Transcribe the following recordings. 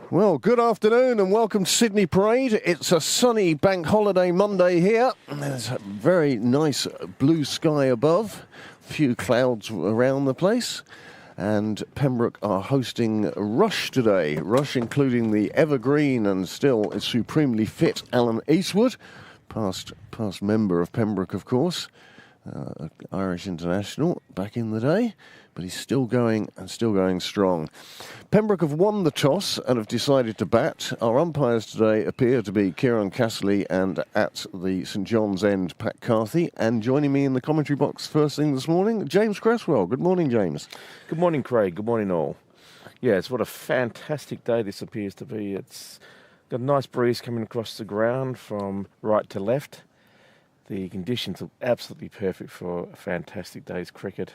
Well, good afternoon and welcome to Sydney Parade. It's a sunny bank holiday Monday here. There's a very nice blue sky above, a few clouds around the place. And Pembroke are hosting Rush today. Rush including the evergreen and still supremely fit Alan Eastwood, past member of Pembroke, of course. Irish international back in the day, but he's still going and still going strong. Pembroke have won the toss and have decided to bat. Our umpires today appear to be Kieran Casserly and at the St John's End, Pat Carthy. And joining me in the commentary box first thing this morning, James Cresswell. Good morning, James. Good morning, Craig. Good morning, all. Yes, what a fantastic day this appears to be. It's got a nice breeze coming across the ground from right to left. The conditions are absolutely perfect for a fantastic day's cricket.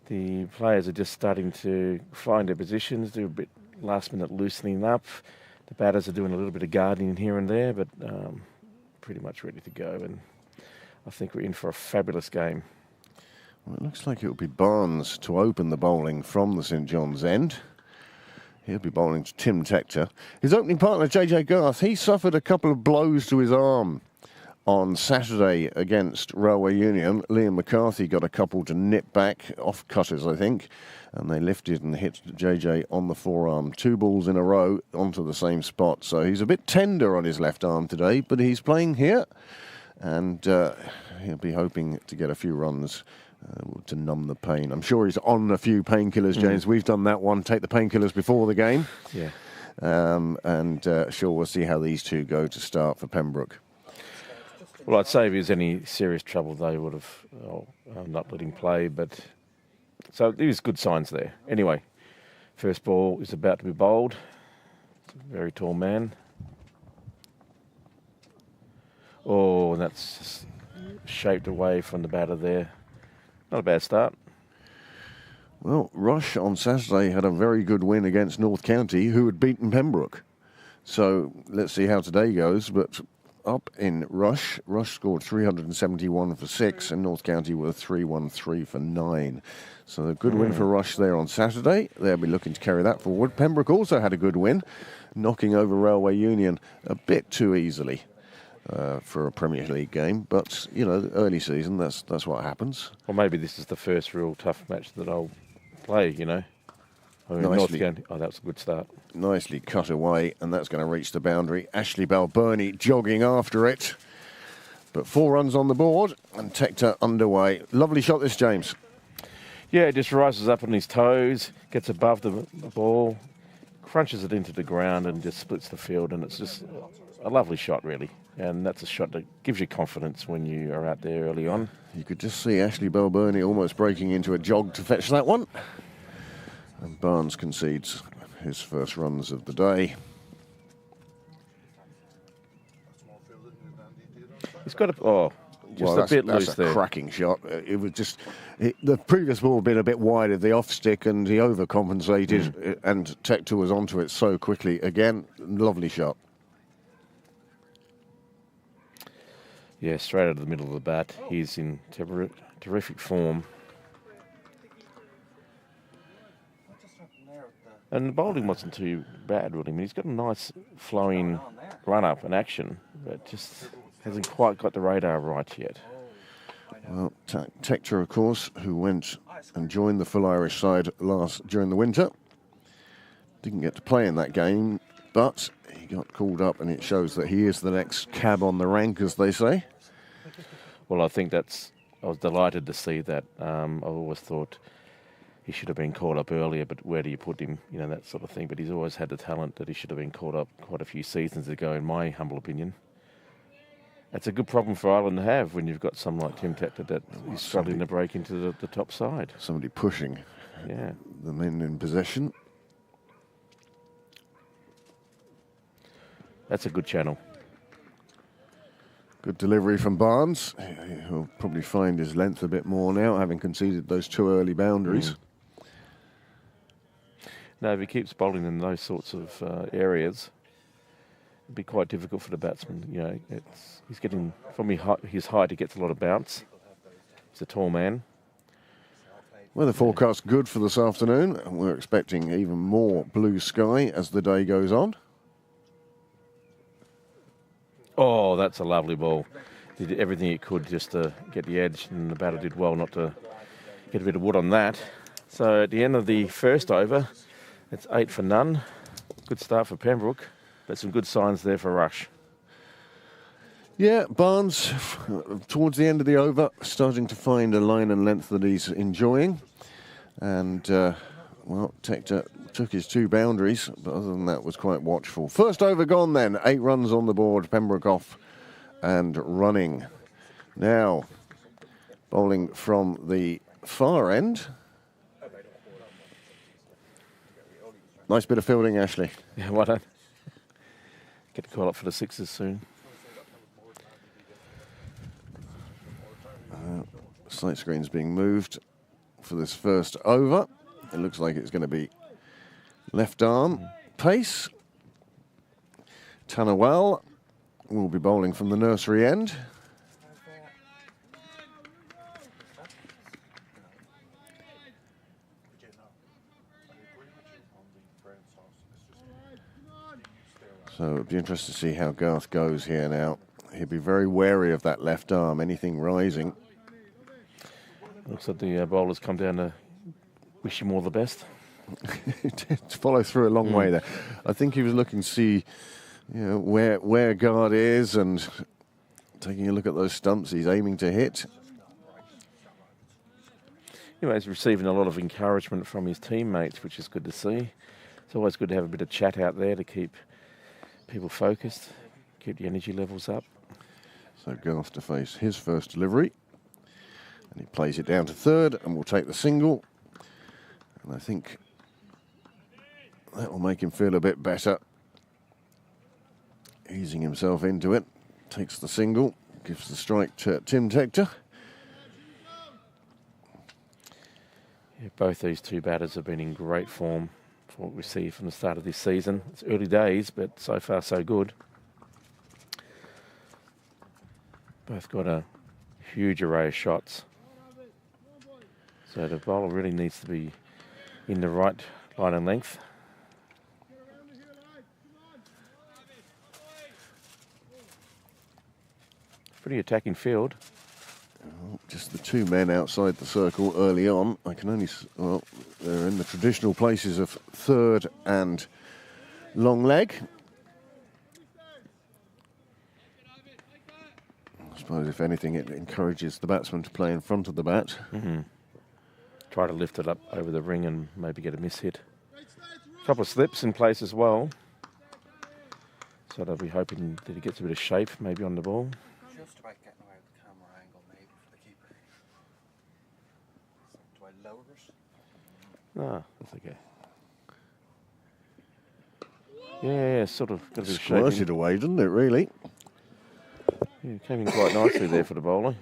The players are just starting to find their positions, do a bit last-minute loosening up. The batters are doing a little bit of gardening here and there, but pretty much ready to go. And I think we're in for a fabulous game. Well, it looks like it will be Barnes to open the bowling from the St John's End. He'll be bowling to Tim Tector. His opening partner, JJ Garth, he suffered a couple of blows to his arm on Saturday against Railway Union. Liam McCarthy got a couple to nip back, off cutters I think, and they lifted and hit JJ on the forearm. 2 balls in a row onto the same spot. So he's a bit tender on his left arm today, but he's playing here, and he'll be hoping to get a few runs to numb the pain. I'm sure he's on a few painkillers, James. We've done that one, take the painkillers before the game. Yeah. Sure, we'll see how these two go to start for Pembroke. Well, I'd say if there's any serious trouble, they would have not let him play. But so there's good signs there. Anyway, first ball is about to be bowled. It's a very tall man. Oh, and that's shaped away from the batter there. Not a bad start. Well, Rush on Saturday had a very good win against North County, who had beaten Pembroke. So let's see how today goes. But up in Rush scored 371 for 6 and North County were 313 for 9. So a good win for Rush there on Saturday. They'll be looking to carry that forward. Pembroke also had a good win, knocking over Railway Union a bit too easily for a Premier League game. But, you know, early season, that's what happens. Well, maybe this is the first real tough match that I'll play, you know. I mean, North County, that was a good start. Nicely cut away, and that's going to reach the boundary. Ashley Balburney jogging after it. But 4 runs on the board, and Tector underway. Lovely shot this, James. Yeah, it just rises up on his toes, gets above the ball, crunches it into the ground, and just splits the field. And it's just a lovely shot, really. And that's a shot that gives you confidence when you are out there early on. You could just see Ashley Balburney almost breaking into a jog to fetch that one. And Barnes concedes his first runs of the day. He's got a bit loose there. That's a cracking shot. It was just the previous ball had been a bit wide of the off stick, and he overcompensated, and Tector was onto it so quickly. Again, lovely shot. Yeah, straight out of the middle of the bat. He's in terrific form. And the bowling wasn't too bad, really. I mean, he's got a nice flowing run-up and action, but just hasn't quite got the radar right yet. Well, Tector, of course, who went and joined the full Irish side during the winter, didn't get to play in that game, but he got called up, and it shows that he is the next cab on the rank, as they say. Well, I think I was delighted to see that. I always thought he should have been called up earlier, but where do you put him? You know, that sort of thing. But he's always had the talent that he should have been called up quite a few seasons ago, in my humble opinion. That's a good problem for Ireland to have when you've got someone like Tim Tector that is struggling to break into the top side. Somebody pushing the men in possession. That's a good channel. Good delivery from Barnes. He'll probably find his length a bit more now, having conceded those 2 early boundaries. No, if he keeps bowling in those sorts of areas, it'd be quite difficult for the batsman. You know, he's getting, from his height, he gets a lot of bounce. He's a tall man. Weather forecast good for this afternoon, and we're expecting even more blue sky as the day goes on. Oh, that's a lovely ball. Did everything it could just to get the edge, and the batter did well not to get a bit of wood on that. So at the end of the first over, it's 8 for none. Good start for Pembroke, but some good signs there for Rush. Yeah, Barnes, towards the end of the over, starting to find a line and length that he's enjoying. And, well, Tector took his 2 boundaries, but other than that was quite watchful. First over gone then, 8 runs on the board, Pembroke off and running. Now, bowling from the far end. Nice bit of fielding, Ashley. Yeah, well done. Get to call up for the sixes soon. Slate screen's being moved for this first over. It looks like it's going to be left arm pace. Tanawell will be bowling from the nursery end. So it'd be interesting to see how Garth goes here now. He'll be very wary of that left arm, anything rising. Looks like the bowler's come down to wish him all the best. To follow through a long way there. I think he was looking to see, you know, where guard is and taking a look at those stumps he's aiming to hit. Anyway, he's receiving a lot of encouragement from his teammates, which is good to see. It's always good to have a bit of chat out there to keep people focused, keep the energy levels up. So Garth to face his first delivery. And he plays it down to third and will take the single. And I think that will make him feel a bit better. Easing himself into it. Takes the single. Gives the strike to Tim Tector. Yeah, both these 2 batters have been in great form for what we see from the start of this season. It's early days, but so far so good. Both got a huge array of shots. So the bowler really needs to be in the right line and length. Pretty attacking field. Just the 2 men outside the circle early on. I can only, well, they're in the traditional places of third and long leg. I suppose, if anything, it encourages the batsman to play in front of the bat. Try to lift it up over the ring and maybe get a miss hit. A couple of slips in place as well. So they'll be hoping that he gets a bit of shape maybe on the ball. Just about getting away with the camera angle maybe for the keeper. Do I lower it? Ah, that's okay. Yeah, sort of got a bit of shape. Squirted away, didn't it, really? Yeah, came in quite nicely there for the bowler.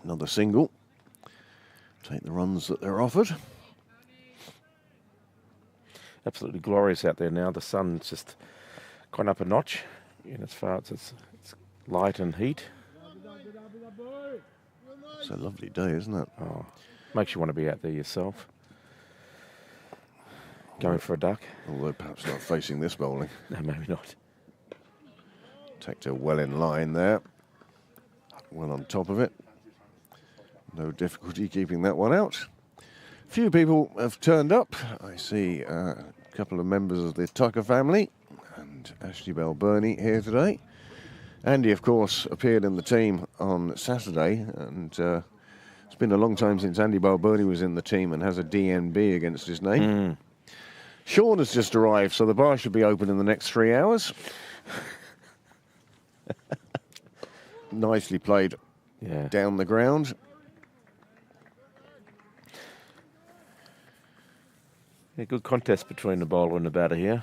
Another single. Take the runs that they're offered. Absolutely glorious out there now. The sun's just gone up a notch in as far as it's light and heat. It's a lovely day, isn't it? Oh, makes you want to be out there yourself. Going for a duck. Although perhaps not facing this bowling. No, maybe not. Tector well in line there. Well on top of it. No difficulty keeping that one out. Few people have turned up. I see a couple of members of the Tucker family and Ashley Bell-Burney here today. Andy, of course, appeared in the team on Saturday, and it's been a long time since Andy Bell-Burney was in the team and has a DNB against his name. Sean has just arrived, so the bar should be open in the next 3 hours. Nicely played down the ground. Yeah, good contest between the bowler and the batter here.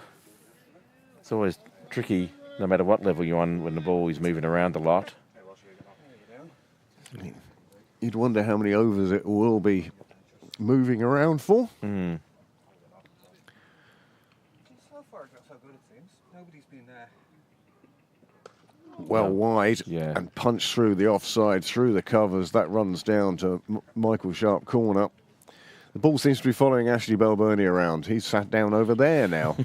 It's always tricky, no matter what level you're on, when the ball is moving around a lot. You'd wonder how many overs it will be moving around for. So far, that's how good it seems. Nobody's been well wide Yeah. and punched through the offside, through the covers. That runs down to Michael Sharp corner. The ball seems to be following Ashley Balboni around. He's sat down over there now.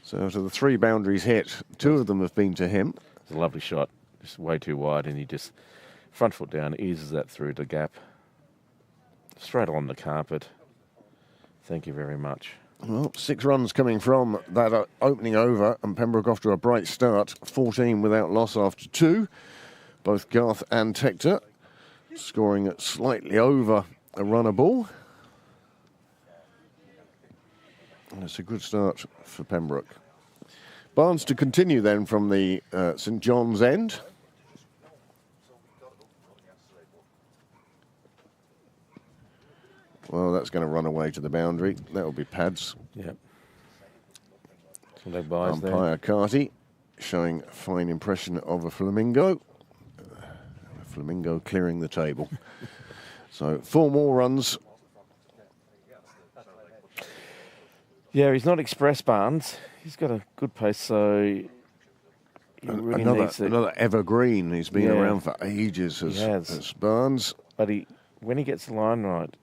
So to the 3 boundaries hit, 2 of them have been to him. It's a lovely shot, just way too wide, and he just front foot down, eases that through the gap. Straight on the carpet. Thank you very much. Well, 6 runs coming from that opening over, and Pembroke off to a bright start. 14 without loss after 2. Both Garth and Tector scoring at slightly over a runner ball. And it's a good start for Pembroke. Barnes to continue then from the St John's end. Well, that's going to run away to the boundary. That will be pads. Yep. Leg buys there. Umpire Carty showing a fine impression of a flamingo. A flamingo clearing the table. So 4 more runs. Yeah, he's not express Barnes. He's got a good pace, so he really needs to... Another evergreen. He's been around for ages as Barnes. But when he gets the line right,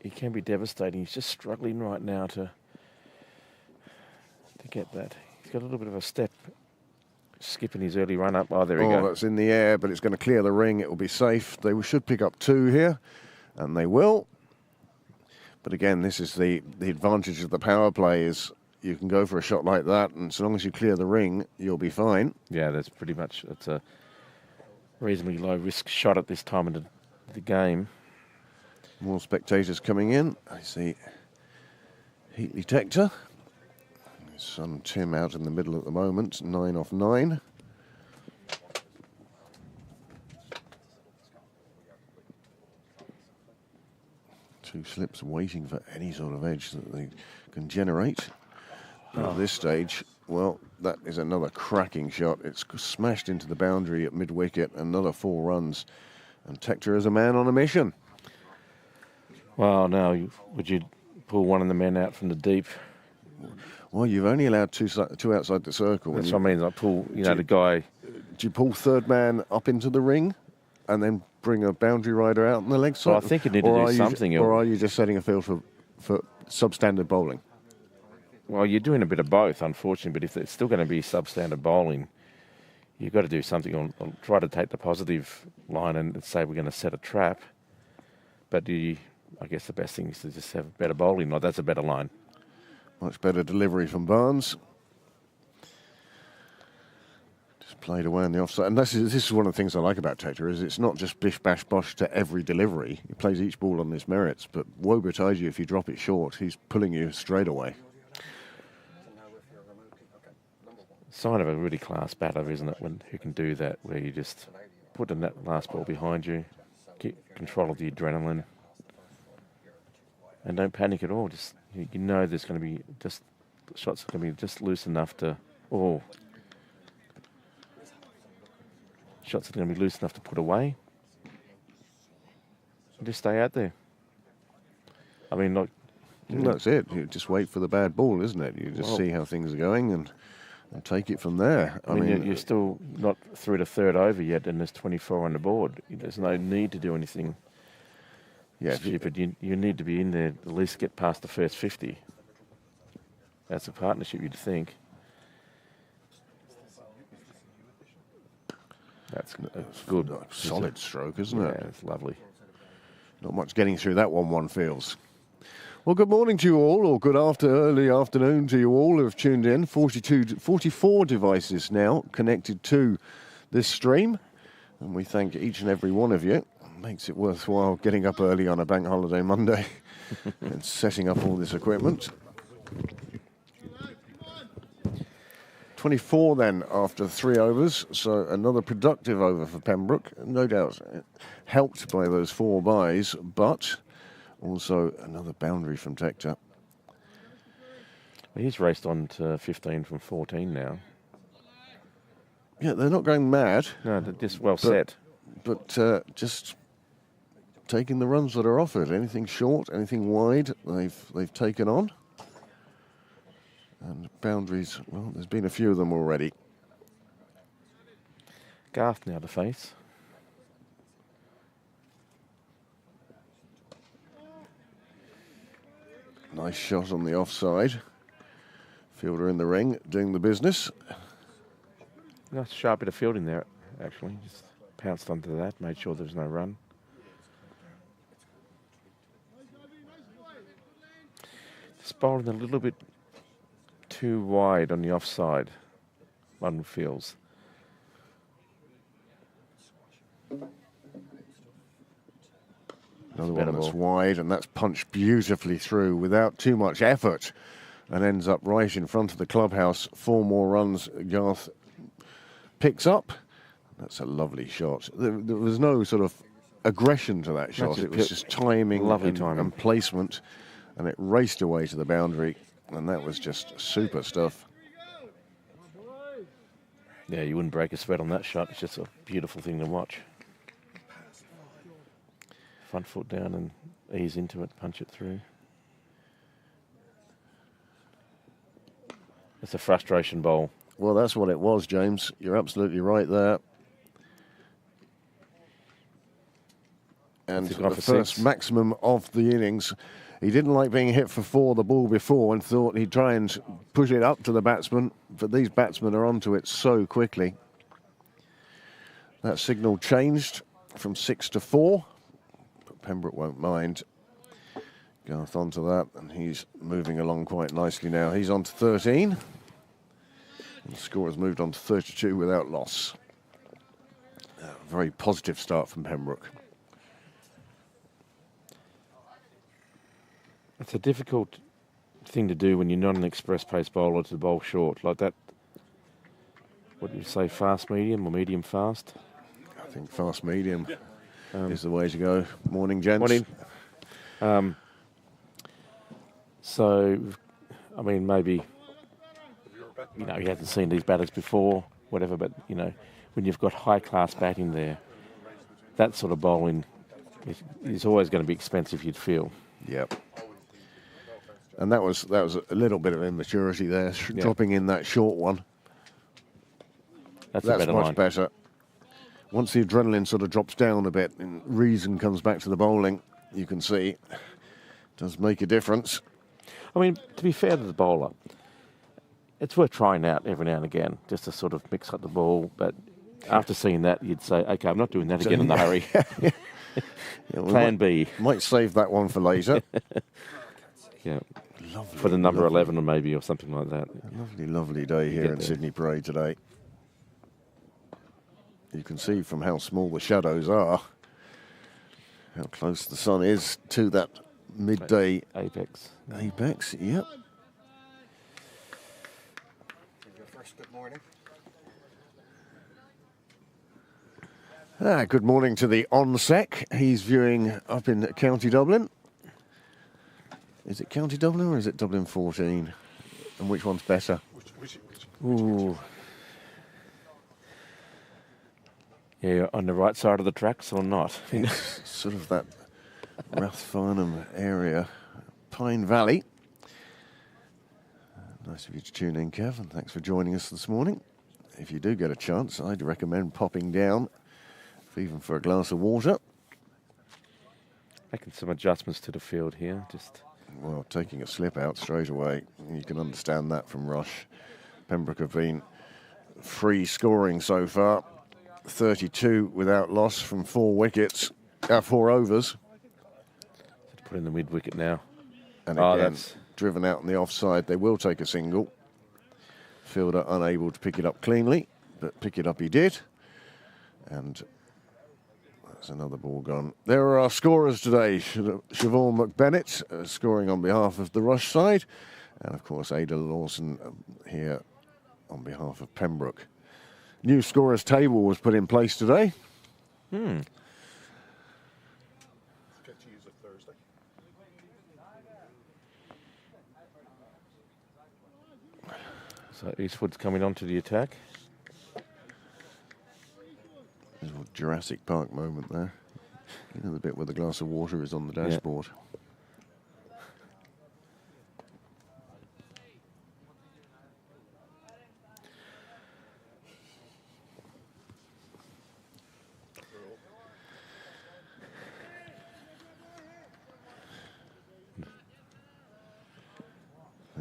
he can be devastating. He's just struggling right now to get that. He's got a little bit of a step skip in his early run up. Oh, there we go. Oh, that's in the air, but it's going to clear the ring. It will be safe. They should pick up 2 here, and they will. But again, this is the advantage of the power play is you can go for a shot like that, and so long as you clear the ring, you'll be fine. Yeah, that's pretty much, it's a reasonably low risk shot at this time of the game. More spectators coming in. I see Heatley Tector. His son Tim out in the middle at the moment, 9 off 9. Two slips waiting for any sort of edge that they can generate. At this stage, well, that is another cracking shot. It's smashed into the boundary at mid-wicket, another 4 runs. And Tector is a man on a mission. Well, now, would you pull one of the men out from the deep? Well, you've only allowed 2 outside the circle. That's what I mean. I pull, the guy... Do you pull 3rd man up into the ring and then bring a boundary rider out on the leg side? Well, I think you need to do something. Or are you just setting a field for substandard bowling? Well, you're doing a bit of both, unfortunately, but if it's still going to be substandard bowling, you've got to do something on try to take the positive line and say we're going to set a trap. But I guess the best thing is to just have better bowling. Like, that's a better line. Much better delivery from Barnes. Just played away on the offside. And this is one of the things I like about Tector, is it's not just bish, bash, bosh to every delivery. He plays each ball on his merits, but woe betide you if you drop it short. He's pulling you straight away. Sign of a really class batter, isn't it, who can do that, where you just put in that last ball behind you, get control of the adrenaline, and don't panic at all. Just you know there's going to be just shots are going to be just loose enough to, shots are going to be loose enough to put away. And just stay out there. I mean, like... That's it. You just wait for the bad ball, isn't it? You just see how things are going and take it from there. I mean, you're still not through to 3rd over yet, and there's 24 on the board. There's no need to do anything stupid. You need to be in there, at least get past the first 50. That's a partnership, you'd think. That's good. Solid stroke, isn't it? Yeah, it's lovely. Not much getting through that one feels. Well, good morning to you all, or good early afternoon to you all who have tuned in. 44 devices now connected to this stream, and we thank each and every one of you. It makes it worthwhile getting up early on a bank holiday Monday and setting up all this equipment. 24 then after 3 overs, so another productive over for Pembroke. No doubt helped by those 4 byes, but... also another boundary from Tector. He's raced on to 15 from 14 now. Yeah, they're not going mad. No, they're just well set. But just taking the runs that are offered. Anything short, anything wide, they've taken on. And boundaries, well, there's been a few of them already. Garth now to face. Nice shot on the offside. Fielder in the ring, doing the business. Nice sharp bit of fielding there, actually. Just pounced onto that, made sure there was no run. Just bowling a little bit too wide on the offside, one feels. Another one that's wide, and that's punched beautifully through without too much effort, and ends up right in front of the clubhouse. 4 more runs Garth picks up. That's a lovely shot. There was no sort of aggression to that shot. It was just timing, lovely timing and placement, and it raced away to the boundary, and that was just super stuff. Yeah, you wouldn't break a sweat on that shot. It's just a beautiful thing to watch. Front foot down and ease into it, punch it through. It's a frustration bowl. Well, that's what it was, James. You're absolutely right there. And the first maximum of the innings. He didn't like being hit for 4 the ball before and thought he'd try and push it up to the batsman, but these batsmen are onto it so quickly. That signal changed from 6 to 4, but Pembroke won't mind. Garth onto that, and he's moving along quite nicely now. He's on to 13. And the score has moved on to 32 without loss. A very positive start from Pembroke. It's a difficult thing to do when you're not an express pace bowler to bowl short like that. What do you say, fast medium or medium fast? I think fast medium is the way to go. Morning, gents. Morning. So, I mean, maybe, you know, he hasn't seen these batters before, whatever, but, you know, when you've got high-class batting there, that sort of bowling is always going to be expensive, you'd feel. Yep. And that was a little bit of immaturity there, dropping in that short one. That's a better much line. Better. Once the adrenaline sort of drops down a bit and reason comes back to the bowling, you can see it does make a difference. I mean, to be fair to the bowler, it's worth trying out every now and again just to sort of mix up the ball. But after seeing that, you'd say, okay, I'm not doing that again in a hurry. Plan B. Might save that one for later. Yeah. Lovely, for the number 11 or maybe, or something like that. A lovely, lovely day here in Sydney Parade today. You can see from how small the shadows are, how close the sun is to that midday apex. Apex, yep. Good morning. Good morning to the ONSEC. He's viewing up in County Dublin. Is it County Dublin or is it Dublin 14? And which one's better? Which? Ooh. Yeah, you're on the right side of the tracks or not? It's sort of that Rathfarnham area, Pine Valley. Nice of you to tune in, Kev, and thanks for joining us this morning. If you do get a chance, I'd recommend popping down, even for a glass of water. Making some adjustments to the field here, just... Well, taking a slip out straight away. You can understand that from Rush. Pembroke have been free scoring so far. 32 without loss from 4 wickets, 4 overs. Put in the mid wicket now. And again, driven out on the offside. They will take a single. Fielder unable to pick it up cleanly, but pick it up he did. And that's another ball gone. There are our scorers today. Siobhan McBennett scoring on behalf of the Rush side. And of course, Ada Lawson here on behalf of Pembroke. New scorers table was put in place today. Get to use it Thursday. So Eastwood's coming onto the attack. There's a Jurassic Park moment there. You know, the bit where the glass of water is on the dashboard.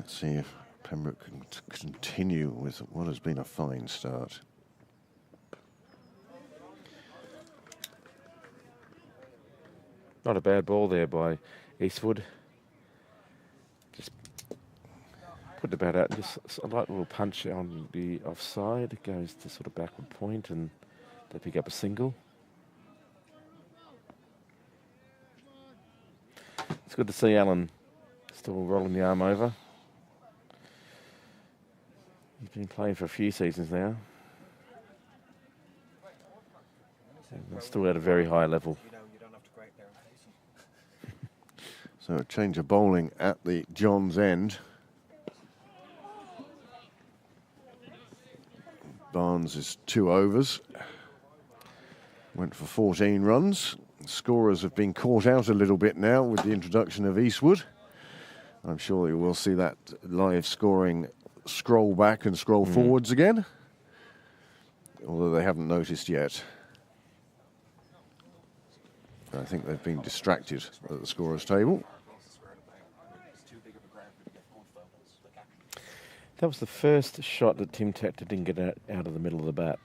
Let's see if Pembroke can continue with what has been a fine start. Not a bad ball there by Eastwood. Just put the bat out, just a light little punch on the offside. Goes to sort of backward point and they pick up a single. It's good to see Alan still rolling the arm over. He's been playing for a few seasons now. And still at a very high level. So a change of bowling at the John's end. Barnes is 2 overs. Went for 14 runs. Scorers have been caught out a little bit now with the introduction of Eastwood. I'm sure you will see that live scoring scroll back and scroll forwards again, although they haven't noticed yet. I think they've been distracted at the scorers table. That was the first shot that Tim Tector didn't get out of the middle of the bat.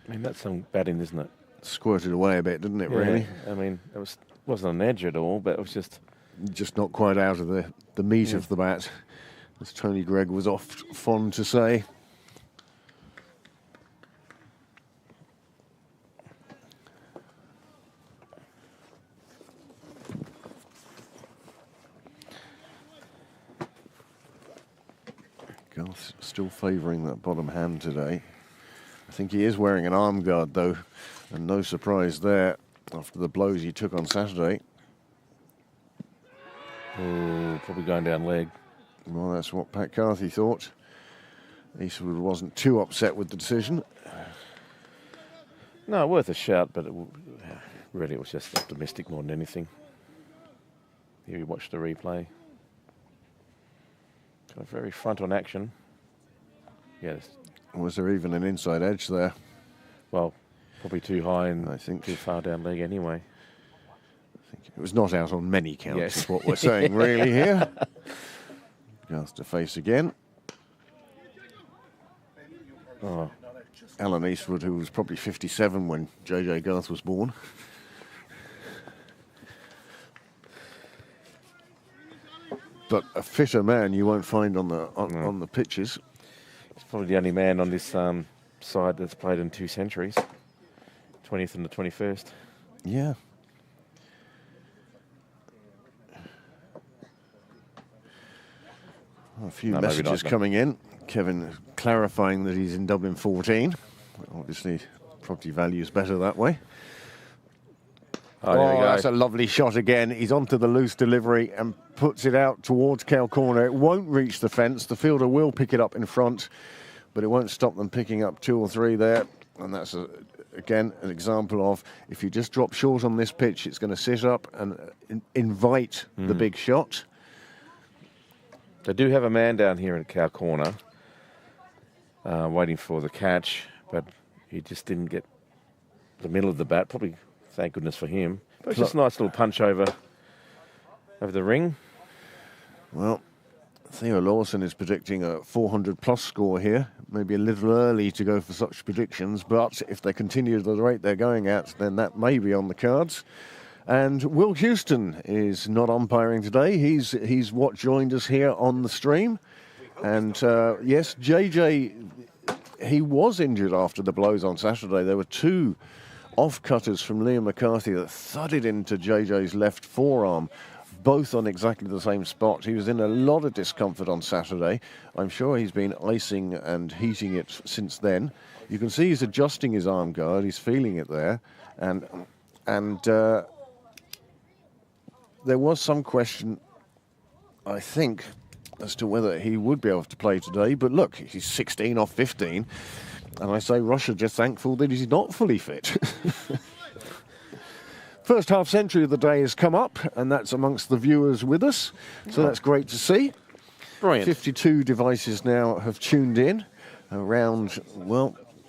I mean, that's some batting, isn't it? Squirted away a bit, didn't it, Yeah, really? I mean, wasn't an edge at all, but it was just not quite out of the meat of the bat, as Tony Gregg was oft fond to say. Garth still favouring that bottom hand today. I think he is wearing an arm guard, though, and no surprise there after the blows he took on Saturday. oh, probably going down leg. Well, that's what Pat Carthy thought. Eastwood wasn't too upset with the decision. No, worth a shout, but really it was just optimistic more than anything. Here we watch the replay. Kind of very front on action. Yes. Was there even an inside edge there? Well, probably too high and I think too far down leg anyway. I think it was not out on many counts, Yes. is what we're saying really here. Garth to face again. Oh, Alan Eastwood, who was probably 57 when JJ Garth was born. But a fitter man you won't find on the pitches. he's probably the only man on this side that's played in 2 centuries. 20th and the 21st. Yeah. A few No, maybe messages not, no. coming in. Kevin clarifying that he's in Dublin 14. Obviously, property value is better that way. Oh, there we go. That's a lovely shot again. He's onto the loose delivery and puts it out towards Cal corner. It won't reach the fence. The fielder will pick it up in front, but it won't stop them picking up 2 or 3 there. And that's, again, an example of if you just drop short on this pitch, it's going to sit up and invite the big shot. They do have a man down here in Cow Corner waiting for the catch, but he just didn't get the middle of the bat. Probably, thank goodness for him. But it's just a nice little punch over the ring. Well, Theo Lawson is predicting a 400-plus score here. Maybe a little early to go for such predictions, but if they continue at the rate they're going at, then that may be on the cards. And Will Houston is not umpiring today. He's what joined us here on the stream. And yes, JJ, he was injured after the blows on Saturday. There were 2 off-cutters from Liam McCarthy that thudded into JJ's left forearm, both on exactly the same spot. He was in a lot of discomfort on Saturday. I'm sure he's been icing and heating it since then. You can see he's adjusting his arm guard. He's feeling it there. And there was some question, I think, as to whether he would be able to play today. But look, he's 16 off 15. And I say Rush are just thankful that he's not fully fit. First half century of the day has come up, and that's amongst the viewers with us. So that's great to see. Brilliant. 52 devices now have tuned in around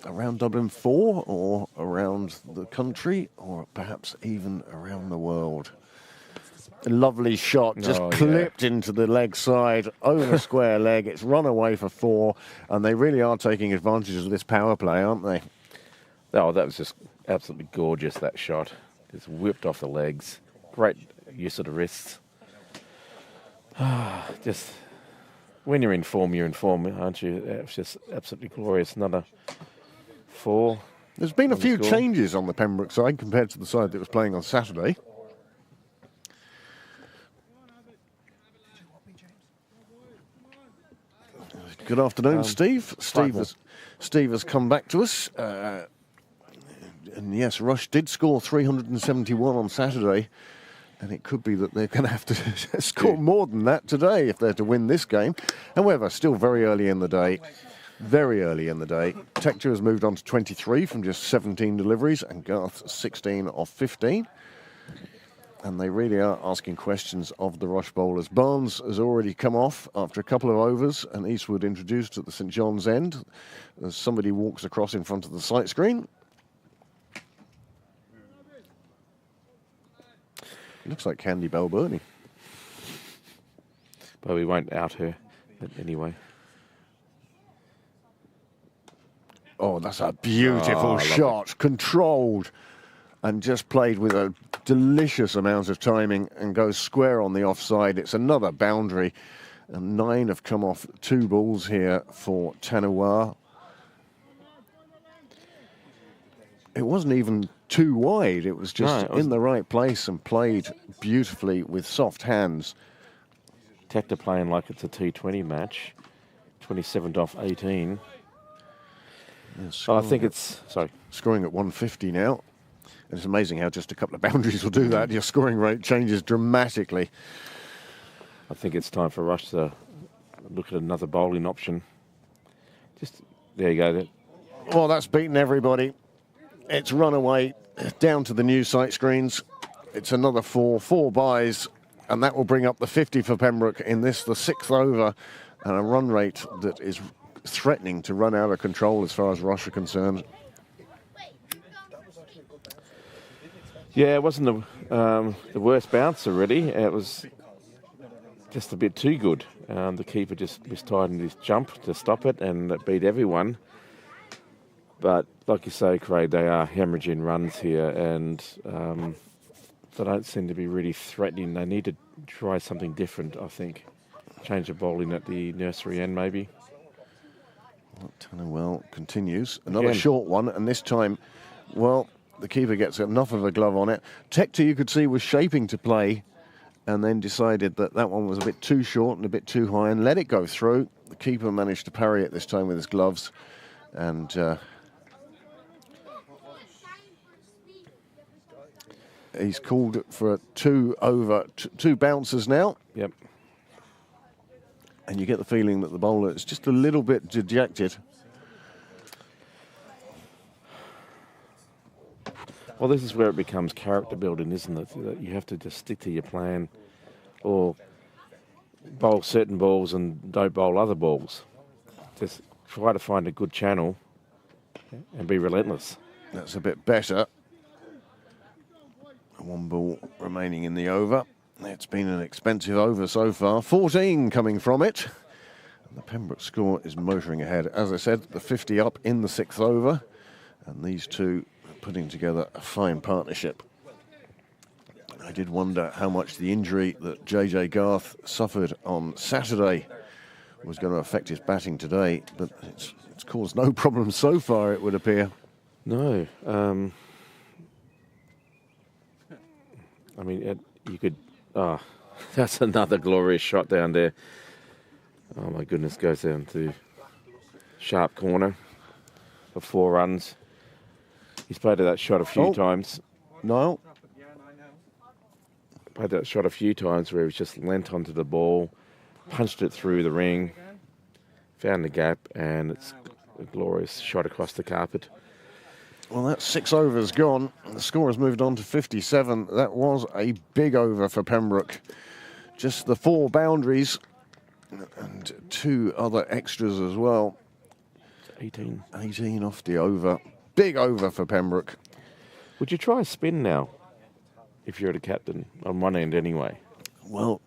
Dublin 4 or around the country or perhaps even around the world. Lovely shot, just clipped into the leg side, over square leg. It's run away for 4, and they really are taking advantage of this power play, aren't they? Oh, that was just absolutely gorgeous, that shot. Just whipped off the legs. Great use of the wrists. Just, when you're in form, aren't you? It's just absolutely glorious. Another 4. There's been a few changes on the Pembroke side compared to the side that was playing on Saturday. Good afternoon, Steve. Steve has come back to us. And yes, Rush did score 371 on Saturday. And it could be that they're going to have to score more than that today if they're to win this game. However, still very early in the day. Very early in the day. Tector has moved on to 23 from just 17 deliveries. And Garth 16 of 15. And they really are asking questions of the Rush bowlers. Barnes has already come off after a couple of overs, and Eastwood introduced at the St John's end as somebody walks across in front of the sight screen. Looks like Candy Balbirnie. But we won't out her anyway. Oh, that's a beautiful shot. Controlled. And just played with a delicious amount of timing and goes square on the offside. It's another boundary. And 9 have come off 2 balls here for Tanawar. It wasn't even too wide. It was just in the right place and played beautifully with soft hands. Tector playing like it's a T20 match. 27 off 18. Yeah, I think it's... Sorry. Scoring at 150 now. And it's amazing how just a couple of boundaries will do that. Your scoring rate changes dramatically. I think it's time for Rush to look at another bowling option. Just, there you go. Well, that's beaten everybody. It's run away down to the new sight screens. It's another 4 byes, and that will bring up the 50 for Pembroke in this, the 6th over, and a run rate that is threatening to run out of control as far as Rush are concerned. Yeah, it wasn't the worst bouncer, really. It was just a bit too good. The keeper just mistimed his jump to stop it, and it beat everyone. But like you say, Craig, they are hemorrhaging runs here, and they don't seem to be really threatening. They need to try something different, I think. Change the bowling at the nursery end, maybe. Well, Tanawell continues. Another short one, and this time, well... The keeper gets enough of a glove on it. Tector, you could see, was shaping to play and then decided that that one was a bit too short and a bit too high and let it go through. The keeper managed to parry it this time with his gloves. And he's called for 2 over, 2 bounces now. Yep. And you get the feeling that the bowler is just a little bit dejected. Well, this is where it becomes character building, isn't it? You have to just stick to your plan or bowl certain balls and don't bowl other balls. Just try to find a good channel and be relentless. That's a bit better. 1 ball remaining in the over. It's been an expensive over so far. 14 coming from it. And the Pembroke score is motoring ahead. As I said, the 50 up in the 6th over. And these two putting together a fine partnership. I did wonder how much the injury that JJ Garth suffered on Saturday was going to affect his batting today, but it's caused no problems so far, it would appear. No. I mean, you could... Oh, that's another glorious shot down there. Oh, my goodness, goes down to sharp corner for 4 runs. He's played that shot a few times. No. Played that shot a few times where he was just leant onto the ball, punched it through the ring, found the gap, and it's a glorious shot across the carpet. Well, that 6 overs gone. The score has moved on to 57. That was a big over for Pembroke. Just the 4 boundaries and 2 other extras as well. 18. 18 off the over. Big over for Pembroke. Would you try a spin now, if you're the captain, on one end anyway? Well,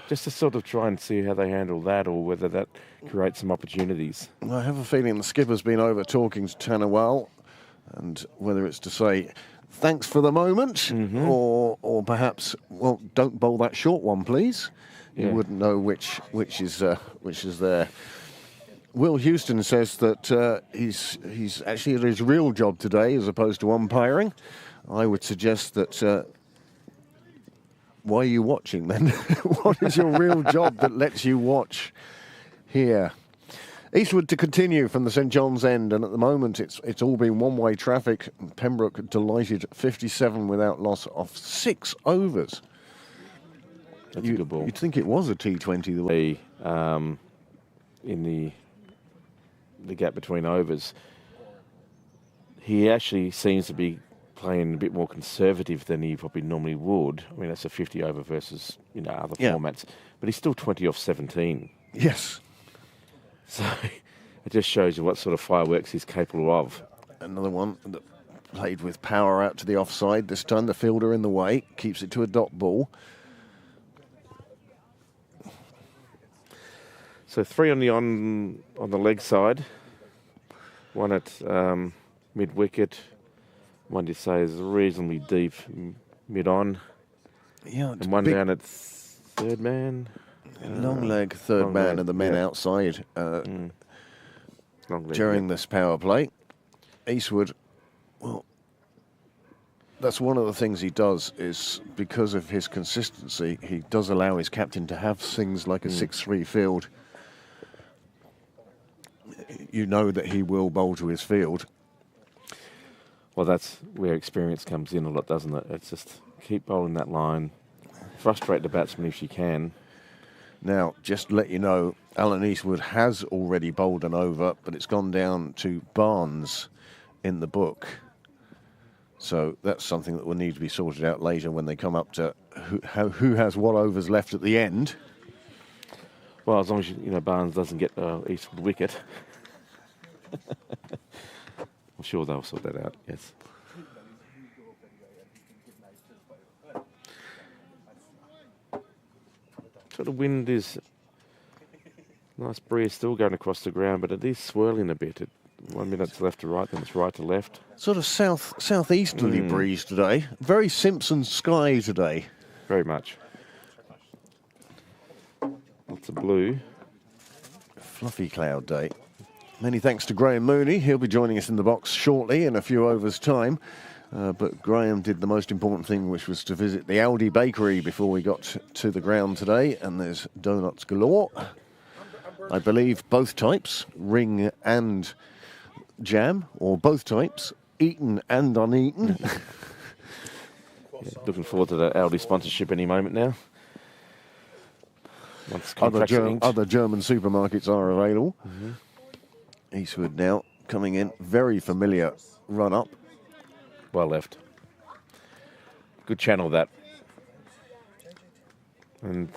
just to sort of try and see how they handle that, or whether that creates some opportunities. I have a feeling the skipper's been over talking to Tanawal, and whether it's to say thanks for the moment, or perhaps, well, don't bowl that short one, please. You Yeah. wouldn't know which is there. Will Houston says that he's actually at his real job today as opposed to umpiring. I would suggest that. Why are you watching then? What is your real job that lets you watch here? Eastward to continue from the St John's End, and at the moment it's all been one-way traffic. Pembroke delighted 57 without loss off 6 overs. That's a good ball. You'd think it was a T20 the way. In the gap between overs, he actually seems to be playing a bit more conservative than he probably normally would. I mean, that's a 50 over versus other formats, but he's still 20 off 17. Yes. So it just shows you what sort of fireworks he's capable of. Another one that played with power out to the offside. This time the fielder in the way, keeps it to a dot ball. So 3 on the leg side, 1 at mid wicket, 1 you say is reasonably deep mid on, and 1 down at third man. Long leg, third long man, leg, and the men outside Long leg, during this power play. Eastwood, well, that's one of the things he does, is because of his consistency, he does allow his captain to have things like a 6-3 field. You know that he will bowl to his field. Well, that's where experience comes in a lot, doesn't it? It's just keep bowling that line, frustrate the batsman if you can. Now, just to let you know, Alan Eastwood has already bowled an over, but it's gone down to Barnes in the book. So that's something that will need to be sorted out later when they come up to who has what overs left at the end. Well, as long as Barnes doesn't get Eastwood wicket. I'm sure they'll sort that out, yes. So the wind is nice breeze still going across the ground, but it is swirling a bit. 1 minute's left to right, then it's right to left. Sort of southeasterly breeze today. Very Simpson sky today. Very much. Lots of blue. Fluffy cloud day. Many thanks to Graham Mooney. He'll be joining us in the box shortly in a few overs' time. But Graham did the most important thing, which was to visit the Aldi Bakery before we got to the ground today. And there's donuts galore. I believe both types, ring and jam, or both types, eaten and uneaten. Looking forward to the Aldi sponsorship any moment now. Once Other German supermarkets are available. Eastwood now coming in, very familiar run up. Well left. Good channel that. And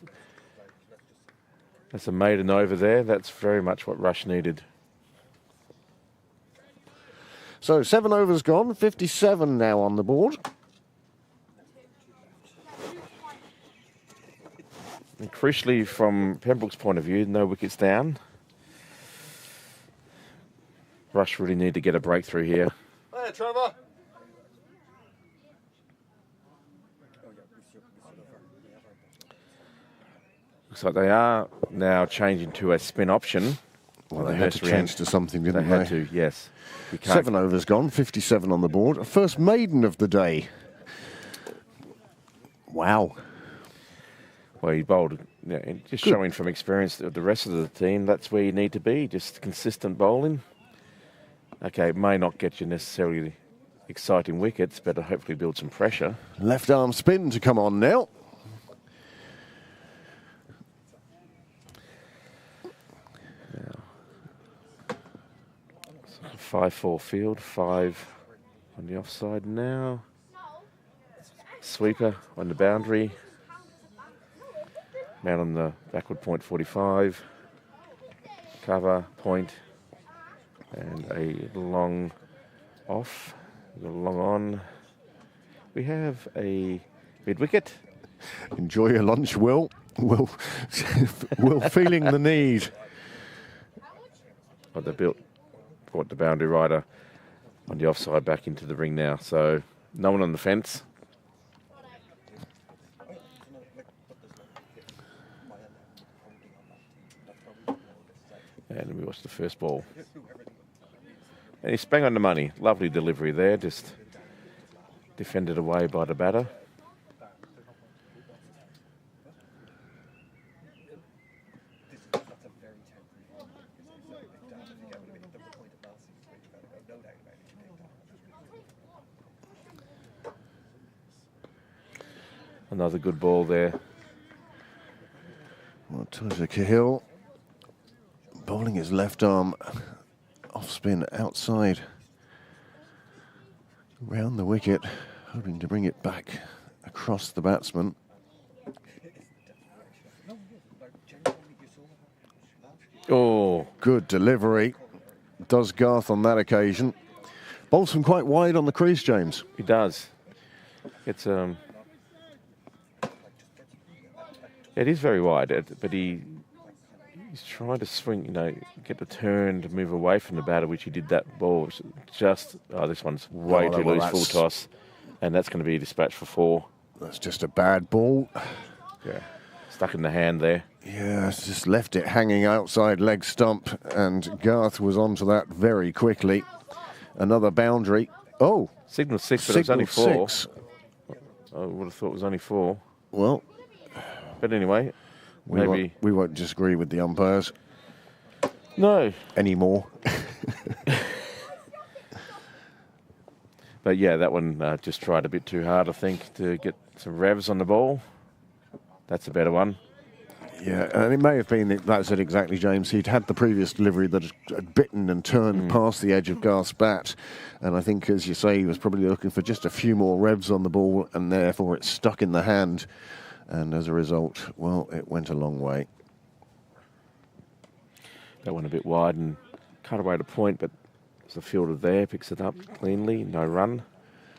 that's a maiden over there. That's very much what Rush needed. So 7 overs gone, 57 now on the board. And crucially, from Pembroke's point of view, no wickets down. Rush really need to get a breakthrough here. Hey, Trevor. Looks like they are now changing to a spin option. Well, they had to change to something, didn't They they? had to, yes. 7 overs gone, 57 on the board. First maiden of the day. Wow. Well, he bowled, just showing from experience of the rest of the team, that's where you need to be, just consistent bowling. Okay, it may not get you necessarily exciting wickets, but it'll hopefully build some pressure. Left arm spin to come on now. Now, 5-4 field, 5 on the offside now. Sweeper on the boundary. Man on the backward point 45. Cover, point. And a long off, a long on. We have a mid-wicket. Enjoy your lunch, Will. Will, Will feeling the need. But they brought the boundary rider on the offside back into the ring now. So no one on the fence. And we watched the first ball. And he's bang on the money. Lovely delivery there. Just defended away by the batter. Another good ball there. Well, Tozer Cahill bowling his left arm off spin outside round the wicket, hoping to bring it back across the batsman. Oh, good delivery. Does Garth on that occasion. Bowls from quite wide on the crease, James. He does. It's it is very wide, but he's trying to swing, get the turn to move away from the batter, which he did that ball. Just, this one's way too loose, full toss, and that's going to be dispatched for 4. That's just a bad ball. Yeah, stuck in the hand there. Yeah, it's just left it hanging outside leg stump, and Garth was onto that very quickly. Another boundary. Oh! Signal 6, but it was only 4. 6. I would have thought it was only 4. Well... But anyway, maybe... We won't disagree with the umpires. No. Anymore. But yeah, that one just tried a bit too hard, I think, to get some revs on the ball. That's a better one. Yeah, and it may have been that's it exactly, James. He'd had the previous delivery that had bitten and turned past the edge of Garth's bat. And I think, as you say, he was probably looking for just a few more revs on the ball, and therefore it stuck in the hand. And as a result, well, it went a long way. That went a bit wide and cut away to point, but there's a fielder there, picks it up cleanly, no run.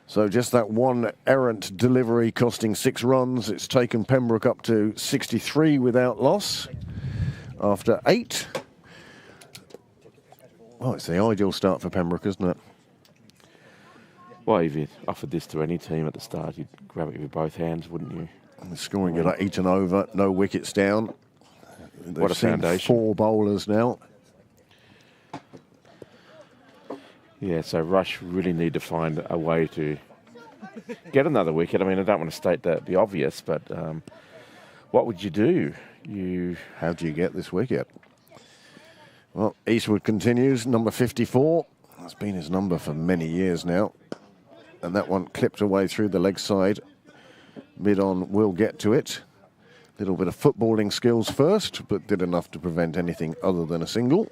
So just that one errant delivery costing 6 runs. It's taken Pembroke up to 63 without loss after 8. Well, it's the ideal start for Pembroke, isn't it? Well, if you offered this to any team at the start, you'd grab it with both hands, wouldn't you? The scoring at 8 and over, no wickets down. What a foundation. 4 bowlers now. Yeah, so Rush really need to find a way to get another wicket. I mean, I don't want to state the obvious, but what would you do? How do you get this wicket? Well, Eastwood continues, number 54. That's been his number for many years now. And that one clipped away through the leg side. Mid-on will get to it. Little bit of footballing skills first, but did enough to prevent anything other than a single.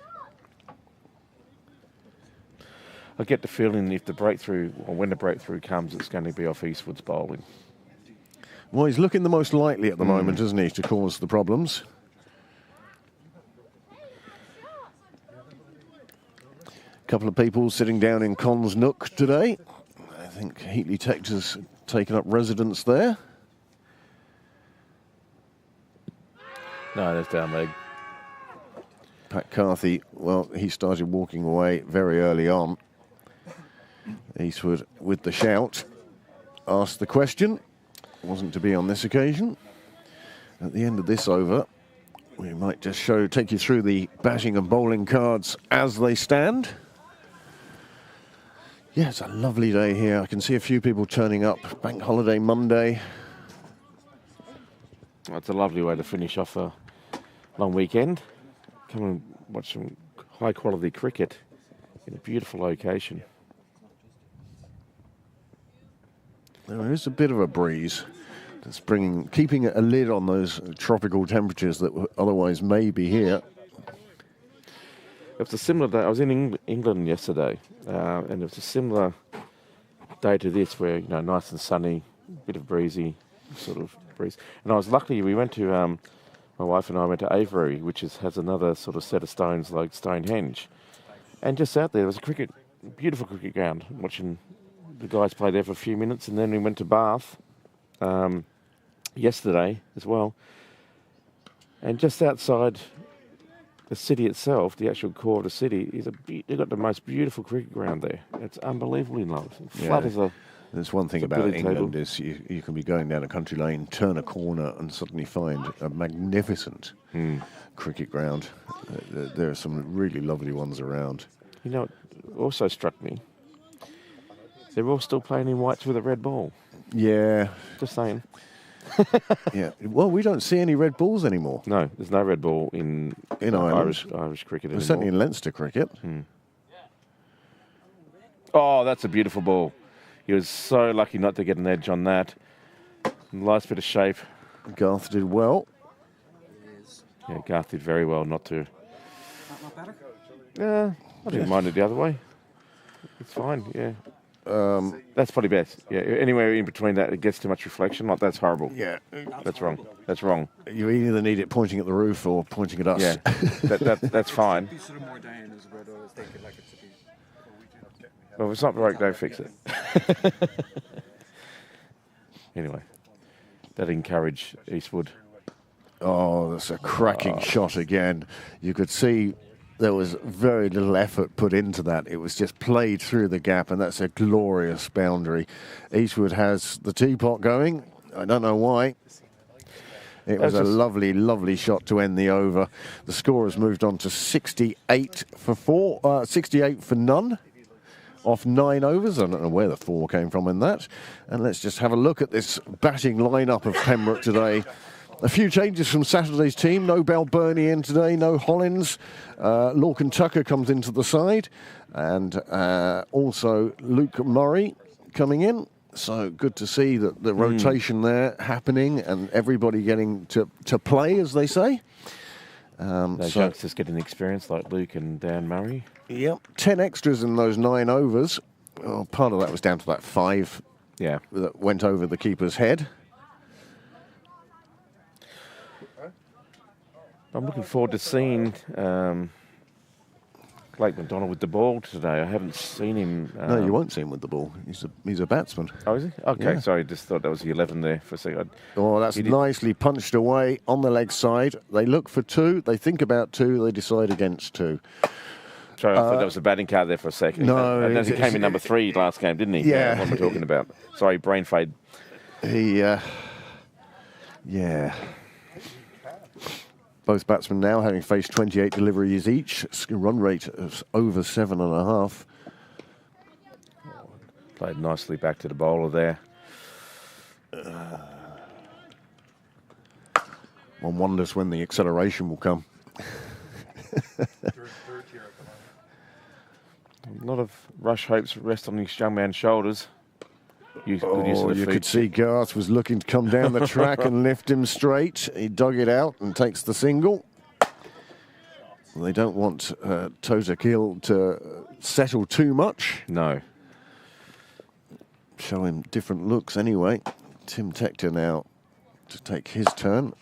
I get the feeling if the breakthrough, or when the breakthrough comes, it's going to be off Eastwood's bowling. Well, he's looking the most likely at the moment, isn't he, to cause the problems. A couple of people sitting down in Con's Nook today. I think Heatley Tector's taken up residence there. No, that's down leg. Pat Carthy, well, he started walking away very early on. Eastwood with the shout. Asked the question. Wasn't to be on this occasion. At the end of this over, we might just take you through the batting and bowling cards as they stand. Yeah, it's a lovely day here. I can see a few people turning up. Bank holiday Monday. That's a lovely way to finish off a long weekend. Come and watch some high quality cricket in a beautiful location. There is a bit of a breeze that's keeping a lid on those tropical temperatures that otherwise may be here. It was a similar day. I was in England yesterday, and it was a similar day to this, where nice and sunny, bit of breezy, sort of breeze. And I was lucky. We went to my wife and I went to Avery, which has another sort of set of stones like Stonehenge, and just out there was a beautiful cricket ground. Watching the guys play there for a few minutes, and then we went to Bath, yesterday as well. And just outside the city itself, the actual core of the city, they've got the most beautiful cricket ground there. It's unbelievably nice. Flat as a... There's one thing about England is you can be going down a country lane, turn a corner, and suddenly find a magnificent cricket ground. There are some really lovely ones around. You know, it also struck me. They're all still playing in whites with a red ball. Yeah. Just saying. Yeah. Well, we don't see any red balls anymore. No, there's no red ball in Irish cricket anymore. Certainly in Leinster cricket. Oh, that's a beautiful ball. He was so lucky not to get an edge on that. Nice bit of shape. Garth did well. Yeah, Garth did very well not to... Not better? Yeah, I didn't mind it the other way. It's fine, yeah. That's probably best. Yeah, anywhere in between that, it gets too much reflection. Like, that's horrible. Yeah. That's wrong. That's wrong. You either need it pointing at the roof or pointing at us. Yeah, that's fine. Be sort of more down is where I was thinking like it should be. Well, if it's not broke, don't fix it. Anyway, that encouraged Eastwood. Oh, that's a cracking shot again. You could see there was very little effort put into that. It was just played through the gap, and that's a glorious boundary. Eastwood has the teapot going. I don't know why. It was a lovely, lovely shot to end the over. The score has moved on to 68 for none. Off 9 overs. I don't know where the 4 came from in that. And let's just have a look at this batting lineup of Pembroke today. A few changes from Saturday's team. No Balbirnie in today, no Hollins. Lorcan Tucker comes into the side. And also Luke Murray coming in. So good to see that the rotation there happening and everybody getting to play, as they say. Those youngsters getting experience like Luke and Dan Murray. Yep, 10 extras in those 9 overs. Well, part of that was down to that 5 that went over the keeper's head. I'm looking forward to seeing Blake McDonald with the ball today. I haven't seen him. No, you won't see him with the ball. He's a batsman. Oh, is he? Okay, Yeah. sorry, just thought that was the 11 there for a second. Oh, that's nicely punched away on the leg side. They look for 2. They think about 2. They decide against 2. Sorry, I thought that was a batting card there for a second. No, he came in number 3 last game, didn't he? Yeah. What we're talking about. Sorry, brain fade. Both batsmen now having faced 28 deliveries each. Run rate of over 7.5. Played nicely back to the bowler there. One wonders when the acceleration will come. A lot of Rush hopes rest on this young man's shoulders. You could see Garth was looking to come down the track and lift him straight. He dug it out and takes the single. They don't want Totakil to settle too much. No. Show him different looks anyway. Tim Tector now to take his turn.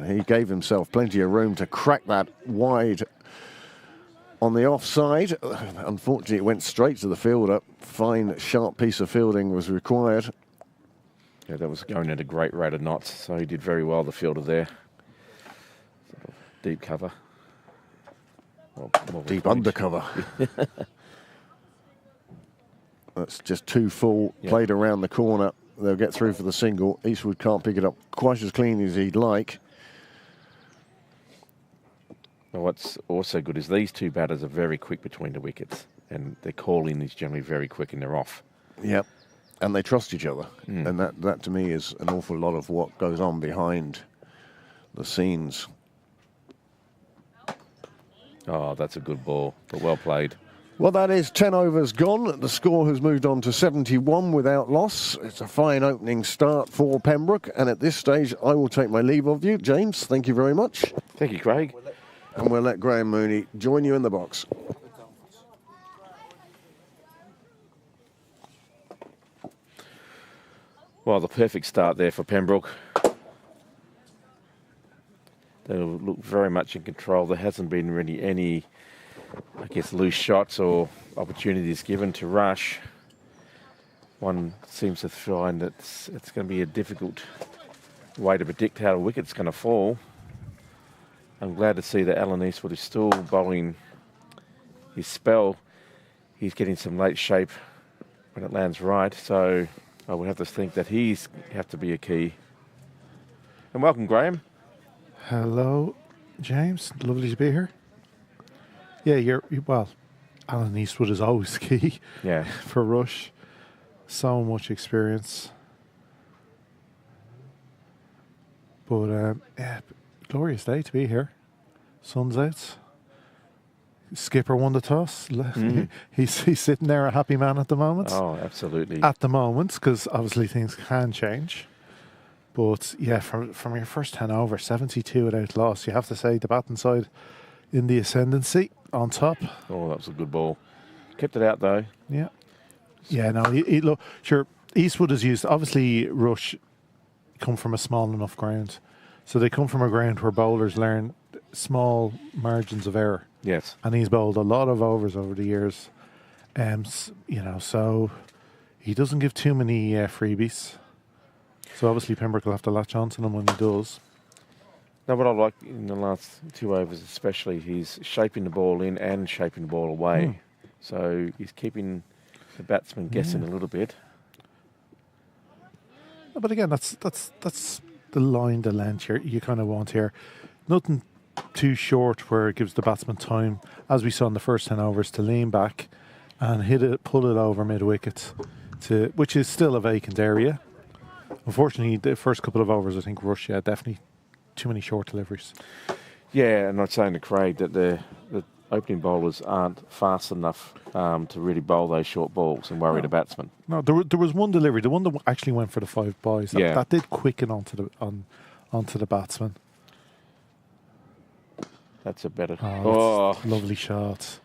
He gave himself plenty of room to crack that wide on the offside. Unfortunately, it went straight to the fielder. Fine, sharp piece of fielding was required. Yeah, that was going at a great rate of knots, so he did very well, the fielder there. Sort of deep cover. Well, deep undercover. That's just 2 full, played around the corner. They'll get through for the single. Eastwood can't pick it up quite as clean as he'd like. Well, what's also good is these 2 batters are very quick between the wickets, and their call-in is generally very quick and they're off. Yep, and they trust each other. And that to me is an awful lot of what goes on behind the scenes. Oh, that's a good ball, but well played. Well, that is 10 overs gone. The score has moved on to 71 without loss. It's a fine opening start for Pembroke, and at this stage I will take my leave of you. James, thank you very much. Thank you, Craig. And we'll let Graham Mooney join you in the box. Well, the perfect start there for Pembroke. They look very much in control. There hasn't been really any, I guess, loose shots or opportunities given to Rush. one seems to find that it's going to be a difficult way to predict how the wicket's going to fall. I'm glad to see that Alan Eastwood is still bowling his spell. He's getting some late shape when it lands right, so I would have to think that he's have to be a key. And welcome, Graham. Hello, James. Lovely to be here. Yeah, well, Alan Eastwood is always key Yeah. for Rush. So much experience. But, yeah, glorious day to be here. Sun's out. Skipper won the toss. He's sitting there a happy man at the moment. Oh, absolutely. At the moment, because obviously things can change. But, yeah, from your first 10 over, 72 without loss, you have to say the batting side in the ascendancy on top. Oh, that was a good ball. Kept it out, though. Yeah. Yeah, no, look, sure, Eastwood is used. Obviously, Rush come from a small enough ground. So they come from a ground where bowlers learn small margins of error. Yes. And he's bowled a lot of overs over the years. So he doesn't give too many freebies. So obviously Pembroke will have to latch on to them when he does. Now, what I like in the last 2 overs especially, he's shaping the ball in and shaping the ball away. So he's keeping the batsman guessing a little bit. But again, that's the line, the length you kind of want here. Nothing too short where it gives the batsman time, as we saw in the first 10 overs, to lean back and pull it over mid-wicket, which is still a vacant area. Unfortunately, the first couple of overs, I think Rush, definitely too many short deliveries. Yeah, and I'm saying to Craig that the opening bowlers aren't fast enough to really bowl those short balls and worry the batsman. No, there was one delivery, the one that actually went for the 5 boys. That did quicken onto the batsman. That's a better. Lovely shot.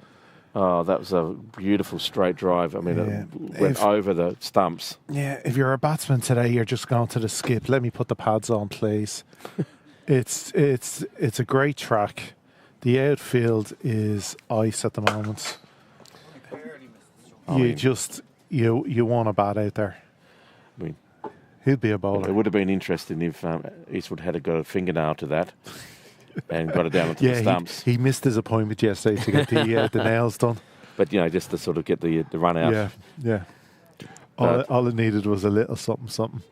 Oh, that was a beautiful straight drive. I mean, it went over the stumps. Yeah, if you're a batsman today, you're just going to the skip. Let me put the pads on, please. It's a great track. The outfield is ice at the moment. You want a bat out there. I mean, he'd be a bowler. It would have been interesting if Eastwood had got a fingernail to that and got it down onto the stumps. He missed his appointment yesterday to get the nails done. But just to sort of get the run out. Yeah. All it needed was a little something.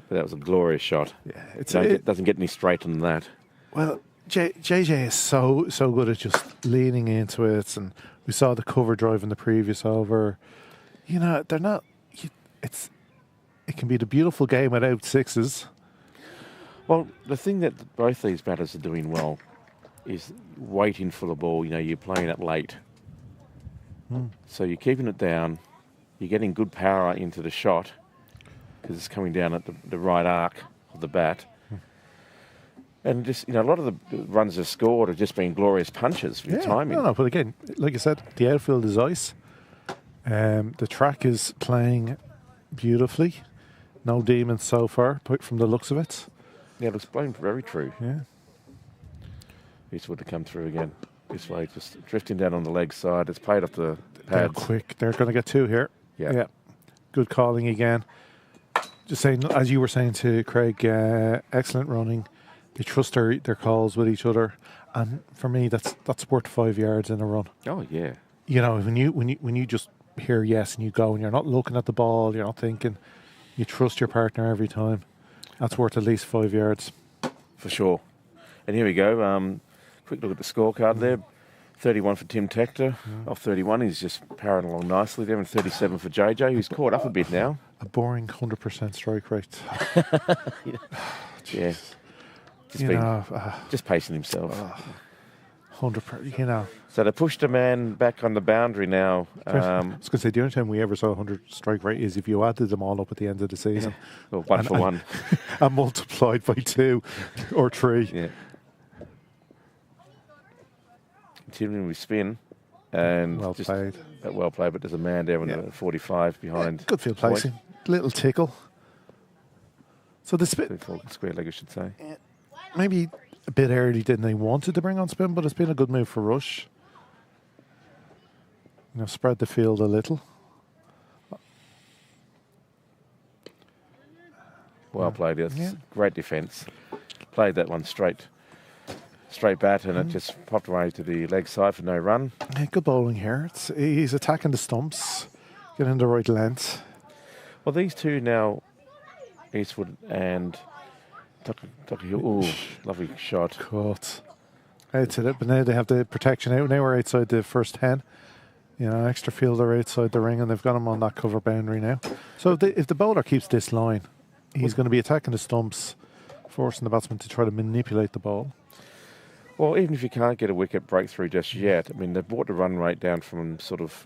But that was a glorious shot. Yeah, it doesn't get any straighter than that. Well, JJ is so good at just leaning into it, and we saw the cover drive in the previous over. They're not. It can be the beautiful game without sixes. Well, the thing that both these batters are doing well is waiting for the ball. You're playing it late, so you're keeping it down. You're getting good power into the shot because it's coming down at the right arc of the bat. And just, a lot of the runs they've scored have just been glorious punches with timing. No, but again, like I said, the outfield is ice. The track is playing beautifully. No demons so far, from the looks of it. Yeah, it looks playing very true. Yeah. Eastwood to come through again. This way, just drifting down on the leg side. It's played off the pads. They're quick. They're going to get 2 here. Yeah. Good calling again. Just saying, as you were saying to Craig, excellent running. They trust their calls with each other, and for me, that's worth 5 yards in a run. Oh yeah. When you just hear yes and you go, and you're not looking at the ball, you're not thinking, you trust your partner every time. That's worth at least 5 yards. For sure. And here we go. Quick look at the scorecard there. 31 for Tim Tector. Off 31, he's just powering along nicely there. And 37 for JJ, who's caught up a bit now. A boring 100% strike rate. Yeah. Just pacing himself. 100%, So they pushed a man back on the boundary now. I was going to say, the only time we ever saw 100 strike rate is if you added them all up at the end of the season. Well, one for one. And multiplied by 2 or 3. Yeah. Continuing with spin. And well played. Well played, but there's a man there on the 45 behind. Good field placing. Little tickle. So the spin. Square leg, I should say. Maybe a bit early than they wanted to bring on spin, but it's been a good move for Rush. Spread the field a little. Well played. It's Yeah. great defence. Played that one straight bat, and it just popped away to the leg side for no run. Yeah, good bowling here. He's attacking the stumps, getting the right length. Well, these two now, Eastwood and Tucker Hill. Ooh, lovely shot. Caught. Out it, but now they have the protection out. Now we're outside the first 10. You know, extra fielder outside the ring, and they've got him on that cover boundary now. So if the bowler keeps this line, he's going to be attacking the stumps, forcing the batsman to try to manipulate the ball. Well, even if you can't get a wicket breakthrough just yet, I mean, they've brought the run rate down from sort of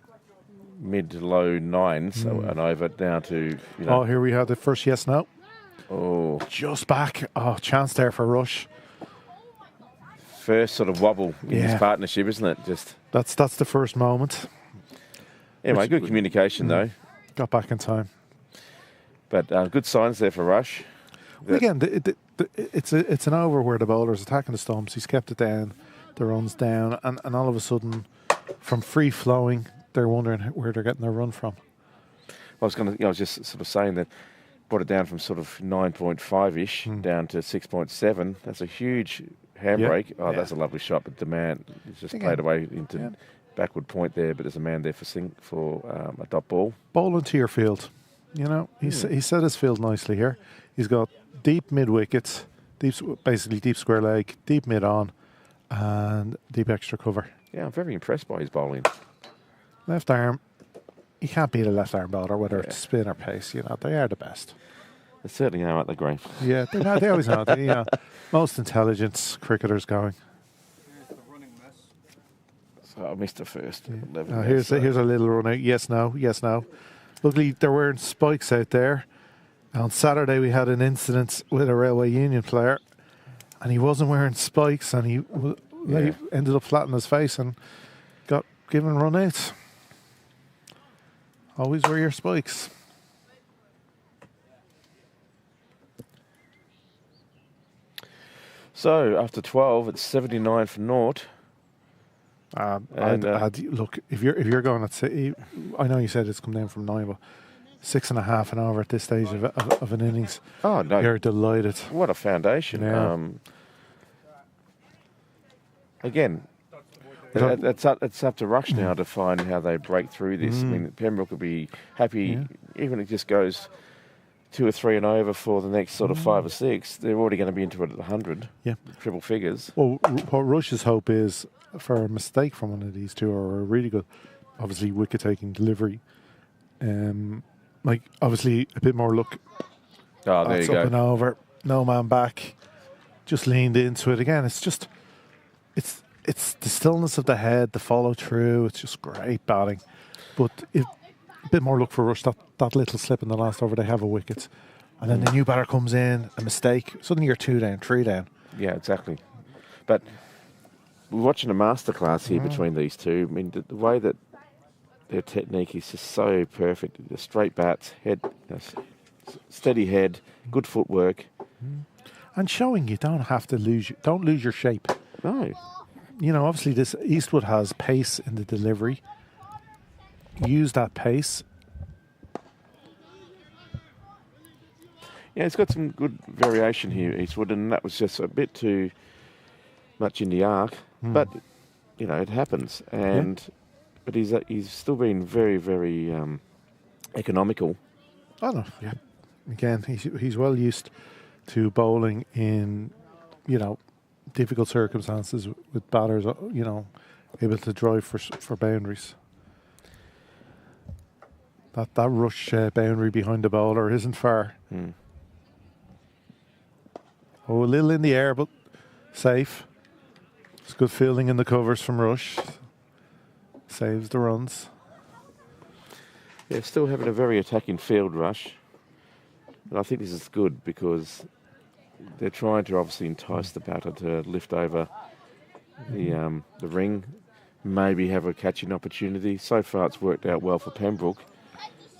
mid to low nines and over down to, you know. Oh, here we have the first yes, no. Oh, Just back. Oh, chance there for Rush. first sort of wobble in this Yeah. partnership, isn't it? Just That's the first moment. anyway, good communication though. Got back in time. But good signs there for Rush. Again, it's an over where the bowler's attacking the stumps. He's kept it down, the run's down, and all of a sudden, from free flowing, they're wondering where they're getting their run from. I was just sort of saying that brought it down from sort of 9.5-ish down to 6.7. That's a huge handbrake. Oh, Yeah. that's a lovely shot, but the man is just Again, played away into backward point there, but there's a man there for a dot ball. Bowl into your field. You know, he set his field nicely here. He's got deep mid wickets, basically deep square leg, deep mid on, and deep extra cover. Yeah, I'm very impressed by his bowling. Left arm. You can't beat a left arm bowler, whether it's spin or pace. You know, they are the best. They certainly are, aren't they, Graham? Yeah, they always are. Most intelligent cricketers going. Here's the running miss. So I missed the first. 11 Here's there, a little run out. Yes, no, yes, no. Luckily, they're wearing spikes out there. On Saturday, we had an incident with a Railway Union player, and he wasn't wearing spikes, and he ended up flat on his face and got given run out. Always wear your spikes. So after 12, it's 79 for naught. Look, if you're going at City, I know you said it's come down from 9, but 6.5 and over at this stage of an innings. Oh, no. You're delighted. What a foundation. Yeah. Again, it's up to Rush now to find how they break through this. I mean, Pembroke will be happy, even if it just goes 2 or 3 and over for the next sort of 5 or 6. They're already going to be into it at 100. Yeah. Triple figures. Well, what Rush's hope is for a mistake from one of these two, or a really good, obviously, wicket-taking delivery. Obviously, a bit more luck. Oh, there you Up and go. over, no man back, just leaned into it again. It's the stillness of the head, the follow through. It's just great batting, but a bit more luck for Rush. That little slip in the last over, they have a wicket, and then the new batter comes in, a mistake. Suddenly you're 2 down, 3 down. Yeah, exactly. But we're watching a masterclass here between these two. I mean, the way that their technique is just so perfect. The straight bats, head, steady head, good footwork. And showing you don't have to don't lose your shape. No. You know, obviously this Eastwood has pace in the delivery. Use that pace. Yeah, it's got some good variation here, Eastwood, and that was just a bit too much in the arc. But, you know, it happens. But he's still been very, very economical. Oh no, yeah. Again, he's well used to bowling in, you know, difficult circumstances with batters, you know, able to drive for boundaries. That rush boundary behind the bowler isn't far. Oh, a little in the air, but safe. It's good fielding in the covers from Rush. Saves the runs. Yeah, still having a very attacking field Rush. And I think this is good because they're trying to obviously entice the batter to lift over the ring, maybe have a catching opportunity. So far it's worked out well for Pembroke,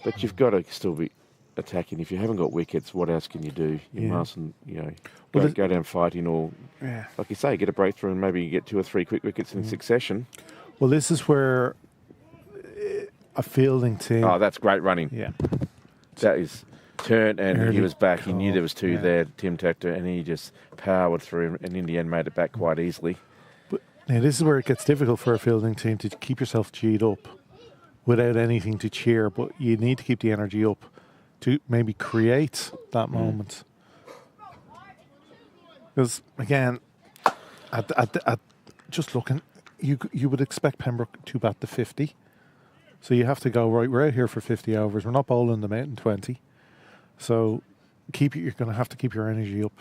but you've got to still be attacking. If you haven't got wickets, what else can you do? You mustn't, go down fighting or, like you say, get a breakthrough and maybe get 2 or 3 quick wickets in succession. Well, this is where a fielding team... Oh, that's great running. Yeah. That is... turned and Early he was back. He knew call, there was two yeah. there, Tim Tector, and he just powered through and in the end made it back quite easily. But now this is where it gets difficult for a fielding team to keep yourself G'd up without anything to cheer, but you need to keep the energy up to maybe create that moment. Because again, at just looking, you would expect Pembroke to bat the 50. So you have to go, right, we're out here for 50 overs. We're not bowling them out in 20. So you're going to have to keep your energy up.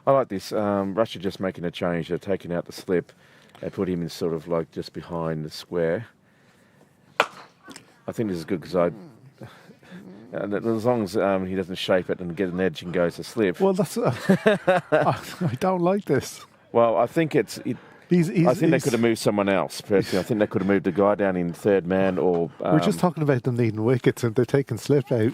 I like this. Rush are just making a change. They're taking out the slip and put him in sort of like just behind the square. I think this is good because as long as he doesn't shape it and get an edge and goes to slip. Well, that's I don't like this. Well, I think I think they could have moved someone else. Personally, I think they could have moved a guy down in third man or. We're just talking about them needing wickets and they're taking slip out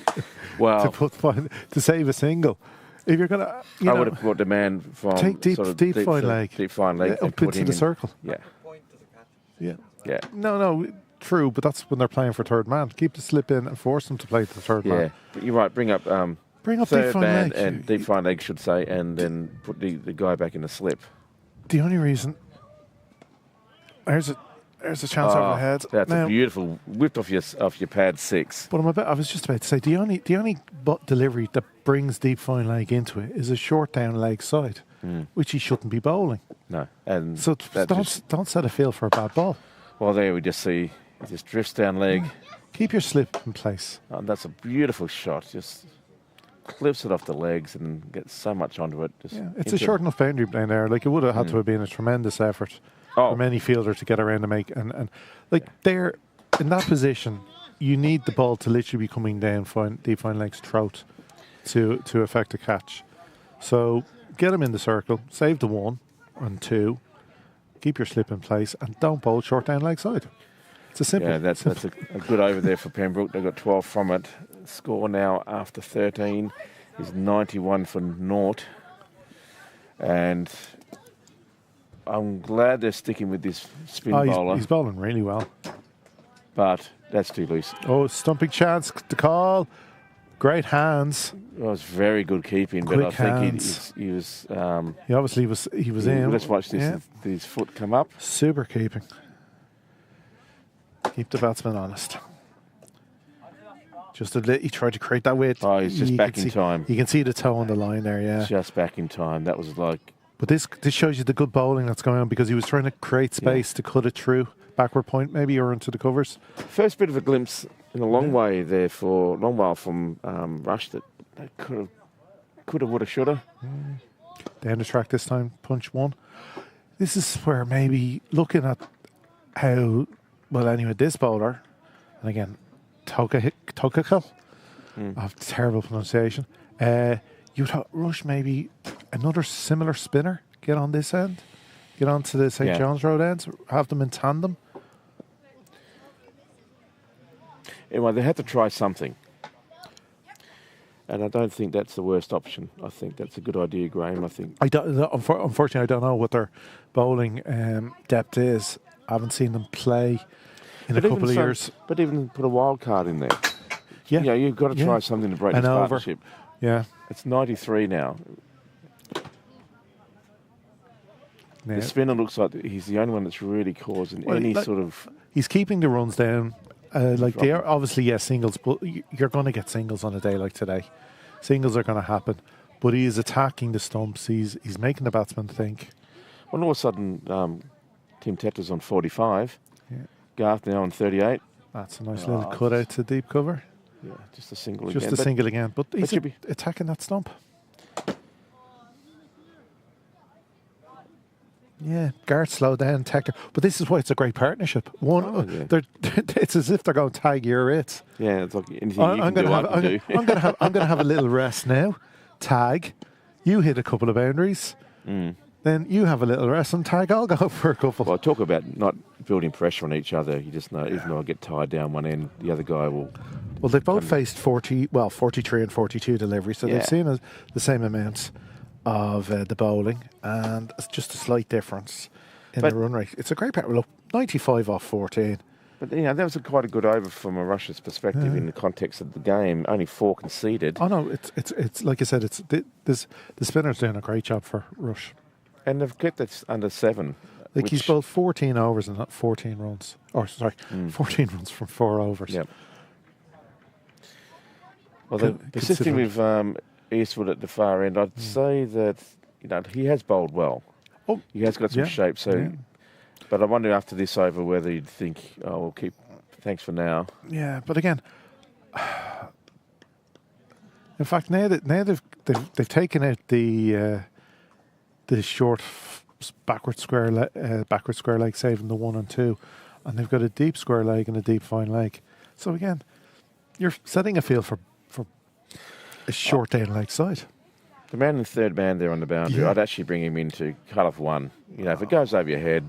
Well, to save a single. If you're gonna, I would have put the man from take deep fine leg and up put into him the in. circle. Yeah, Point to the catch. Yeah. yeah, No, true, but that's when they're playing for third man. Keep the slip in and force them to play the third yeah. man. But you're right. Bring up Deep third fine man leg. and deep fine leg, should say, and then put the guy back in the slip. The only reason there's a chance over the head. That's now, a beautiful whipped off your pad 6. but I was just about to say the only delivery that brings deep fine leg into it is a short down leg side, which he shouldn't be bowling. No, and So don't set a field for a bad ball. well, there we just see he just drifts down leg. Keep your slip in place. And that's a beautiful shot. Just clips it off the legs and gets so much onto it. Just Yeah, it's a short enough boundary down there. Like it would have had to have been a tremendous effort from any fielder to get around and make and like they're in that position. You need the ball to literally be coming down deep fine leg's throat to affect a catch. So get him in the circle, save the 1 and 2, keep your slip in place, and don't bowl short down leg side. It's a simple. Yeah, that's a good over there for Pembroke. They got 12 from it. Score now after 13 is 91 for naught. And I'm glad they're sticking with this spin bowler. He's bowling really well. But that's too loose. Oh, stumping chance to call. Great hands. It was very good keeping, but I think he was. He obviously was. He was in. Let's watch this. Yeah. His foot come up. Super keeping. Keep the batsman honest. Just a little, he tried to create that weight. Oh, he's just back in time. You can see the toe on the line there, yeah. Just back in time. That was like. But this shows you the good bowling that's going on because he was trying to create space to cut it through backward point maybe or into the covers. First bit of a glimpse in a long way there for a long while from Rush that they could have, would have, should have. Down the track this time, punch 1. This is where maybe looking at how, well anyway, this bowler, and again, Tokakal, of terrible pronunciation, you'd Rush maybe another similar spinner, get on this end, get onto the St. John's Road ends, have them in tandem. Anyway, they had to try something. And I don't think that's the worst option. I think that's a good idea, Graham. I think. Unfortunately, I don't know what their bowling depth is. I haven't seen them play in a couple of years. But even put a wild card in there. Yeah. You know, you've got to try something to break this partnership. Yeah. It's 93 now. The spinner looks like he's the only one that's really causing any sort of... He's keeping the runs down. They are obviously, singles, but you're going to get singles on a day like today. Singles are going to happen. But he is attacking the stumps. He's making the batsman think. Well, all of a sudden, Tim Tector's on 45. Yeah. Garth now on 38. That's a nice little cut out to deep cover. Yeah, just a single again. Just a single again. But he's attacking that stump. Yeah, Garth slowed down, Tector. But this is why it's a great partnership. It's as if they're going tag your it. Yeah, it's like anything I'm going to have a little rest now. Tag, you hit a couple of boundaries. Then you have a little rest and tag. I'll go for a couple. Well, talk about not building pressure on each other. You just know, even though I get tied down one end, the other guy will. Well, they've both faced 43 and 42 deliveries, so they've seen the same amount of the bowling, and it's just a slight difference in the run rate. It's a great part. Look, 95 off 14. But that was quite a good over from a Rush's perspective in the context of the game. Only 4 conceded. Oh no, it's like I said, the spinner's doing a great job for Rush. And they've kept it under 7. Like he's bowled 14 overs and not 14 runs. Or sorry, 14 runs from 4 overs. Yep. Well, they're persisting with Eastwood at the far end. I'd say that he has bowled well. Oh, he has got some shape. So, but I wonder after this over whether you'd think, oh, we'll keep. Thanks for now. Yeah, but again, in fact, now they've taken out the short backward square leg, saving the 1 and 2, and they've got a deep square leg and a deep fine leg. So again, you're setting a field for a short down leg side. The man in third man there on the boundary, I'd actually bring him in to cut off 1. If it goes over your head,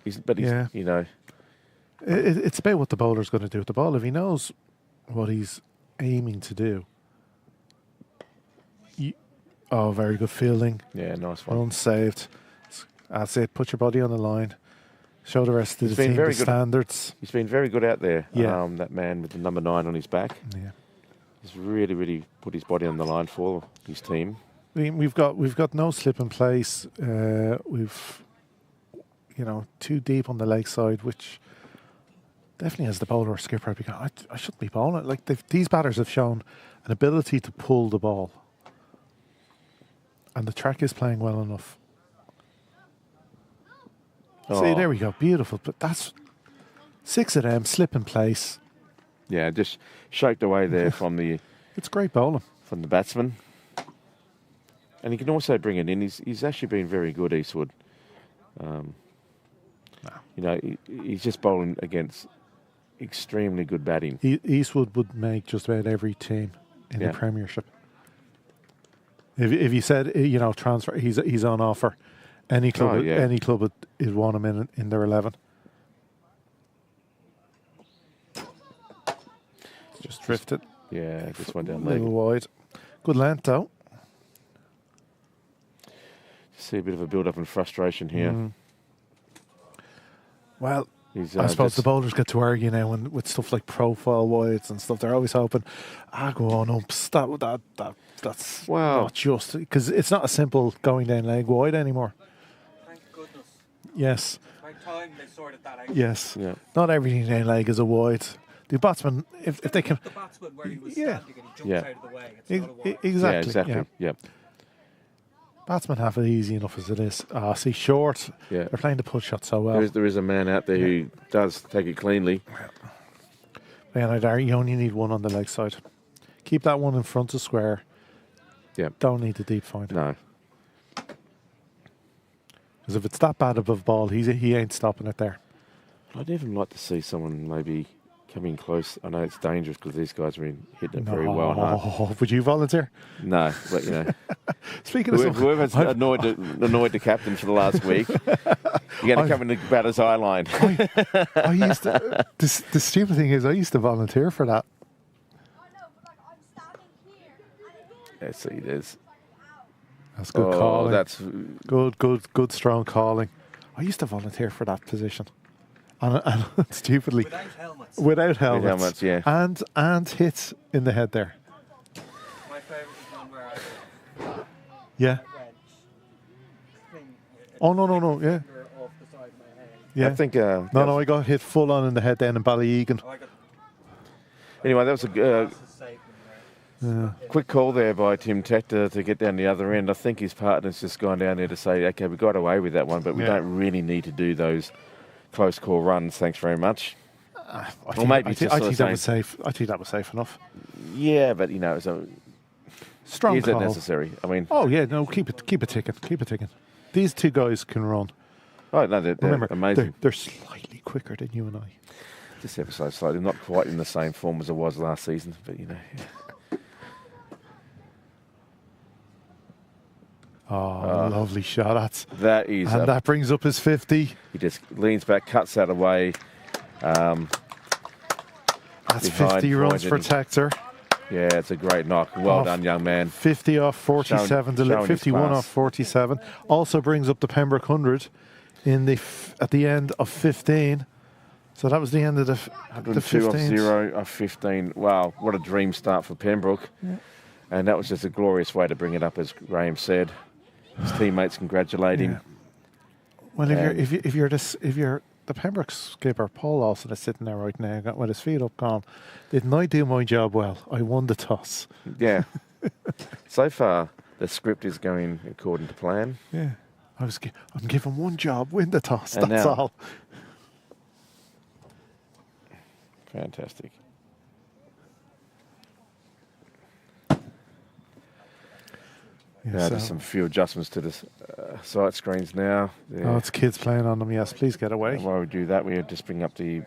it's about what the bowler's going to do with the ball. If he knows what he's aiming to do. Very good fielding. Yeah, nice one. Run saved. That's it. Put your body on the line. Show the rest of the team the standards. He's been very good out there. Yeah. That man with the number 9 on his back. Yeah. He's really, really put his body on the line for his team. I mean, we've got no slip in place. We've too deep on the leg side, which definitely as the bowler or skipper, I'd be going, I shouldn't be bowling. Like these batters have shown an ability to pull the ball, and the track is playing well enough. See, there we go, beautiful. But that's 6 of them slip in place. Yeah, just shaped away there from the. It's great bowling from the batsman, and he can also bring it in. He's actually been very good, Eastwood. He's just bowling against extremely good batting. Eastwood would make just about every team in the Premiership. If you said transfer, he's on offer. Any club would want him in their 11. Just drifted. Yeah, just went down a little wide. Good length though. See a bit of a build up and frustration here. Well, I suppose the bowlers get to argue now with stuff like profile wides and stuff. They're always hoping, go on umps. That's not just because it's not a simple going down leg wide anymore. Thank goodness. Yes. By time they sorted that out. Yes. Yeah. Not everything down leg is a wide. The batsman, if they can, the batsman where he was standing and he jumps out of the way. It's not a wide. Exactly. Yeah. Batsmen have it easy enough as it is. See, short. Yeah. They're playing the putt shot so well. There is a man out there who does take it cleanly. You only need 1 on the leg side. Keep that 1 in front of square. Yeah. Don't need the deep find. No. Because if it's that bad above ball, he ain't stopping it there. I'd even like to see someone maybe come in close. I know it's dangerous because these guys have been hitting it very well. Huh? Would you volunteer? No, but Speaking of whoever's annoyed the captain for the last week, you're going to come in the batter's eye line. I used to. The stupid thing is, I used to volunteer for that. Yeah, see, there's. That's good calling. That's good, strong calling. I used to volunteer for that position. And stupidly. Without helmets. Yeah. And hits in the head there. My favourite is one where I yeah. Oh, no, yeah. off the side of my head. Yeah. I think... no, I got hit full on in the head then in Ballyegan. Anyway, that was a quick call there by Tim Tector to get down the other end. I think his partner's just gone down there to say, okay, we got away with that one, but we don't really need to do those close call runs. Thanks very much. I think that was safe. I think that was safe enough. Yeah, but it's a strong is call. It necessary? I mean, keep it ticking. These 2 guys can run. Oh no, they're amazing. They're slightly quicker than you and I. This episode slightly not quite in the same form as it was last season, but Lovely shot. That is, and that brings up his 50. He just leans back, cuts that away. That's 50 runs for Tector. Yeah, it's a great knock. Well done, young man. 50 off 47, 51 off 47. Also brings up the Pembroke 100 at the end of 15. So that was the end of the 102 off 15th. 0 off 15. Wow, what a dream start for Pembroke. Yeah. And that was just a glorious way to bring it up, as Graham said. His teammates congratulate him. Well, if you're the Pembroke skipper, Paul Lawson is sitting there right now with his feet up, gone, didn't I do my job well? I won the toss. Yeah. So far, the script is going according to plan. Yeah. I'm given one job, win the toss. And That's now- all. Fantastic. Yeah, Now there's some few adjustments to the sight screens now. Oh, it's kids playing on them. Yes, please get away. While we do that, we just bring up the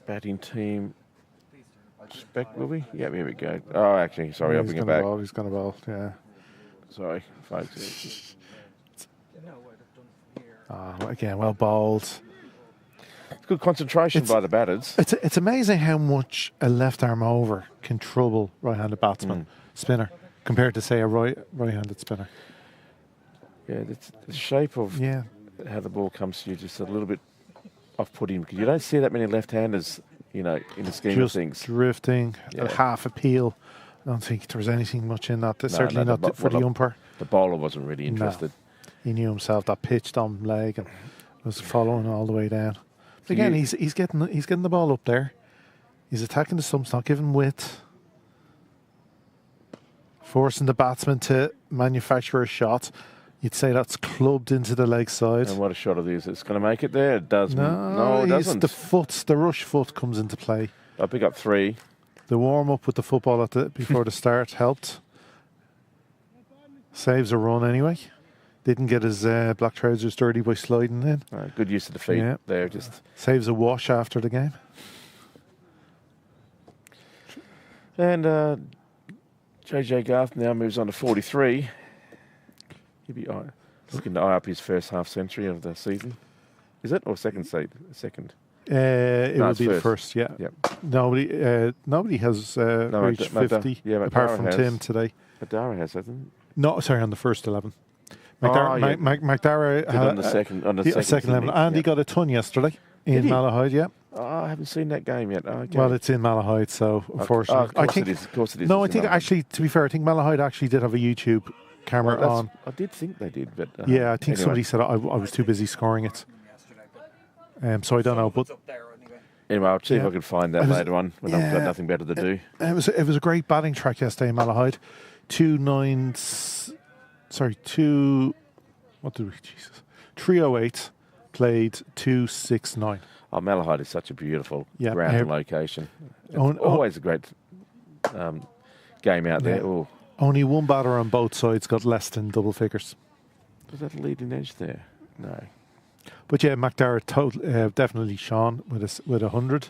batting team spec, will we? Yeah, here we go. Oh, actually, sorry, I'll He's bring it gonna back. ball, he's going to ball, yeah. Sorry, folks. Again, well bowled. It's good concentration by the batters. It's amazing how much a left arm over can trouble right-handed batsman, spinner, compared to, say, a right-handed spinner. Yeah, the shape of how the ball comes to you just a little bit off-putting, because you don't see that many left-handers, in the scheme of things. Drifting, at half a peel. I don't think there was anything much in that. Certainly not for the umpire. The bowler wasn't really interested. No. He knew himself that pitched on leg and was following all the way down. But again, he's getting the ball up there. He's attacking the stumps, not giving width, forcing the batsman to manufacture a shot. You'd say that's clubbed into the leg side. And what a shot it is. It's going to make it there. It does. No, it doesn't. The rush foot comes into play. I'll pick up 3. The warm up with the football before the start helped. Saves a run anyway. Didn't get his black trousers dirty by sliding in. Good use of the feet there. Just saves a wash after the game. And JJ Garth now moves on to 43. He'll be looking to eye up his first half century of the season. Is it, or second? Second. It would be first. the first, yeah. Yep. Nobody has reached 50 apart from Tim today. Madara has, hasn't he? No, sorry, on the first 11. McDara on the second 11. And he got a ton yesterday in Malahide, yeah. Oh, I haven't seen that game yet. Okay. Well, it's in Malahide, so unfortunately. Of course it is. No, I think actually, to be fair, I think Malahide actually did have a YouTube camera on. I did think they did, but yeah, I think somebody said I was too busy scoring it. So I don't know, but anyway, I'll see if I can find that later on when I've got nothing better to do. It was a great batting track yesterday in Malahide. 308 played 269. Oh, Malahide is such a beautiful ground and location. It's always a great game out there. Ooh. Only one batter on both sides got less than double figures. Was that a leading edge there? No. But yeah, McDara definitely shone with 100.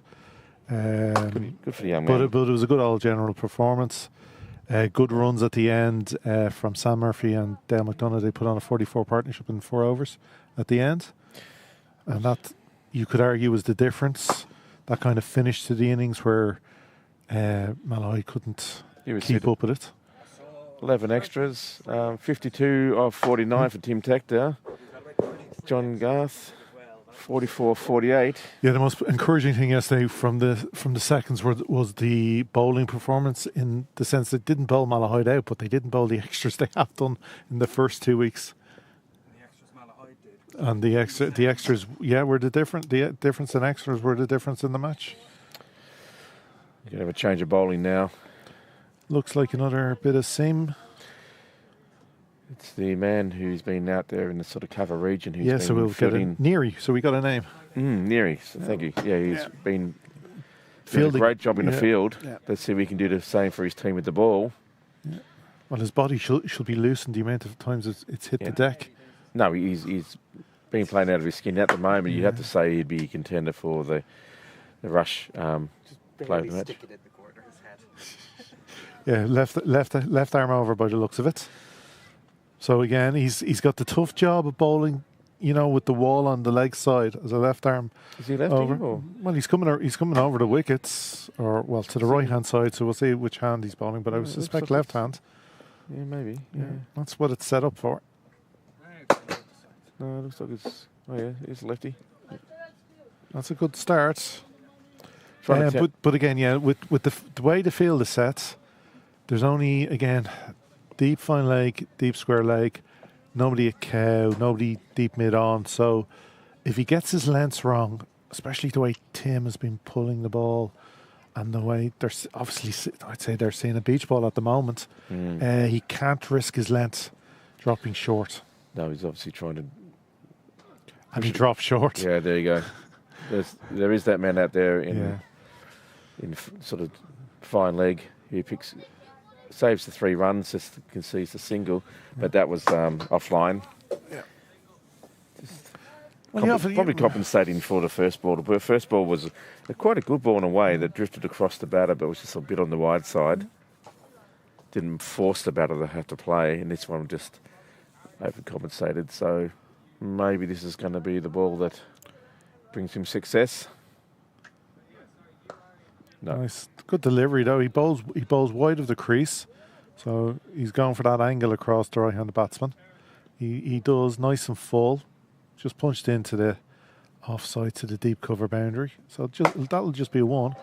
Good for the young man. But it was a good all general performance. Good runs at the end from Sam Murphy and Dale McDonough. They put on a 44 partnership in 4 overs at the end. And that, you could argue, was the difference. That kind of finish to the innings where Malloy couldn't keep up with it. 11 extras, 52 of 49 for Tim Tector. John Garth, 44-48. Yeah, the most encouraging thing yesterday from the seconds was the bowling performance, in the sense that they didn't bowl Malahide out, but they didn't bowl the extras they have done in the first 2 weeks. And the extras, were the difference in extras were the difference in the match. You can have a change of bowling now. Looks like another bit of seam. It's the man who's been out there in the sort of cover region who's been so we'll get in Neary. So we got a name. Neary. So thank you. Yeah, he's been doing a great job in the field. Yeah. Let's see if we can do the same for his team with the ball. Yeah. Well, his body should be loosened the amount of times it's hit the deck. No, he's been playing out of his skin at the moment. You'd have to say he'd be a contender for the Rush play of the match. Yeah, left arm over by the looks of it. So again, he's got the tough job of bowling, with the wall on the leg side as a left arm. Is he lefty? Or? Well, he's coming over the wickets, or to the right hand side. So we'll see which hand he's bowling. But I would suspect left hand. Yeah, maybe. Yeah, that's what it's set up for. No, it looks like it's. Oh yeah, it's lefty. That's a good start. Trying to but again, yeah, with the way the field is set, there's only, again, deep fine leg, deep square leg, nobody at cow, nobody deep mid on. So if he gets his lengths wrong, especially the way Tim has been pulling the ball and the way they're obviously, I'd say they're seeing a beach ball at the moment, he can't risk his length dropping short. No, he's obviously trying to. And he dropped short. Yeah, there you go. There is that man out there Yeah. in sort of fine leg. He saves the 3 runs, just concedes the single, but that was offline. Yeah. Probably compensating for the first ball. The first ball was quite a good ball in a way that drifted across the batter, but was just a bit on the wide side. Didn't force the batter to have to play, and this one just overcompensated. So maybe this is going to be the ball that brings him success. No. Nice, good delivery though. He bowls wide of the crease, so he's going for that angle across the right-handed batsman. He does nice and full. Just punched into the offside to the deep cover boundary. So that'll just be a 1.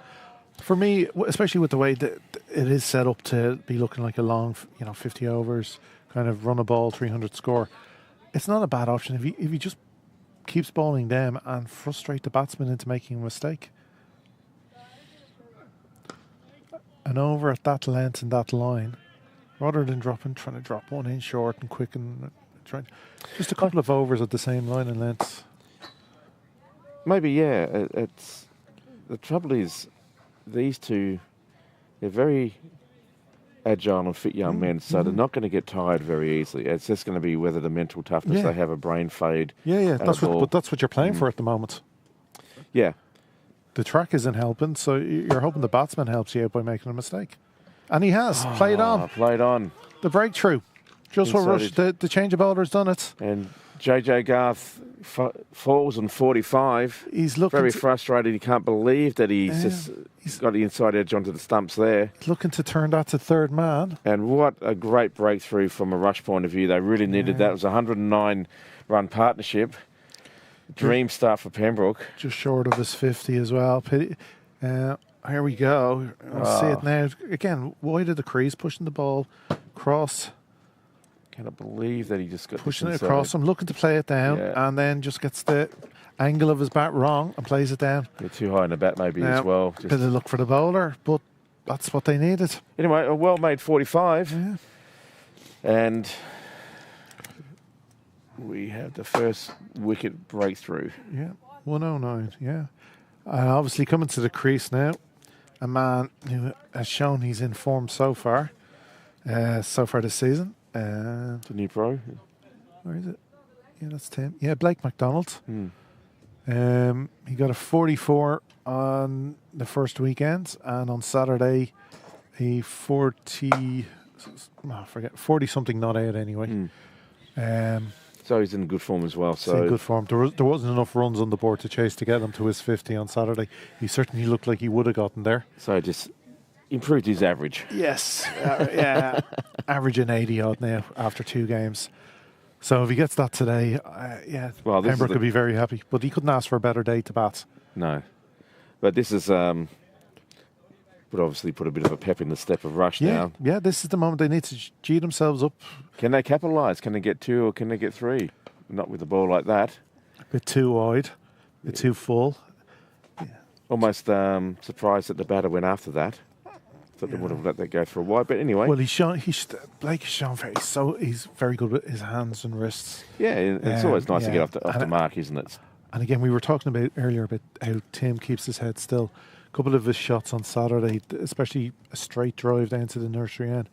For me, especially with the way that it is set up to be looking like a long, 50 overs, kind of run a ball, 300 score, it's not a bad option if he just keeps bowling them and frustrate the batsman into making a mistake. An over at that length and that line, rather than trying to drop one in short and quick and just a couple of overs at the same line and length. Maybe, yeah. It's the trouble is these two, they're very agile and fit young men, so they're not going to get tired very easily. It's just going to be whether the mental toughness, they have a brain fade. Yeah. That's what you're playing for at the moment. Yeah. The track isn't helping, so you're hoping the batsman helps you out by making a mistake. And he has. Played on. The breakthrough. Just what Rush, the change of bowler's done it. And JJ Garth falls on 45. He's looking very frustrated. He can't believe that he's got the inside edge onto the stumps there. He's looking to turn that to third man. And what a great breakthrough from a Rush point of view. They really needed that. It was a 109-run partnership. Dream start for Pembroke. Just short of his 50 as well. Pity. Here we go. We'll see it now. Again, wide of the crease, pushing the ball across. Cannot believe that he just got pushing it across. I'm looking to play it down, and then just gets the angle of his bat wrong and plays it down. You're too high in the bat maybe as well. Bit of luck for the bowler, but that's what they needed. Anyway, a well-made 45. Yeah. And we have the first wicket breakthrough. Yeah, 109, yeah. And obviously coming to the crease now, a man who has shown he's in form so far this season. The new pro. Where is it? Yeah, that's Tim. Yeah, Blake McDonald. Mm. He got a 44 on the first weekend, and on Saturday, a 40 something not out anyway. So he's in good form as well. So in good form. There wasn't enough runs on the board to chase to get him to his 50 on Saturday. He certainly looked like he would have gotten there. So just improved his average. Yes, yeah, averaging 80 odd now after 2 games. So if he gets that today, Pembroke could be very happy. But he couldn't ask for a better day to bat. No, but this is would obviously put a bit of a pep in the step of Rush now. Yeah, this is the moment they need to G themselves up. Can they capitalise? Can they get 2 or can they get 3? Not with a ball like that. A bit too wide, a bit too full. Yeah. Almost surprised that the batter went after that. Thought they would have let that go for a while, but anyway. Well, Blake has shown he's very good with his hands and wrists. Yeah, it's always nice to get off the mark, isn't it? And again, we were talking about earlier about how Tim keeps his head still. A couple of his shots on Saturday, especially a straight drive down to the nursery end,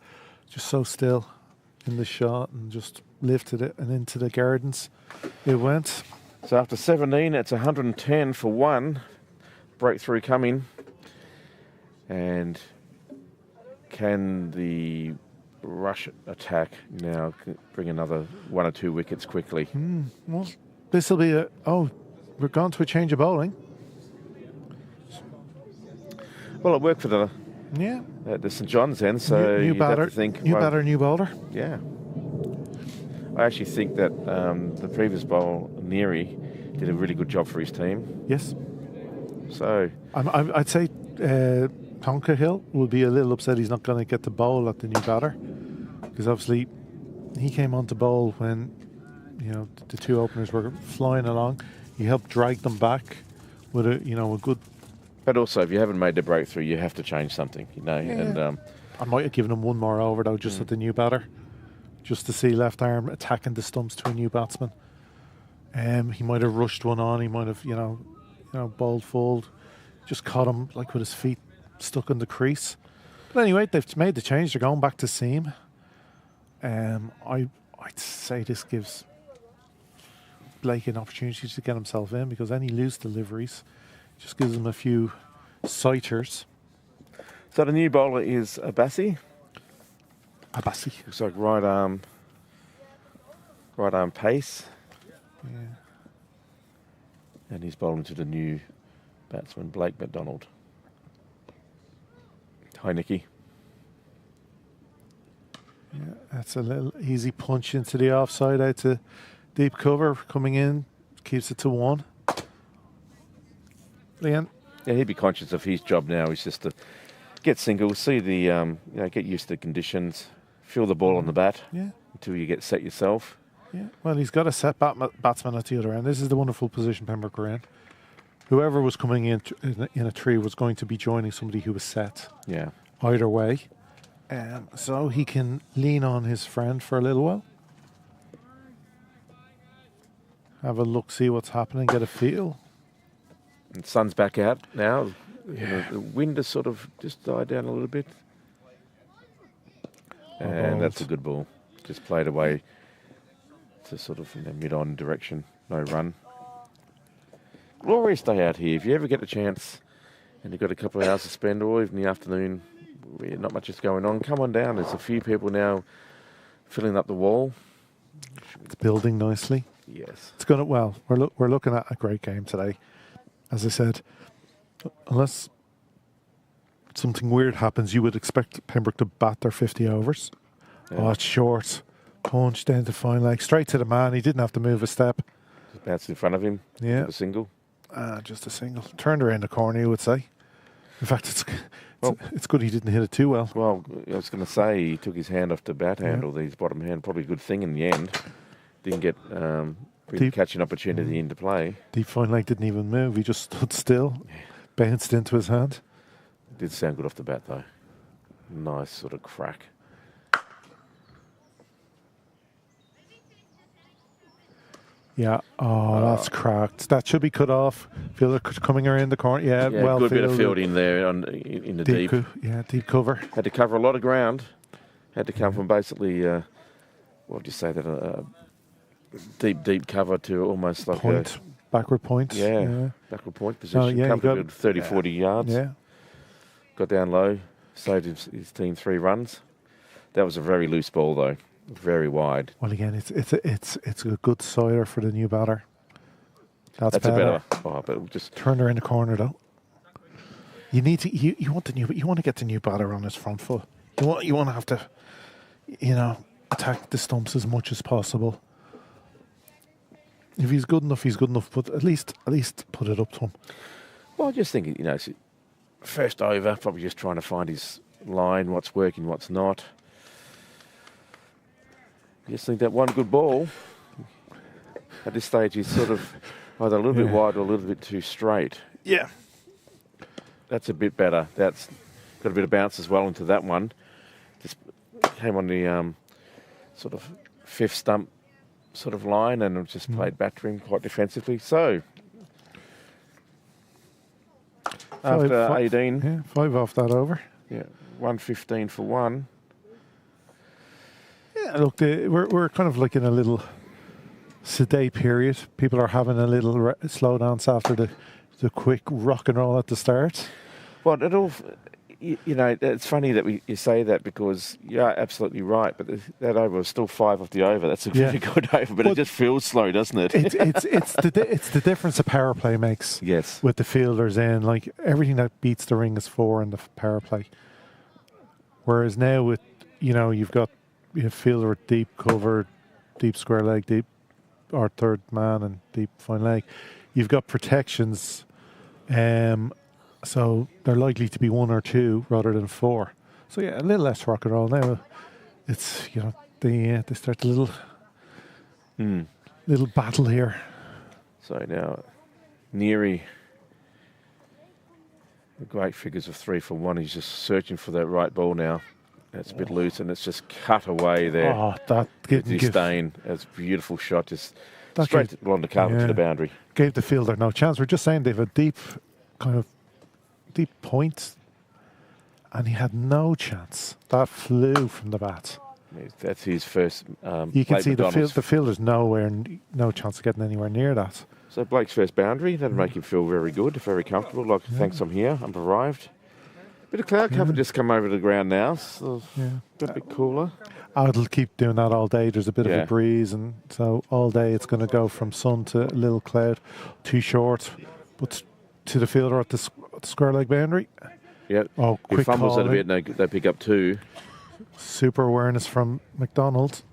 just so still in the shot and just lifted it and into the gardens it went. So after 17, it's 110 for 1. Breakthrough coming. And can the Rush attack now bring another 1 or 2 wickets quickly? Well, this will be we're gone to a change of bowling. Well, it worked for the St John's end, so new batter, new bowler. Yeah. I actually think that the previous bowler, Neary, did a really good job for his team. Yes. So I'd say Tonka Hill will be a little upset he's not going to get the bowl at the new batter, because obviously he came on to bowl when the two openers were flying along. He helped drag them back with a good. But also, if you haven't made the breakthrough, you have to change something, Yeah. And I might have given him one more over though, just at the new batter, just to see left arm attacking the stumps to a new batsman. He might have rushed one on. He might have bowled full, just caught him like with his feet stuck in the crease. But anyway, they've made the change. They're going back to seam. I'd say this gives Blake an opportunity to get himself in, because any loose deliveries just gives him a few sighters. So the new bowler is Abassi. Looks like right arm pace. Yeah. And he's bowling to the new batsman, Blake McDonald. Hi, Nicky. Yeah, that's a little easy punch into the offside, out to deep cover, coming in, keeps it to 1. Leanne? Yeah, he'd be conscious of his job now. Is just to get singles, see the, get used to the conditions, feel the ball on the bat until you get set yourself. Yeah, well, he's got a set batsman at the other end. This is the wonderful position Pembroke are in. Whoever was coming in a tree was going to be joining somebody who was set. Yeah. Either way. So he can lean on his friend for a little while. Have a look, see what's happening, get a feel. And sun's back out now. Yeah. The wind has sort of just died down a little bit. And that's a good ball. Just played away to sort of mid-on direction. No run. Glorious day out here. If you ever get a chance and you've got a couple of hours to spend, or even in the afternoon, where not much is going on, come on down. There's a few people now filling up the wall. It's building nicely. Yes. It's going to, well, we're looking at a great game today. As I said, unless something weird happens, you would expect Pembroke to bat their 50 overs. Yeah. Oh, it's short. Punch down to fine leg, straight to the man. He didn't have to move a step. Just bounced in front of him. Yeah. A single. Just a single. Turned her in the corner, you would say. In fact, it's good he didn't hit it too well. Well, I was going to say he took his hand off the bat handle, his bottom hand. Probably a good thing in the end. Didn't get catching opportunity into play. Deep fine leg didn't even move. He just stood still, bounced into his hand. It did sound good off the bat, though. Nice sort of crack. Yeah. Oh, that's cracked. That should be cut off. Fielder coming around the corner. Yeah, well good fielded. bit of fielding there in the deep. Deep cover. Had to cover a lot of ground. Had to come from basically, what would you say, that deep cover to almost like point. Backward point. Yeah, backward point position. Covered good 30, 40 yards. Yeah. Got down low, saved his team 3 runs. That was a very loose ball, though. Very wide. Well, again, it's a good sider for the new batter. That's better. Oh, but just turn her in the corner though. You need to you want to get the new batter on his front foot. You want to have to attack the stumps as much as possible. If he's good enough, he's good enough. But at least put it up to him. Well, I just think first over, probably just trying to find his line, what's working, what's not. I just think that one good ball at this stage is sort of either a little bit wide or a little bit too straight. Yeah. That's a bit better. That's got a bit of bounce as well into that one. Just came on the sort of 5th stump sort of line and just played back to him quite defensively. So, after 18. Yeah, 5 off that over. Yeah, 115 for 1. Yeah, look, we're kind of like in a little sedate period. People are having a little slow dance after the quick rock and roll at the start. Well, it's funny that you say that because you're absolutely right. But that over was still 5 off the over. That's a really good over, but it just feels slow, doesn't it? It's the difference the power play makes. Yes, with the fielders in, like everything that beats the ring is 4 in the power play. Whereas now with you've got fielder deep cover, deep square leg, deep or third man and deep fine leg. You've got protections So they're likely to be 1 or 2 rather than 4. So yeah, a little less rock and roll now. It's they start a little battle here. So now, Neary, the great figures of 3 for 1. He's just searching for that right ball now. It's a bit loose, and it's just cut away there. Oh, that didn't give... Stain. It's a beautiful shot, just straight along the cover to the boundary. Gave the fielder no chance. We're just saying they've a deep point, and he had no chance. That flew from the bat. That's his first. You can see the fielder's no chance of getting anywhere near that. So Blake's first boundary, that'll make him feel very good, very comfortable. Like, thanks, I'm here, I'm arrived. Bit of cloud cover just come over the ground now, so a bit cooler. It'll keep doing that all day. There's a bit of a breeze, and so all day it's going to go from sun to a little cloud. Too short, but to the fielder at the square leg boundary. Yeah. Oh, quick he fumbles call it a bit, and they pick up 2. Super awareness from McDonald.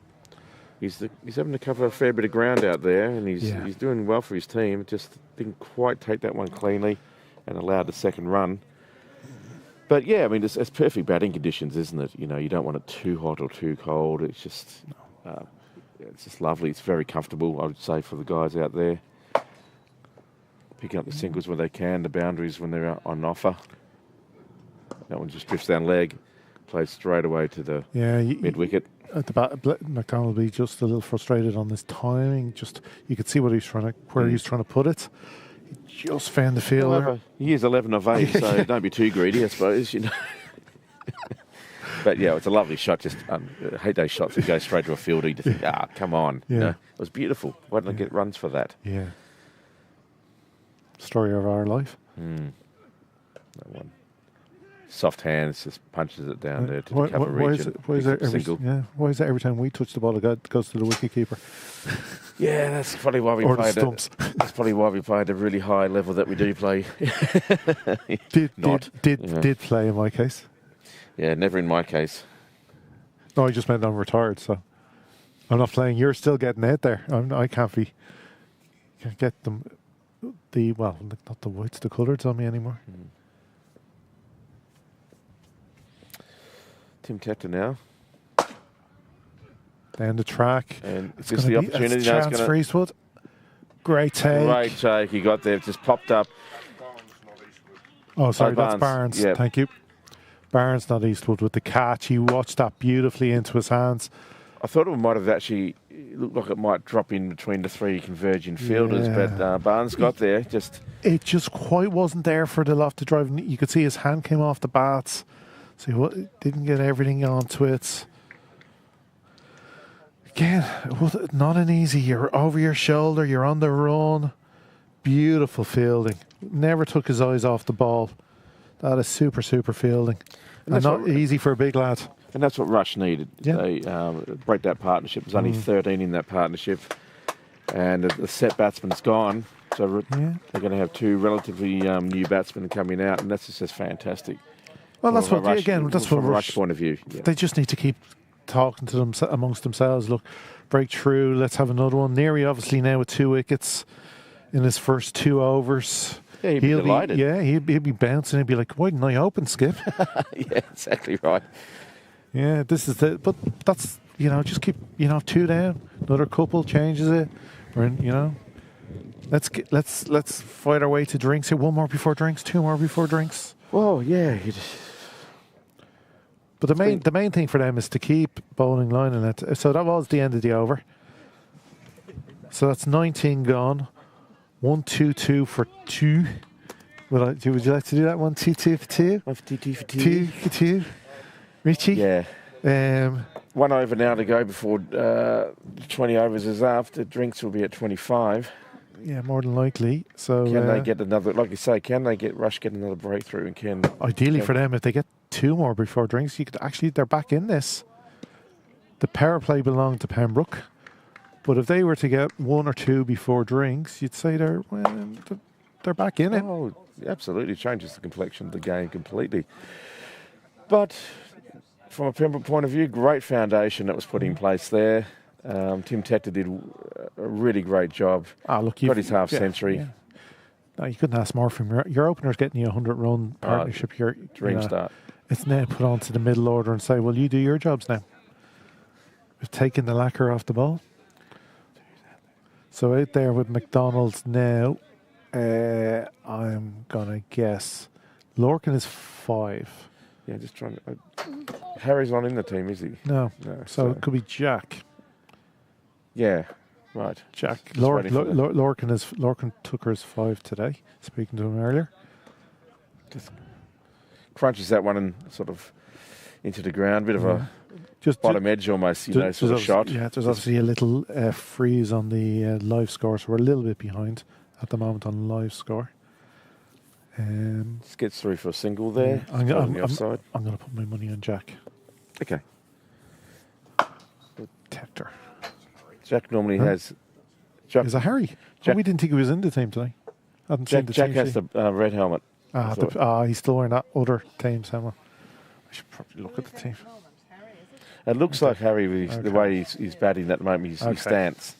He's having to cover a fair bit of ground out there, and he's doing well for his team. Just didn't quite take that one cleanly, and allowed the second run. But yeah, I mean, it's perfect batting conditions, isn't it? You don't want it too hot or too cold. It's just lovely. It's very comfortable, I would say, for the guys out there. Picking up the singles when they can, the boundaries when they're on offer. That one just drifts down leg, plays straight away to the mid wicket. At the bat, McDonald will be just a little frustrated on this timing. Just you could see where he's trying to put it. He just found the fielder. He is 11 of 8, so don't be too greedy, I suppose. But yeah, it's a lovely shot. Just I hate those shots that go straight to a fielder. You just think, come on. Yeah. It was beautiful. Why didn't I get runs for that? Yeah. Story of our life. That one. Soft hands, just punches it down there to the cover region. Why is that every time we touch the ball, it goes to the wicketkeeper? Yeah, that's probably why we played it. That's probably why we played a really high level that we do play. Did play in my case. Yeah, never in my case. No, I just meant I'm retired, so I'm not playing. You're still getting out there. I can't get them. Not the whites, the colours on me anymore. Tim Tector now. Down the track. And it's just the opportunity now. Chance for Eastwood. Great take. Great take he got there. Just popped up. Oh, sorry, that's Barnes. Yep. Thank you. Barnes, not Eastwood, with the catch. He watched that beautifully into his hands. I thought it might have actually looked like it might drop in between the 3 converging fielders, but Barnes got there. It just quite wasn't there for the lofted drive. You could see his hand came off the bats. So he didn't get everything onto it. Again, it was not an easy. You're over your shoulder. You're on the run. Beautiful fielding. Never took his eyes off the ball. That is super, super fielding. And not easy for a big lad. And that's what Rush needed. Yeah. They break that partnership. There's only 13 in that partnership. And the set batsman's gone. So they're going to have 2 relatively new batsmen coming out. And that's just fantastic. Well, that's what Rush point of view. Yeah. They just need to keep talking to them amongst themselves. Look, break through. Let's have another one. Neary obviously now with 2 wickets in his first 2 overs. Yeah, he'd be delighted. He'd be bouncing. He'd be like, "Why didn't I open, Skip?" Yeah, exactly right. Yeah, this is but that's just keep 2 down. Another couple changes it. Let's fight our way to drinks here. 1 more before drinks. 2 more before drinks. Well, yeah. But the main thing for them is to keep bowling line in it. So that was the end of the over. So that's 19 gone. 1-2-2 for 2. Would you like to do that one? 2-2 for 2? 2 for 2. 2 for 2. Richie? Yeah. 1 over now to go before 20 overs is up. The drinks will be at 25. Yeah, more than likely. So can they get another, like you say, Rush get another breakthrough? And ideally for them, if they get 2 more before drinks, they're back in this. The power play belonged to Pembroke. But if they were to get 1 or 2 before drinks, you'd say they're back in it. Oh, absolutely. Changes the complexion of the game completely. But from a Pembroke point of view, great foundation that was put in place there. Tim Tector did a really great job. Got his half century. No, you couldn't ask more from your opener's getting you a 100-run partnership. Your Dream start. It's now put on to the middle order and say, well, you do your jobs now. We've taken the lacquer off the ball. So out there with McDonald's now, I'm going to guess Lorcan is 5. Yeah, just trying to... Harry's not in the team, is he? No. No. So it could be Jack. Yeah, right. Jack. Just waiting for Lorcan Tucker's 5 today, speaking to him earlier. Just crunches that one and sort of into the ground, bit of a bottom edge almost, sort of shot. Yeah, there's obviously a little freeze on the live score, so we're a little bit behind at the moment on live score. Just gets through for a single there. I'm On the offside. going to put my money on Jack. Okay. Tector. Jack normally has... Jack, is that Harry? Jack, we didn't think he was in the team today. Jack has the red helmet. He's still wearing that other team's helmet. I should probably look at the team. It looks like Harry with the way he's batting at the moment, his stance.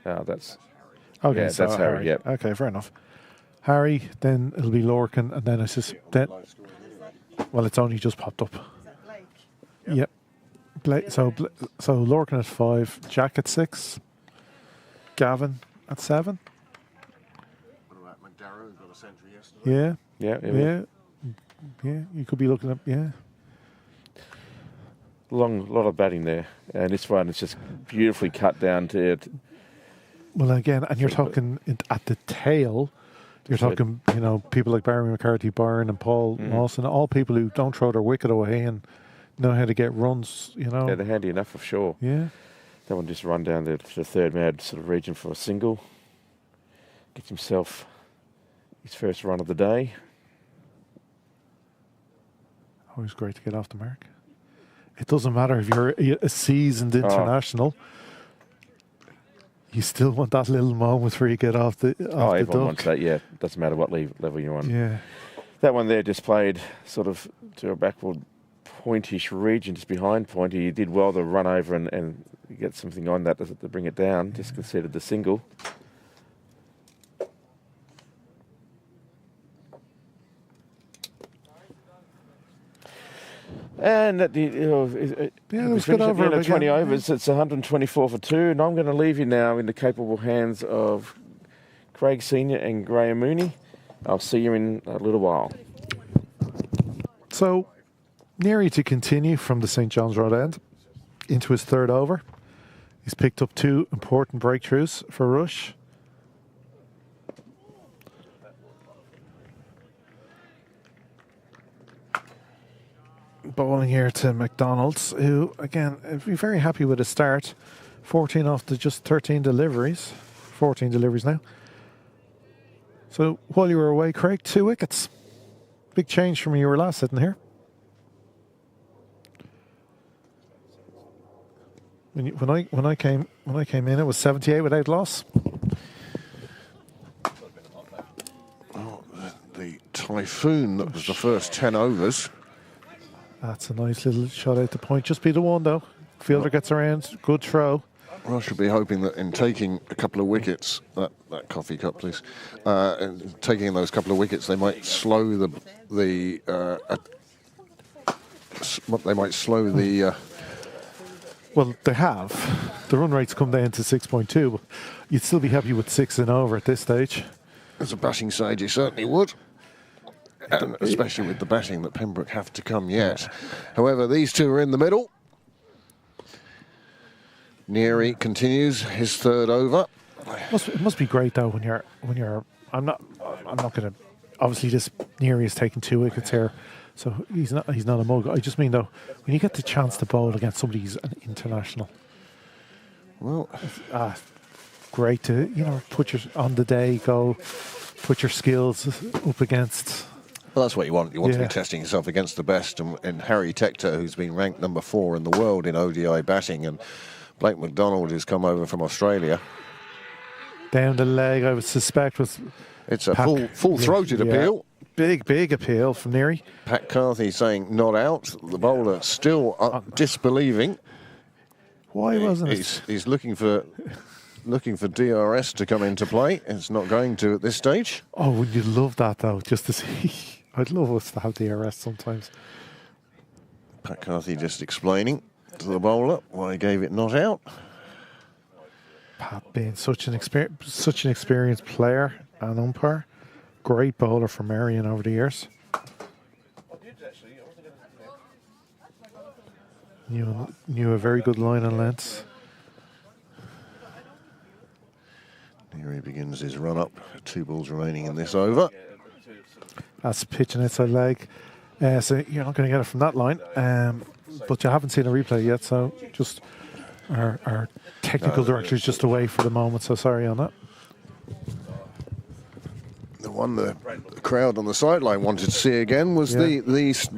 That's... Okay, yeah, so that's Harry, yeah. Okay, fair enough. Harry, then it'll be Lorcan, and then it's just... well, it's only just popped up. Yep. So Lorcan at 5, Jack at 6, Gavin at 7. What about McDarrow, who got a century yesterday? Yeah. You could be looking at... Yeah. Lot of batting there. And this one is just beautifully cut down to it. Well, again, and you're talking at the tail... You're talking, people like Barry McCarthy, Byrne and Paul Mawson, all people who don't throw their wicket away and know how to get runs, Yeah, they're handy enough for sure. Yeah. That one just run down to the third man sort of region for a single. Gets himself his first run of the day. Always great to get off the mark. It doesn't matter if you're a seasoned international. You still want that little moment where you get off the everyone wants that, yeah. Doesn't matter what level you're on. Yeah. That one there just played sort of to a backward pointish region, just behind point. He did well to run over and get something on that to bring it down. Just conceded the single. And at the, let's get over at the end of 20 again. overs. It's 124 for 2, and I'm going to leave you now in the capable hands of Craig Senior and Graham Mooney. I'll see you in a little while. So, Neary to continue from the St. John's Road end into his third over. He's picked up 2 important breakthroughs for Rush. Bowling here to McDonald's, who, again, be very happy with his start. 14 off to just 13 deliveries. 14 deliveries now. So, while you were away, Craig, 2 wickets. Big change from when you were last sitting here. When I came in, it was 78 without loss. Oh, the Typhoon, that was the first 10 overs. That's a nice little shot out the point. Just be the one, though. Fielder gets around. Good throw. Well, I should be hoping that in taking a couple of wickets, that coffee cup, please, taking those couple of wickets, they might slow the Well, they have. The run rate's come down to 6.2, but you'd still be happy with 6 and over at this stage. As a batting side, you certainly would. And especially with the batting that Pembroke have to come yet. However, these two are in the middle. Neary continues his third over. It must be great though when you're. I'm not going to. Obviously, this Neary is taking 2 wickets here, so he's not a mug. I just mean though, when you get the chance to bowl against somebody who's an international. Well, great to put your on the day, go put your skills up against. Well, that's what you want. You want to be testing yourself against the best. And Harry Tector, who's been ranked number 4 in the world in ODI batting, and Blake McDonald, who's come over from Australia. Down the leg, I would suspect was. It's a full-throated appeal. Big appeal from Neary. Pat Carthy saying not out. The bowler still disbelieving. Why wasn't it? He's looking for looking for DRS to come into play. It's not going to at this stage. Oh, would you love that though? Just to see. I'd love us to have DRS sometimes. Pat Carthy just explaining to the bowler why he gave it not out. Pat being such an experienced player and umpire, great bowler for Marion over the years. Knew a very good line and length. Here he begins his run up. 2 balls remaining in this over. That's pitching inside leg. So you're not going to get it from that line. But you haven't seen a replay yet, so just our technical director is just away for the moment, so sorry on that. The one the crowd on the sideline wanted to see again was the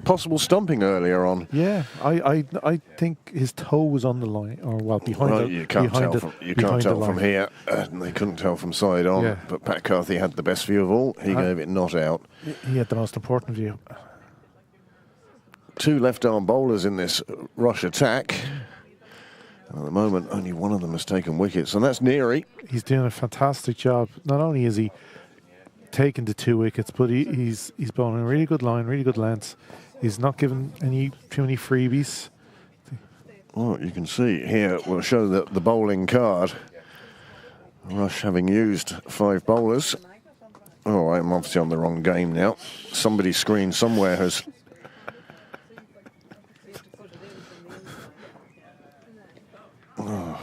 possible stumping earlier on. Yeah, I think his toe was on the line, or well, behind Well, it. you can't tell from here, and they couldn't tell from side on. Yeah. But Pat Carthy had the best view of all. He gave it not out. He had the most important view. 2 left-arm bowlers in this Rush attack. And at the moment, only one of them has taken wickets, and that's Neary. He's doing a fantastic job. Not only is he taking the 2 wickets, but he's bowling a really good line, really good length. He's not giving too many freebies. Well, you can see here, we'll show the bowling card. Rush having used 5 bowlers. Oh, I'm obviously on the wrong game now. Somebody's screen somewhere has... Oh.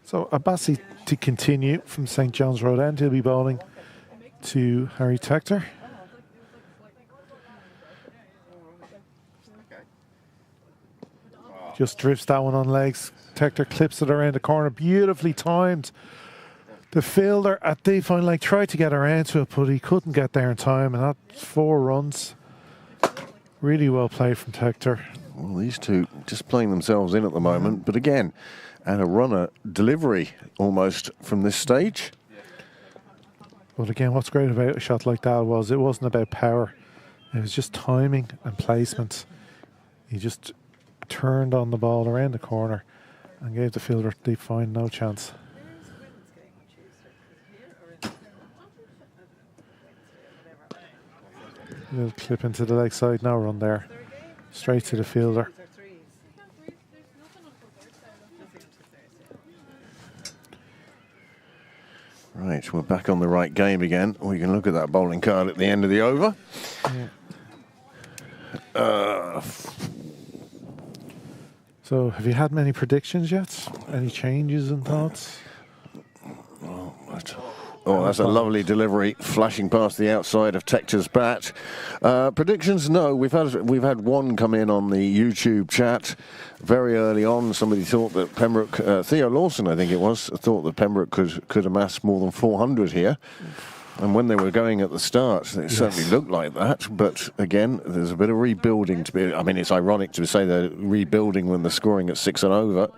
So Abbasi to continue from St. John's Road End. He'll be bowling to Harry Tector. Just drifts that one on legs. Tector clips it around the corner. Beautifully timed. The fielder at the final leg tried to get around to it, but he couldn't get there in time, and that's 4 runs. Really well played from Tector. Well, these two just playing themselves in at the moment, but again, and a runner delivery almost from this stage. But again, what's great about a shot like that was it wasn't about power. It was just timing and placement. He just turned on the ball around the corner and gave the fielder deep fine no chance. Little clip into the leg side, no run there. Straight to the fielder. Right, we're back on the right game again. We can look at that bowling card at the end of the over. Yeah. So, have you had many predictions yet? Any changes and thoughts? Oh, that's a lovely delivery, flashing past the outside of Tector's bat. Predictions? No, we've had one come in on the YouTube chat very early on. Somebody thought that Pembroke, Theo Lawson, I think it was, thought that Pembroke could amass more than 400 here. And when they were going at the start, it certainly looked like that. But again, there's a bit of rebuilding to be. I mean, it's ironic to say they're rebuilding when they're scoring at 6 and over.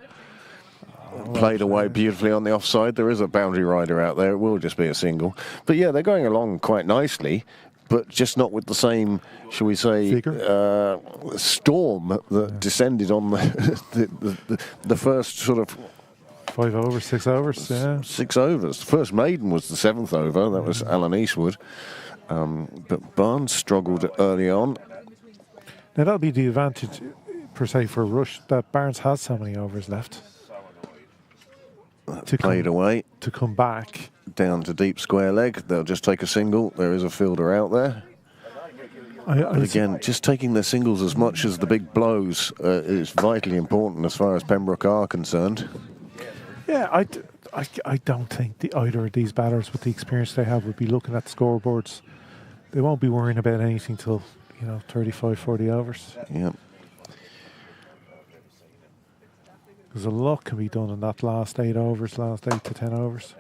Played away beautifully on the offside. There is a boundary rider out there. It will just be a single. But yeah, they're going along quite nicely, but just not with the same, shall we say, storm that descended on the first sort of 5 overs, 6 overs, yeah. 6 overs. The first maiden was the 7th over. That was Alan Eastwood. But Barnes struggled early on. Now that'll be the advantage, per se, for Rush, that Barnes has so many overs left. Played away. To come back. Down to deep square leg. They'll just take a single. There is a fielder out there. But again, just taking their singles as much as the big blows is vitally important as far as Pembroke are concerned. Yeah, I don't think either of these batters, with the experience they have, would be looking at the scoreboards. They won't be worrying about anything till 35, 40 overs. Yeah. Because a lot can be done in that last 8 to 10 overs.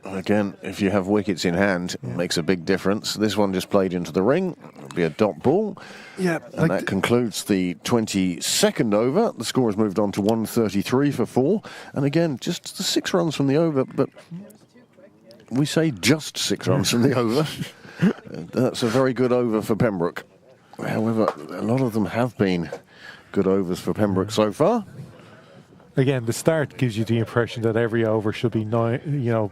Again, if you have wickets in hand, it makes a big difference. This one just played into the ring. It'll be a dot ball. Yeah. And that concludes the 22nd over. The score has moved on to 133 for 4. And again, just the 6 runs from the over, but we say just 6 runs from the over. That's a very good over for Pembroke. However, a lot of them have been good overs for Pembroke so far. Again, the start gives you the impression that every over should be 9,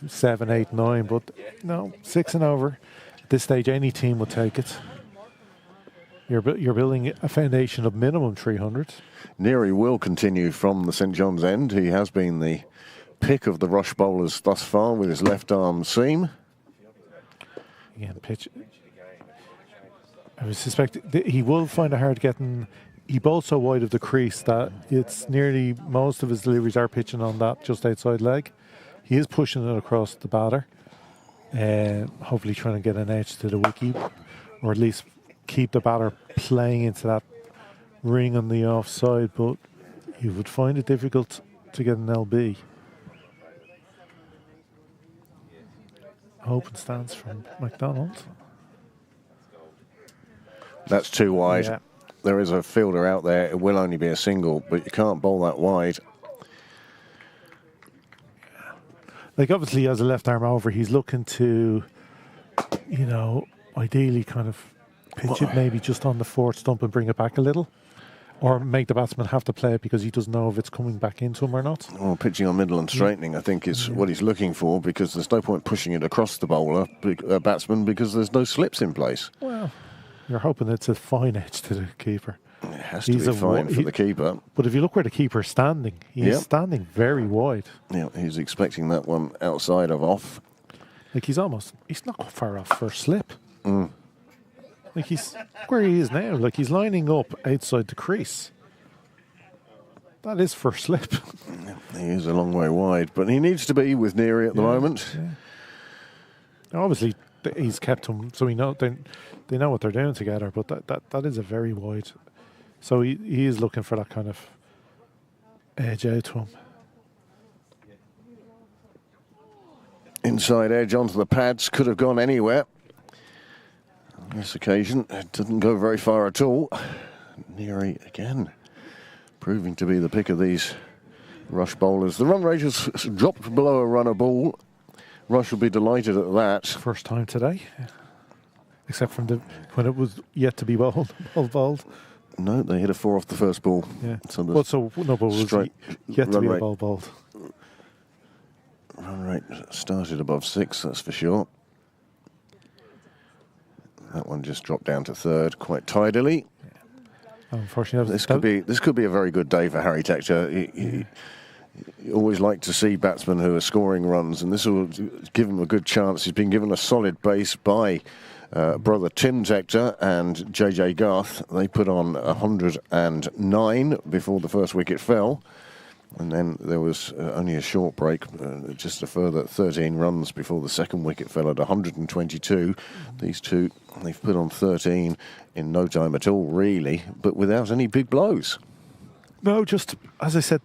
7, 8, 9, but no, 6 and over. At this stage, any team will take it. You're building a foundation of minimum 300. Neary will continue from the St John's end. He has been the pick of the Rush bowlers thus far with his left arm seam. Again, pitch. I would suspect that he will find it hard getting. He bowls so wide of the crease that it's nearly most of his deliveries are pitching on that just outside leg. He is pushing it across the batter, hopefully trying to get an edge to the wicket, or at least keep the batter playing into that ring on the offside. But you would find it difficult to get an LB. Open stance from McDonald. That's too wide. Yeah. There is a fielder out there. It will only be a single, but you can't bowl that wide. Like, obviously, as a left arm over, he's looking to, ideally kind of pitch it maybe just on the fourth stump and bring it back a little. Or make the batsman have to play it because he doesn't know if it's coming back into him or not. Well, pitching on middle and straightening, I think, is what he's looking for, because there's no point pushing it across the bowler, batsman, because there's no slips in place. Well, you're hoping it's a fine edge to the keeper. It has to be fine for the keeper. But if you look where the keeper's standing, he's standing very wide. Yeah, he's expecting that one outside of off. Like, he's not far off for a slip. Like, he's where he is now. Like, he's lining up outside the crease. That is for slip. He is a long way wide, but he needs to be with Neary at the moment. Yeah. Obviously, he's kept him, so they know what they're doing together. But that is a very wide. So he is looking for that kind of edge out to him. Inside edge onto the pads, could have gone anywhere. On this occasion, it didn't go very far at all. Neary again, proving to be the pick of these Rush bowlers. The run rate has dropped below a run a ball. Rush will be delighted at that. First time today, except from when it was yet to be bowled. No, they hit a 4 off the first ball. Yeah. So no ball was yet to be a ball bowled. Run rate started above 6, that's for sure. That one just dropped down to third quite tidily. Unfortunately, this could be a very good day for Harry Tector. You always like to see batsmen who are scoring runs, and this will give him a good chance. He's been given a solid base by brother Tim Tector and JJ Garth. They put on 109 before the first wicket fell. And then there was only a short break, just a further 13 runs before the second wicket fell at 122. These two, they've put on 13 in no time at all, really, but without any big blows. No, just, as I said,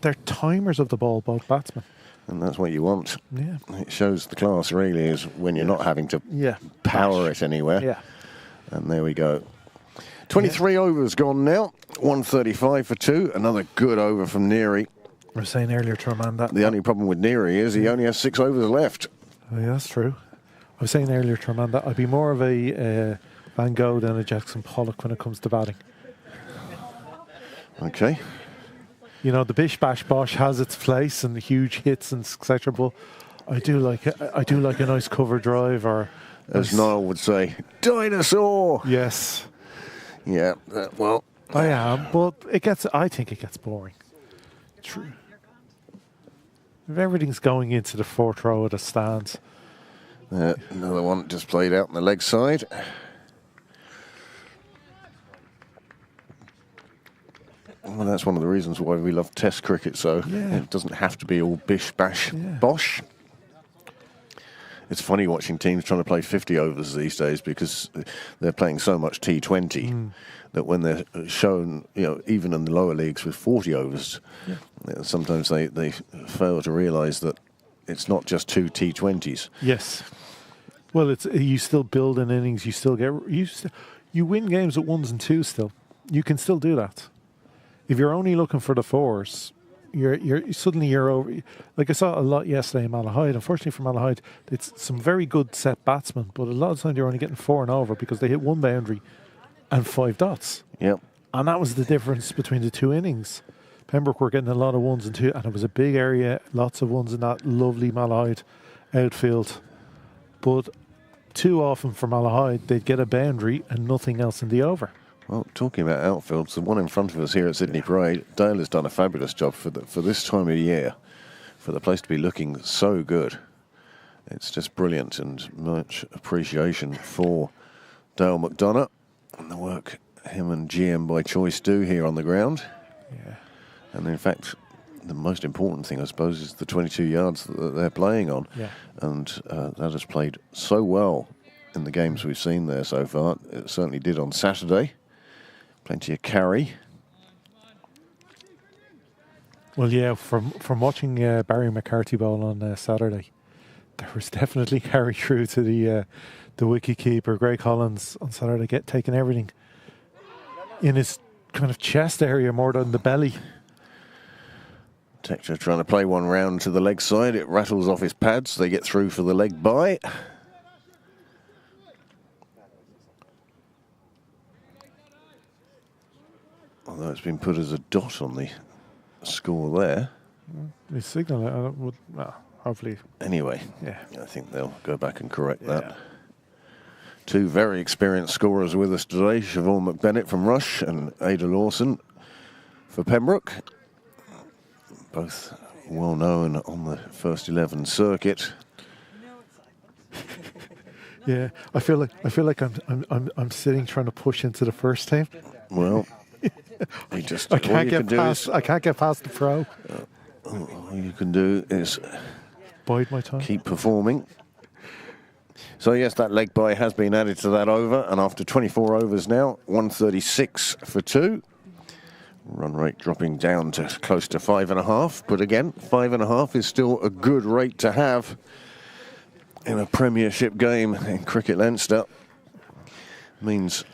they're timers of the ball, both batsmen. And that's what you want. Yeah. It shows the class, really, is when you're not having to power it anywhere. Yeah. And there we go. 23 overs gone now. 135 for 2. Another good over from Neary. I was saying earlier to Amanda. The only problem with Neary is he only has 6 overs left. Oh, yeah, that's true. I was saying earlier to Amanda, I'd be more of a Van Gogh than a Jackson Pollock when it comes to batting. Okay. The bish bash bosh has its place and huge hits and etc. But I do like a nice cover drive, or as Niall would say, dinosaur. Yes. Yeah. Well, I am, but I think it gets boring. True. If everything's going into the fourth row of the stands. Another one just played out on the leg side. Well, that's one of the reasons why we love Test cricket, so it doesn't have to be all bish, bash, bosh. It's funny watching teams trying to play 50 overs these days because they're playing so much T20 that when they're shown, even in the lower leagues with 40 overs, sometimes they fail to realise that it's not just 2 T20s. Yes. Well, you still build an innings, you still get... You win games at 1s and 2s still. You can still do that. If you're only looking for the 4s, you're suddenly you're over. Like I saw a lot yesterday in Malahide. Unfortunately for Malahide, it's some very good set batsmen, but a lot of times you're only getting 4 and over because they hit 1 boundary and 5 dots. Yep. And that was the difference between the 2 innings. Pembroke were getting a lot of 1s and 2, and it was a big area, lots of 1s in that lovely Malahide outfield. But too often for Malahide, they'd get a boundary and nothing else in the over. Well, talking about outfields, the one in front of us here at Sydney Parade, Dale has done a fabulous job for this time of year, for the place to be looking so good. It's just brilliant, and much appreciation for Dale McDonough and the work him and GM by choice do here on the ground. Yeah. And in fact, the most important thing, I suppose, is the 22 yards that they're playing on. Yeah. And that has played so well in the games we've seen there so far. It certainly did on Saturday. Plenty of carry. Well, yeah, from watching Barry McCarthy bowl on Saturday, there was definitely carry through to the wicket keeper, Greg Collins, on Saturday, taking everything in his kind of chest area more than the belly. Tector trying to play one round to the leg side. It rattles off his pads. They get through for the leg bye. Although it's been put as a dot on the score there. The signal would, well, hopefully. Anyway, Yeah. I think they'll go back and correct that. 2 very experienced scorers with us today. Siobhan McBennett from Rush and Ada Lawson for Pembroke. Both well known on the first 11 circuit. Yeah, I feel like I'm sitting trying to push into the first team. Well, you just I can't get past the pro. All you can do is Bide my time. keep performing. So yes, that leg bye has been added to that over, and after 24 overs now, 136 for 2. Run rate dropping down to close to 5.5, but again, 5.5 is still a good rate to have in a Premiership game in Cricket Leinster. Means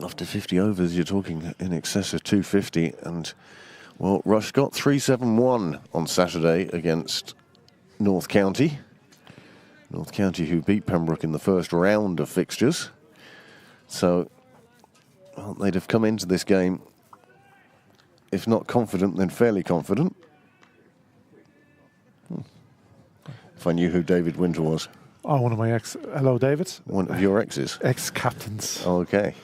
after 50 overs, you're talking in excess of 250, and well, Rush got 371 on Saturday against North County. North County, who beat Pembroke in the first round of fixtures. So, well, they'd have come into this game, if not confident, then fairly confident. If I knew who David Winter was. Oh, one of my hello, David. One of your exes. Ex-captains. Oh, okay.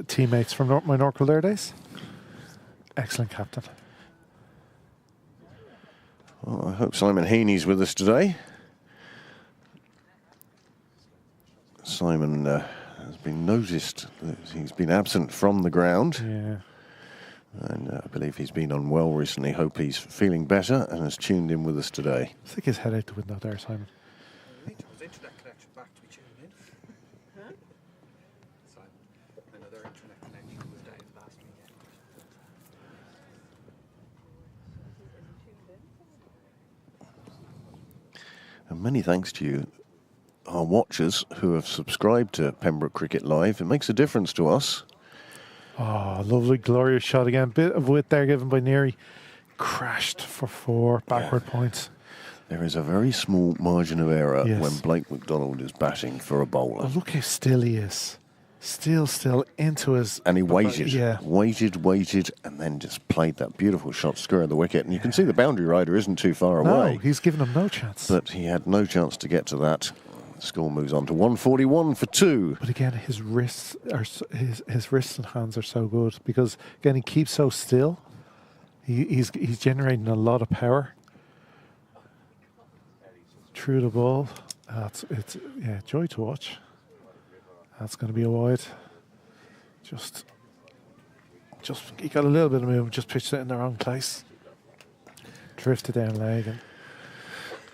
Teammates from my North Kildare days. Excellent captain. Well, I hope Simon Heaney's with us today. Simon has been noticed that he's been absent from the ground. Yeah. And I believe he's been unwell recently. Hope he's feeling better and has tuned in with us today. Stick his head out the window there, Simon. I think there was internet connection back to be tuned in. Simon, I know their internet connection was down last weekend. And many thanks to you, our watchers who have subscribed to Pembroke Cricket Live. It makes a difference to us. Oh, lovely, glorious shot again. Bit of width there given by Neary. Crashed for 4 backward points. There is a very small margin of error Yes. when Blake McDonald is batting for a bowler. Oh, look how still he is. Still into his... And he waited, Yeah. waited, and then just played that beautiful shot, square the wicket. And you can see the boundary rider isn't too far away. No, he's given him no chance. But he had no chance to get to that. The score moves on to 141 for 2. But again, his wrists his wrists and hands are so good because again he keeps so still. He's generating a lot of power through the ball. It's joy to watch. That's going to be a wide. Just he got a little bit of movement, just pitched it in the wrong place. Drifted down leg and.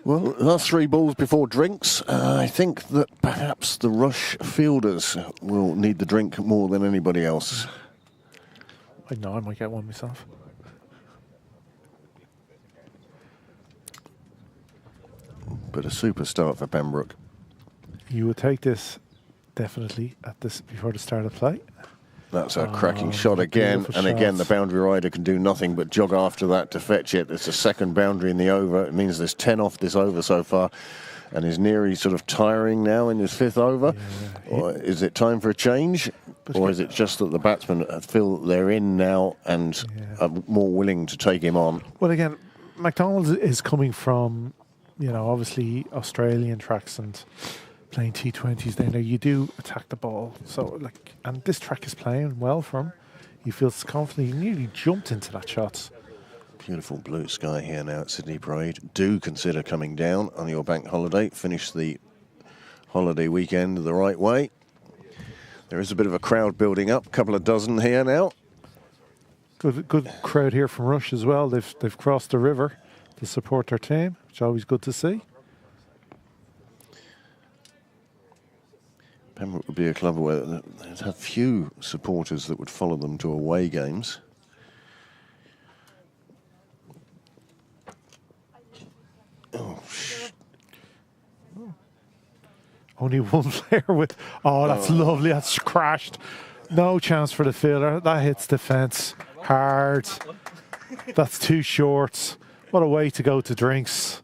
Well, last 3 balls before drinks. I think that perhaps the Rush fielders will need the drink more than anybody else. I know I might get one myself. But a super start for Pembroke. You would take this definitely at this before the start of play. That's a cracking shot again. beautiful And again, the shots. boundary rider can do nothing but jog after that to fetch it. It's a second boundary in the over. It means there's 10 off this over so far. And is Neary sort of tiring now in his 5th over? Or is it time for a change? Or is it just that the batsmen feel they're in now and are more willing to take him on? Well, again, McDonald's is coming from, you know, obviously Australian tracks and playing T20s. Then you do attack the ball. So, like, and this track is playing well for him. He feels confident. He nearly jumped into that shot. Beautiful blue sky here now at Sydney Parade. Do consider coming down on your bank holiday. Finish the holiday weekend the right way. There is a bit of a crowd building up. A couple of dozen here now. Good crowd here from Rush as well. They've crossed the river to support their team, which is always good to see. Pembroke would be a club where they'd have few supporters that would follow them to away games. Oh, Only one player with... Oh, that's lovely. That's crashed. No chance for the fielder. That hits the fence hard. That's 2 shorts. What a way to go to drinks.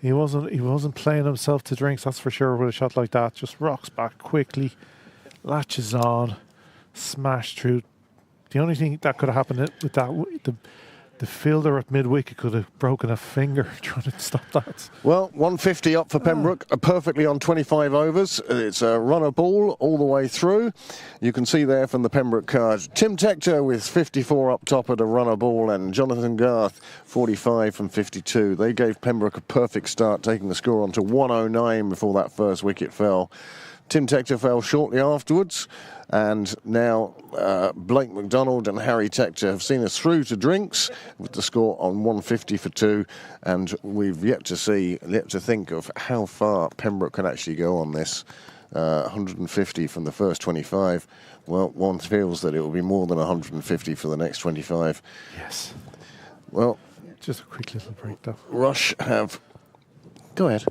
He wasn't playing himself to drinks, that's for sure, with a shot like that. Just rocks back quickly, latches on, smashed through. The only thing that could have happened with that, the fielder at mid-wicket could have broken a finger trying to stop that. well, 150 up for Pembroke, perfectly on 25 overs. It's a runner ball all the way through. You can see there from the Pembroke card, Tim Tector with 54 up top at a runner ball, and Jonathan Garth 45 from 52. They gave Pembroke a perfect start, taking the score on to 109 before that first wicket fell. Tim Tector fell shortly afterwards, and now Blake McDonald and Harry Tector have seen us through to drinks with the score on 150 for 2, and we've yet to think of how far Pembroke can actually go on this. 150 from the first 25. Well, one feels that it will be more than 150 for the next 25. Yes. Well, just a quick little break though. Rush have... Go ahead.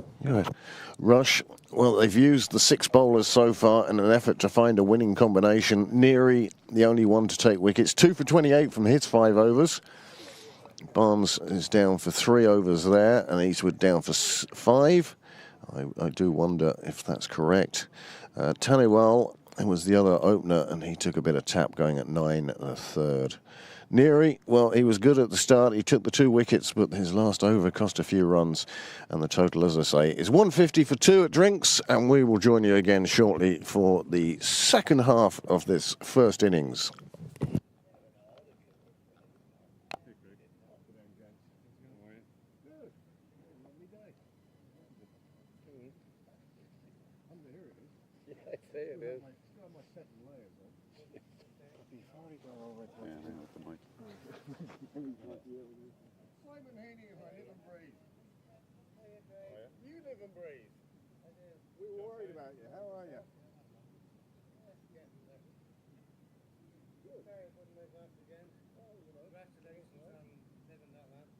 Rush, well, they've used the 6 bowlers so far in an effort to find a winning combination. Neary, the only one to take wickets. 2 for 28 from his 5 overs. Barnes is down for 3 overs there, and Eastwood down for 5. I do wonder if that's correct. Taniwal was the other opener, and he took a bit of tap going at 9 1/3. Neary, well, he was good at the start. He took the 2 wickets, but his last over cost a few runs. And the total, as I say, is 150 for 2 at drinks. And we will join you again shortly for the second half of this first innings. You live and breathe. We were worried about you. How are you? Congratulations on living that man.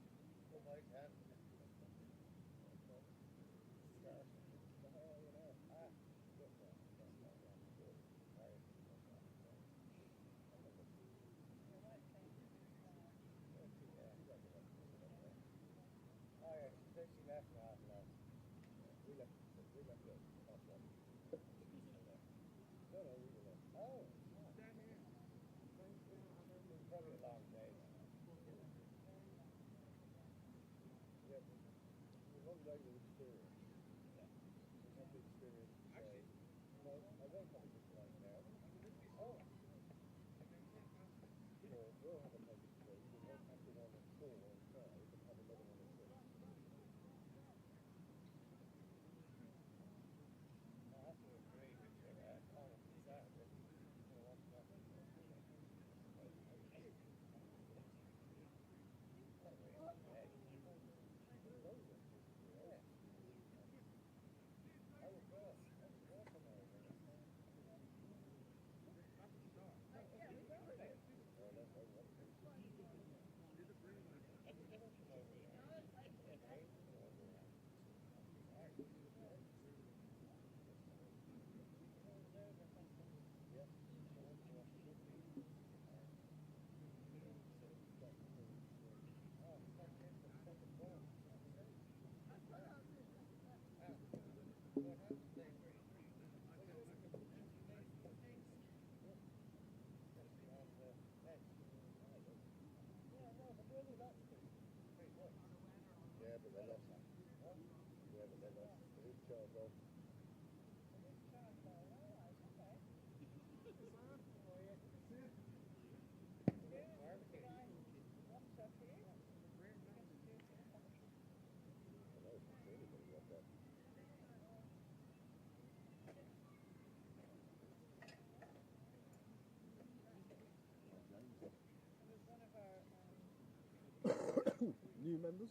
New members?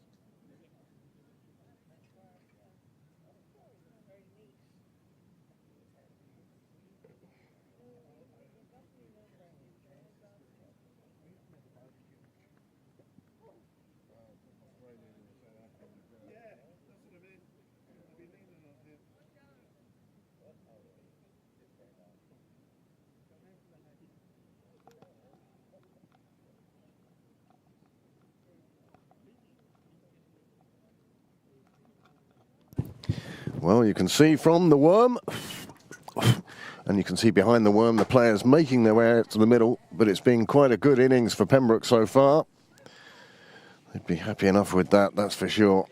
Well, you can see from the worm, and you can see behind the worm the players making their way out to the middle, but it's been quite a good innings for Pembroke so far. They'd be happy enough with that, that's for sure.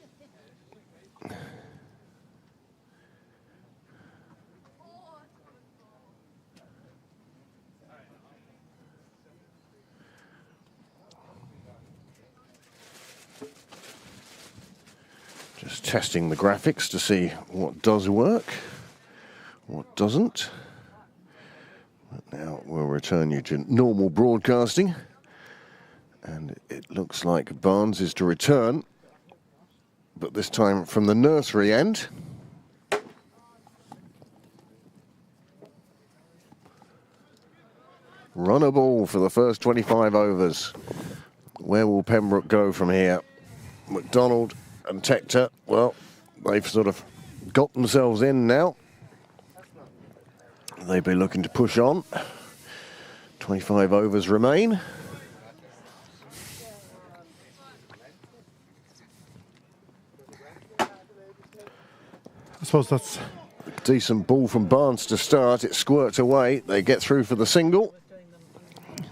Just testing the graphics to see what does work, what doesn't. But now we'll return you to normal broadcasting. And it looks like Barnes is to return, but this time from the nursery end. Run a ball for the first 25 overs. Where will Pembroke go from here? McDonald and Tector, well, they've sort of got themselves in now. They'd be looking to push on. 25 overs remain. I suppose that's Decent ball from Barnes to start. It squirts away. They get through for the single.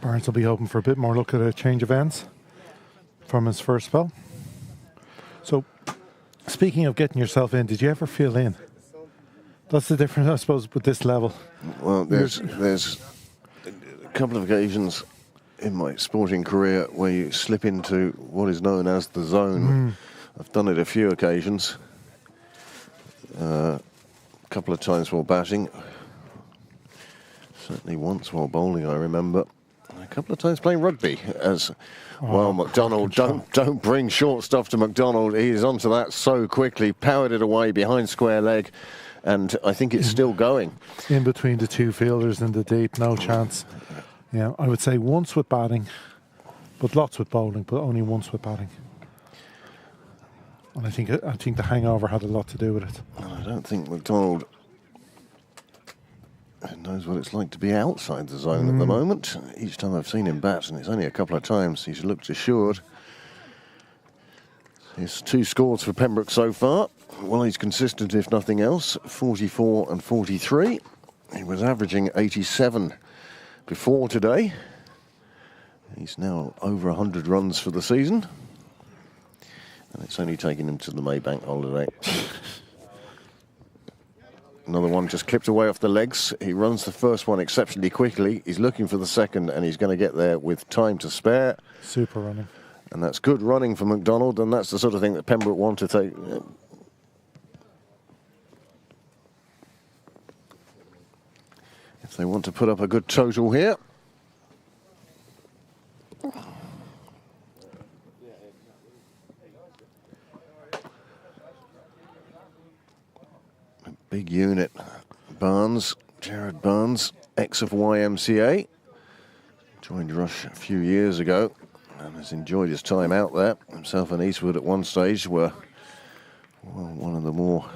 Barnes will be hoping for a bit more look at a change of ends from his first spell. So, speaking of getting yourself in, did you ever feel in? That's the difference, I suppose, with this level. Well, there's a couple of occasions in my sporting career where you slip into what is known as the zone. I've done it a few occasions. A couple of times while batting. Certainly once while bowling, I remember. A couple of times playing rugby as well. McDonald, don't bring short stuff to McDonald. He is onto that so quickly, powered it away behind square leg, and I think it's still going. In between the two fielders in the deep, no chance. Yeah, I would say once with batting, but lots with bowling, but only once with batting. And I think the hangover had a lot to do with it. And I don't think McDonald knows what it's like to be outside the zone at the moment. Each time I've seen him bat, and it's only a couple of times, he's looked assured. His 2 scores for Pembroke so far. Well, he's consistent if nothing else, 44 and 43. He was averaging 87 before today. He's now over 100 runs for the season. And it's only taken him to the Maybank holiday. Another one just clipped away off the legs. He runs the first one exceptionally quickly. He's looking for the second, and he's going to get there with time to spare. Super running. And that's good running for McDonald, and that's the sort of thing that Pembroke want to take. If they want to put up a good total here. Big unit. Barnes, Jared Barnes, ex of YMCA. Joined Rush a few years ago and has enjoyed his time out there. Himself and Eastwood at one stage were one of the more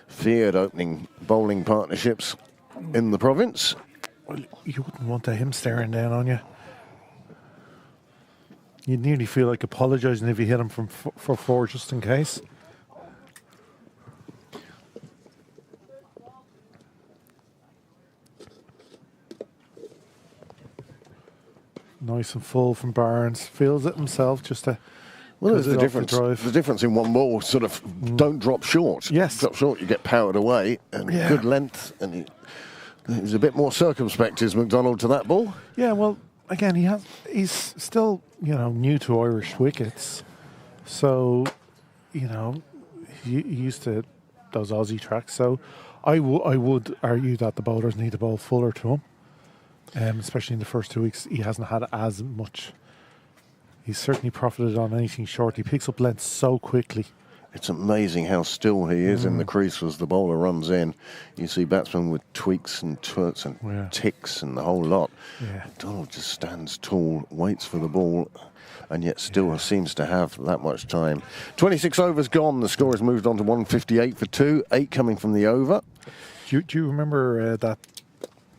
feared opening bowling partnerships in the province. Well, you wouldn't want him staring down on you. You'd nearly feel like apologising if you hit him for 4 just in case. Nice and full from Barnes. Feels it himself just to Well, there's Cut the it off the difference. drive. The difference in one ball, sort of, don't drop short. Yes. Drop short, you get powered away, and Yeah. good length, and he's a bit more circumspect, is McDonald, to that ball. Yeah, well, again, he's still, new to Irish wickets. So, he used to those Aussie tracks. So I would argue that the bowlers need to bowl fuller to him, especially in the first 2 weeks. He hasn't had as much. He's certainly profited on anything short. He picks up length so quickly. It's amazing how still he is in the crease as the bowler runs in. You see batsmen with tweaks and twirts and ticks and the whole lot. Yeah. McDonald just stands tall, waits for the ball, and yet still seems to have that much time. 26 overs gone. The score has moved on to 158 for 2, 8 coming from the over. Do you remember that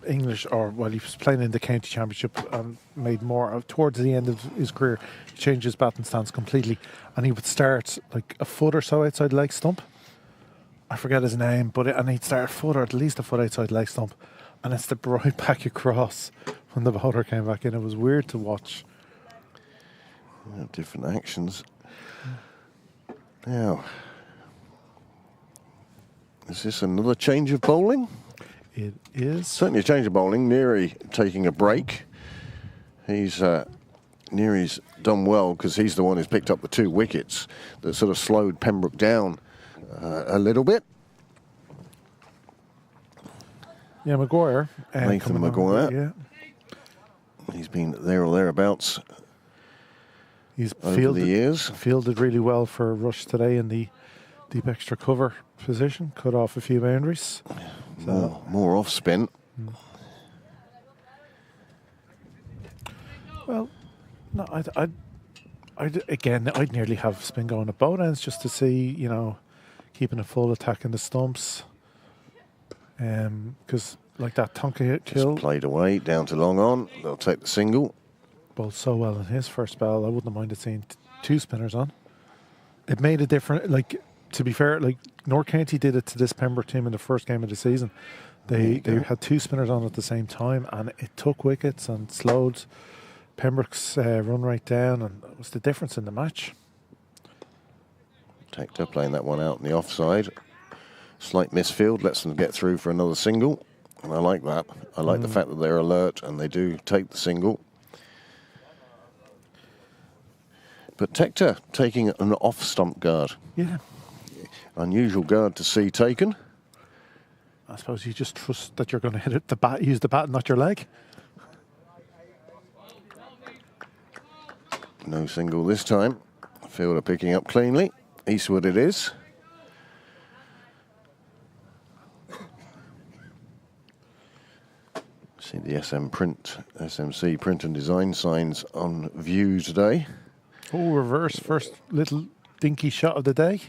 English, he was playing in the county championship and made more towards the end of his career. He changed his batting stance completely, and he would start like a foot or so outside leg stump. I forget his name, and he'd start a foot or at least a foot outside leg stump, and it's the right back across when the bowler came back in. It was weird to watch. Different actions. Now, is this another change of bowling? It is. Certainly a change of bowling. Neary taking a break. Neary's done well because he's the one who's picked up the 2 wickets that sort of slowed Pembroke down a little bit. Yeah, Maguire. Nathan Maguire. Yeah. He's been there or thereabouts He's over the years. Fielded really well for Rush today in the deep extra cover position. Cut off a few boundaries. More off spin. Well, no, I'd nearly have spin going at both ends just to see, keeping a full attack in the stumps. Because like that Tonka kill Just played away, down to long on. They'll take the single. bowled so well in his first spell. I wouldn't have minded seeing 2 spinners on. It made a difference. Like, to be fair, like North County did it to this Pembroke team in the first game of the season. They had 2 spinners on at the same time, and it took wickets and slowed Pembroke's run rate down, and it was the difference in the match. Tector playing that one out in the offside. Slight misfield, lets them get through for another single. And I like that. I like the fact that they're alert and they do take the single. But Tector taking an off-stump guard. Yeah. Unusual guard to see taken. I suppose you just trust that you're going to hit it, use the bat, not your leg. No single this time. Fielder picking up cleanly. Eastwood it is. See the SMC print and design signs on view today. Oh, reverse, first little dinky shot of the day.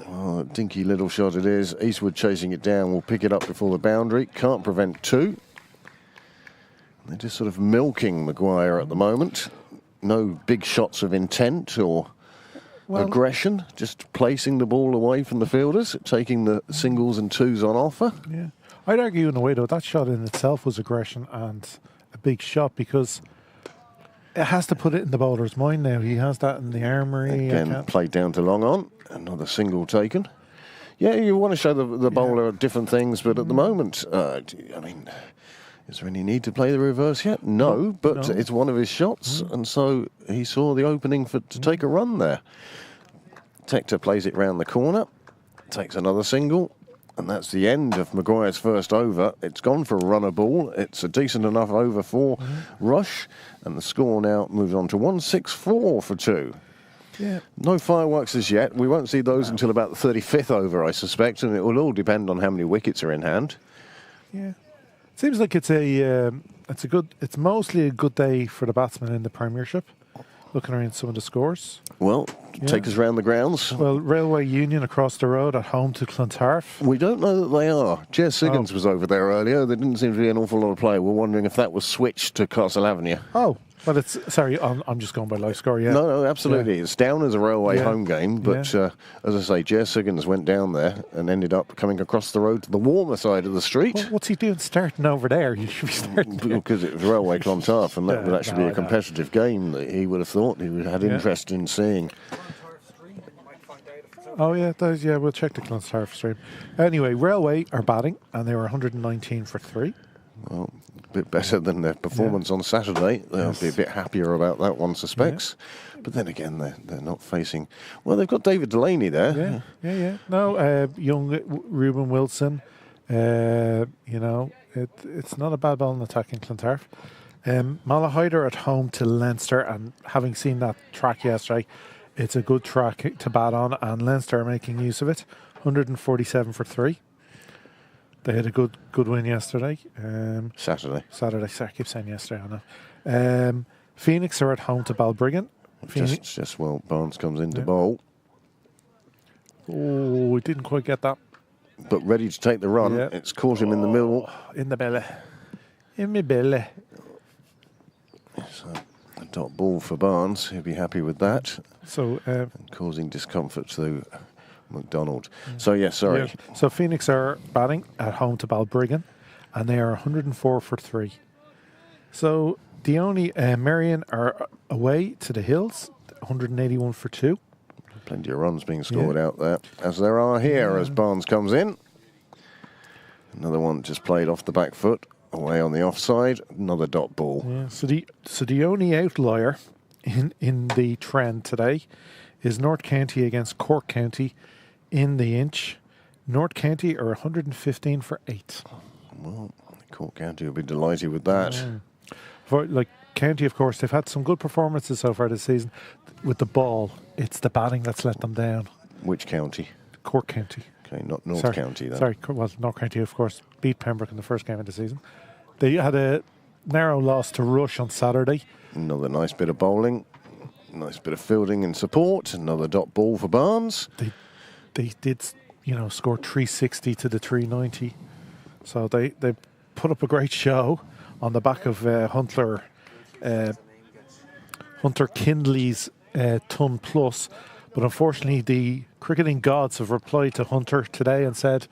Oh, dinky little shot it is. Eastwood chasing it down. Will pick it up before the boundary. Can't prevent 2. They're just sort of milking Maguire at the moment. No big shots of intent or aggression. Just placing the ball away from the fielders, taking the singles and 2s on offer. Yeah. I'd argue in a way, though, that shot in itself was aggression and a big shot because it has to put it in the bowler's mind now. He has that in the armoury. Again, played down to long on. Another single taken. Yeah, you want to show the bowler different things, but at the moment, I mean, is there any need to play the reverse yet? No, but it's one of his shots, and so he saw the opening to take a run there. Tector plays it round the corner, takes another single, and that's the end of Maguire's first over. It's gone for a runner ball. It's a decent enough over for Rush, and the score now moves on to 164 for 2. Yeah. No fireworks as yet. We won't see those until about the 35th over, I suspect, and it will all depend on how many wickets are in hand. Yeah. Seems like it's mostly a good day for the batsmen in the Premiership. Looking around some of the scores. Well, take us round the grounds. Well, Railway Union across the road at home to Clontarf. We don't know that they are. Jez Siggins was over there earlier. There didn't seem to be an awful lot of play. We're wondering if that was switched to Castle Avenue. Oh, well, I'm just going by live score, yeah. No, absolutely. Yeah. It's down as a Railway home game, but as I say, Jez Siggins went down there and ended up coming across the road to the warmer side of the street. Well, what's he doing starting over there? You should be starting because it was Railway Clontarf, and that would actually be a competitive game that he would have thought he had interest in seeing. Oh, yeah, we'll check the Clontarf stream. Anyway, Railway are batting, and they were 119 for 3. Well, a bit better than their performance on Saturday. They'll be a bit happier about that, one suspects. But then again, they're not facing... Well, they've got David Delaney there. Yeah. No, young Ruben Wilson. It's not a bad ball in attacking Clontarf. Malahide at home to Leinster, and having seen that track yesterday, it's a good track to bat on, and Leinster are making use of it. 147 for 3. They had a good win yesterday. Saturday. Sorry, I keep saying yesterday, I know. Phoenix are at home to Balbriggan. Just well, Barnes comes into bowl. Oh, we didn't quite get that. But ready to take the run. Yeah. It's caught him in the middle. In the belly. In my belly. So a dot ball for Barnes. He'll be happy with that. So causing discomfort to McDonald. So, sorry. Yeah. So Phoenix are batting at home to Balbriggan, and they are 104 for 3. So Dione Marion are away to the Hills, 181 for 2. Plenty of runs being scored out there, as there are here as Barnes comes in. Another one just played off the back foot, away on the offside. Another dot ball. Yeah. So the only outlier in the trend today is North County against Cork County in the Inch. North County are 115 for 8. Well, Cork County will be delighted with that. For County, of course, they've had some good performances so far this season. With the ball, it's the batting that's let them down. Which county? Cork County. Okay, not North County then. Sorry, North County, of course, beat Pembroke in the first game of the season. They had a narrow loss to Rush on Saturday. Another nice bit of bowling. Nice bit of fielding and support. Another dot ball for Barnes. They did, score 360 to the 390. So they put up a great show on the back of Hunter Kindley's ton plus. But unfortunately, the cricketing gods have replied to Hunter today and said,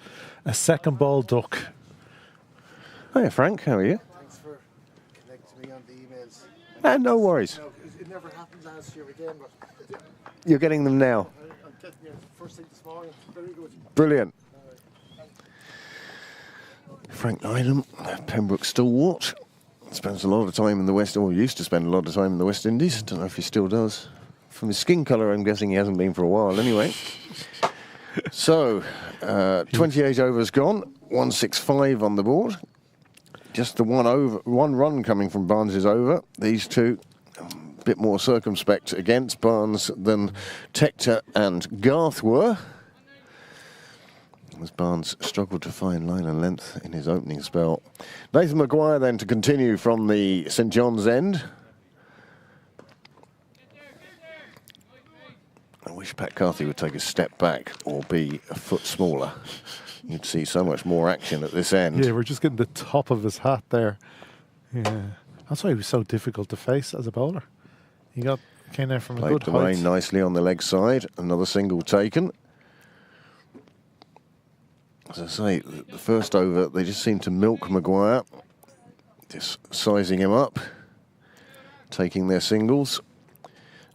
a second ball duck. Hiya, Frank. How are you? Thanks for connecting me on the emails. No worries. It never happened last year again, but You're getting them now. I'm getting it first thing this morning. Very good. Brilliant. Frank Lynham, Pembroke stalwart. Spends a lot of time in the West, or used to spend a lot of time in the West Indies. Don't know if he still does. From his skin colour, I'm guessing he hasn't been for a while anyway. So, 28 overs gone, 165 on the board. Just the one run coming from Barnes' over. These two, a bit more circumspect against Barnes than Tector and Garth were. As Barnes struggled to find line and length in his opening spell. Nathan Maguire then to continue from the St John's end. I wish Pat Carthy would take a step back or be a foot smaller. You'd see so much more action at this end. Yeah, we're just getting the top of his hat there. Yeah, that's why he was so difficult to face as a bowler. He came there from a good Played away height. nicely on the leg side. Another single taken. As I say, the first over, they just seemed to milk Maguire. Just sizing him up. Taking their singles.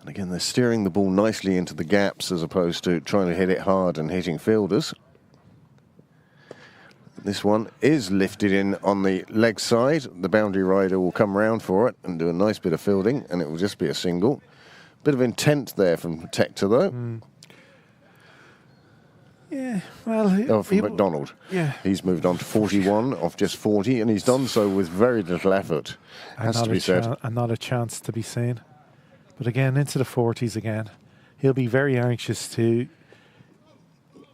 And again, they're steering the ball nicely into the gaps as opposed to trying to hit it hard and hitting fielders. This one is lifted in on the leg side. The boundary rider will come round for it and do a nice bit of fielding, and it will just be a single. Bit of intent there from Tector, though. Yeah, well... From McDonald. Yeah. He's moved on to 41 off just 40, and he's done so with very little effort, has to be said. And not a chance to be seen. But again, into the 40s again. He'll be very anxious to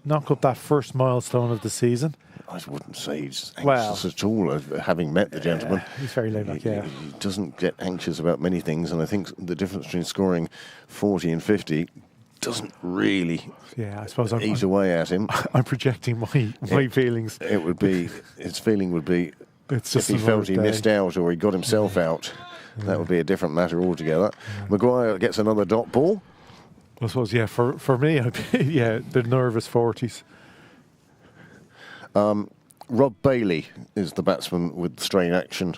knock up that first milestone of the season. I wouldn't say he's anxious at all, having met the gentleman. He's very laid back, yeah. He doesn't get anxious about many things, and I think the difference between scoring 40 and 50 doesn't really I suppose eat away at him. I'm projecting my feelings. It would be, his feeling would be, It's if just he felt he missed out or he got himself out, that would be a different matter altogether. Maguire gets another dot ball. I suppose, for me, the nervous 40s. Rob Bailey is the batsman with strain action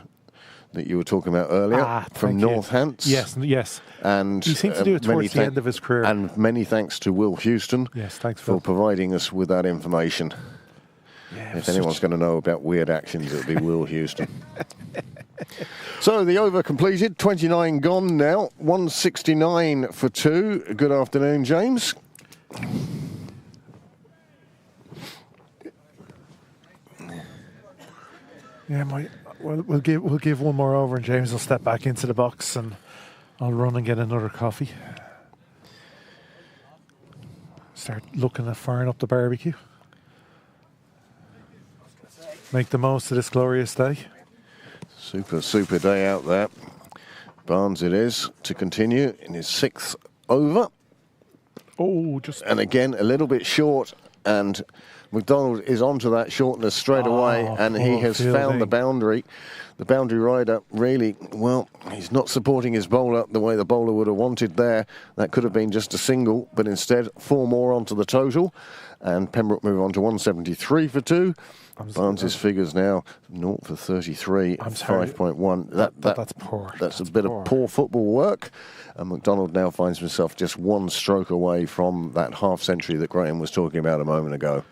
that you were talking about earlier from thank you. Northants. Yes, yes. And He seems to do it many towards the end of his career. And many thanks to Will Houston Yes, thanks, for Phil. providing us with that information. Yeah, If anyone's going to know about weird actions, it'll be Will Houston. So the over completed, 29 gone now, 169 for 2. Good afternoon, James. Yeah, we'll give one more over, and James will step back into the box, and I'll run and get another coffee. Start looking at firing up the barbecue. Make the most of this glorious day. Super day out there. Barnes it is to continue in his 6th over. Oh, And again, a little bit short, and McDonald is onto that shortness straight away, and he has found the boundary. The boundary rider really, well, he's not supporting his bowler the way the bowler would have wanted there. That could have been just a single, but instead 4 more onto the total, and Pembroke move on to 173 for 2. Barnes' figures now 0 for 33, 5.1. That's poor. That's a bit of poor football work. And McDonald now finds himself just 1 stroke away from that half century that Graham was talking about a moment ago.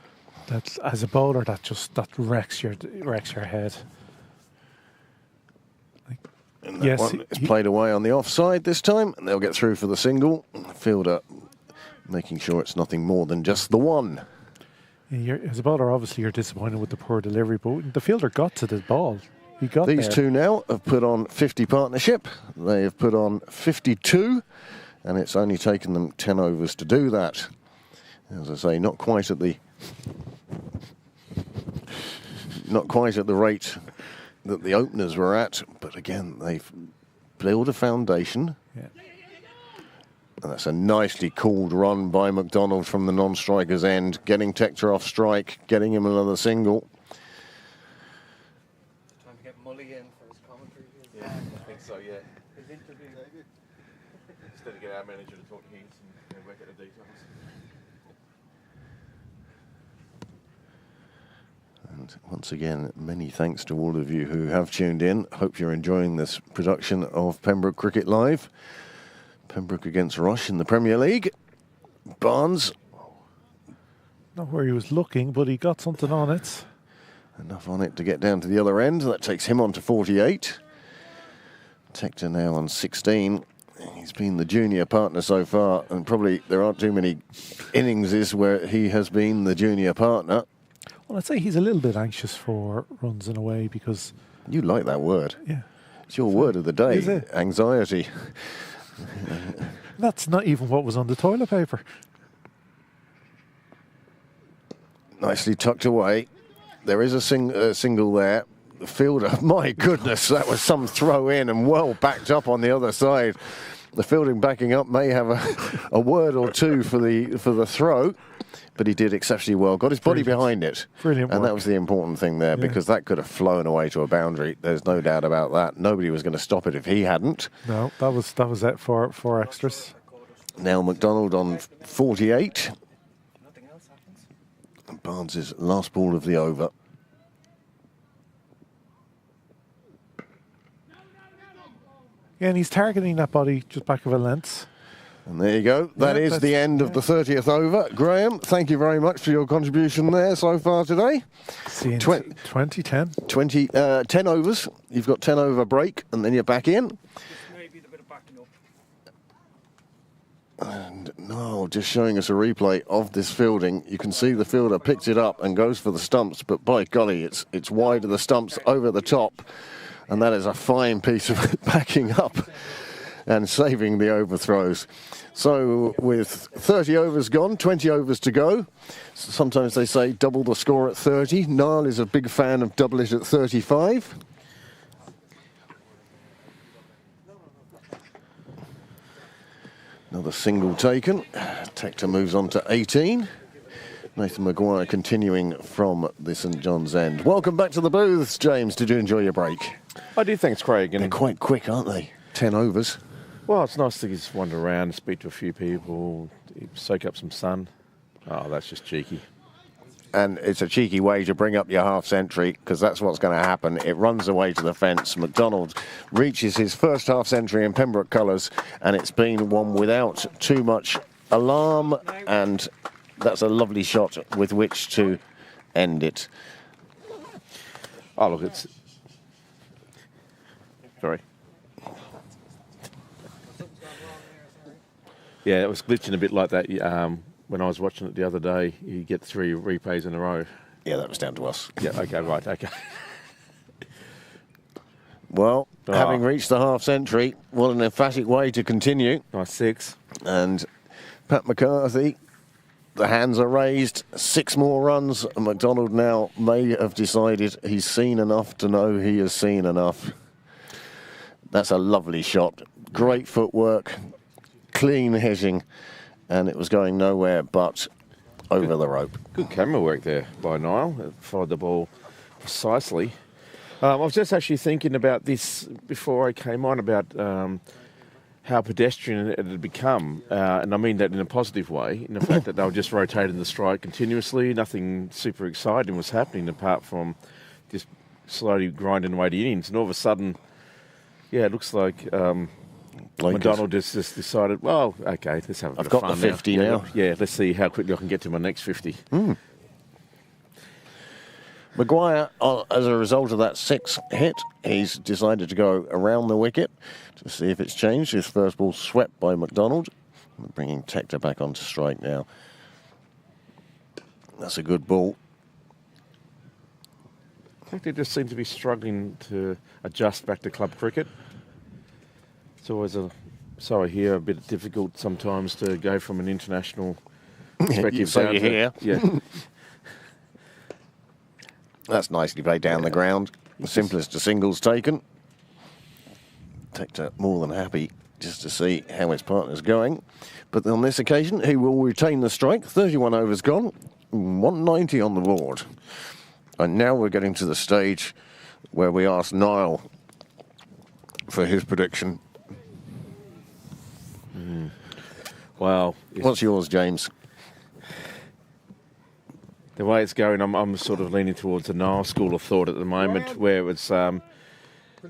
That's, as a bowler, that wrecks your head. And that one is played away on the offside this time, and they'll get through for the single. Fielder making sure it's nothing more than just the one. As a bowler, obviously you're disappointed with the poor delivery, but the fielder got to the ball. He got These there. two now have put on 50 partnership. They have put on 52, and it's only taken them 10 overs to do that. As I say, not quite at the rate that the openers were at, but again, they've built a foundation. Yeah. And that's a nicely called run by McDonald from the non-striker's end, getting Tector off strike, getting him another single. Trying to get Mully in for his commentary. Yeah, I think so, yeah. His interview. Instead of get our manager to talk hints and work out the details. And once again, many thanks to all of you who have tuned in. Hope you're enjoying this production of Pembroke Cricket Live. Pembroke against Rush in the Premier League. Barnes. Not where he was looking, but he got something on it. Enough on it to get down to the other end. That takes him on to 48. Tector now on 16. He's been the junior partner so far, and probably there aren't too many innings where he has been the junior partner. Well, I'd say he's a little bit anxious for runs in a way because... You like that word. Yeah. It's your word of the day. Is it? Anxiety. That's not even what was on the toilet paper. Nicely tucked away. There is a single there. The fielder, my goodness, that was some throw in and well backed up on the other side. The fielding backing up may have a word or two for the throw, but he did exceptionally well. Got his body behind it. Brilliant And work. that was the important thing there, because that could have flown away to a boundary. There's no doubt about that. Nobody was going to stop it if he hadn't. No, that was it for 4 extras. Now McDonald on 48. Nothing else happens. And Barnes' last ball of the over. Yeah, and he's targeting that body just back of a length. And there you go. That is the end of the 30th over. Graham, thank you very much for your contribution there so far today. See you in 2010. 10 overs. You've got 10 over break, and then you're back in. Just maybe a bit of backing up. And no, just showing us a replay of this fielding. You can see the fielder picks it up and goes for the stumps, but by golly, it's wide of the stumps over the top. And that is a fine piece of backing up and saving the overthrows. So with 30 overs gone, 20 overs to go. Sometimes they say double the score at 30. Niall is a big fan of double it at 35. Another single taken. Tector moves on to 18. Nathan Maguire continuing from the St John's End. Welcome back to the booths, James. Did you enjoy your break? I do, thanks, Craig. And They're quite quick, aren't they? 10 overs. well, it's nice to just wander around, speak to a few people, soak up some sun. Oh, that's just cheeky. and it's a cheeky way to bring up your half century, because that's what's going to happen. It runs away to the fence. McDonald reaches his first half century in Pembroke colours, and it's been one without too much alarm, and that's a lovely shot with which to end it. Oh, look, it's... Sorry. Yeah, it was glitching a bit like that when I was watching it the other day. You get 3 replays in a row. Yeah, that was down to us. Yeah, okay, right, okay. Well, having reached the half century, what an emphatic way to continue. Nice 6. And Pat McCarthy, the hands are raised, 6 more runs, and McDonald now may have decided he's seen enough to know he has seen enough. That's a lovely shot. Great footwork, clean hitting, and it was going nowhere but over the rope. Good camera work there by Niall. It followed the ball precisely. I was just actually thinking about this before I came on, about how pedestrian it had become. And I mean that in a positive way, in the fact that they were just rotating the strike continuously. Nothing super exciting was happening apart from just slowly grinding away the innings. And all of a sudden, yeah, it looks like McDonald just decided, well, okay, let's have a bit I've of got fun the 50 now. Yeah, let's see how quickly I can get to my next 50. Maguire, as a result of that 6 hit, he's decided to go around the wicket to see if it's changed. His first ball swept by McDonald. Bringing Tector back onto strike now. That's a good ball. Tector just seems to be struggling to adjust back to club cricket. It's always a bit difficult sometimes to go from an international perspective. So you hear. Yeah. That's nicely played down the ground. The simplest of singles taken. Tector more than happy just to see how his partner's going. But on this occasion, he will retain the strike. 31 overs gone, 190 on the board. And now we're getting to the stage where we ask Niall for his prediction. Wow. What's yours, James? The way it's going, I'm sort of leaning towards the Niall school of thought at the moment, where it's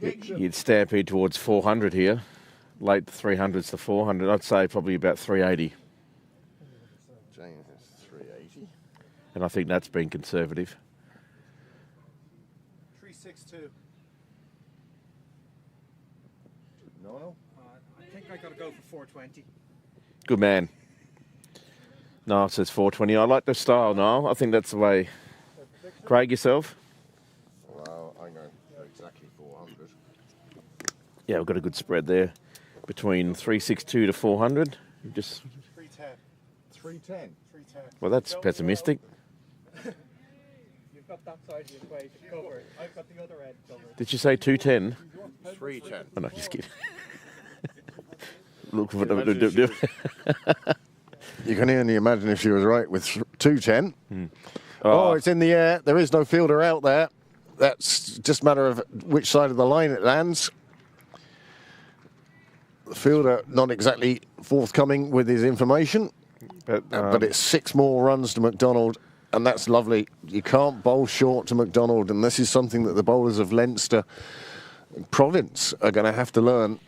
you'd stampede towards 400 here, late 300s to 400. I'd say probably about 380. James is 380. And I think that's been conservative. 362. Niall? I think I got to go for 420. Good man. Niall says 420. I like the style, Niall. I think that's the way. Craig, yourself? Well, I'm going for exactly 400. Yeah, we've got a good spread there between 362 to 400. You just 310. 310. 310. well, that's pessimistic. You've got that side of the equation covered. I've got the other end covered. Did you say 210? 310. Oh, no, just kidding. Look for it. You can only imagine if she was right with 210. Oh, It's in the air. There is no fielder out there. That's just a matter of which side of the line it lands. The fielder not exactly forthcoming with his information. But it's 6 more runs to McDonald, and that's lovely. You can't bowl short to McDonald, and this is something that the bowlers of Leinster Province are going to have to learn.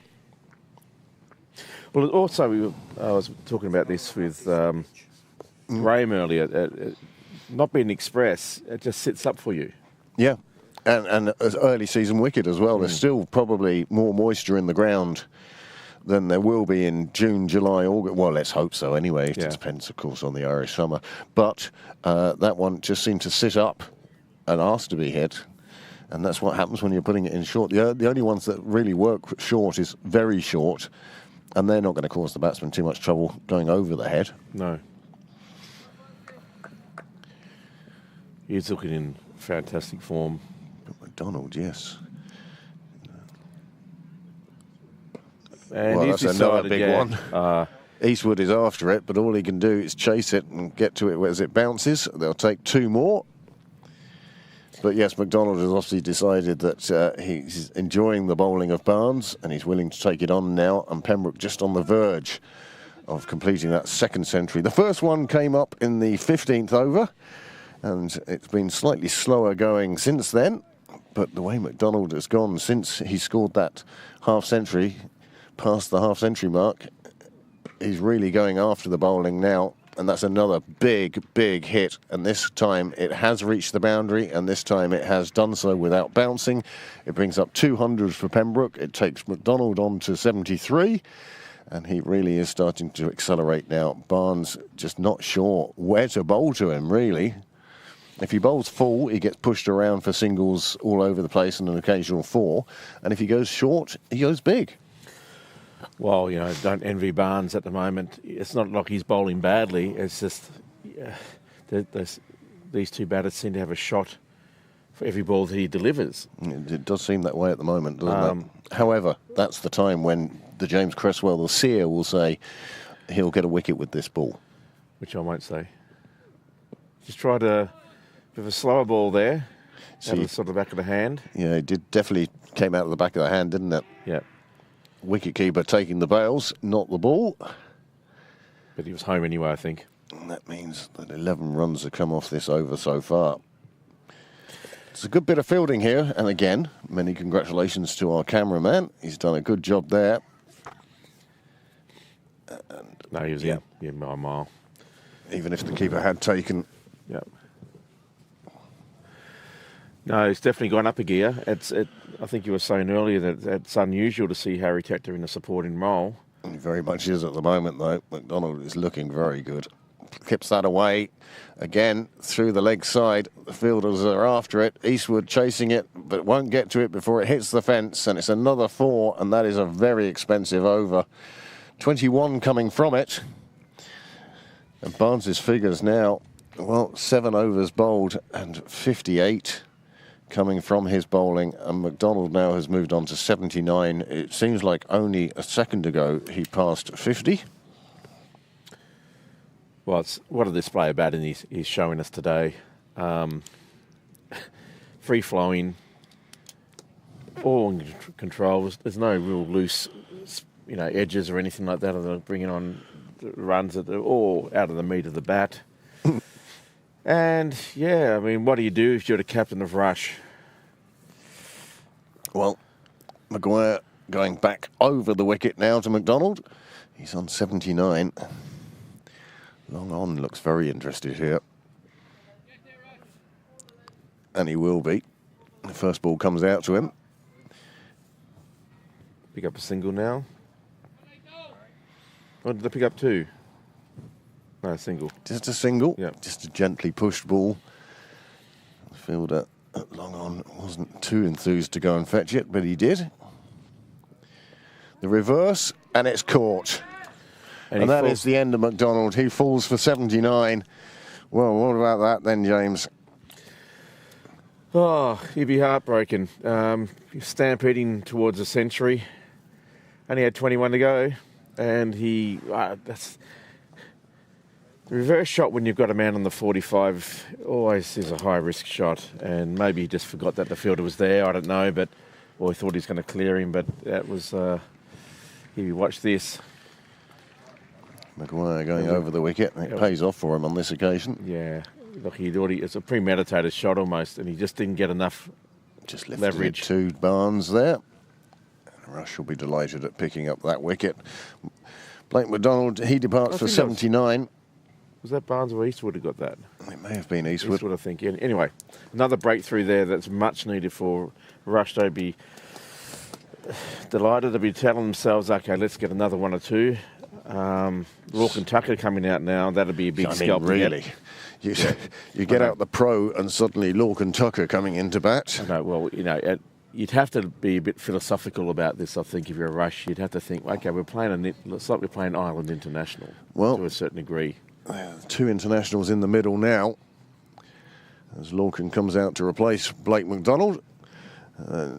Well, also, I was talking about this with Graham earlier. Not being express, it just sits up for you. Yeah, and as early season wicket as well. There's still probably more moisture in the ground than there will be in June, July, August. Well, let's hope so anyway. It depends, of course, on the Irish summer. But that one just seemed to sit up and ask to be hit. And that's what happens when you're putting it in short. The only ones that really work short is very short. And they're not going to cause the batsman too much trouble going over the head. No. He's looking in fantastic form. McDonald, yes. And Well, he's that's another decided, big one. Eastwood is after it, but all he can do is chase it and get to it as it bounces. They'll take 2 more. But yes, McDonald has obviously decided that he's enjoying the bowling of Barnes and he's willing to take it on now. And Pembroke just on the verge of completing that 2nd century. The first one came up in the 15th over, And it's been slightly slower going since then. But the way McDonald has gone since he scored that half-century, past the half-century mark, he's really going after the bowling now. And that's another big, big hit. And this time it has reached the boundary, and this time it has done so without bouncing. It brings up 200 for Pembroke. It takes McDonald on to 73. And he really is starting to accelerate now. Barnes just not sure where to bowl to him, really. If he bowls full, he gets pushed around for singles all over the place and an occasional four. And if he goes short, he goes big. Well, you know, don't envy Barnes at the moment. It's not like he's bowling badly. It's just these two batters seem to have a shot for every ball that he delivers. It does seem that way at the moment, doesn't it? However, that's the time when the James Cresswell, the seer, will say he'll get a wicket with this ball. Which I won't say. Just tried a bit of a slower ball there. Out of the sort of back of the hand. Yeah, it did definitely came out of the back of the hand, didn't it? Yeah. Wicketkeeper taking the bails, not the ball. But he was home anyway, I think. And that means that 11 runs have come off this over so far. It's a good bit of fielding here. And again, many congratulations to our cameraman. He's done a good job there. No, he was in by a mile. Even if the keeper had taken... Yeah. No, it's definitely gone up a gear. I think you were saying earlier that it's unusual to see Harry Tector in a supporting role. He very much is at the moment, though. McDonald is looking very good. Clips that away. Again, through the leg side. The fielders are after it. Eastwood chasing it, but won't get to it before it hits the fence. And it's another 4, and that is a very expensive over. 21 coming from it. And Barnes's figures now, well, 7 overs bowled and 58 coming from his bowling. And McDonald now has moved on to 79. It seems like only a second ago he passed 50. Well, it's what a display of batting he's showing us today. Free-flowing, all in control. There's no real loose, edges or anything like that. They're bringing on runs that are all out of the meat of the bat. And, yeah, I mean, what do you do if you're the captain of Rush? Well, Maguire going back over the wicket now to McDonald. He's on 79. Long on looks very interested here. And he will be. The first ball comes out to him. Pick up a single now. Or did they pick up 2? No, single. Just a single. Yeah. Just a gently pushed ball. The fielder at long on wasn't too enthused to go and fetch it, but he did. The reverse, and it's caught. And that is the end of McDonald. He falls for 79. Well, what about that then, James? Oh, he'd be heartbroken. He's stampeding towards a century. Only had 21 to go. And that's the reverse shot when you've got a man on the 45 always is a high-risk shot. And maybe he just forgot that the fielder was there. I don't know, or he thought he was going to clear him. But that was, here you watch this. Maguire going over the wicket. It pays off for him on this occasion. Yeah. Look, it's a premeditated shot almost, and he just didn't get enough just lifted leverage. It to Barnes there. Rush will be delighted at picking up that wicket. Blake McDonald, he departs for 79. Was that Barnes or Eastwood who got that? It may have been Eastwood. Eastwood, I think. Yeah. Anyway, another breakthrough there that's much needed for Rush. They'd be delighted to be telling themselves, okay, let's get another 1 or 2. Lorcan and Tucker coming out now. That'd be a big scalp. Really. You get out the pro and suddenly Lorcan and Tucker coming into bat. I know, well, you'd have to be a bit philosophical about this, I think, if you're a Rush. You'd have to think, okay, it's like we're playing Ireland International to a certain degree. 2 internationals in the middle now. As Lorcan comes out to replace Blake McDonald.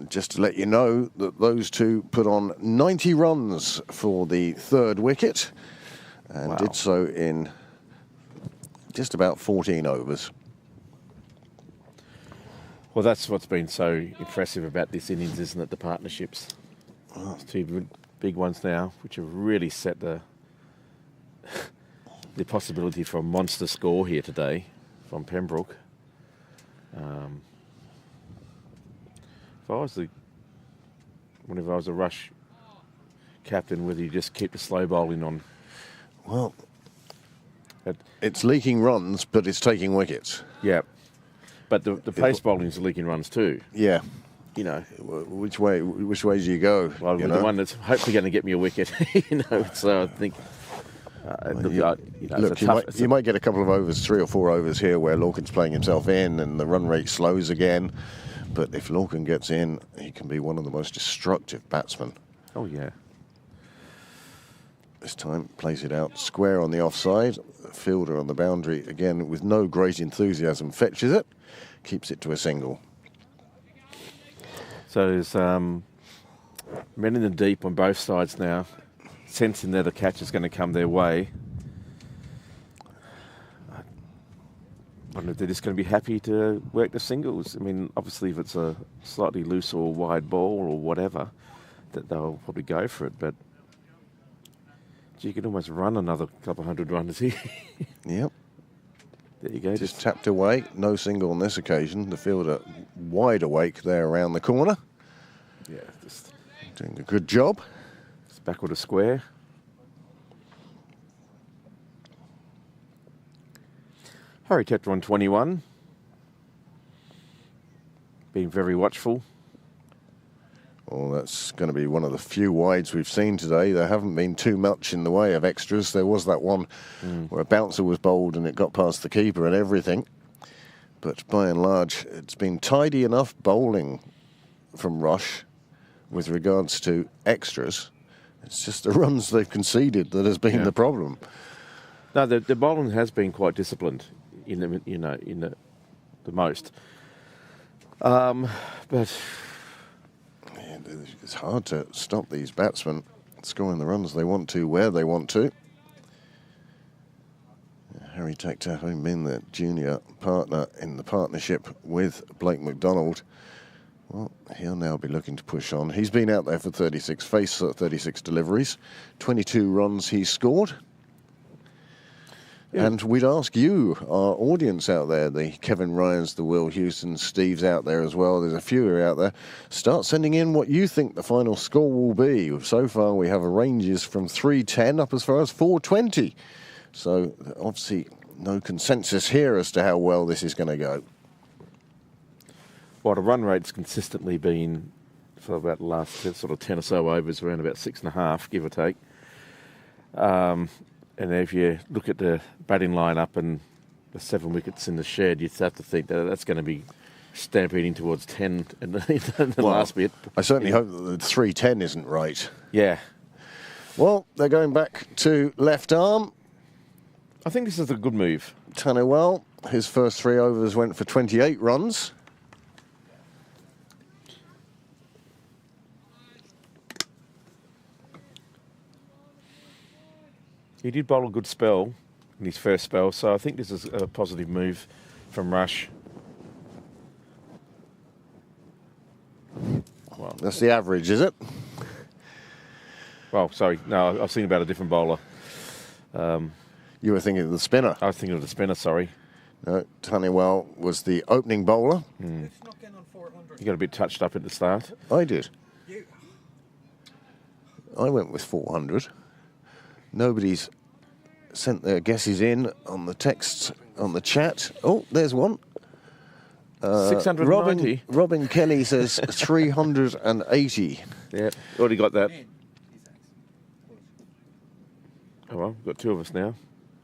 Just to let you know that those two put on 90 runs for the 3rd wicket and did so in just about 14 overs. Well, that's what's been so impressive about this innings, isn't it? The partnerships. It's 2 big ones now, which have really set the possibility for a monster score here today from Pembroke. Whenever I was a Rush captain, whether you just keep the slow bowling on. Well, it's leaking runs, but it's taking wickets. Yeah. But the pace bowling is leaking runs too. Yeah. You know. Which way do you go? Well, the one that's hopefully going to get me a wicket. So I think... you might get a couple of overs, 3 or 4 overs here where Lorcan's playing himself in and the run rate slows again. But if Lorcan gets in, he can be one of the most destructive batsmen. Oh, yeah. This time, plays it out square on the offside. Fielder on the boundary, again, with no great enthusiasm, fetches it, keeps it to a single. So there's men in the deep on both sides now, sensing that the catch is going to come their way. I wonder if they're just going to be happy to work the singles. I mean, obviously, if it's a slightly loose or wide ball or whatever, that they'll probably go for it. But you could almost run another couple hundred runs here. Yep. There you go. Just tapped away. No single on this occasion. The fielder wide awake there around the corner. Yeah, just doing a good job. It's backward a square. Harry Tector on 21. Being very watchful. Well, that's going to be one of the few wides we've seen today. There haven't been too much in the way of extras. There was that one where a bouncer was bowled and it got past the keeper and everything. But by and large, it's been tidy enough bowling from Rush with regards to extras. It's just the runs they've conceded that has been the problem. No, the bowling has been quite disciplined in the most. But it's hard to stop these batsmen scoring the runs they want to, where they want to. Harry Tector, having been the junior partner in the partnership with Blake McDonald, well, he'll now be looking to push on. He's been out there for 36 deliveries, 22 runs he's scored. Yeah. And we'd ask you, our audience out there, the Kevin Ryans, the Will Houston, Steve's out there as well. There's a few who are out there. Start sending in what you think the final score will be. So far, we have ranges from 310 up as far as 420. So, obviously, no consensus here as to how well this is going to go. Well, the run rate's consistently been, for about the last sort of 10 or so overs, around about 6.5, give or take. And if you look at the batting line-up and the 7 wickets in the shed, you'd have to think that that's going to be stampeding towards 10 in the last bit. I certainly hope that the 310 isn't right. Yeah. Well, they're going back to left arm. I think this is a good move. Tannewell, his first 3 overs went for 28 runs. He did bowl a good spell in his first spell, so I think this is a positive move from Rush. Well, that's the average, is it? Well, sorry, no, I was thinking about a different bowler. You were thinking of the spinner. I was thinking of the spinner, sorry. No, Tannewell was the opening bowler. You got a bit touched up at the start. I did. I went with 400. Nobody's sent their guesses in on the texts on the chat. Oh, there's one. 690. Robin Kelly says 380. Yeah, already got that. Oh well, we've got 2 of us now.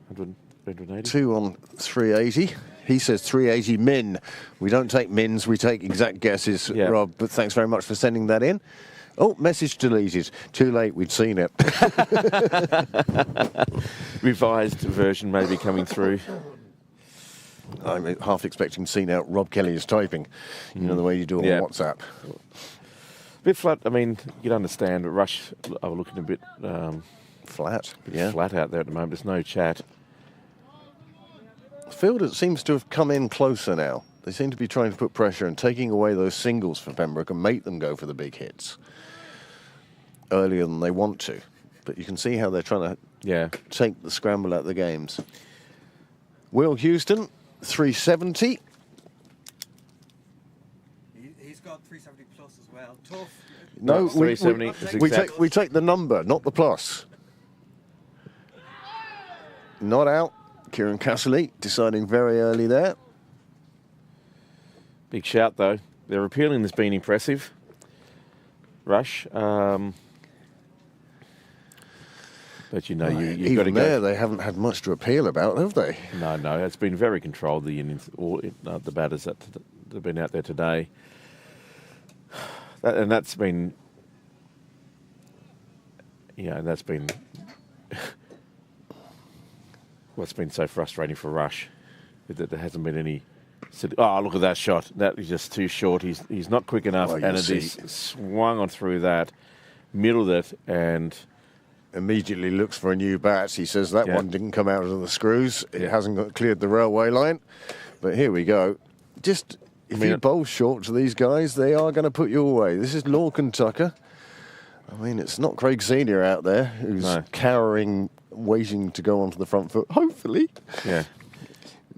180. 2 on 380. He says 380 min. We don't take mins, we take exact guesses, Rob, but thanks very much for sending that in. Oh, message deleted. Too late, we'd seen it. Revised version maybe coming through. I'm half expecting to see now Rob Kelly is typing. You know, the way you do on WhatsApp. A bit flat. I mean, you'd understand. Rush are looking a bit flat. Flat out there at the moment. There's no chat. Fielder seems to have come in closer now. They seem to be trying to put pressure and taking away those singles for Pembroke and make them go for the big hits earlier than they want to. But you can see how they're trying to take the scramble out of the games. Will Houston, 370. 370 plus as well. Tough. No, No, 370 is we exact. take the number, not the plus. Not out. Kieran Casserly deciding very early there. Big shout, though. Their appealing has been impressive. Rush. But, you know, you've got to Even go. there, they haven't had much to appeal about, have they? No, it's been very controlled, the innings, the batters that have been out there today. That's been, that's been what's been so frustrating for Rush, that there hasn't been any. Oh, look at that shot! That is just too short. He's not quick enough, and it is swung on through that, middled it, and immediately looks for a new bat. He says that one didn't come out of the screws. It hasn't cleared the railway line. But here we go. Just if you bowl short to these guys, they are going to put you away. This is Lorcan Tucker. I mean, it's not Craig Senior out there who's cowering, waiting to go onto the front foot. Hopefully,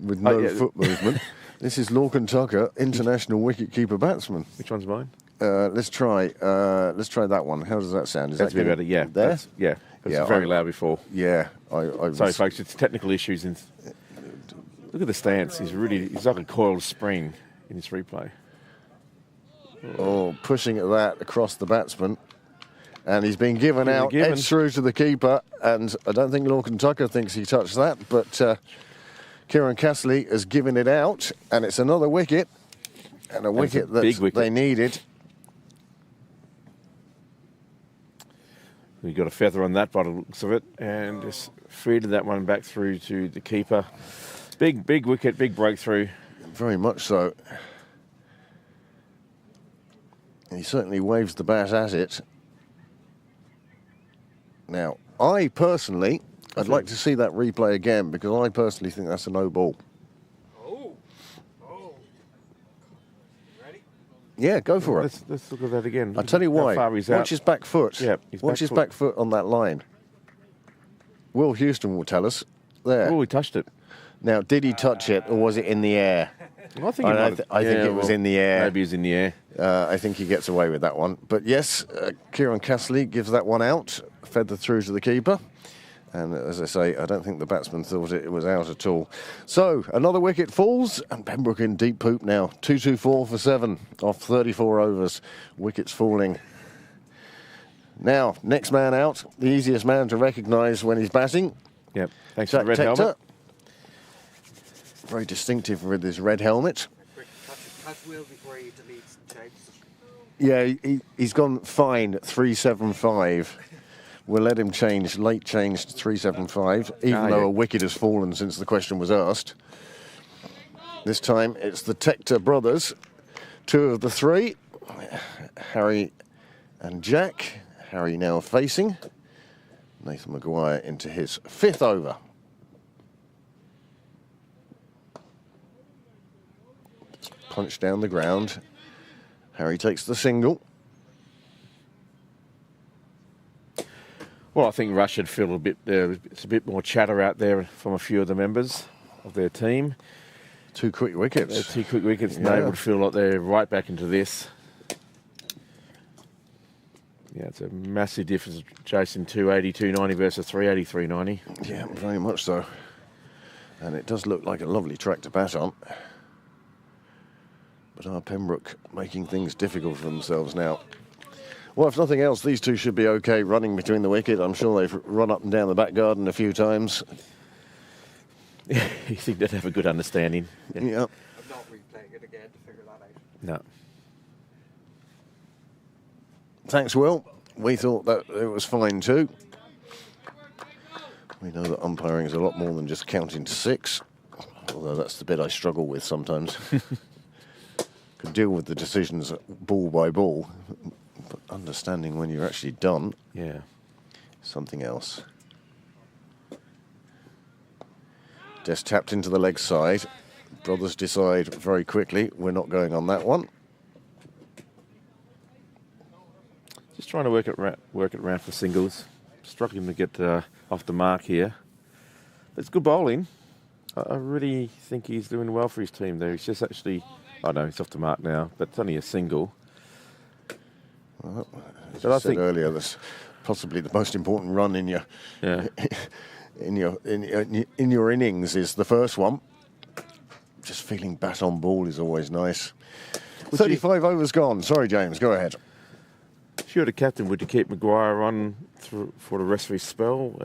with no foot movement. This is Lorcan Tucker, international wicket-keeper batsman. Which one's mine? Let's try that one. How does that sound? Is That's that better. Yeah, there? It was very loud before. Yeah, Sorry, folks. It's technical issues. Look at the stance. He's like a coiled spring in this replay. Oh, pushing at that across the batsman, and he's been given out, edge through to the keeper, and I don't think Lorcan Tucker thinks he touched that, but Kieran Casserly has given it out, and it's another wicket, and a wicket that they needed. We got a feather on that by the looks of it, and just feeded that one back through to the keeper. Big wicket, big breakthrough. Very much so. He certainly waves the bat at it. Now, I'd like to see that replay again, because I personally think that's a no ball. Oh. Ready? Yeah, go for it. Let's look at that again. I'll tell you why. How far he's out. Watch his back foot. Yeah, watch his back foot on that line. Will Houston will tell us. There. Oh, he touched it. Now, did he touch it, or was it in the air? Well, I think it was in the air. Maybe it was in the air. I think he gets away with that one. But yes, Kieran Casserly gives that one out, feather through to the keeper. And as I say, I don't think the batsman thought it was out at all. So, another wicket falls, and Pembroke in deep poop now. 2-2-4 for 7 off 34 overs. Wickets falling. Now, next man out, the easiest man to recognise when he's batting. Yep, thanks for the red Tector. helmet. Very distinctive with his red helmet. Quick catch wheel before he deletes and changes. Yeah, he's gone fine at 375. We'll let him change, late changed 375, even though a wicket has fallen since the question was asked. This time it's the Tector brothers, 2 of the 3, Harry and Jack. Harry now facing. Nathan Maguire into his 5th over. Just punch down the ground. Harry takes the single. Well, I think Rush should feel it's a bit more chatter out there from a few of the members of their team. 2 quick wickets. 2 quick wickets, and they would feel like they're right back into this. Yeah, it's a massive difference chasing 280, 290 versus 380, 390. Yeah, very much so. And it does look like a lovely track to bat on. But are Pembroke making things difficult for themselves now? Well, if nothing else, these two should be okay running between the wicket. I'm sure they've run up and down the back garden a few times. You think they'd have a good understanding? Yeah. I'm not replaying it again to figure that out. No. Thanks, Will. We thought that it was fine too. We know that umpiring is a lot more than just counting to 6, although that's the bit I struggle with sometimes. Can deal with the decisions ball by ball, but understanding when you're actually done, something else. Just tapped into the leg side. Brothers decide very quickly we're not going on that one. Just trying to work it around for singles. Struggling to get off the mark here. It's good bowling. I really think he's doing well for his team there. He's just actually, I know he's off the mark now, but it's only a single. As But I I said think earlier, that's possibly the most important run in your yeah. in your innings is the first one. Just feeling bat on ball is always nice. 35 overs gone. Sorry, James, go ahead. If you were the captain, would you keep Maguire on for the rest of his spell,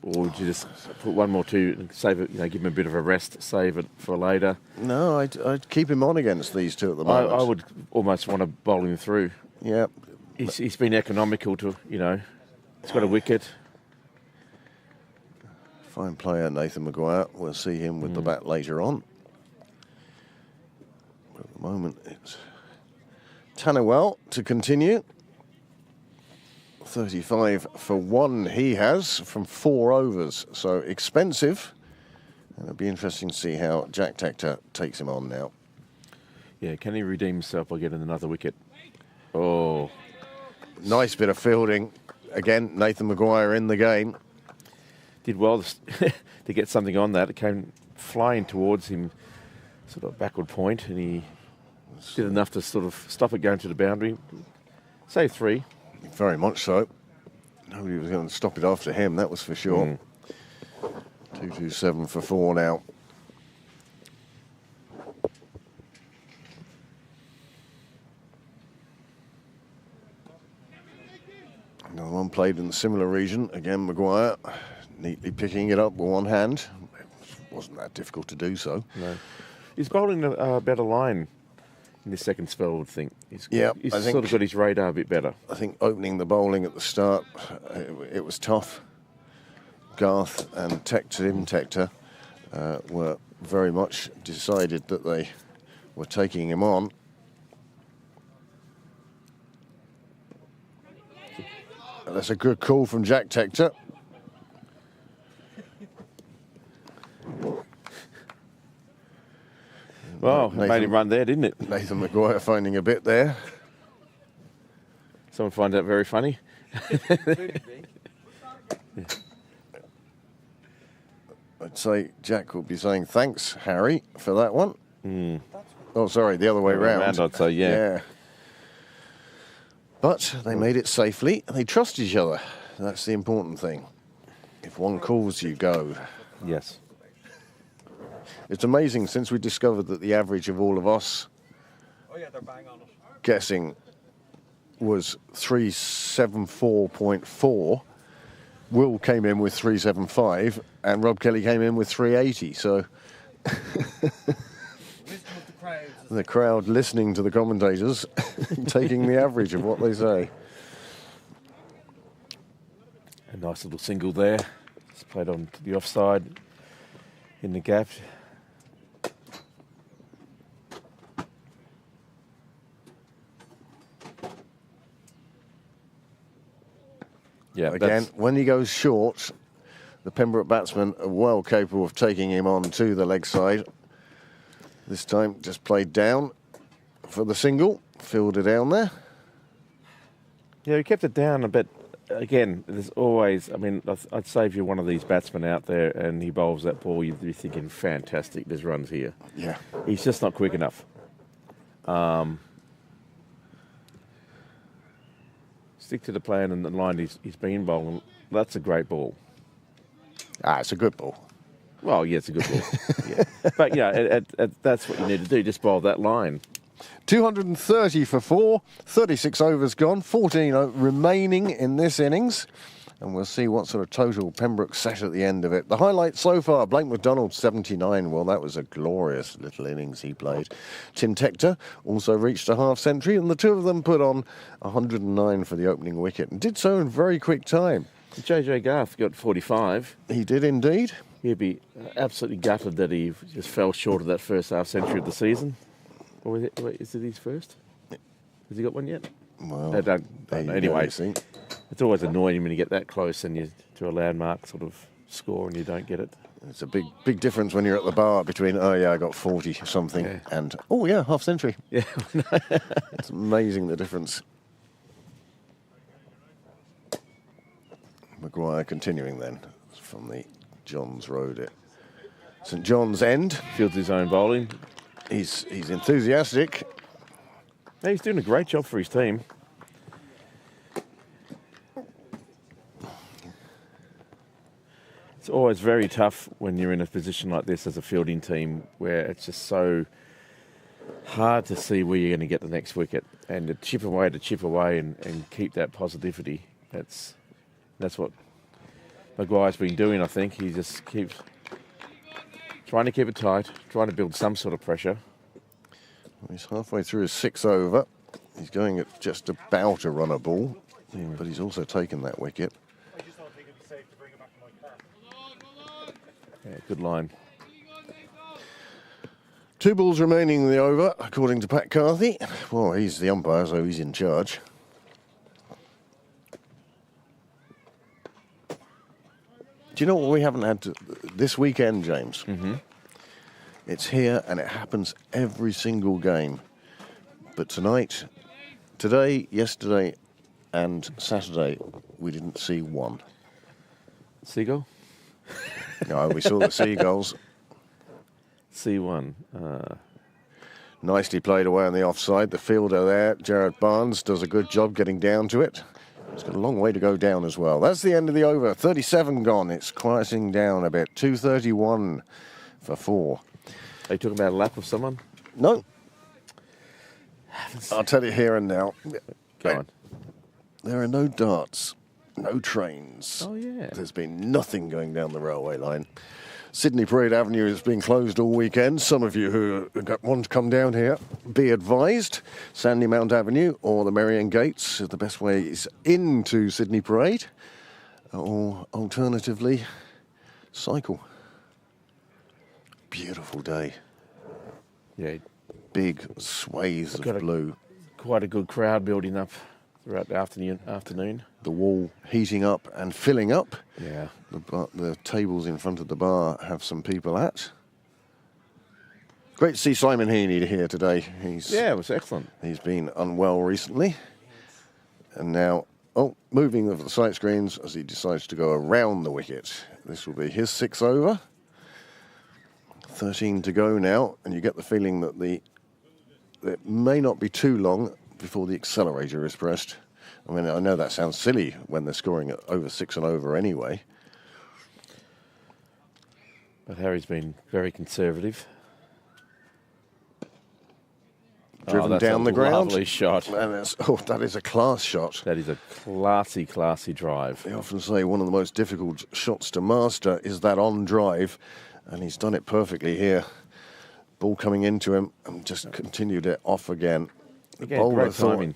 or would you just put one more two and save it? Give him a bit of a rest, save it for later. No, I'd keep him on against these two at the moment. I would almost want to bowl him through. Yeah. He's been economical to he's got a wicket. Fine player, Nathan Maguire. We'll see him with the bat later on. But at the moment, it's Tannewell to continue. 35 for 1 he has from 4 overs. So expensive. And it'll be interesting to see how Jack Tector takes him on now. Yeah, can he redeem himself by getting another wicket? Oh. Nice bit of fielding. Again, Nathan Maguire in the game. Did well to get something on that. It came flying towards him, sort of backward point, and he did enough to sort of stop it going to the boundary. Say 3. Very much so. Nobody was going to stop it after him, that was for sure. 227 for 4 now. Another one played in the similar region. Again, Maguire neatly picking it up with one hand. It wasn't that difficult to do so. No. He's bowling a better line in this second spell, I would think. He's I think sort of got his radar a bit better. I think opening the bowling at the start, it was tough. Garth and Tector were very much decided that they were taking him on. That's a good call from Jack Tector. Well, it made him run there, didn't it? Nathan Maguire finding a bit there. Someone find that very funny. I'd say Jack will be saying thanks, Harry, for that one. Oh, sorry, the other way round. I'd say, yeah. But they made it safely, and they trust each other. That's the important thing. If one calls, you go. Yes. It's amazing, since we discovered that the average of all of us Oh yeah, they're bang on it. guessing was 374.4. Will came in with 375, and Rob Kelly came in with 380. So Wisdom of the crowd. the crowd listening to the commentators, taking the average of what they say. A nice little single there. It's played on to the offside in the gap. Yeah, Again, when he goes short, the Pembroke batsmen are well capable of taking him on to the leg side. This time, just played down for the single, fielded down there. yeah, he kept it down a bit. Again, there's always, I mean, I'd say if you're one of these batsmen out there and he bowls that ball, you'd be thinking, fantastic, there's runs here. Yeah. He's just not quick enough. Stick to the plan and the line he's been bowling. That's a great ball. It's a good ball. Well, yeah, it's a good ball. Yeah. But, yeah, that's what you need to do, just bowl that line. 230 for 4, 36 overs gone, 14 remaining in this innings. And we'll see what sort of total Pembroke set at the end of it. The highlight so far, Blake McDonald, 79. Well, that was a glorious little innings he played. Tim Tector also reached a half century, and the two of them put on 109 for the opening wicket, and did so in very quick time. JJ Garth got 45. He did indeed. He'd be absolutely gutted that he just fell short of that first half century of the season. Or was it, wait, is it his first? Has he got one yet? Well, I don't know. Anyway, see. it's always annoying when you get that close and you do a landmark sort of score and you don't get it. It's a big difference when you're at the bar between, oh yeah, I got 40 something, and, oh yeah, half century. Yeah. It's amazing the difference. Maguire continuing then from the Johns Road at St John's End. Fields his own bowling. He's enthusiastic. Yeah, he's doing a great job for his team. It's always very tough when you're in a position like this as a fielding team where it's just so hard to see where you're going to get the next wicket, and to chip away and keep that positivity. That's what Maguire's been doing, I think. He just keeps trying to keep it tight, trying to build some sort of pressure. Well, he's halfway through his 6 over. He's going at just about a runner ball, but he's also taken that wicket. I just don't think it'd be safe to bring it back to my car. Yeah, good line. 2 balls remaining in the over, according to Pat Carthy. Well, he's the umpire, so he's in charge. Do you know what we haven't had this weekend, James? Mm-hmm. It's here and it happens every single game. But tonight, today, yesterday and Saturday, we didn't see one. Seagull? No, we saw the Seagulls. C1. Nicely played away on the offside. The fielder there, Jared Barnes, does a good job getting down to it. It's got a long way to go down as well. That's the end of the over. 37 gone. It's quieting down a bit. 2:31 for 4. Are you talking about a lap of someone? No. I'll tell you here and now. Go on. There are no darts, no trains. Oh, yeah. There's been nothing going down the railway line. Sydney Parade Avenue has been closed all weekend. Some of you who want to come down here, be advised. Sandymount Avenue or the Merrion Gates are the best ways into Sydney Parade. Or alternatively, cycle. Beautiful day. Yeah, Big swathes of blue. quite a good crowd building up throughout the afternoon. The wall heating up and filling up. Yeah. The tables in front of the bar have some people at. Great to see Simon Heaney here today. Yeah, it was excellent. He's been unwell recently. And now, moving of the sight screens as he decides to go around the wicket. This will be his 6 over. 13 to go now, and you get the feeling that it may not be too long before the accelerator is pressed. I mean, I know that sounds silly when they're scoring at over 6 and over anyway. But Harry's been very conservative. Driven that's down a the ground. Lovely shot. And that is a class shot. That is a classy, classy drive. They often say one of the most difficult shots to master is that on drive, and he's done it perfectly here. Ball coming into him and just continued it off again. The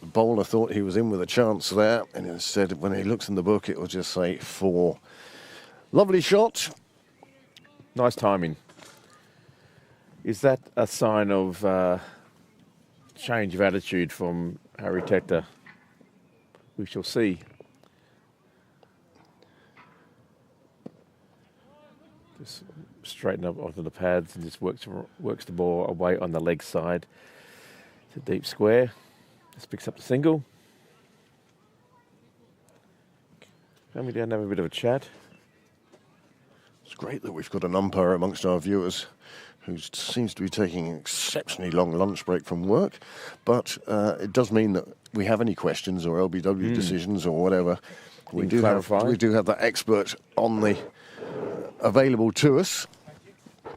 bowler thought he was in with a chance there, and instead, when he looks in the book, it will just say 4. Lovely shot. Nice timing. Is that a sign of change of attitude from Harry Tector? We shall see. Just straighten up onto the pads and just works the ball away on the leg side to deep square. Just picks up the single. Come we down and have a bit of a chat. It's great that we've got an umpire amongst our viewers who seems to be taking an exceptionally long lunch break from work, but it does mean that we have any questions or LBW decisions or whatever. We do have that expert on the available to us. There's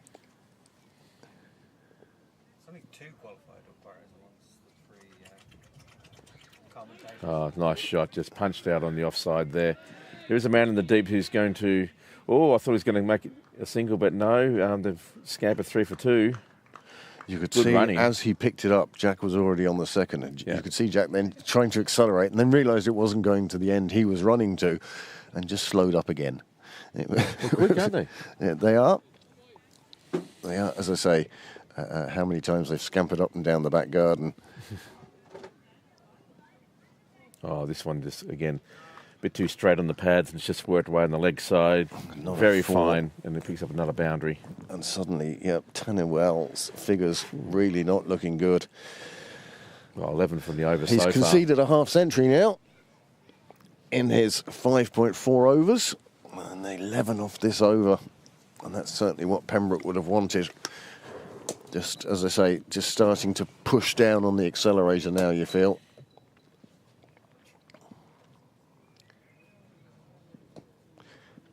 only 2 qualified umpires amongst the 3 commentators. Oh, nice shot. Just punched out on the offside there. There is a man in the deep who's going to... Oh, I thought he was going to make it a single, but no. They've scampered 3 for 2. You could Good see running. as he picked it up, Jack was already on the second. And Yeah. You could see Jack then trying to accelerate and then realised it wasn't going to the end he was running to and just slowed up again. They're quick, aren't they? Yeah, they are. They are, as I say, how many times they've scampered up and down the back garden. Oh, this one just, again, a bit too straight on the pads and it's just worked away on the leg side. Another Very 4. fine, and it picks up another boundary. And suddenly, Tannewell's figures really not looking good. Well, 11 from the over He's so far. conceded a half century now in his 5.4 overs. And 11 off this over. And that's certainly what Pembroke would have wanted. Just, as I say, just starting to push down on the accelerator now, you feel.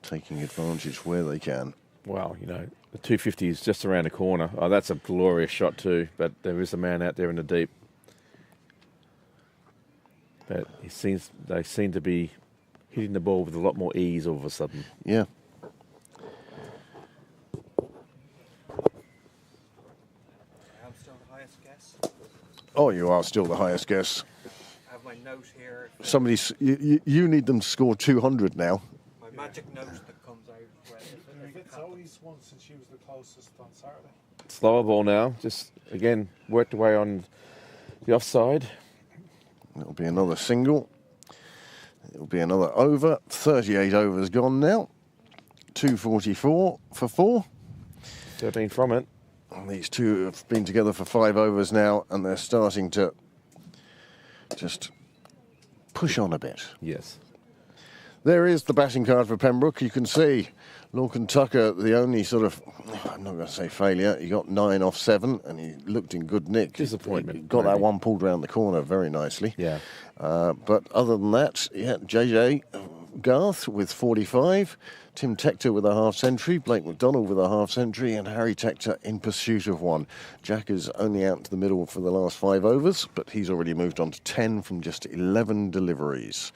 taking advantage where they can. Well, you know, the 250 is just around the corner. Oh, that's a glorious shot too, but there is a man out there in the deep. But they seem to be hitting the ball with a lot more ease all of a sudden. Yeah. I'm still the highest guess. Oh, you are still the highest guess. I have my note here. You need them to score 200 now. My magic note that comes out. When It's always won since she was the closest on Saturday. Slower ball now. Just, again, worked away on the offside. It'll be another single. It'll be another over. 38 overs gone now. 244 for 4. 13 from it. And these two have been together for 5 overs now, and they're starting to just push on a bit. Yes. There is the batting card for Pembroke. You can see Lorcan Tucker, the only sort of, I'm not going to say failure, he got 9 off 7 and he looked in good nick. Disappointment, He got that maybe. one pulled round the corner very nicely. Yeah. But other than that, yeah, JJ Garth with 45, Tim Tector with a half century, Blake McDonald with a half century, and Harry Tector in pursuit of one. Jack is only out to the middle for the last 5 overs, but he's already moved on to 10 from just 11 deliveries.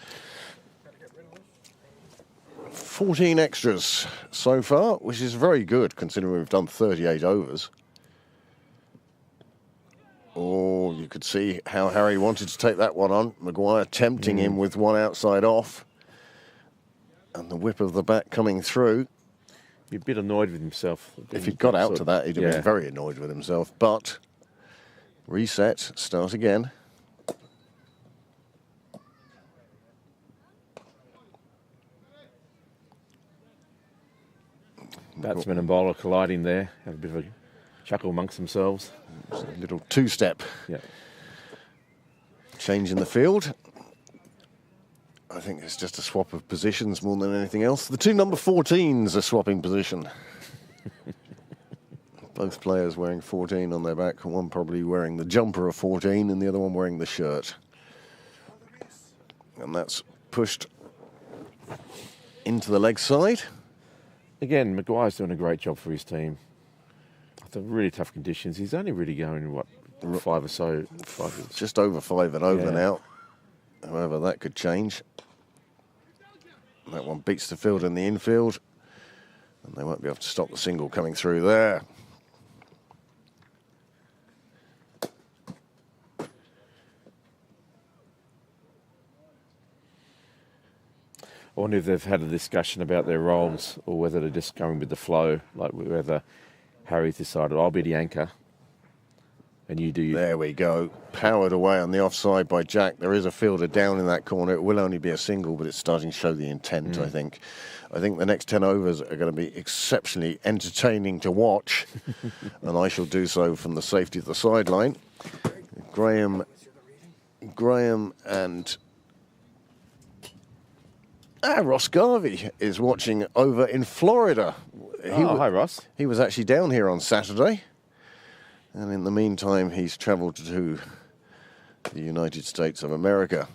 14 extras so far, which is very good considering we've done 38 overs. Oh, you could see how Harry wanted to take that one on. Maguire tempting him with one outside off. And the whip of the bat coming through. You're a bit annoyed with himself. If he'd got out Sort to of- that, he'd have yeah. been very annoyed with himself. But reset, start again. Batsman and bowler colliding there. Have a bit of a chuckle amongst themselves. It's a little two-step Yeah. change in the field. I think it's just a swap of positions more than anything else. The two number 14s are swapping position. Both players wearing 14 on their back. One probably wearing the jumper of 14 and the other one wearing the shirt. And that's pushed into the leg side. Again, Maguire's doing a great job for his team. After really tough conditions, he's only really going, 5 or so? 5. Just over 5 and over Yeah. now. However, that could change. That one beats the field in the infield. And they won't be able to stop the single coming through there. I wonder if they've had a discussion about their roles or whether they're just going with the flow, like whether Harry's decided, I'll be the anchor and you do you. There we go. Powered away on the offside by Jack. There is a fielder down in that corner. It will only be a single, but it's starting to show the intent, I think. I think the next 10 overs are going to be exceptionally entertaining to watch, and I shall do so from the safety of the sideline. Graham and Ross Garvey is watching over in Florida. Hi, Ross. He was actually down here on Saturday. And in the meantime, he's travelled to the United States of America.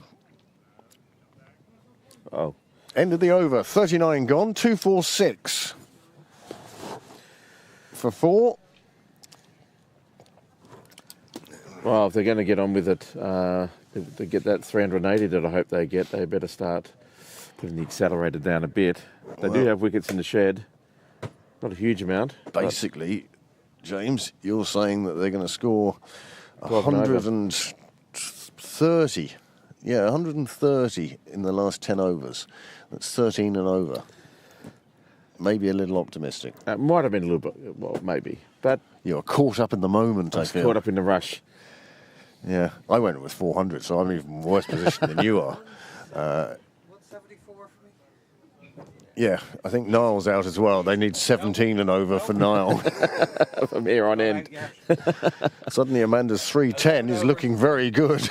Oh, End of the over, 39 gone, 246 for 4. well, if they're going to get on with it, to get that 380 that I hope they get, they better start putting the accelerator down a bit. They do have wickets in the shed. Not a huge amount. but Basically, James, you're saying that they're going to score 12 and over. 130. Yeah, 130 in the last 10 overs. That's 13 and over. Maybe a little optimistic. It might have been a little bit, well, maybe. But You're caught up in the moment, I I was feel. caught up in the rush. Yeah, I went with 400, so I'm even worse position than you are. 174 for me. Yeah, I think Niall's out as well. They need 17 and over for Niall. From here on in. Yeah. Suddenly Amanda's 310 is looking very good.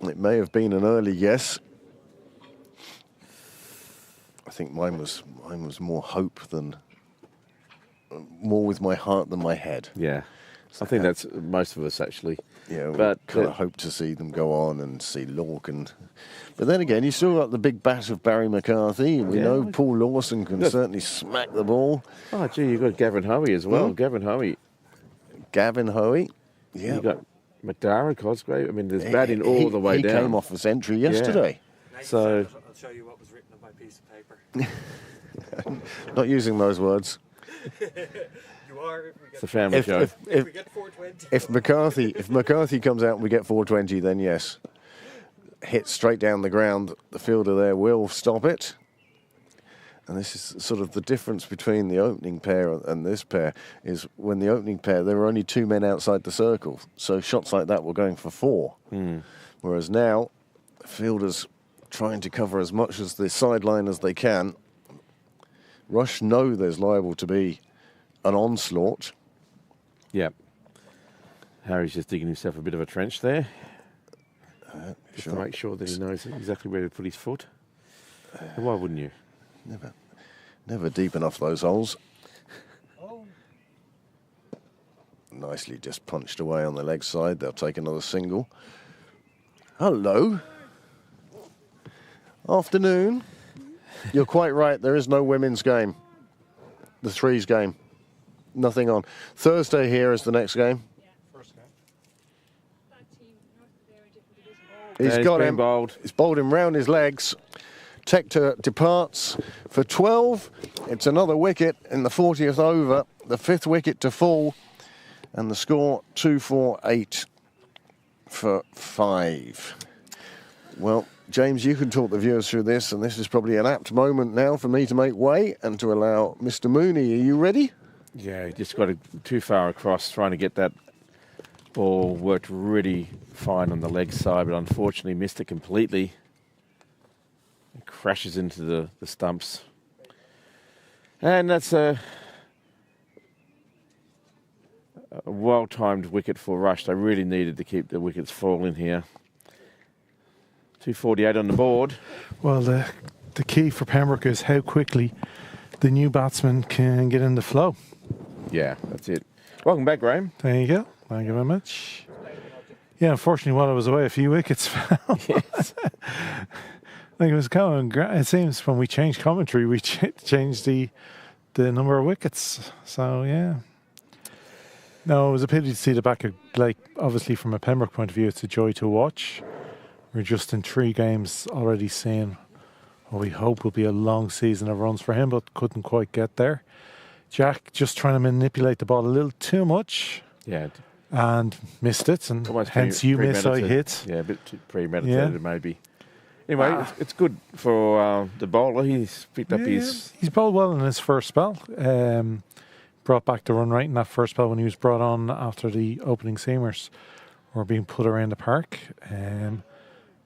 It may have been an early guess. I think mine was more hope than more with my heart than my head. Yeah. I think that's most of us actually. Yeah, we But kind of hope to see them go on and see Lorcan. But then again, you still got the big bat of Barry McCarthy. We Yeah. know Paul Lawson can Yes. certainly smack the ball. Oh, gee, you've got Gavin Hoey as well. Gavin Hoey. Gavin Hoey. Yeah. You've got McDara, Cosgrave. I mean, there's batting all the way he down. He came off his entry yesterday. So, I'll show you what was written on my piece of paper. Not using those words. You are if we it's get, a family show. if we get 420. If McCarthy comes out and we get 420, then yes. Hit straight down the ground. The fielder there will stop it. And this is sort of the difference between the opening pair and this pair is when the opening pair, there were only 2 men outside the circle. So shots like that were going for 4. Whereas now, fielders trying to cover as much as the sideline as they can. Rush know there's liable to be an onslaught. Yeah. Harry's just digging himself a bit of a trench there. Just to make sure that he knows exactly where to put his foot. And why wouldn't you? Never deep enough, those holes. Oh, Nicely just punched away on the leg side. They'll take another single. Hello. Afternoon. You're quite right. There is no women's game. The threes game. Nothing on. Thursday here is the next game. first game. He's He's got been him. bowled. He's bowled him round his legs. Tector departs for 12. It's another wicket in the 40th over. The 5th wicket to fall. And the score 2-4-8 for 5. Well, James, you can talk the viewers through this, and this is probably an apt moment now for me to make way and to allow Mr. Mooney. Are you ready? Yeah, he just got too far across trying to get that ball. Worked really fine on the leg side, but unfortunately missed it completely. It crashes into the stumps. And that's a well-timed wicket for Rush. They really needed to keep the wickets falling here. 248 on the board. Well, the key for Pembroke is how quickly the new batsman can get in the flow. Yeah, that's it. Welcome back, Graham. There you go. Thank you very much. Yeah, unfortunately, while I was away, a few wickets fell. Yes. Like it was going. It seems when we changed commentary, we changed the number of wickets. So yeah. No, it was a pity to see the back of, like, obviously from a Pembroke point of view, it's a joy to watch. We're just in 3 games already seeing what we hope will be a long season of runs for him, but couldn't quite get there. Jack just trying to manipulate the ball a little too much Yeah. and missed it, and Almost hence you miss, I premeditated. hit. Yeah, a bit too premeditated maybe. Anyway, it's good for the bowler. He's picked up his... He's bowled well in his first spell. Brought back the run rate in that first spell when he was brought on after the opening seamers were being put around the park.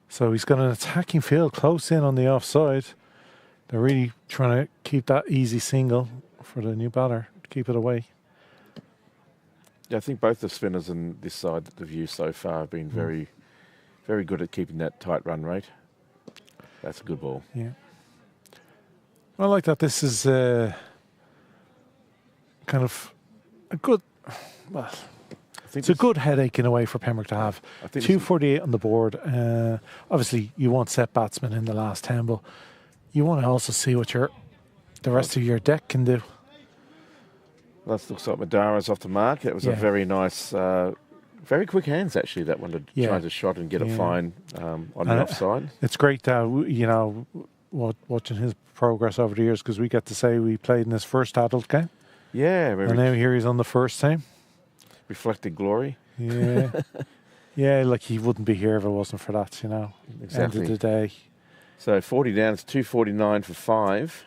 So he's got an attacking field close in on the offside. They're really trying to keep that easy single for the new batter, keep it away. Yeah, I think both the spinners and this side that they've used so far have been very, very good at keeping that tight run rate. That's a good ball. Yeah. I like that. This is kind of a good, well, I think it's a good headache in a way for Pembroke to have. I think 248 on the board. Obviously, you want set batsmen in the last 10, but you want to also see what the rest of your deck can do. that looks like Madara's off the mark. It was a very nice, very quick hands actually. That one to try to shot and get it fine on the offside. It's great that watching his progress over the years, because we get to say we played in his first adult game. Yeah, And now here he's on the first team. reflected glory. Yeah. Yeah, like he wouldn't be here if it wasn't for that, Exactly. End of the day. So 40 down, it's 249 for 5.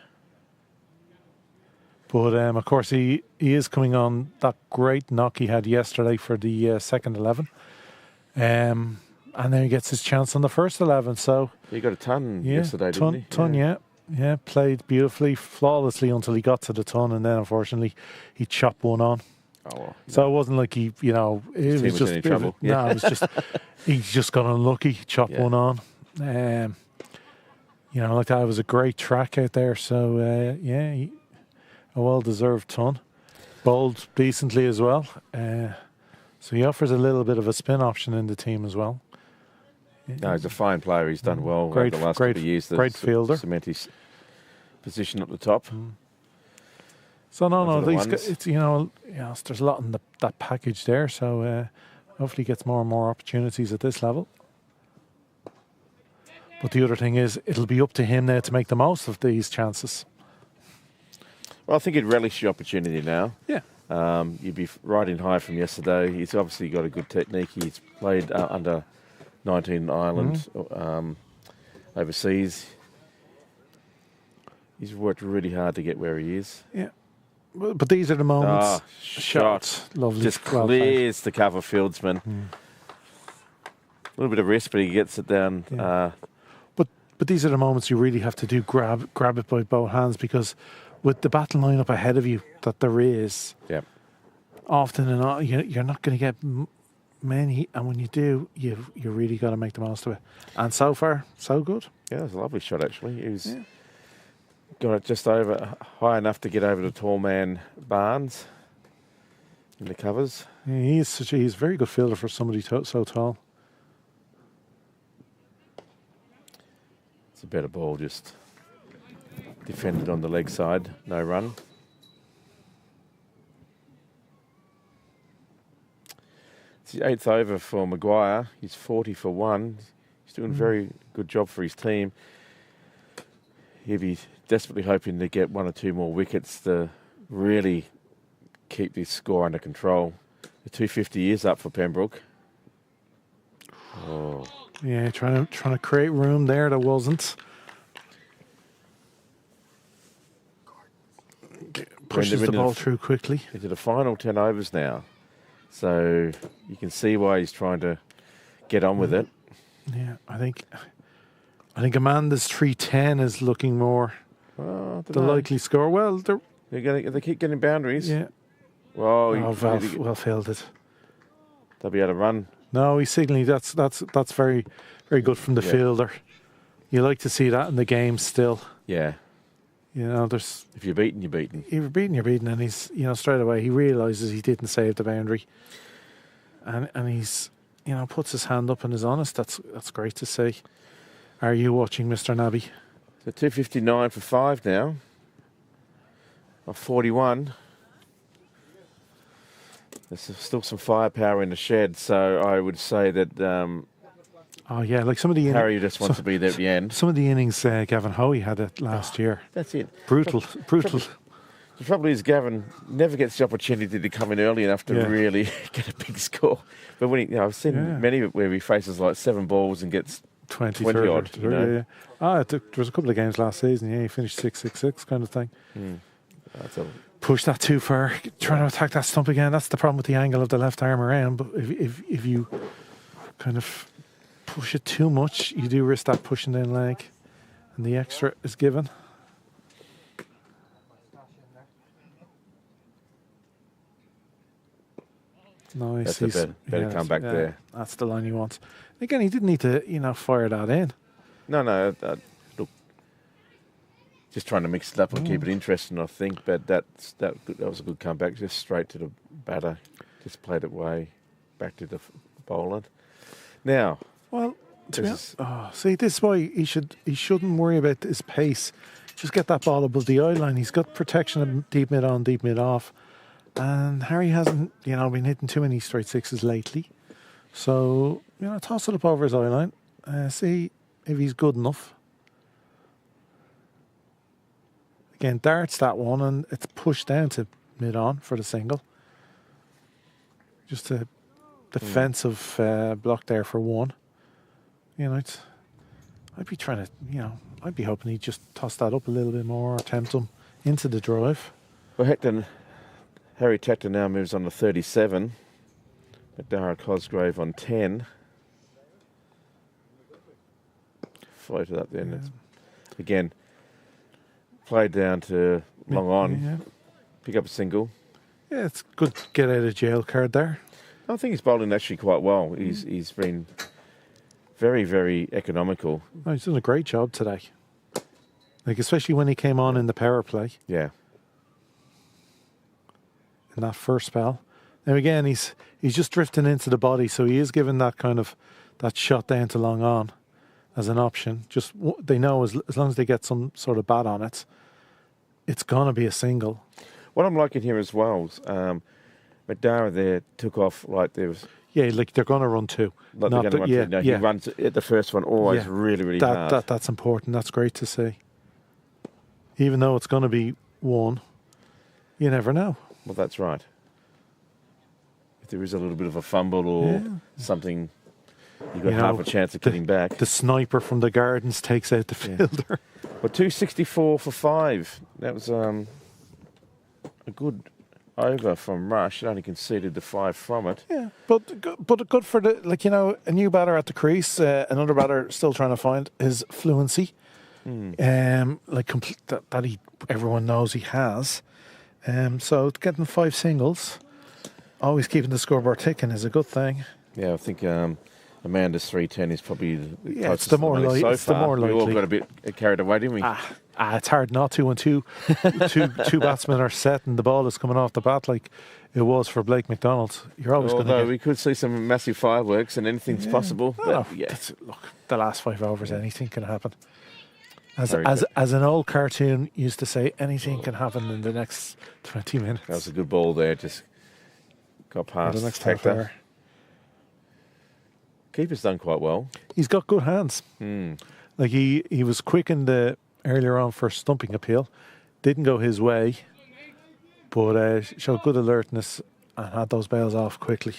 But of course he is coming on that great knock he had yesterday for the second 11. And then he gets his chance on the first 11. So He got a ton yesterday, didn't he? ton, yeah. Played beautifully, flawlessly until he got to the ton, and then unfortunately he chopped one on. Oh, well, So it wasn't like he, it team was was just in any trouble. No, it was just he just got unlucky, chopped one on. Like that, it was a great track out there. So a well-deserved ton, bowled decently as well. So he offers a little bit of a spin option in the team as well. No, he's a fine player. He's done well Great- over the last great- couple of years. great fielder. Cement his position at the top. So no, Those are the these ones. it's there's a lot in that package there. So hopefully gets more and more opportunities at this level. But the other thing is, it'll be up to him now to make the most of these chances. Well, I think he'd relish the opportunity now. Yeah. You'd be riding high from yesterday. He's obviously got a good technique. He's played under 19 Ireland overseas. He's worked really hard to get where he is. Yeah. But these are the moments. Shot. Lovely. Just well played. clears the cover fieldsman. A little bit of risk, but he gets it down. Yeah. But these are the moments you really have to do grab it by both hands, because with the battle line up ahead of you that there is, Yeah. often and not, you're not going to get many, and when you do, you really got to make the most of it. And so far, so good. Yeah, it was a lovely shot, actually. He was got it just over high enough to get over the tall man Barnes in the covers. Yeah, he's a very good fielder for somebody so tall. It's a better ball, just defended on the leg side, no run. It's the 8th over for Maguire. He's 40 for 1. He's doing a very good job for his team. He'll be desperately hoping to get 1 or 2 more wickets to really keep this score under control. The 250 is up for Pembroke. Oh. Yeah, trying to create room there that wasn't. Pushes the ball through quickly. Into the final 10 overs now. So you can see why he's trying to get on with it. Yeah, I think Amanda's 310 is looking more the likely score. Well, they keep getting boundaries. yeah. Well, Well fielded. they'll be able to run. No, he's signalling. That's very, very good from the fielder. You like to see that in the game still. Yeah. There's If you're beaten, you're beaten. you're beaten, and he's straight away he realises he didn't save the boundary, and he's puts his hand up and is honest. That's great to see. Are you watching, Mr. Nabby? So 259 for 5 now. Of 41. There's still some firepower in the shed, so I would say that Oh yeah, like some of the Harry just wants to be there at the end. some of the innings Gavin Hoey had it last year. That's it. Brutal. The trouble is, Gavin never gets the opportunity to come in early enough to really get a big score. But when I've seen many where he faces like 7 balls and gets 20 odd. 30, yeah. There was a couple of games last season. Yeah, he finished 6-6-6 kind of thing. That's a Push that too far, trying to attack that stump again. That's the problem with the angle of the left arm around. But if you kind of push it too much, you do risk that pushing down leg, and the extra is given. Nice. That's a better comeback there. That's the line you want. Again, he didn't need to, fire that in. No. Look, just trying to mix it up and keep it interesting, I think. But that was a good comeback, just straight to the batter. Just played it way back to the bowler. Now, well, this is why he shouldn't worry about his pace. Just get that ball above the eye line. He's got protection of deep mid on, deep mid off. And Harry hasn't, been hitting too many straight sixes lately. So, toss it up over his eye line. See if he's good enough. Again, darts that one, and it's pushed down to mid on for the single. Just a defensive block there for 1. I'd be trying to, I'd be hoping he'd just toss that up a little bit more, or tempt him into the drive. well, Harry Tector now moves on to 37. Dara Cosgrave on 10. Floated up there. And it's, again, played down to long on. Yeah. Pick up a single. Yeah, it's good get out of jail card there. I think he's bowling actually quite well. He's been very, very economical. Oh, he's done a great job today. Like, especially when he came on in the power play Yeah. in that first spell. Now again, he's just drifting into the body, so he is given that kind of that shot down to long on as an option. Just they know as long as they get some sort of bat on it, it's gonna be a single. What I'm liking here as well is Madara there took off like there was. Yeah, like they're gonna run two. Like they're gonna run two. No, he runs at the first one always really hard. That's important. That's great to see. Even though it's going to be one, you never know. Well, that's right. If there is a little bit of a fumble or something, you've got half a chance of getting back. The sniper from the gardens takes out the fielder. Well, 264 for 5. That was a good over from Rush. It only conceded the 5 from it. Yeah, but good for a new batter at the crease, another batter still trying to find his fluency. Everyone knows he has. So getting 5 singles, always keeping the scoreboard ticking is a good thing. Yeah, I think Amanda's 310 is probably it's the more likely. We all got a bit carried away, didn't we? It's hard not to when two batsmen are set and the ball is coming off the bat like it was for Blake McDonald. You're always going to. Although we could see some massive fireworks and anything's possible. Look, the last 5 overs, anything can happen. As an old cartoon used to say, anything can happen in the next 20 minutes. That was a good ball there. Just got past the next Tector. Keeper's done quite well. He's got good hands. Like he was quick in the earlier on for stumping appeal. Didn't go his way, but showed good alertness and had those bails off quickly.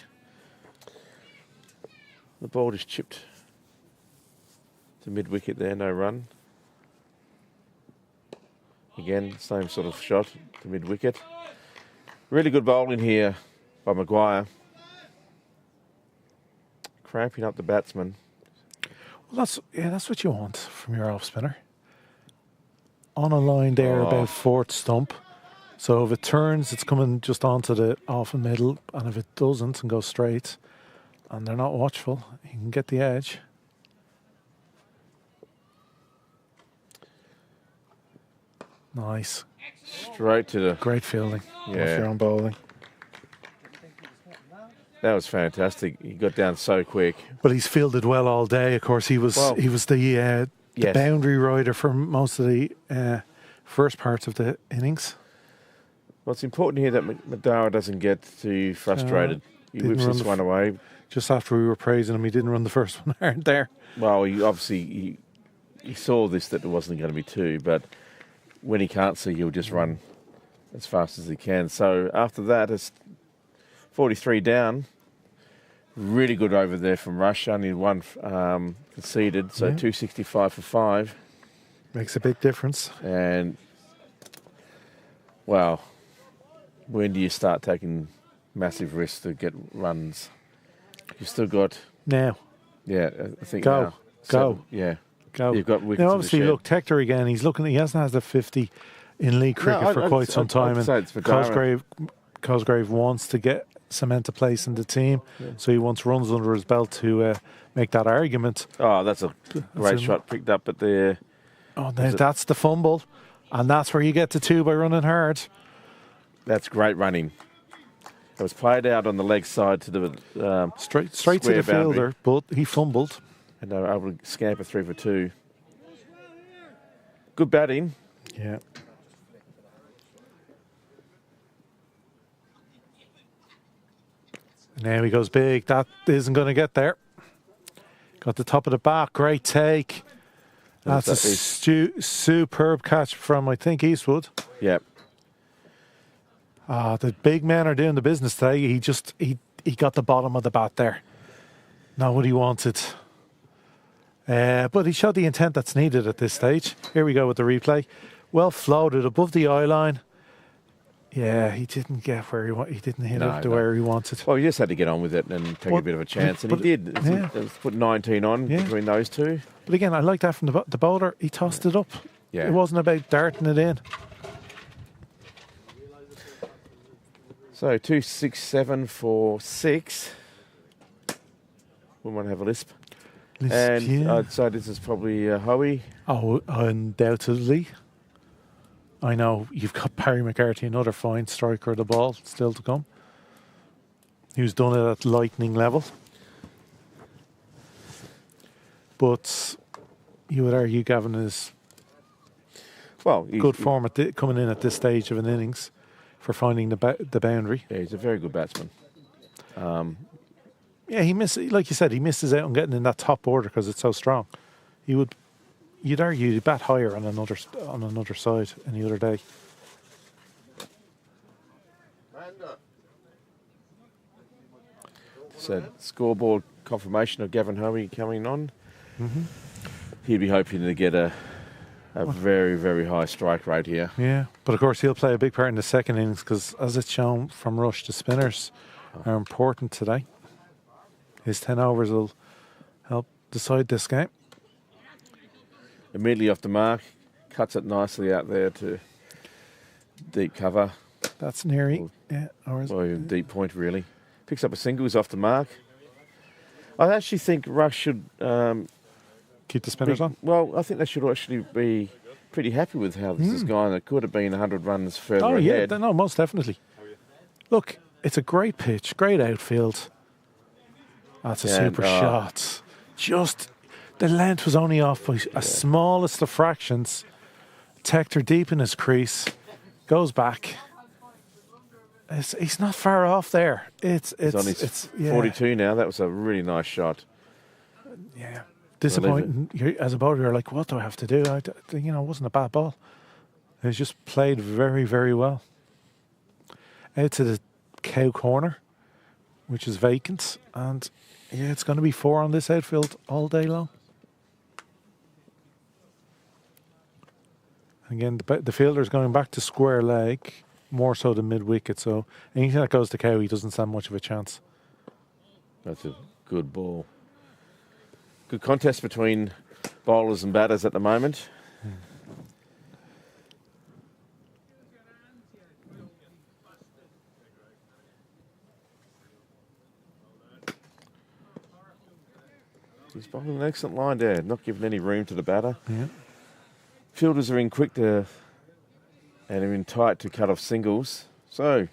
The ball is chipped to mid-wicket there, no run. Again, same sort of shot to mid-wicket. Really good bowling here by Maguire. Cramping up the batsman. Well, that's what you want from your off spinner. On a line there about 4th stump. So if it turns, it's coming just onto the off and middle, and if it doesn't and goes straight, and they're not watchful, you can get the edge. Nice. Straight to the... Great fielding. Yeah. If you're on bowling. That was fantastic. He got down so quick. But he's fielded well all day. Of course, he was the boundary rider for most of the first parts of the innings. Well, it's important here that Madara doesn't get too frustrated. He whips this one away. Just after we were praising him, he didn't run the first one hard there. Well, he saw this, that there wasn't going to be 2, but when he can't see, he'll just run as fast as he can. So after that, it's 43 down. Really good over there from Rush. Only 1 conceded, so 265 for 5. Makes a big difference. And, well, when do you start taking massive risks to get runs? You've still got... Now. Yeah, I think Go. now. Go. Yeah. Go. You've got wickets. Now, obviously, look, Tector again. He hasn't had the 50 in league cricket for quite some time. And Cosgrave wants to cement a place in the team, so he wants runs under his belt to make that argument. Oh, that's a great shot picked up at the... Oh, that's the fumble, and that's where you get to 2 by running hard. That's great running. It was played out on the leg side to the straight to the fielder, but he fumbled. And they were able to scamper 3 for 2. Good batting. Yeah. Now he goes big. That isn't going to get there. Got the top of the bat. Great take. That's a superb catch from, I think, Eastwood. Yep. The big men are doing the business today. He got the bottom of the bat there. Not what he wanted. But he showed the intent that's needed at this stage. Here we go with the replay. Well floated above the eye line. Yeah, he didn't get where he didn't hit it to where he wanted. Well, he just had to get on with it and take a bit of a chance, and he did. Yeah. Put 19 on between those 2. But again, I like that from the bowler. He tossed it up. Yeah. It wasn't about darting it in. So 267 for 6. Wouldn't want to have a lisp. I'd say this is probably Hoey. Oh, undoubtedly. I know you've got Barry McCarthy, another fine striker of the ball, still to come. who's done it at lightning level. But you would argue Gavin is Well, good form at coming in at this stage of an innings for finding the boundary. Yeah, he's a very good batsman. Yeah, he misses, like you said, he misses out on getting in that top order because it's so strong. You'd argue he'd bat higher on another side any other day. So scoreboard confirmation of Gavin Hoey coming on. He'd be hoping to get a very, very high strike rate here. Yeah, but of course he'll play a big part in the second innings because, as it's shown from Rush, the spinners are important today. His 10 overs will help decide this game. Immediately off the mark, cuts it nicely out there to deep cover. That's nearly, Or even deep point, really. Picks up a single, is off the mark. I actually think Rush should... keep the spinners on. Well, I think they should actually be pretty happy with how this has gone. It could have been 100 runs further ahead. No, most definitely. Look, it's a great pitch, great outfield. That's a super shot. Just the length was only off by a smallest of fractions. Tector deep in his crease, goes back. He's not far off there. It's 42 now. That was a really nice shot. Yeah. Disappointing. As a bowler, you're like, what do I have to do? It wasn't a bad ball. It was just played very, very well. Out to the cow corner, which is vacant. And, it's going to be 4 on this outfield all day long. Again, the fielder's going back to square leg, more so than mid-wicket. So anything that goes to cow, he doesn't stand much of a chance. That's a good ball. Good contest between bowlers and batters at the moment. He's bowling an excellent line there, not giving any room to the batter. Yeah. Fielders are in quick and are in tight to cut off singles. So,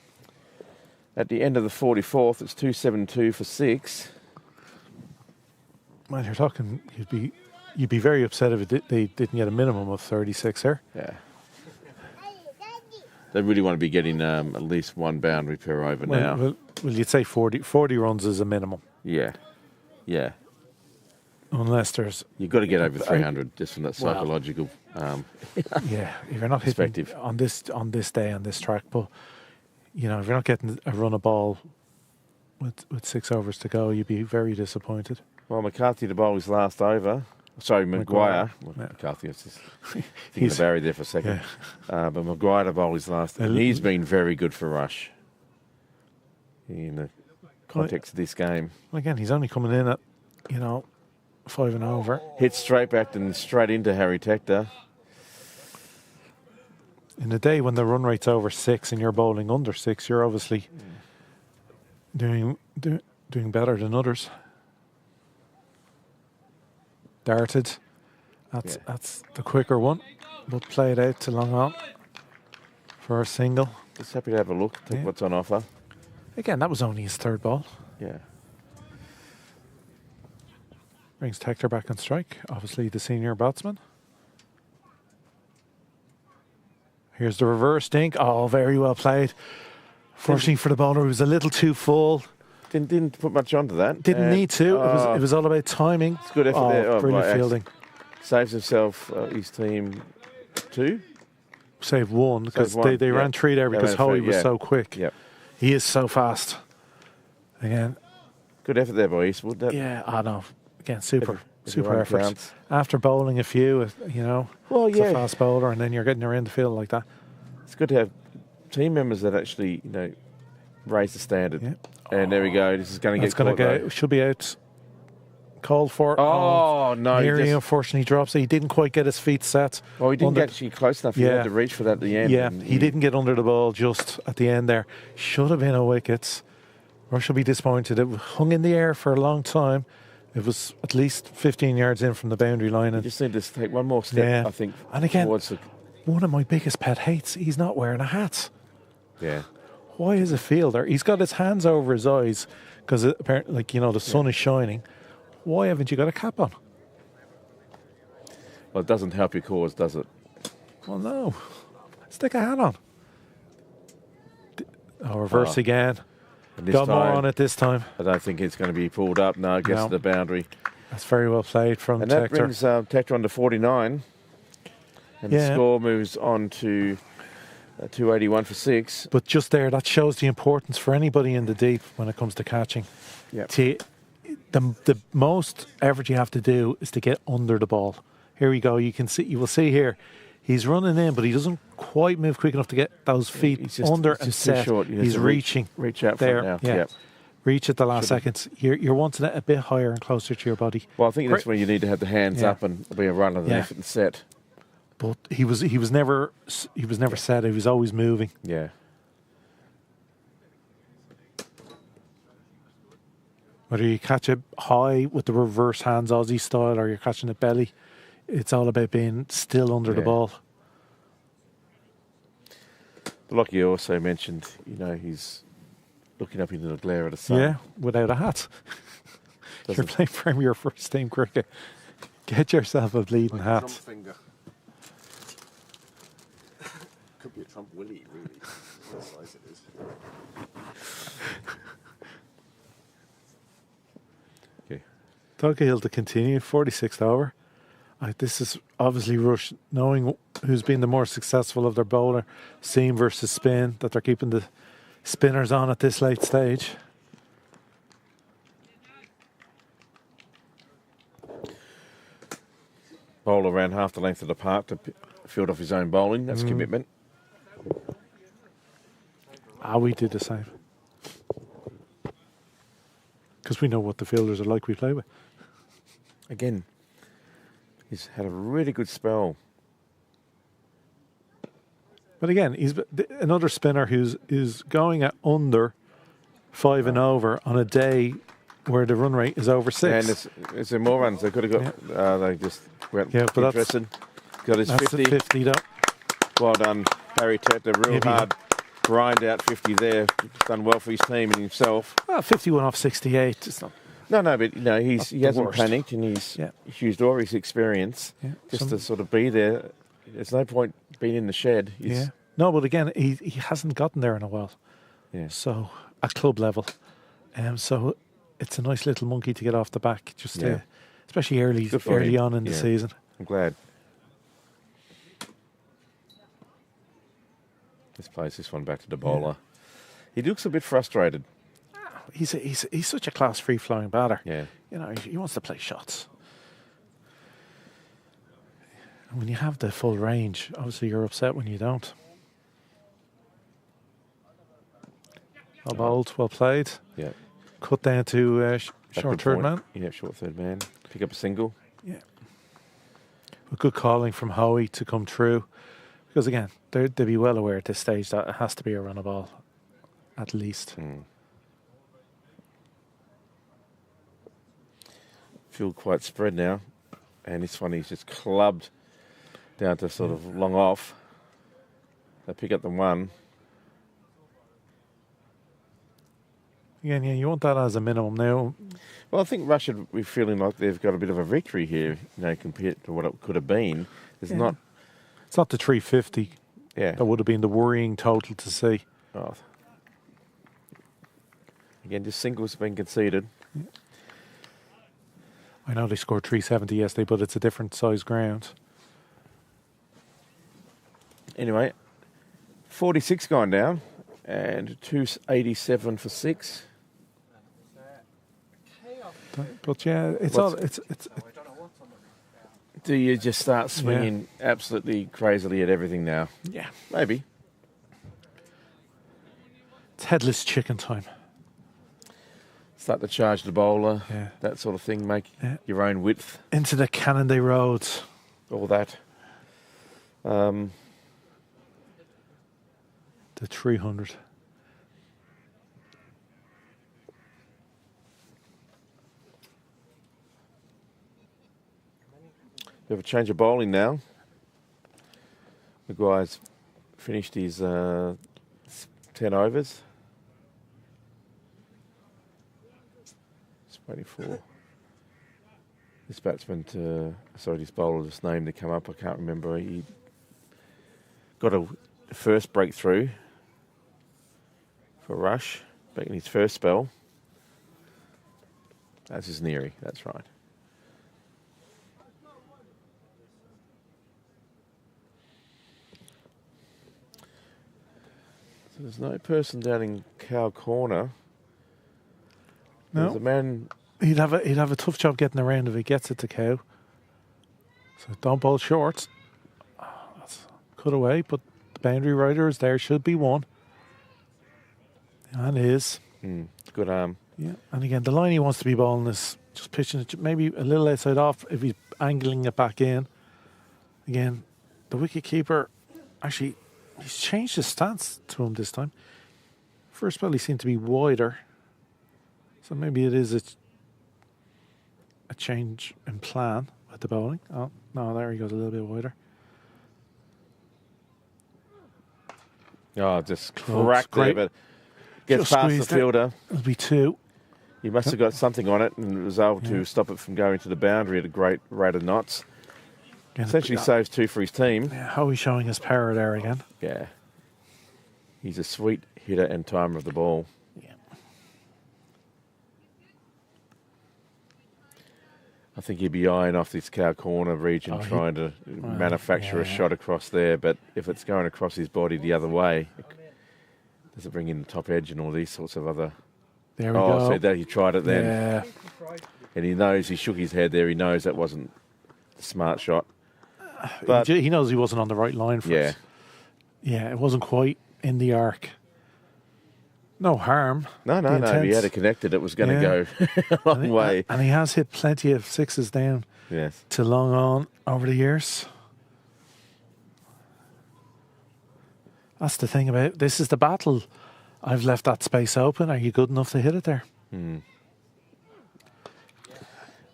at the end of the 44th, it's 272 for 6. Man, you're talking, you'd be very upset if they didn't get a minimum of 36 here. Yeah. They really want to be getting at least one boundary per over now. Well, you'd say 40 runs is a minimum. Yeah. Yeah. Unless there's... You've got to get over 300 just from that psychological yeah, if you're not perspective. Hitting on this day, on this track, but, if you're not getting a run of ball with 6 overs to go, you'd be very disappointed. Well, McCarthy to bowl his last over. Sorry, Maguire. Well, Yeah. McCarthy, I was just thinking of Barry there for a second. Yeah. But Maguire to bowl his last. And he's been very good for Rush in the context of this game. Well, again, he's only coming in at, 5 and over. Hit straight back and straight into Harry Tector. In a day when the run rate's over 6 and you're bowling under 6, you're obviously doing better than others. Darted. That's the quicker one, but played out to long on for a single. Just happy to have a look, take what's on offer. Again, that was only his 3rd ball. Yeah. Brings Tector back on strike, obviously the senior batsman. Here's the reverse dink. Oh, very well played. Fortunately for the bowler, he was a little too full. Didn't put much onto that. Didn't need to. It was all about timing. It's good effort there. Brilliant fielding. Saves himself, his team 2. Saved 1 because they ran 3 there because Hoey was so quick. Yep. He is so fast. Again. Good effort there, boys. I know. Again, super effort. Counts. After bowling a few, it's a fast bowler, and then you're getting around the field like that. It's good to have team members that actually, raise the standard. Yeah. And there we go. This is going to get caught. Should be out. Called for. Oh, no. Nearly, unfortunately, drops it. He didn't quite get his feet set. Well, he didn't get actually close enough. He had to reach for that at the end. Yeah, he didn't get under the ball just at the end there. Should have been a wicket. Rush will be disappointed. It hung in the air for a long time. It was at least 15 yards in from the boundary line. You just need to take one more step, I think. And again, one of my biggest pet hates, he's not wearing a hat. Yeah. why is a fielder? He's got his hands over his eyes because apparently, like, you know, the sun is shining. Why haven't you got a cap on? Well, it doesn't help your cause, does it? Well, no. Stick a hat on. Oh, reverse again. And this Got more time, on it this time. I don't think it's going to be pulled up. No, it gets No. to the boundary. That's very well played from And that Tector. brings Tector on to 49. And the score moves on to 281 for 6. But just there, that shows the importance for anybody in the deep when it comes to catching. Yep. The most effort you have to do is to get under the ball. Here we go. You will see here. He's running in, but he doesn't quite move quick enough to get those feet under and just too set. short. You need He's to reaching. Reach out there. for it now. Yeah. Yep. Reach at the last seconds. You're wanting it a bit higher and closer to your body. Well, I think that's when you need to have the hands up and be a run underneath it and set. But he was never set. He was always moving. Yeah. Whether you catch it high with the reverse hands Aussie style or you're catching it belly, it's all about being still under the ball. But like you also mentioned, you know, he's looking up into the glare of the sun. Yeah, without a hat. You're playing Premier first team cricket. Get yourself a bleeding hat. Trump finger. Could be a Trump willy, really. What size it is. Okay. Tughill to continue, 46th over. This is obviously Rush knowing who's been the more successful of their bowler, seam versus spin, that they're keeping the spinners on at this late stage. Bowler around half the length of the park to field off his own bowling. That's commitment. We did the same. Because we know what the fielders are like we play with. Again, he's had a really good spell. But again, he's another spinner who's going at under 5 and over on a day where the run rate is over 6. And it's in more runs. They could have got. They just went. Yeah, but interesting. Got his that's 50. the 50 though. Well done, Barry Tector. Real Maybe. hard grind out 50 there. He's done well for his team and himself. Well, 51 off 68. It's not. No, but you know he hasn't worst. panicked and he's used all his experience just to sort of be there. There's no point being in the shed. No, but again, he hasn't gotten there in a while. Yeah. So at club level, so it's a nice little monkey to get off the back, just especially early on in the season. I'm glad. Let's place this one back to the bowler. He looks a bit frustrated. He's such a class free flowing batter. Yeah. You know, he wants to play shots. And when you have the full range, obviously you're upset when you don't. Well bowled, well played. Yeah. Cut down to short third man. Yeah, short third man. Pick up a single. Yeah. A good calling from Howie to come through. Because again, they'd be well aware at this stage that it has to be a run of ball, at least. Field quite spread now. And this one he's just clubbed down to sort of long off. They pick up the one. Again, you want that as a minimum now. Well, I think Rush should be feeling like they've got a bit of a victory here, you know, compared to what it could have been. It's not the 350. Yeah. That would have been the worrying total to see. Oh. Again, just singles have been conceded. I know they scored 370 yesterday, but it's a different size ground. Anyway, 46 gone down and 287 for 6. But yeah, do you just start swinging absolutely crazily at everything now? Yeah. Maybe. It's headless chicken time. Start to charge the bowler, Yeah. that sort of thing, make your own width, Into the Cannondale Roads. all that. The 300. We have a change of bowling now. Maguire's finished his 10 overs. Just waiting for this batsman to, sorry, this bowler's name to come up. I can't remember. He got a first breakthrough for Rush back in his first spell. That's his Neary, that's right. So there's no person down in Cow Corner. No. There's a man. He'd have a tough job getting around if he gets it to Cow. So don't bowl short. That's cut away, but the boundary rider is there. Should be one. And is. Good arm. Yeah, and again, the line he wants to be bowling is just pitching it maybe a little outside off if he's angling it back in. Again, the wicket keeper, actually, he's changed his stance to him this time. First spell, he seemed to be wider. So maybe it is a change in plan with the bowling. Oh, no, there he goes a little bit wider. Oh, just cracked there, great. but gets Just past the squeezed it. fielder. It'll be two. He must have got something on it and was able to stop it from going to the boundary at a great rate of knots. Again, Essentially saves 2 for his team. Yeah, how he's showing his power there again. Yeah. He's a sweet hitter and timer of the ball. Yeah. I think he'd be eyeing off this Cow Corner region, trying to manufacture a shot across there. But if it's going across his body the other way, does it bring in the top edge and all these sorts of other... There we go. So that he tried it then. Yeah. And he knows, he shook his head there, he knows that wasn't the smart shot. But He knows he wasn't on the right line for yeah. it. Yeah, it wasn't quite in the arc. No harm. No, The if he intent. had it connected, it was going to go a long way. And he has hit plenty of sixes down Yes. to long on over the years. That's the thing about this is the battle. I've left that space open. Are you good enough to hit it there? And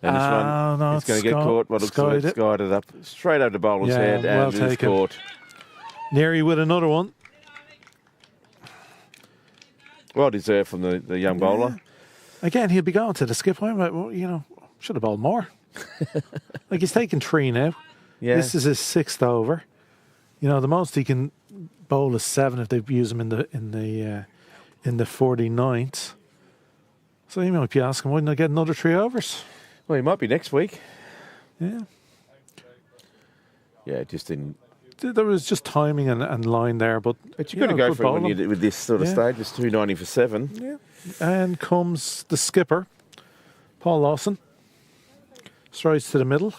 this one, no, he's going to it's get caught. What looks like it's guided up straight over the bowler's Yeah, head well and is taken. caught. Neary with another one. Well deserved from the young bowler. Again, he'll be going to the skip line. But, well, should have bowled more. Like he's taking 3 now. Yeah. This is his 6th over. The most he can bowl is 7 if they use him in the 49th. So you might be asking, why didn't I get another 3 overs? Well, he might be next week. Yeah. Yeah, just in. There was just timing and line there, but But you've got to go good for it when bowling. you with this sort of Yeah. stage. It's 290 for 7. Yeah. And comes the skipper, Paul Lawson. Strides to the middle.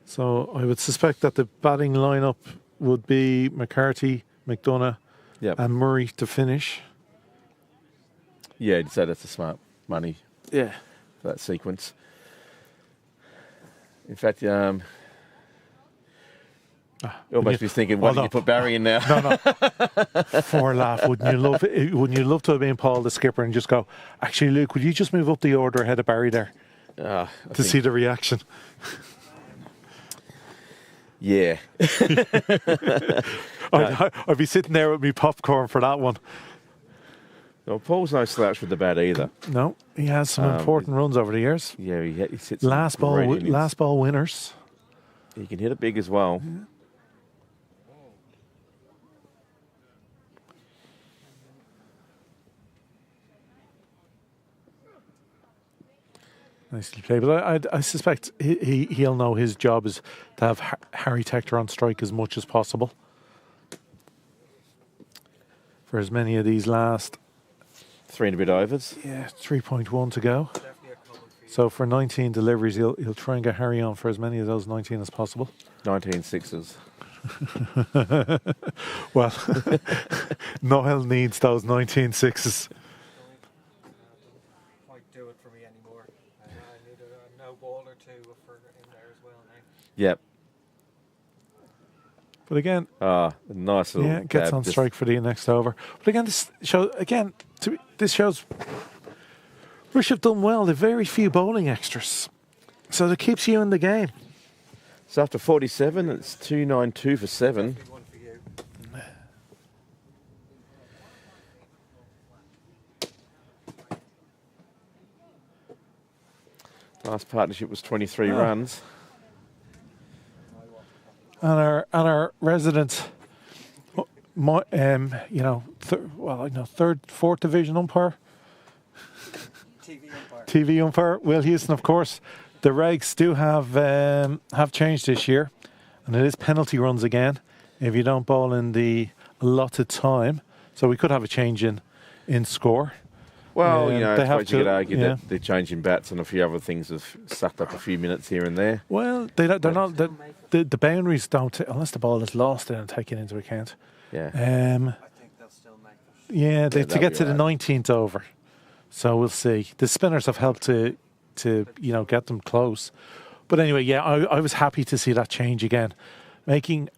So I would suspect that the batting lineup would be McCarthy, McDonough, Yep. and Murray to finish. Yeah, I'd say that's a smart money Yeah. for that sequence. In fact, you almost be thinking, why did you put Barry in now? No. For a laugh, wouldn't you love to have been Paul the skipper and just go, actually, Luke, would you just move up the order ahead of Barry there I to think- see the reaction? Yeah. I'd be sitting there with me popcorn for that one. Well, Paul's no slouch with the bat either. No, he has some important runs over the years. Yeah, he sits Last ball winners. He can hit it big as well. Nicely played, but I suspect he'll know his job is to have Harry Tector on strike as much as possible for as many of these last 3 and a bit overs. 3.1 to go. So for 19 deliveries, he'll try and get Harry on for as many of those 19 as possible. 19 sixes. Well, Noel needs those 19 sixes. Quite do it for me anymore. I need a no ball or 2 for in there as well now. Yep. But again, Nice little gets dab, on just- strike for the next over. But again, this shows Rush have done well. They've very few bowling extras, so it keeps you in the game. So after 47, it's 292 for 7. Good one for you. Last partnership was 23 runs. And our resident, third, fourth division umpire, TV umpire, Will Houston, of course. The regs do have changed this year, and it is penalty runs again if you don't bowl in the allotted time. So we could have a change in score. Well, they I have suppose you could argue yeah. that they're changing bats and a few other things have sucked up a few minutes here and there. Well, they're not. The boundaries don't, unless the ball is lost, they don't take it into account. Yeah. I think they'll still make it. Yeah, to that'll get be to the right. 19th over. So we'll see. The spinners have helped to get them close. But anyway, yeah, I was happy to see that change again. Making,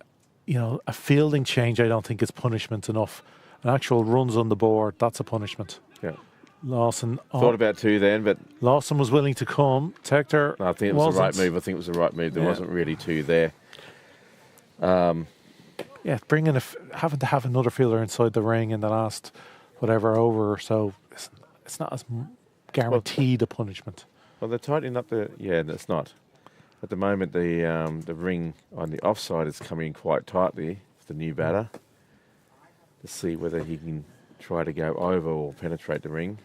a fielding change, I don't think is punishment enough. An actual runs on the board, that's a punishment. Yeah. Lawson Thought about two then, but Lawson was willing to come. Tector I think it was the right wasn't. move. I think it was the right move. There Yeah. wasn't really two there. Yeah, having to have another fielder inside the ring in the last whatever over or so, it's not as guaranteed a punishment. Well, they're tightening up the. Yeah, that's not. At the moment, the ring on the offside is coming quite tightly for the new batter to see whether he can try to go over or penetrate the ring.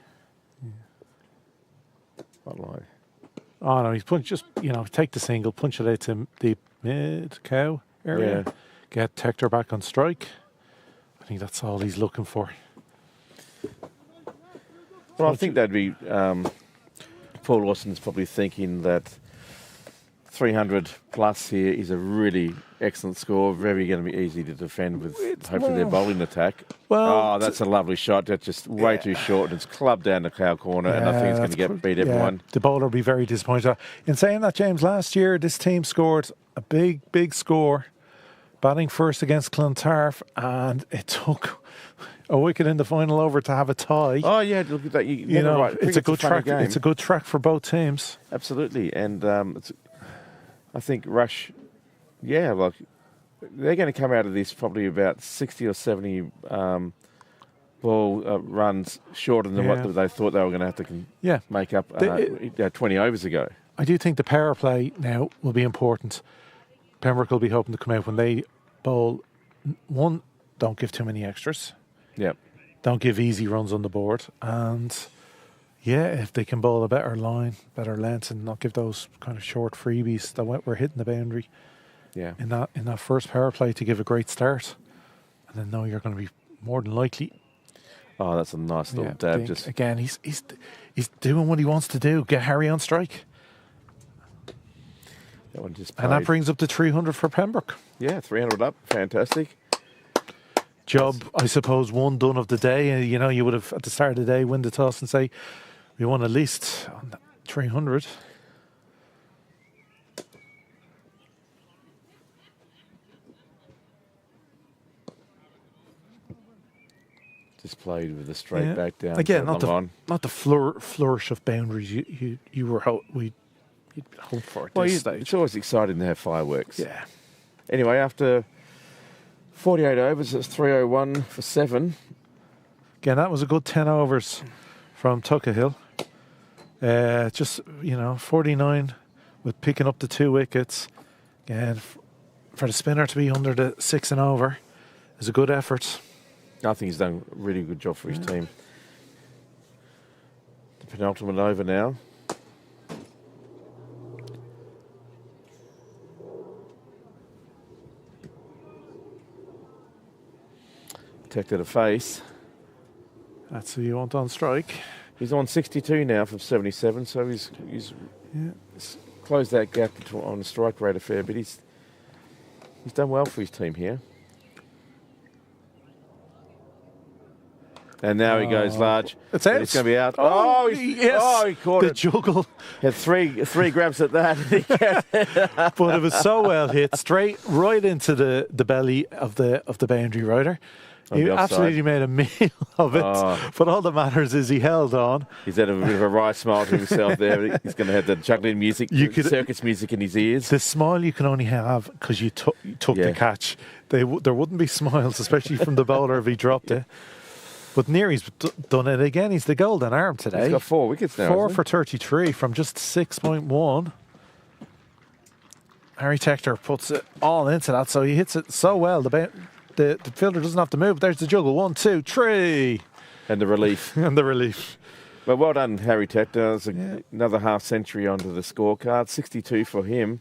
Not like. Oh no, he's take the single, punch it out to the mid cow area, Yeah. get Tector back on strike. I think that's all he's looking for. Well, I think that'd be. Paul Lawson's probably thinking that 300 plus here is a really excellent score. Very going to be easy to defend with hopefully their bowling attack. Well, That's a lovely shot. That's just way too short. It's clubbed down the cow corner, and I think it's going to beat everyone. The bowler will be very disappointed. In saying that, James, last year this team scored a big score, batting first against Clontarf, and it took a wicket in the final over to have a tie. Oh yeah, look at that. Right. It's a good funny track. game. It's a good track for both teams. Absolutely, and I think Rush, they're going to come out of this probably about 60 or 70 ball runs shorter than what they thought they were going to have to make up 20 overs ago. I do think the power play now will be important. Pembroke will be hoping to come out when they bowl. One, don't give too many extras. Yep. Don't give easy runs on the board. And if they can bowl a better line, better length, and not give those kind of short freebies that were hitting the boundary in that first power play to give a great start. And then now you're going to be more than likely. Oh, that's a nice little dab. Just again, he's doing what he wants to do. Get Harry on strike. That one just And that brings up to 300 for Pembroke. Yeah, 300 up. Fantastic. Job, I suppose, one done of the day. You would have, at the start of the day, win the toss and say, we won at least on 300. Just played with a straight back down. Again, not the flourish of boundaries you were you'd hope for at this stage. It's always exciting to have fireworks. Yeah. Anyway, after 48 overs, it's 301 for 7. Again, that was a good 10 overs from Tuckahill. 49 with picking up the 2 wickets. Again, for the spinner to be under the 6 and over is a good effort. I think he's done a really good job for his team. The penultimate over now. Tector to face. That's who you want on strike. He's on 62 now from 77, so he's closed that gap on the strike rate a fair bit. He's done well for his team here. And now he goes large. It's out. It's going to be out. He caught the it. juggle. Had three grabs at that. But it was so well hit, straight right into the belly of the boundary rider. He absolutely made a meal of it. But all that matters is he held on. He's had a bit of a wry smile to himself there. He's going to have the juggling music, circus music in his ears. The smile you can only have because you took the catch. There wouldn't be smiles, especially from the bowler if he dropped it. But Neary's done it again. He's the golden arm today. He's got 4 wickets now. 4 hasn't for 33 from just 6.1. Harry Tector puts it all into that, so he hits it so well. The fielder doesn't have to move. There's the juggle. 1, 2, 3. he? And the relief. And the relief. But well done, Harry Tector. It's another half century onto the scorecard. 62 for him.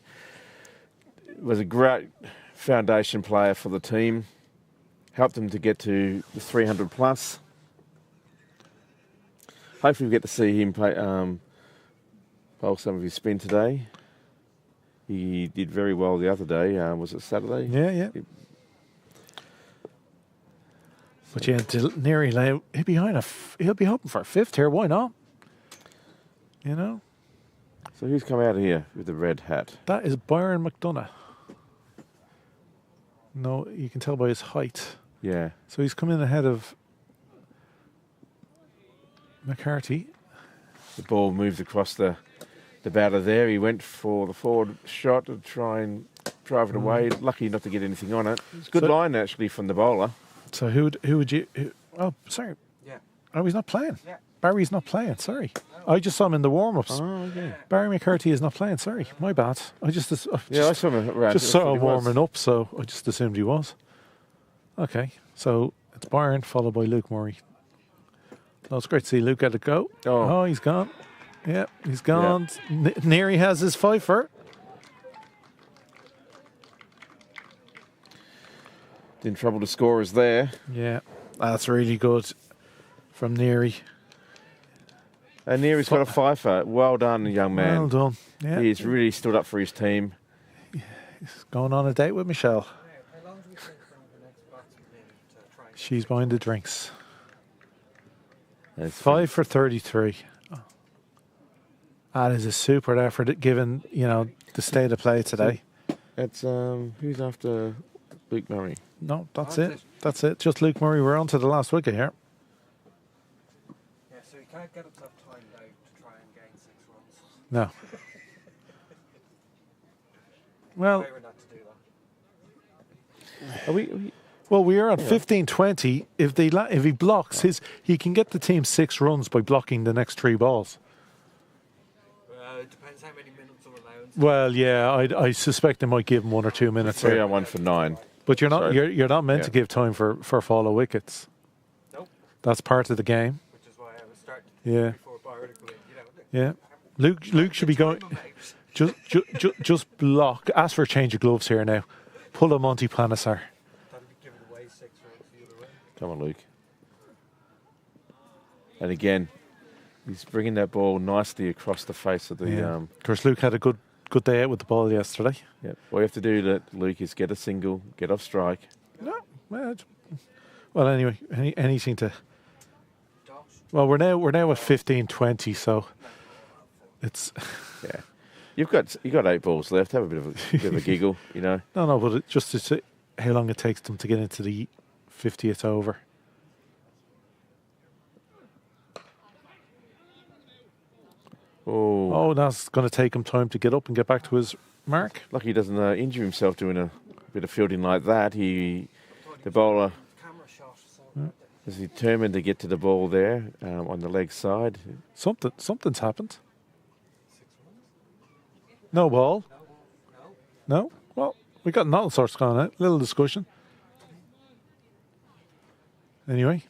Was a great foundation player for the team. Helped them to get to the 300 plus. Hopefully we get to see him play, bowl some of his spin today. He did very well the other day. Was it Saturday? Yeah. But yeah, Neary, he'll be hoping for a 5th here. Why not? You know? So who's come out of here with the red hat? That is Byron McDonough. No, you can tell by his height. Yeah. So he's come in ahead of McCarthy. The ball moved across the batter there. He went for the forward shot to try and drive it away. Lucky not to get anything on it. It's a good line, actually, from the bowler. So who would you... oh, sorry. Yeah. Oh, he's not playing. Yeah. Barry's not playing, sorry. I just saw him in the warm-ups. Oh, okay. Barry McCarthy is not playing, sorry. My bad. I saw him around. just saw him warming up, so I just assumed he was. Okay, so it's Byron followed by Luke Murray. Oh, it's great to see Luke get a go. Oh, he's gone. Yeah, he's gone. Yeah. Neary has his fifer. In trouble to score is there. Yeah, that's really good from Neary. And Neary's got a fifer. Well done, young man. Well done. Yeah. He's really stood up for his team. He's going on a date with Michelle. How long do we think for the next batsman to try and She's buying the drinks. That's 5 for 33. That is a super effort given, the state of play today. It's who's after Luke Murray? No, that's it. That's it. Just Luke Murray. We're on to the last wicket here. Yeah, so he can't get himself timed out to try and gain 6 runs. No. Well, Favour not to do that. Are we well, we are at 15-20. If he blocks he can get the team 6 runs by blocking the next 3 balls. It depends how many minutes of allowance. Well, yeah, I suspect they might give him 1 or 2 minutes. 3 on 1 for 9. But you're not Sorry. you're not meant to give time for fall of wickets. Nope. That's part of the game. Which is why I was starting Yeah. before Byron to go in, Yeah. Luke should be going. Just block. Ask for a change of gloves here now. Pull a Monty Panesar. That'll be giving away 6 runs the other way. Come on, Luke. And again, he's bringing that ball nicely across the face of the. Of course, Luke had a good day out with the ball yesterday. Yeah. All you have to do, Luke, is get a single, get off strike. No. Well, anyway, anything to. Josh? Well, we're now at 15-20, so it's. Yeah. You got 8 balls left. Have a bit of a giggle, No, but just to see how long it takes them to get into the 50th over. Oh, that's going to take him time to get up and get back to his mark. Lucky he doesn't injure himself doing a bit of fielding like that. The bowler Camera shot. So is determined to get to the ball there on the leg side. Something's happened. No ball. No. Well, we got all sorts going on. Little discussion. Anyway,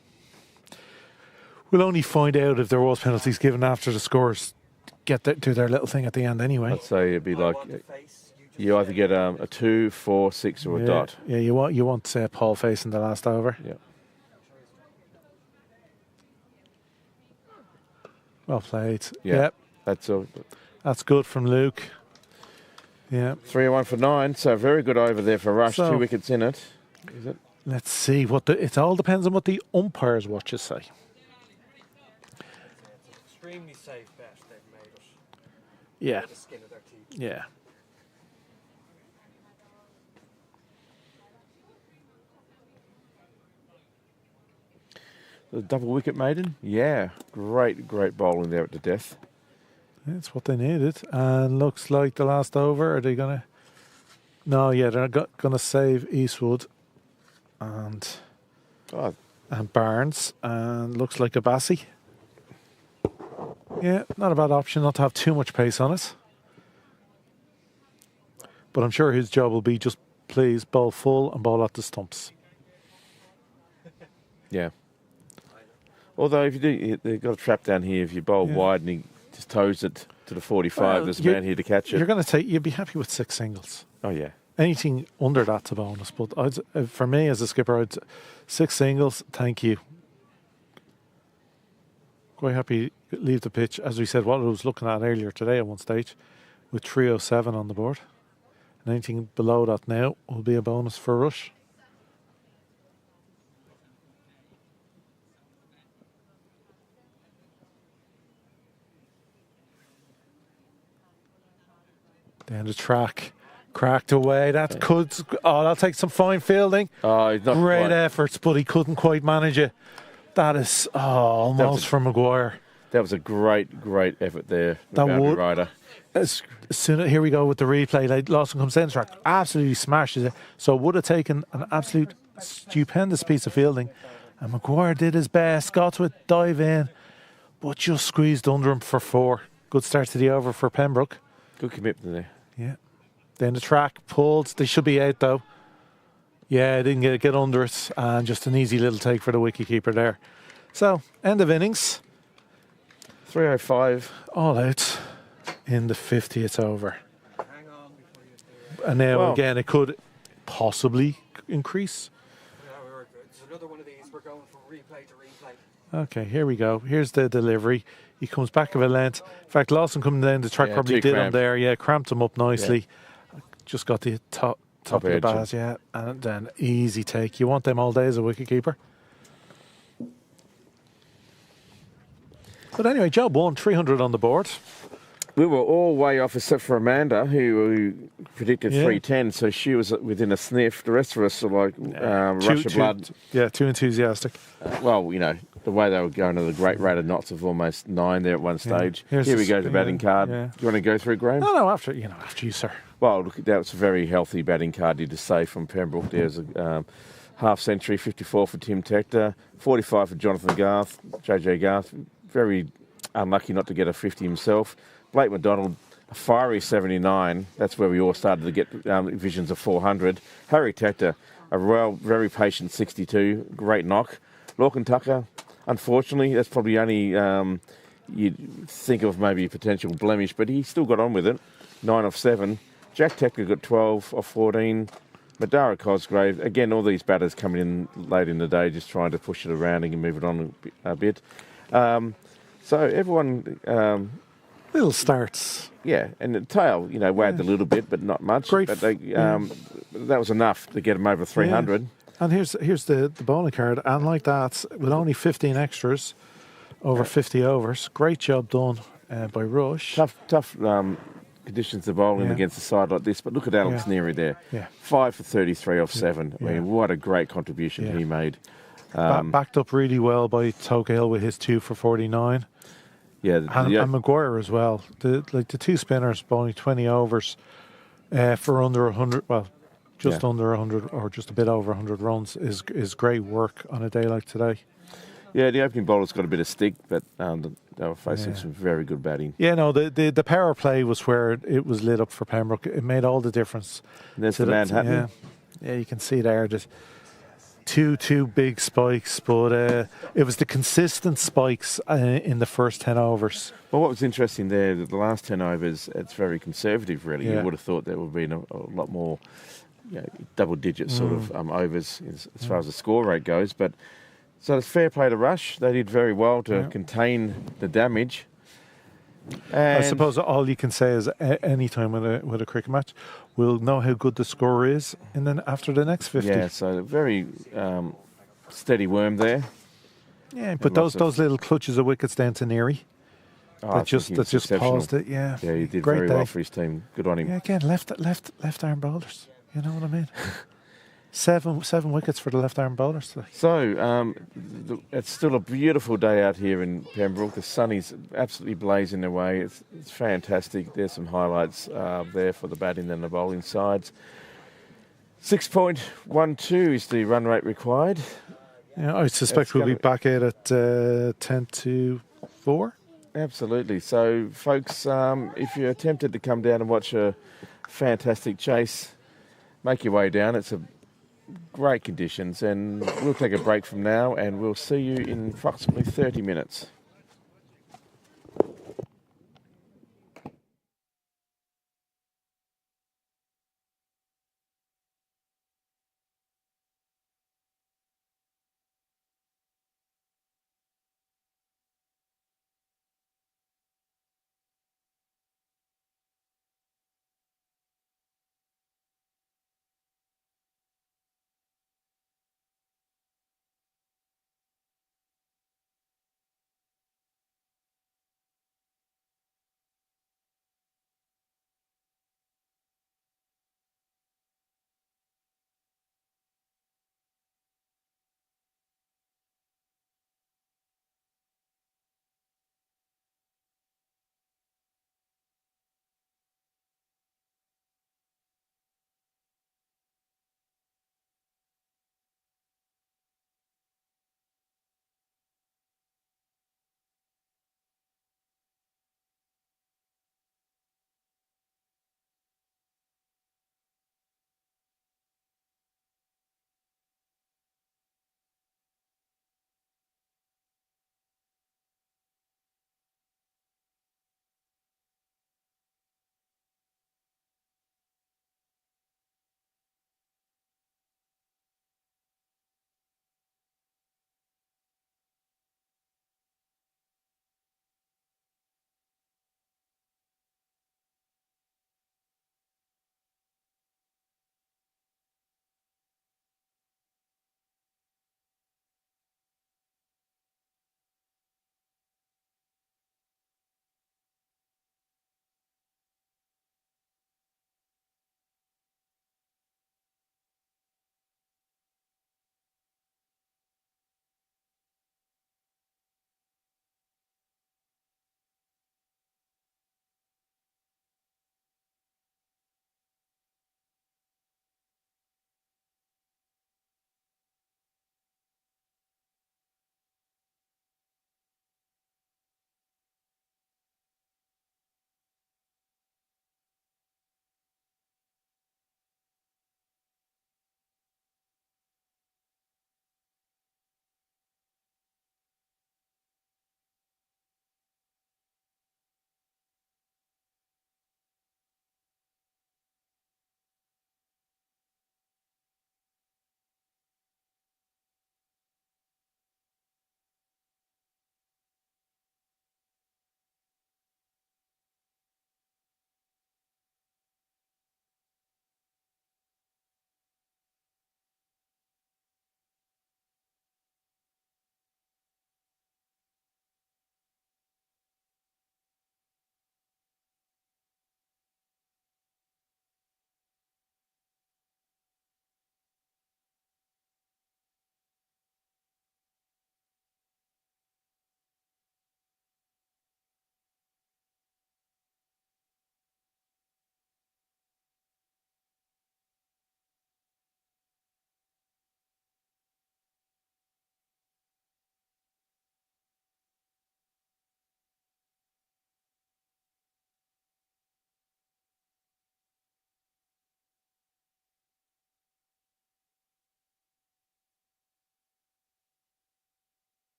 we'll only find out if there was penalties given after the scores do their little thing at the end. Anyway, I'd say it'd be like you either get a 2, 4, 6, or a dot. Yeah, you want Paul Face in the last over. Yeah. Well played. Yeah. Yep. That's good from Luke. Yeah. 3 on 1 for 9. So very good over there for Rush. 2 wickets in it. Is it? Let's see it all depends on what the umpires' watches say. it's an extremely safe bet they've made it. Yeah. By the skin of their teeth. Yeah. The double wicket maiden? Yeah. Great bowling there at the death. That's what they needed. And looks like the last over. Are they going to... No, yeah, they're going to save Eastwood. And... Oh, and Barnes, and looks like a Bassi. Yeah, not a bad option, not to have too much pace on it. But I'm sure his job will be just please bowl full and bowl at the stumps. Yeah. Although if you do, they've got a trap down here. If you bowl wide and he just toes it to the 45, there's a man here to catch it. You're going to take. You'd be happy with 6 singles. Oh yeah. Anything under that's a bonus. But for me as a skipper, 6 singles. Thank you. Quite happy to leave the pitch. As we said, what I was looking at earlier today at one stage, with 307 on the board. And anything below that now will be a bonus for Rush. Down the track, cracked away. That'll take some fine fielding. Oh, he's not Great quite. efforts, but he couldn't quite manage it. That is almost from Maguire. That was a great effort there. The That boundary would- rider. As soon as, here we go with the replay. Like Lawson comes in track, absolutely smashes it. So it would have taken an absolute stupendous piece of fielding. And Maguire did his best, got to it, dive in, but just squeezed under him for 4. Good start to the over for Pembroke. Good commitment there. Yeah. Then the track pulled. They should be out though. Yeah, didn't get under it, and just an easy little take for the wicketkeeper there. So end of innings. 305. All out. In the 50th over. Hang on before you do it. And now Well- again, it could possibly increase. Yeah, it's another one of these. We're going from replay to replay. Okay, here we go. Here's the delivery. He comes back of a length. In fact, Lawson coming down the track Yeah, probably too did him cramped. there. Yeah, cramped him up nicely. Just got the top of the edge. bars, yeah. And then easy take. You want them all day as a wicketkeeper. But anyway, job 1, 300 on the board. We were all way off except for Amanda, who predicted Yeah. 310, so she was within a sniff. The rest of us are like rush of blood. Too enthusiastic. Well, you know, the way they were going at a great rate of knots of almost 9 there at one stage. Here's Here the we go, the batting card. yeah. Do you want to go through, Graham? No, after you, sir. Well, look, that was a very healthy batting card, you to say, from Pembroke. There's a half century, 54 for Tim Tector, 45 for Jonathan Garth, JJ Garth. Very unlucky not to get a 50 himself. Blake McDonald, a fiery 79. That's where we all started to get visions of 400. Harry Tector, a very patient 62. Great knock. Lorcan Tucker, unfortunately, that's probably only you'd think of maybe a potential blemish, but he still got on with it. 9 off 7. Jack Tector got 12 off 14. Madara Cosgrave, again, all these batters coming in late in the day, just trying to push it around and move it on a bit. So everyone... Little starts. yeah, and the tail, wagged a little bit, but not much. Great But they, that was enough to get him over 300. And here's the bowling card, and like that, with only 15 extras, over 50 overs. Great job done by Rush. Tough conditions to bowl in against a side like this, but look at Alex Neary there. Yeah. 5 for 33 off 7. I Yeah. mean, what a great contribution Yeah. he made. Backed up really well by Tokehill with his 2 for 49. Yeah, And Maguire as well. The two spinners bowling 20 overs for under 100, well, just under 100 or just a bit over 100 runs is great work on a day like today. yeah, the opening bowler's got a bit of stick, but they were facing some very good batting. Yeah, no, the power play was where it was lit up for Pembroke. It made all the difference. And there's to the Manhattan. Yeah, you can see there just two big spikes, but it was the consistent spikes in the first 10 overs. Well, what was interesting there, that the last 10 overs, it's very conservative, really. Yeah. You would have thought there would have been a lot more double-digit sort of overs as far as the score rate goes. But so it's fair play to Rush. They did very well to contain the damage. And I suppose all you can say is any time with a cricket match, we'll know how good the score is, and then after the next 50. yeah, so very steady worm there. Yeah, but lots those little clutches of wickets down to Neary. Oh, I That just think he was exceptional. paused it. Yeah, Yeah, he did great very day. well for his team. Good on him. Yeah, again, left arm bowlers. You know what I mean? seven wickets for the left arm bowlers today. So, it's still a beautiful day out here in Pembroke. The sun is absolutely blazing away. It's fantastic. There's some highlights there for the batting and the bowling sides. 6.12 is the run rate required. Yeah, I suspect we'll be back at 10 to 4. Absolutely. So, folks, if you're tempted to come down and watch a fantastic chase, make your way down. It's a great conditions, and we'll take a break from now, and we'll see you in approximately 30 minutes.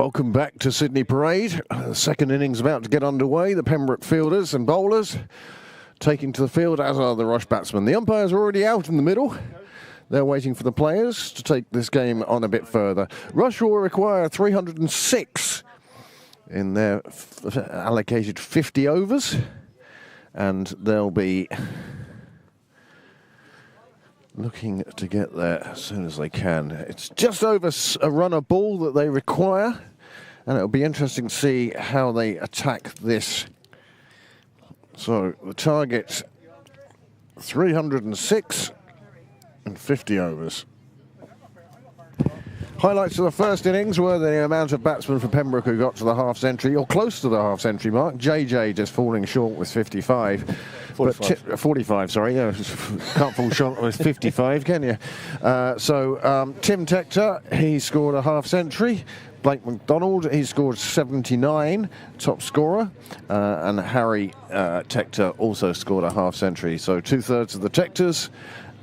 Welcome back to Sydney Parade. The second innings about to get underway. The Pembroke fielders and bowlers taking to the field, as are the Rush batsmen. The umpires are already out in the middle. They're waiting for the players to take this game on a bit further. Rush will require 306 in their allocated 50 overs, and they'll be looking to get there as soon as they can. It's just over a run a ball that they require, and it'll be interesting to see how they attack this. So the target 306 and 50 overs. Highlights of the first innings were the amount of batsmen for Pembroke who got to the half-century, or close to the half-century mark. JJ just falling short with 55. 45. 45, sorry. Yeah, can't fall short with 55, can you? Tim Tector, he scored a half-century. Blake McDonald, he scored 79, top scorer. And Harry Tector also scored a half-century. So 2/3 of the Tectors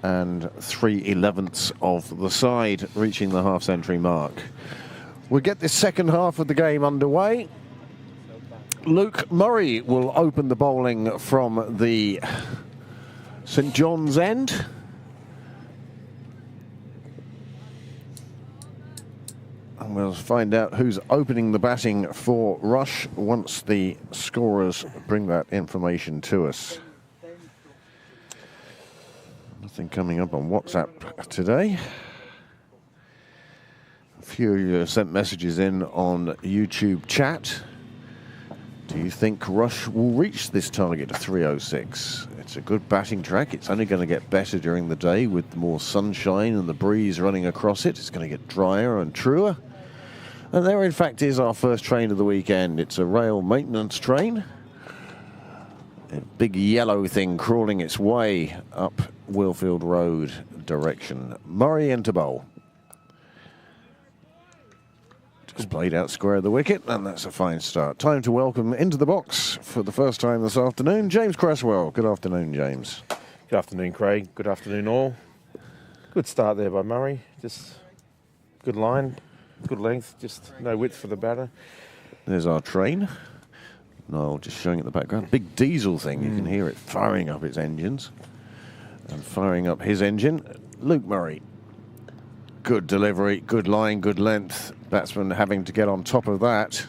and 3/11ths of the side reaching the half-century mark. We'll get this second half of the game underway. Luke Murray will open the bowling from the St John's end. And we'll find out who's opening the batting for Rush once the scorers bring that information to us. Nothing coming up on WhatsApp today. A few of you sent messages in on YouTube chat. Do you think Rush will reach this target of 306? It's a good batting track. It's only going to get better during the day with more sunshine and the breeze running across it. It's going to get drier and truer. And there, in fact, is our first train of the weekend. It's a rail maintenance train. A big yellow thing crawling its way up Willfield Road direction. Murray into bowl. Just played out square of the wicket, and that's a fine start. Time to welcome into the box for the first time this afternoon, James Cresswell. Good afternoon, James. Good afternoon, Craig. Good afternoon, all. Good start there by Murray. Just good line, good length, just no width for the batter. There's our train. Niall just showing it in the background. Big diesel thing. You can hear it firing up its engines and firing up his engine. Luke Murray. Good delivery, good line, good length. Batsman having to get on top of that.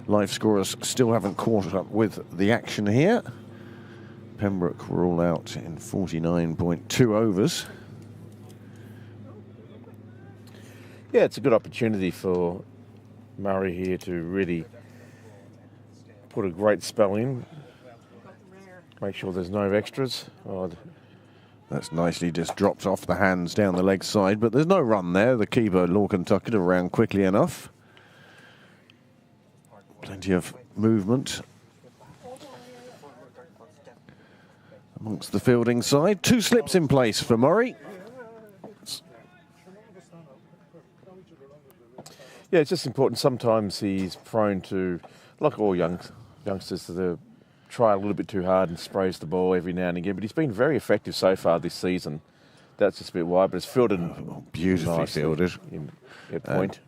Live scorers still haven't caught up with the action here. Pembroke were all out in 49.2 overs. Yeah, it's a good opportunity for Murray here to really put a great spell in. Make sure there's no extras. That's nicely just dropped off the hands down the leg side, but there's no run there. The keeper, Lorcan, tucked it around quickly enough. Plenty of movement amongst the fielding side. 2 slips in place for Murray. Yeah, it's just important. Sometimes he's prone to, like all youngsters, to try a little bit too hard and sprays the ball every now and again. But he's been very effective so far this season. That's just a bit wide, but it's fielded beautifully fielded at point.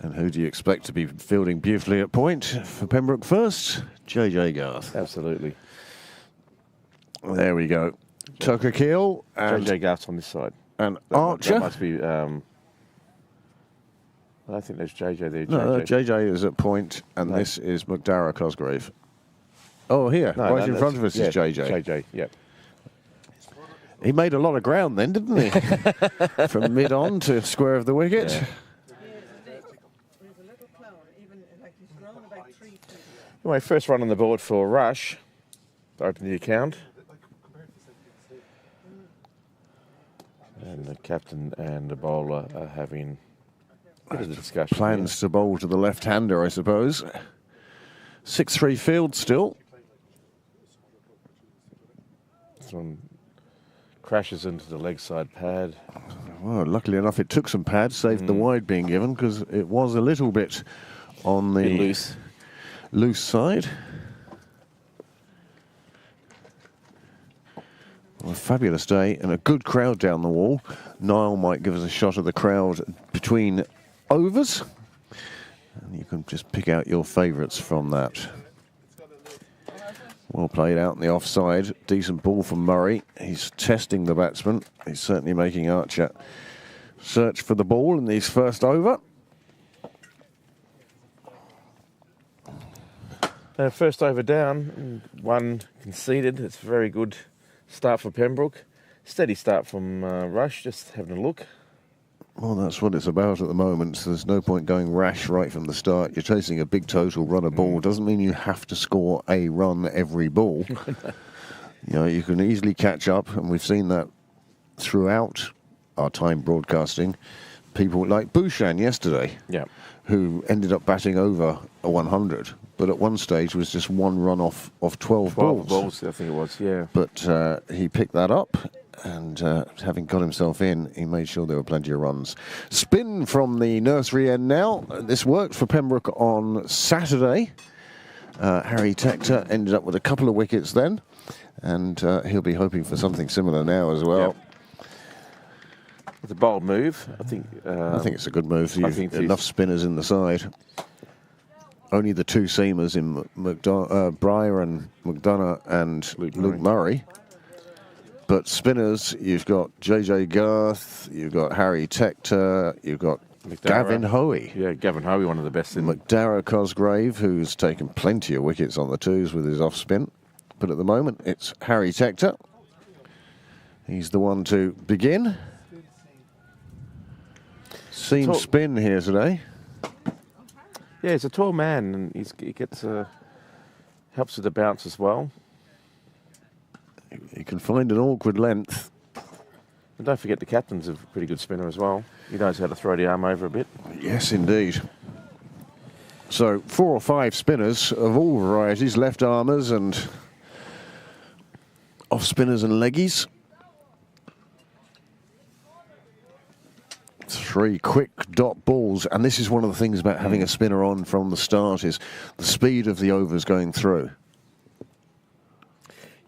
And who do you expect to be fielding beautifully at point for Pembroke first? JJ Garth. Absolutely. There we go. Tucker Keel and JJ Garth's on this side. And That Archer. must be. I don't think there's JJ there. No, JJ is at point, and No. this is McDara Cosgrave. Oh, here, right in front of us is JJ. JJ, yeah. He made a lot of ground then, didn't he? From mid-on to square of the wicket. Yeah. He's a little clown, even like he's grown about 3 feet. Anyway, first run on the board for Rush to open the account. And the captain and the bowler are having a bit of a discussion. Plans to bowl to the left-hander, I suppose. 6-3 field still. This one crashes into the leg side pad. Well, luckily enough, it took some pads, saved the wide being given, because it was a little bit on the loose side. Well, a fabulous day and a good crowd down the wall. Niall might give us a shot of the crowd between overs. And you can just pick out your favourites from that. Well played out in the offside. Decent ball from Murray. He's testing the batsman. He's certainly making Archer search for the ball in his first over. First over down, 1 conceded. It's a very good start for Pembroke. Steady start from Rush, just having a look. Well, that's what it's about at the moment. So there's no point going rash right from the start. You're chasing a big total run of ball. Doesn't mean you have to score a run every ball. You know, you can easily catch up, and we've seen that throughout our time broadcasting. People like Bouchan yesterday, who ended up batting over a 100, but at one stage was just 1 run off 12 balls. I think it was, yeah. But he picked that up. And having got himself in, he made sure there were plenty of runs. Spin from the nursery end now. This worked for Pembroke on Saturday. Harry Tector ended up with a couple of wickets then. And he'll be hoping for something similar now as well. Yep. It's a bold move. I think it's a good move. You've enough spinners in the side. Only the 2 seamers in Breyer and McDonough and Luke Murray. But spinners, you've got JJ Garth, you've got Harry Tector, you've got Gavin Hoey. Yeah, Gavin Hoey, one of the best in McDara Cosgrave, who's taken plenty of wickets on the 2s with his off spin. But at the moment, it's Harry Tector. He's the one to begin. Seam spin here today. Yeah, he's a tall man, and he gets helps with the bounce as well. He can find an awkward length. And don't forget the captain's a pretty good spinner as well. He knows how to throw the arm over a bit. Yes, indeed. So 4 or 5 spinners of all varieties, left armers and off spinners and leggies. 3 quick dot balls, and this is one of the things about having a spinner on from the start is the speed of the overs going through.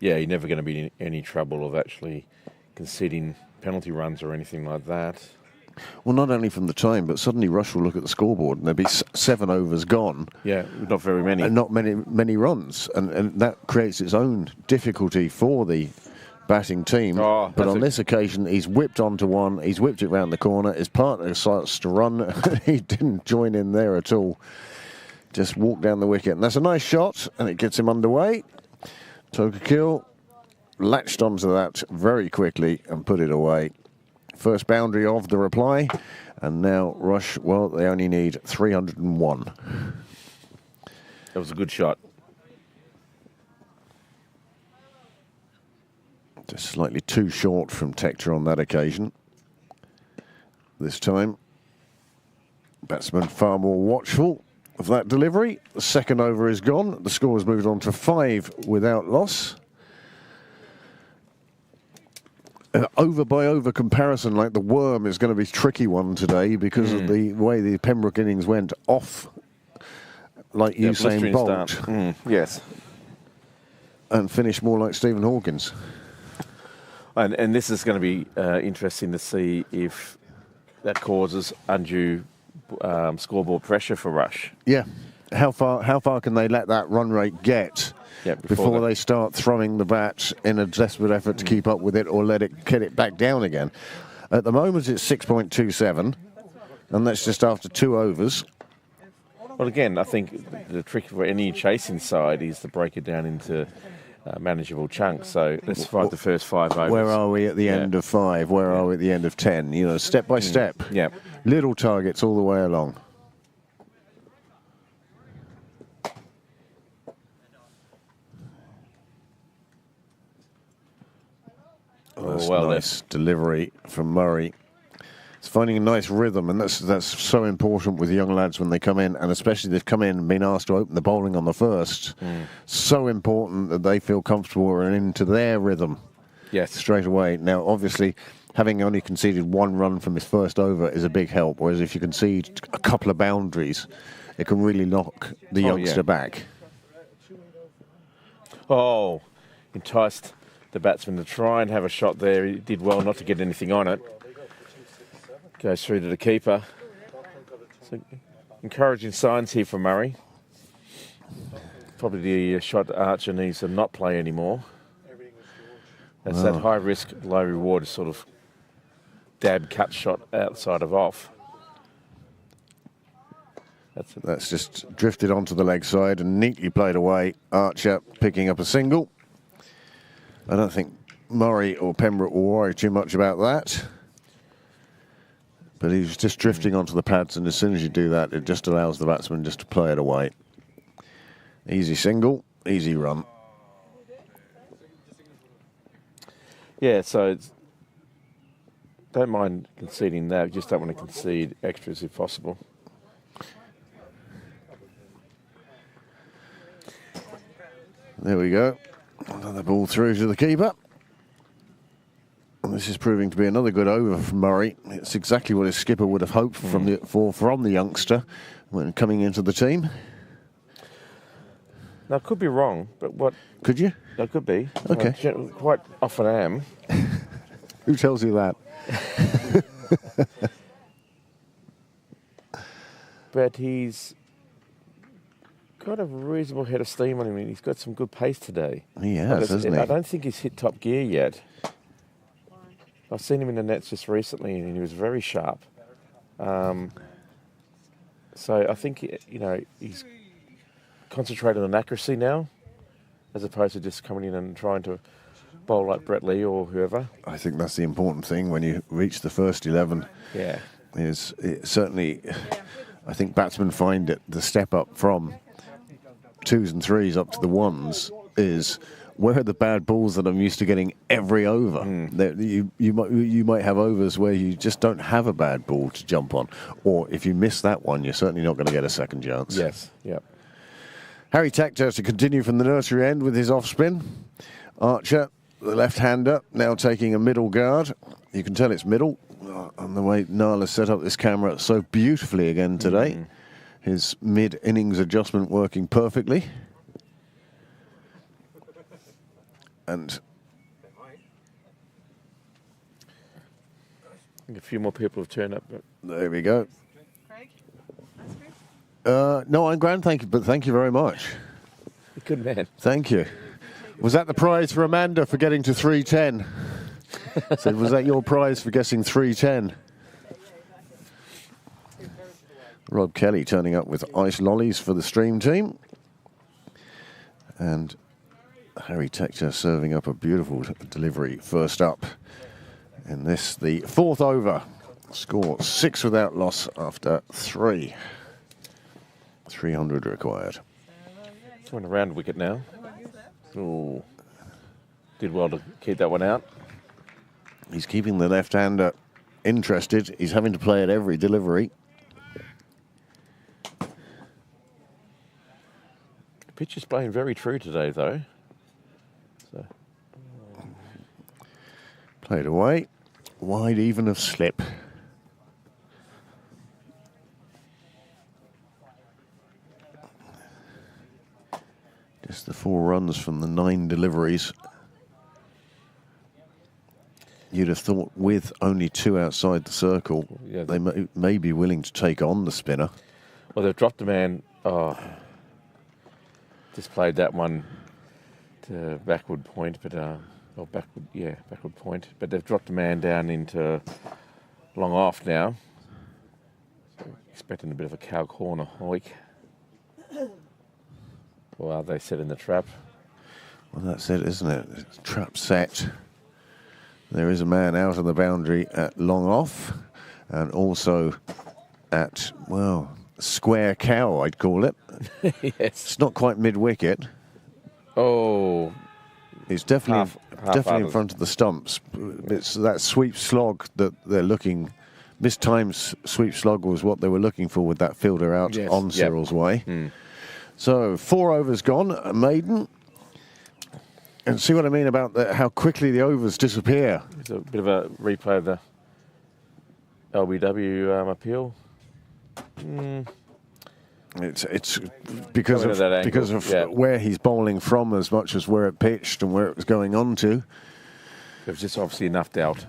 Yeah, you're never going to be in any trouble of actually conceding penalty runs or anything like that. Well, not only from the time, but suddenly Rush will look at the scoreboard and there'll be 7 overs gone. Yeah, not very many. And not many runs. And that creates its own difficulty for the batting team. But on this occasion, he's whipped onto one, he's whipped it round the corner, his partner starts to run. He didn't join in there at all. Just walked down the wicket. And that's a nice shot, and it gets him underway. Tokakil latched onto that very quickly and put it away. First boundary of the reply, and now Rush, well, they only need 301. That was a good shot. Just slightly too short from Tector on that occasion. This time, batsman far more watchful of that delivery. The second over is gone. The score has moved on to 5 without loss. Over by over comparison, like the worm, is going to be a tricky one today because of the way the Pembroke innings went off, like Usain Bolt. Yes. And finished more like Stephen Hawkins. And this is going to be interesting to see if that causes undue scoreboard pressure for Rush. Yeah. How far can they let that run rate get before they start throwing the bat in a desperate effort to keep up with it or get it back down again? At the moment, it's 6.27, and that's just after 2 overs. Well, again, I think the trick for any chasing side is to break it down into manageable chunks. So let's find the first 5 overs. Where are we at the end of 5? Where are we at the end of 10? You know, step by step. Yeah. Little targets all the way along. That's nice delivery from Murray. It's finding a nice rhythm, and that's so important with young lads when they come in, and especially they've come in and been asked to open the bowling on the first. So important that they feel comfortable and into their rhythm. Yes, straight away. Now, obviously, having only conceded 1 run from his first over is a big help, whereas if you concede a couple of boundaries, it can really knock the youngster back. Oh, enticed the batsman to try and have a shot there. He did well not to get anything on it. Goes through to the keeper. So encouraging signs here for Murray. Probably the shot Archer needs to not play anymore. That's that high risk, low reward sort of dab cut shot outside of off. That's just drifted onto the leg side and neatly played away. Archer picking up a single. I don't think Murray or Pembroke will worry too much about that. But he's just drifting onto the pads, and as soon as you do that, it just allows the batsman just to play it away. Easy single, easy run. Yeah, so don't mind conceding that. Just don't want to concede extras if possible. There we go. Another ball through to the keeper. And this is proving to be another good over from Murray. It's exactly what his skipper would have hoped from the youngster when coming into the team. Now, I could be wrong, but what... Could you? I could be. Okay. I quite often am. Who tells you that? But he's got a reasonable head of steam on him, and he's got some good pace today. He has, hasn't he? I don't think he's hit top gear yet. I've seen him in the nets just recently, and he was very sharp. So I think, he's concentrated on accuracy now, as opposed to just coming in and trying to bowl like Brett Lee or whoever. I think that's the important thing when you reach the first 11. Yeah. Certainly, I think batsmen find it, the step up from 2s and 3s up to the 1s is where are the bad balls that I'm used to getting every over. You might have overs where you just don't have a bad ball to jump on, or if you miss that one, you're certainly not going to get a second chance. Yes, yep. Harry Tector to continue from the nursery end with his off spin. Archer, the left-hander, now taking a middle guard. You can tell it's middle, and the way Nala set up this camera so beautifully again today. His mid-innings adjustment working perfectly. And I think a few more people have turned up. But there we go. Craig, that's good. No, I'm grand, thank you, but thank you very much. Good man. Thank you. Was that the prize for Amanda for getting to 310? So was that your prize for guessing 310? Rob Kelly turning up with ice lollies for the stream team. And Harry Tector serving up a beautiful delivery first up. In this, the 4th over. Score 6 without loss after 3. 300 required. Going around wicket now. Ooh. Did well to keep that one out. He's keeping the left-hander interested. He's having to play at every delivery. The pitch is playing very true today, though. So. Played away. Wide even of slip. Just the 4 runs from the 9 deliveries. You'd have thought with only 2 outside the circle, Yeah, they may be willing to take on the spinner. Well, they've dropped a man. Oh, just played that one to backward point, but backward point. But they've dropped a man down into long off now. So expecting a bit of a cow corner hoik. Or are they set in the trap? Well, that's it, isn't it? It's trap set. There is a man out on the boundary at long off, and also at, well, square cow, I'd call it. Yes. It's not quite mid-wicket. Oh. It's definitely Half in front of the stumps. It's that sweep slog that they're looking. Mistimed sweep slog was what they were looking for with that fielder out on Cyril's way. So 4 overs gone, a maiden. And see what I mean about how quickly the overs disappear. It's a bit of a replay of the LBW appeal. It's because of where he's bowling from as much as where it pitched and where it was going on to. There's just obviously enough doubt.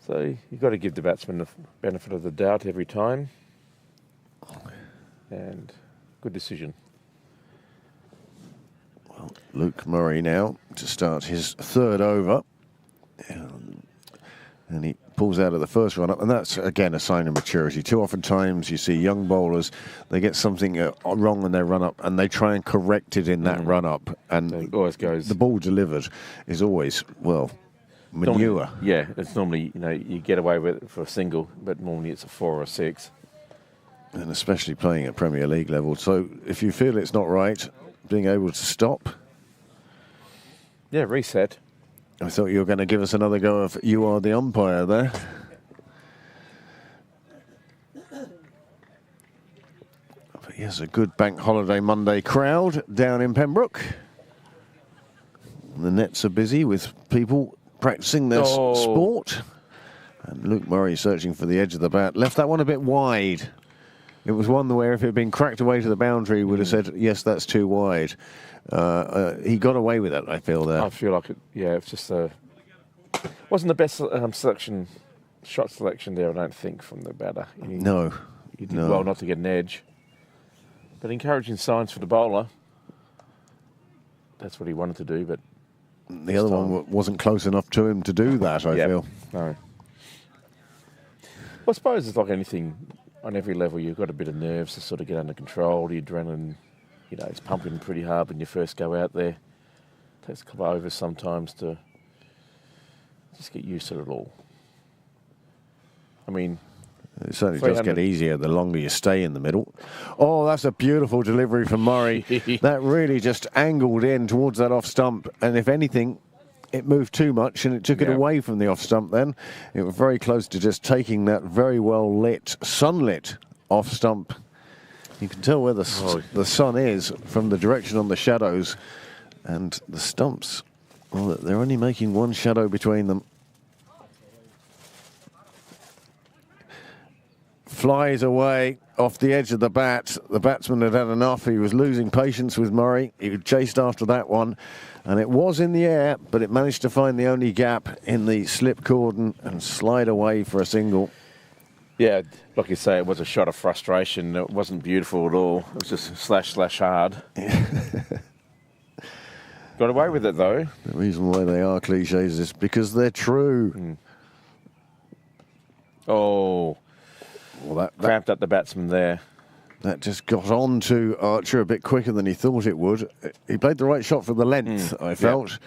So you've got to give the batsman the benefit of the doubt every time. and good decision. Well, Luke Murray now to start his third over. And he pulls out of the first run up, and that's again a sign of maturity. Too often times you see young bowlers, they get something wrong in their run up, and they try and correct it in that run up, and It always goes. the ball delivered is always manure. Yeah, it's normally you get away with it for a single, but normally it's a 4 or a 6. And especially playing at Premier League level. So if you feel it's not right, being able to stop. Yeah, reset. I thought you were going to give us another go of you are the umpire there. But yes, a good Bank Holiday Monday crowd down in Pembroke. The nets are busy with people practicing their sport. And Luke Murray searching for the edge of the bat. Left that one a bit wide. It was one where if it had been cracked away to the boundary, he would have said, yes, that's too wide. He got away with it, I feel, there. I feel like it. Yeah, it's just wasn't the best shot selection there. I don't think from the batter. No, he did well not to get an edge, but encouraging signs for the bowler. That's what he wanted to do, but the other one wasn't close enough to him to do that. I feel. No. Well, I suppose it's like anything. On every level, you've got a bit of nerves to sort of get under control. The adrenaline, it's pumping pretty hard when you first go out there. It takes a couple of overs sometimes to just get used to it all. I mean, it certainly does get easier the longer you stay in the middle. Oh, that's a beautiful delivery from Murray. That really just angled in towards that off stump. And if anything, it moved too much and it took it away from the off stump then. It was very close to just taking that very well lit, sunlit off stump. You can tell where the sun is from the direction on the shadows. And the stumps, well, they're only making one shadow between them. Flies away off the edge of the bat. The batsman had had enough. He was losing patience with Murray. He chased after that one. And it was in the air, but it managed to find the only gap in the slip cordon and slide away for a single. Yeah, like you say, it was a shot of frustration. It wasn't beautiful at all. It was just slash hard. Got away with it, though. The reason why they are cliches is because they're true. Oh, well, that cramped up the batsman there. That just got on to Archer a bit quicker than he thought it would. He played the right shot for the length, I felt.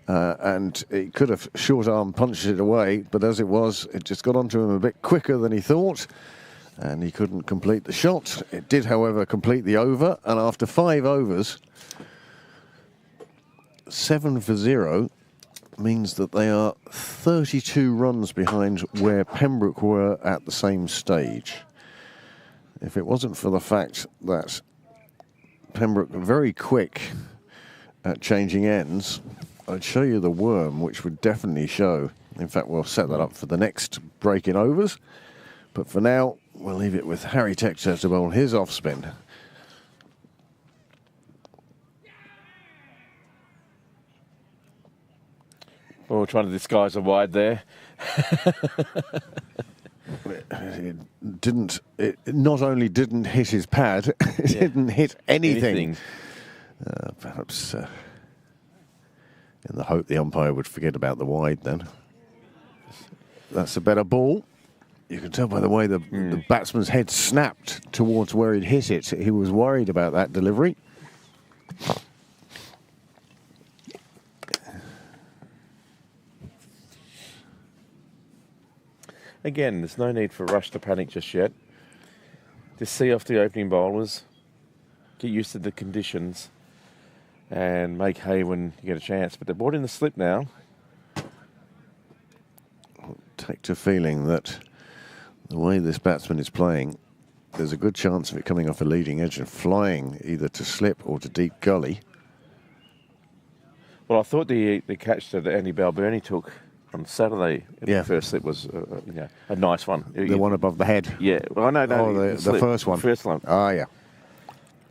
And he could have short-arm punched it away, but as it was, it just got onto him a bit quicker than he thought, and he couldn't complete the shot. It did, however, complete the over, and after 5 overs, 7 for 0 means that they are 32 runs behind where Pembroke were at the same stage. If it wasn't for the fact that Pembroke were very quick at changing ends, I'd show you the worm, which would definitely show. In fact, we'll set that up for the next break in overs. But for now, we'll leave it with Harry Tector to bowl his off spin. Well, we're trying to disguise a wide there. It not only didn't hit his pad, it didn't hit anything. Perhaps in the hope the umpire would forget about the wide then. That's a better ball. You can tell by the way the batsman's head snapped towards where he'd hit it. He was worried about that delivery. Again, there's no need for rush to panic just yet. Just see off the opening bowlers, get used to the conditions, and make hay when you get a chance. But they're brought in the slip now. Tector feeling that the way this batsman is playing, there's a good chance of it coming off a leading edge and flying either to slip or to deep gully. Well, I thought the catch that Andy Balbirnie took on Saturday in the first slip was a nice one. The one above the head? Yeah. Well, no. The first one? The first one. Ah, yeah.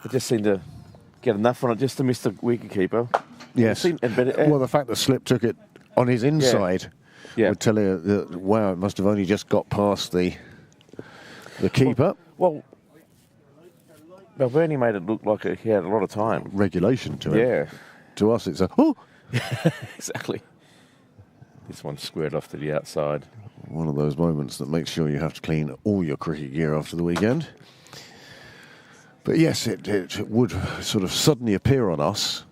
It just seemed to get enough on it just to miss the wicketkeeper. Yes. Well, the fact that Slip took it on his inside would tell you that, wow, it must have only just got past the keeper. Well, Well, Bernie made it look like he had a lot of time. Regulation to it. Yeah, To us, it's a, oh! exactly. This one squared off to the outside. One of those moments that makes sure you have to clean all your cricket gear after the weekend. But yes, it would sort of suddenly appear on us.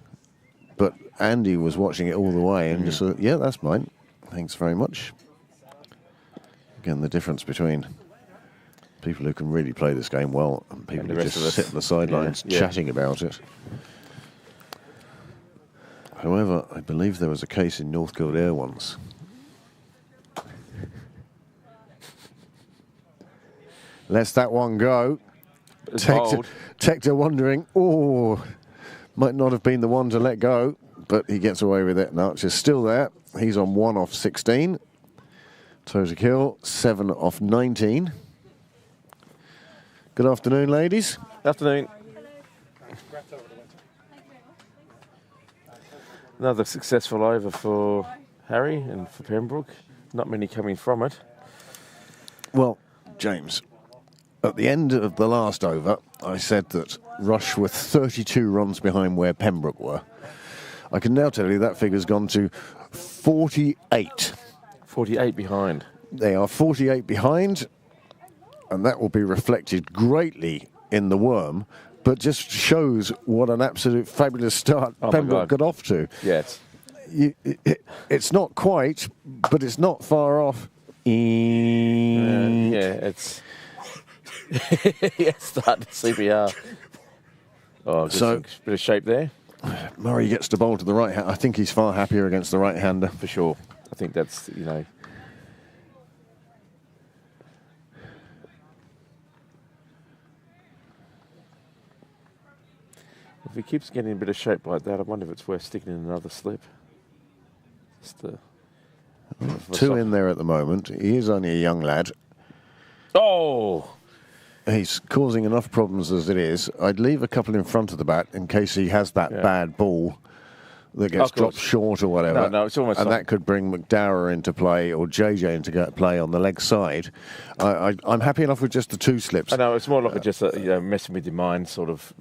But Andy was watching it all the way and just thought, yeah, that's mine. Thanks very much. Again, the difference between people who can really play this game well and people And the who rest just of us. sit on the sidelines Yeah. chatting about it. However, I believe there was a case in North Kildare once. Lets that one go. It's bold. Tector wondering, might not have been the one to let go, but he gets away with it. Arch is still there. He's on 1 off 16. Toe to kill, 7 off 19. Good afternoon, ladies. Afternoon. Another successful over for Harry and for Pembroke. Not many coming from it. Well, James, at the end of the last over, I said that Rush were 32 runs behind where Pembroke were. I can now tell you that figure's gone to 48. 48 behind. They are 48 behind, and that will be reflected greatly in the worm, but just shows what an absolute fabulous start Oh my Pembroke God. got off to. Yes. It's not quite, but it's not far off. Yeah, it's... yeah, starting CPR. Oh, good So- bit of shape there, Murray gets the ball to the right hand. I think he's far happier against the right-hander. for sure. I think that's, if he keeps getting a bit of shape like that, I wonder if it's worth sticking in another slip. Just for 2 soft- in there at the moment. He is only a young lad. Oh! He's causing enough problems as it is. I'd leave a couple in front of the bat in case he has that Yeah. bad ball that gets Of dropped course. short or whatever. No, it's almost and like- that could bring McDowell into play or JJ into play on the leg side. I'm happy enough with just the 2 slips. I know, it's more like just a messing with your mind sort of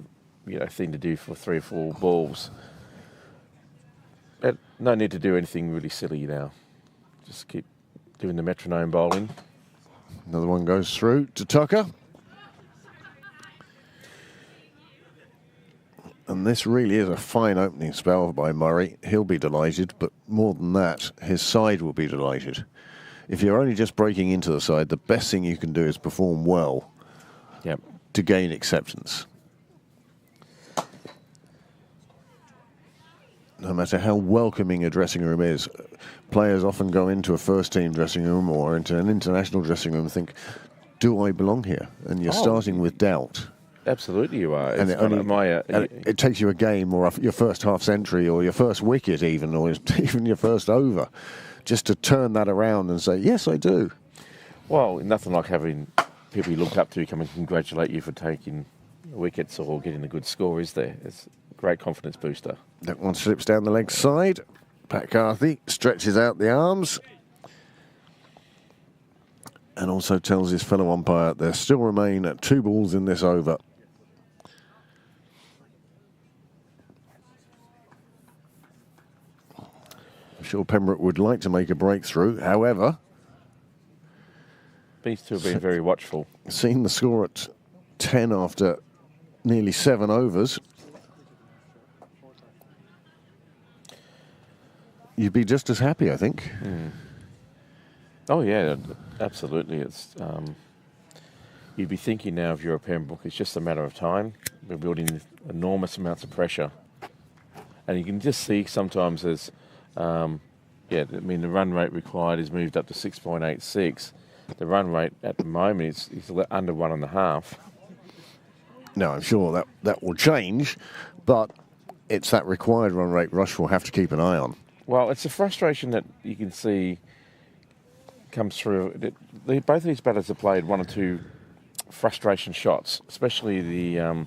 thing to do for 3 or 4 balls. But no need to do anything really silly now. Just keep doing the metronome bowling. Another one goes through to Tucker. And this really is a fine opening spell by Murray. He'll be delighted, but more than that, his side will be delighted. If you're only just breaking into the side, the best thing you can do is perform well Yep. to gain acceptance. No matter how welcoming a dressing room is, players often go into a first-team dressing room or into an international dressing room and think, do I belong here? And you're starting with doubt. Absolutely you are. And, it takes you a game or your first half century or your first wicket even, or even your first over, just to turn that around and say, yes, I do. Well, nothing like having people you look up to come and congratulate you for taking wickets or getting a good score, is there? It's a great confidence booster. That one slips down the leg side. Pat Carthy stretches out the arms and also tells his fellow umpire there still remain 2 balls in this over. I'm sure Pembroke would like to make a breakthrough. However, These two have been very watchful. seen the score at 10 after nearly 7 overs. You'd be just as happy, I think. Oh yeah, absolutely. It's you'd be thinking now if you're a Pembroke, it's just a matter of time. We're building enormous amounts of pressure, and you can just see sometimes there's, the run rate required is moved up to 6.86. The run rate at the moment is under 1.5. Now, I'm sure that will change, but it's that required run rate Rush will have to keep an eye on. Well, it's a frustration that you can see comes through. Both of these batters have played 1 or 2 frustration shots, especially the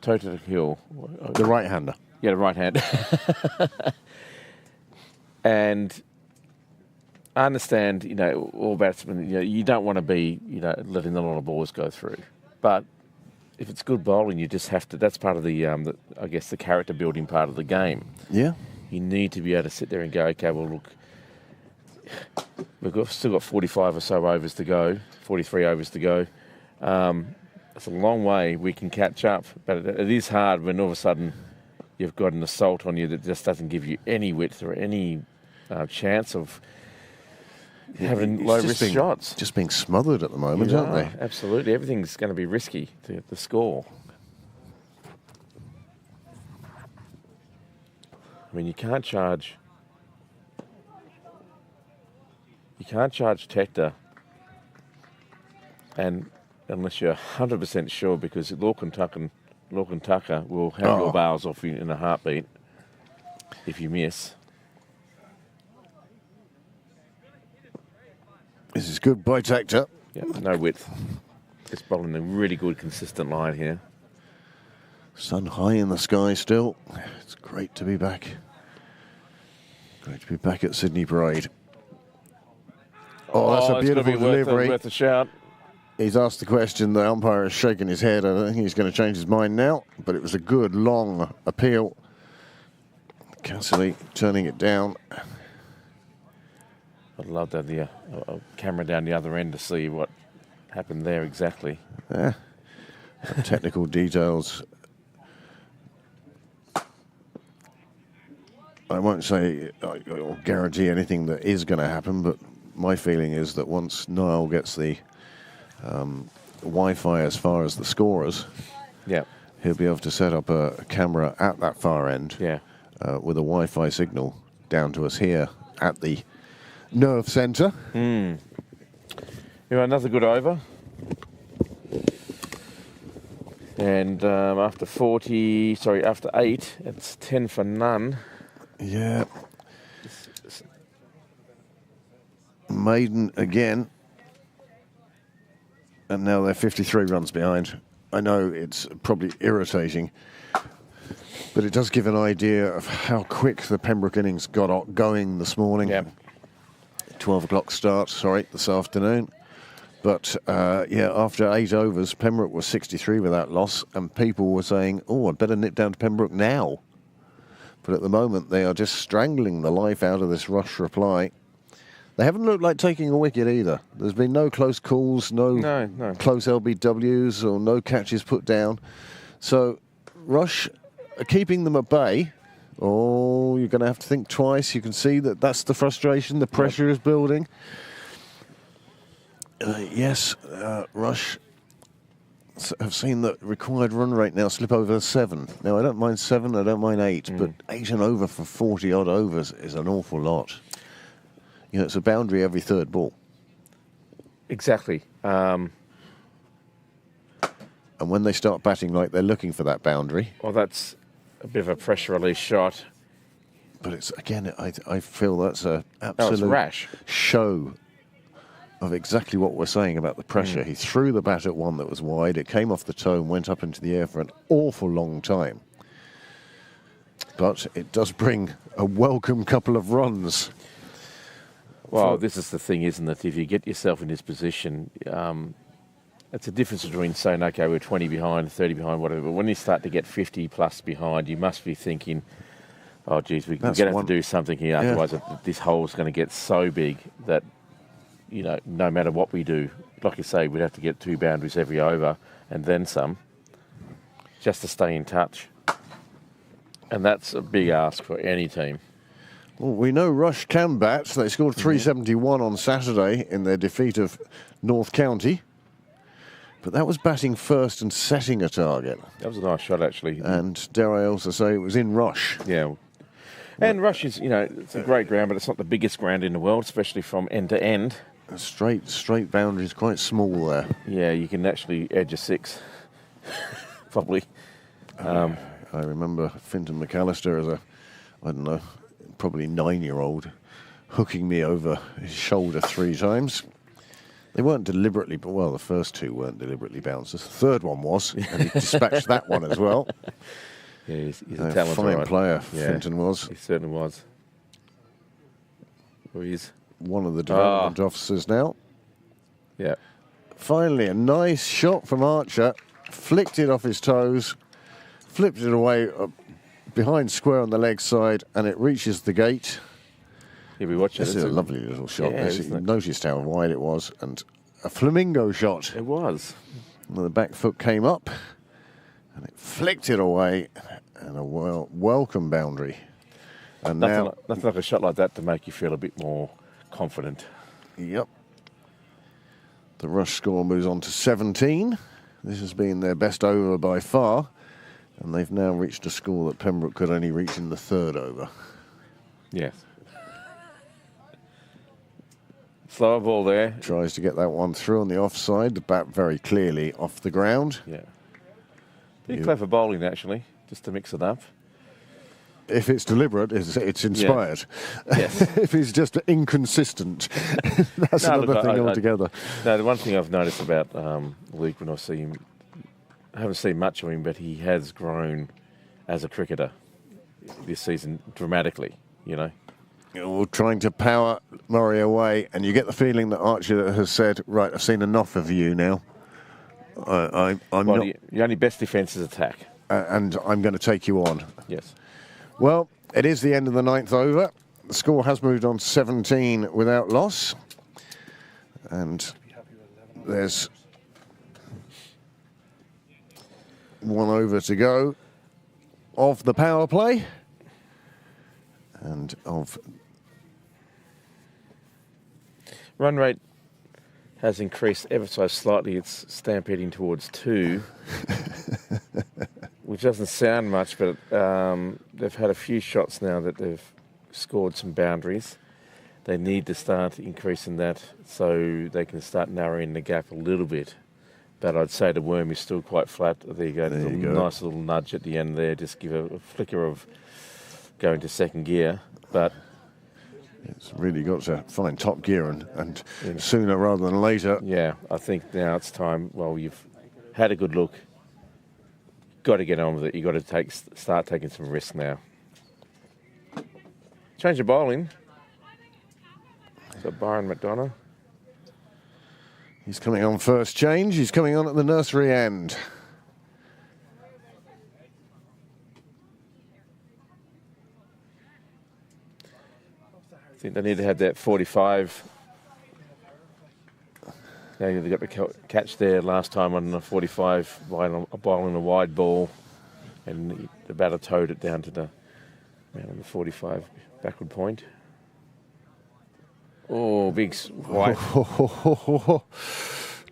Tector Hill. The right-hander. Yeah, the right hand. And I understand, all batsmen, you don't want to be, letting a lot of balls go through. But if it's good bowling, you just have to. That's part of the I guess, the character building part of the game. Yeah. You need to be able to sit there and go, okay, well, look, still got 45 or so overs to go, 43 overs to go. It's a long way. We can catch up, but it is hard when all of a sudden you've got an assault on you that just doesn't give you any width or any chance of having low-risk shots. Just being smothered at the moment, aren't they? Absolutely. Everything's going to be risky to score. I mean, you can't charge Tector, and unless you're 100% sure, because Lorcan Tucker will have your bails off you in a heartbeat if you miss. This is good by Tector. Yeah, no width. Just bowling a really good, consistent line here. Sun high in the sky still. It's great to be back. Great to be back at Sydney Parade. Oh, that's a beautiful delivery. Worth a shout. He's asked the question. The umpire is shaking his head. I don't think he's going to change his mind now. But it was a good, long appeal. Cassidy turning it down. I'd love to have a camera down the other end to see what happened there exactly. Yeah. Technical details. I won't say or guarantee anything that is going to happen, but my feeling is that once Niall gets the Wi-Fi as far as the scorers, he'll be able to set up a camera at that far end with a Wi-Fi signal down to us here at the nerve centre. You know, another good over. And after 8, it's 10 for none. Yeah. Maiden again. And now they're 53 runs behind. I know it's probably irritating, but it does give an idea of how quick the Pembroke innings got going this morning. Yeah. 12 o'clock start, this afternoon. But, after 8 overs, Pembroke was 63 without loss, and people were saying, I'd better nip down to Pembroke now. But at the moment, they are just strangling the life out of this Rush reply. They haven't looked like taking a wicket either. There's been no close calls, no close LBWs, or no catches put down. So Rush are keeping them at bay. Oh, you're going to have to think twice. You can see that that's the frustration. The pressure is building. Rush have seen the required run rate now slip over 7. Now, I don't mind 7, I don't mind 8, but 8 and over for 40-odd overs is an awful lot. You know, it's a boundary every third ball. Exactly. And when they start batting like they're looking for that boundary... Well, that's a bit of a pressure release shot. But it's, again, I feel that's an absolute rash show of exactly what we're saying about the pressure. He threw the bat at one that was wide. It came off the toe and went up into the air for an awful long time. But it does bring a welcome couple of runs. Well, this is the thing, isn't it? If you get yourself in this position, it's a difference between saying, okay, we're 20 behind, 30 behind, whatever. But when you start to get 50 plus behind, you must be thinking, oh, geez, we're going to have to do something here. Otherwise, this hole's going to get so big that, you know, no matter what we do, like you say, we'd have to get 2 boundaries every over and then some, just to stay in touch. And that's a big ask for any team. Well, we know Rush can bat. They scored 371 on Saturday in their defeat of North County. But that was batting first and setting a target. That was a nice shot, actually. And dare I also say it was in Rush. Yeah. And Rush is, you know, it's a great ground, but it's not the biggest ground in the world, especially from end to end. Straight boundaries, quite small there. Yeah, you can actually edge a 6, probably. I remember Finton McAllister as probably 9-year-old, hooking me over his shoulder 3 times. They weren't deliberately, but well, the first 2 weren't deliberately bouncers. The third one was, and he dispatched that one as well. Yeah, he's a talented fine player, Finton was. He certainly was. Well, he's one of the development officers now. Yeah. Finally, a nice shot from Archer. Flicked it off his toes. Flipped it away behind square on the leg side, and it reaches the gate. Here we watch it. This is a lovely little shot. Yeah, You noticed how wide it was, and a flamingo shot. It was. And the back foot came up, and it flicked it away, and a welcome boundary. And Nothing like a shot like that to make you feel a bit more confident. Yep. The Rush score moves on to 17. This has been their best over by far, and they've now reached a score that Pembroke could only reach in the third over. Yes. Slower ball there. Tries to get that one through on the offside. The bat very clearly off the ground. Yeah. Pretty clever bowling, actually, just to mix it up. If it's deliberate, it's inspired. Yes. If it's just inconsistent, that's another thing altogether. No, the one thing I've noticed about Luke when I see him, I haven't seen much of him, but he has grown as a cricketer this season dramatically, you know. You're trying to power Murray away, and you get the feeling that Archer has said, right, I've seen enough of you now. I'm not... Your only best defence is attack. And I'm going to take you on. Yes. Well, it is the end of the 9th over. The score has moved on to 17 without loss. And there's 1 over to go of the power play. And of... Run rate has increased ever so slightly. It's stampeding towards 2. Which doesn't sound much, but they've had a few shots now that they've scored some boundaries. They need to start increasing that so they can start narrowing the gap a little bit. But I'd say the worm is still quite flat. There you go. There's a nice little nudge at the end there. Just give a flicker of going to second gear. But it's really got to find top gear and sooner rather than later. Yeah, I think now it's time. Well, you've had a good look. Got to get on with it. You've got to start taking some risks now. Change of bowling. So Byron McDonough. He's coming on first change. He's coming on at the nursery end. I think they need to have that 45. They got the catch there last time on the 45 bowling a wide ball, and the batter towed it down to the 45 backward point. Oh, big white.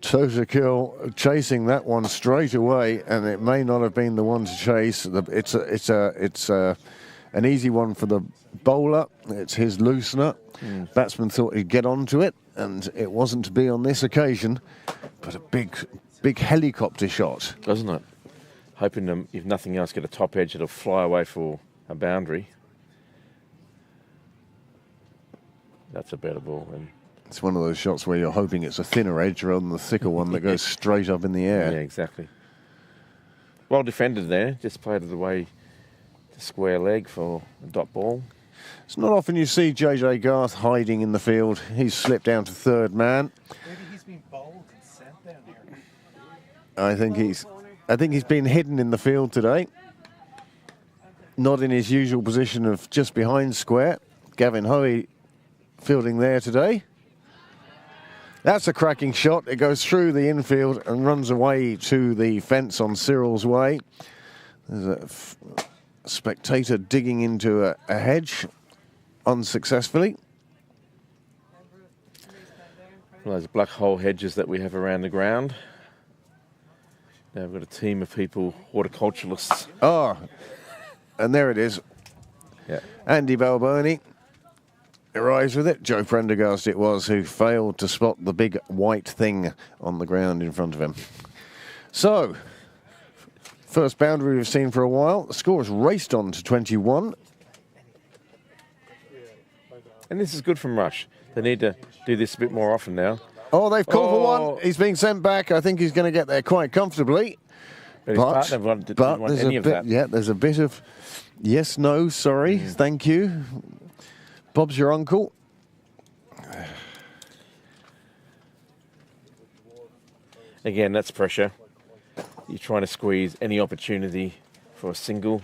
Tector chasing that one straight away, and it may not have been the one to chase. It's an easy one for the bowler. It's his loosener. Batsman thought he'd get onto it, and it wasn't to be on this occasion. But a big helicopter shot, doesn't it? Hoping to, if nothing else, get a top edge. It'll fly away for a boundary. That's a better ball. And it's one of those shots where you're hoping it's a thinner edge rather than the thicker one that goes straight up in the air. Yeah, exactly. Well defended there. Just played it away to square leg for a dot ball. It's not often you see JJ Garth hiding in the field. He's slipped down to third man. Maybe he's been bowled and sent down here. I think he's been hidden in the field today. Not in his usual position of just behind square. Gavin Hoey fielding there today. That's a cracking shot. It goes through the infield and runs away to the fence on Cyril's way. There's a spectator digging into a hedge unsuccessfully. Well, those black hole hedges that we have around the ground. Now we've got a team of people, horticulturalists. Oh, and there it is. Yeah. Andy Balboni arrives with it. Joe Prendergast it was who failed to spot the big white thing on the ground in front of him. So, first boundary we've seen for a while. The score has raced on to 21. And this is good from Rush. They need to do this a bit more often now. Oh, they've called for one. He's being sent back. I think he's going to get there quite comfortably. But his partner didn't want any of that. Yeah, there's a bit of yes, no, sorry, thank you. Bob's your uncle. again, that's pressure. You're trying to squeeze any opportunity for a single.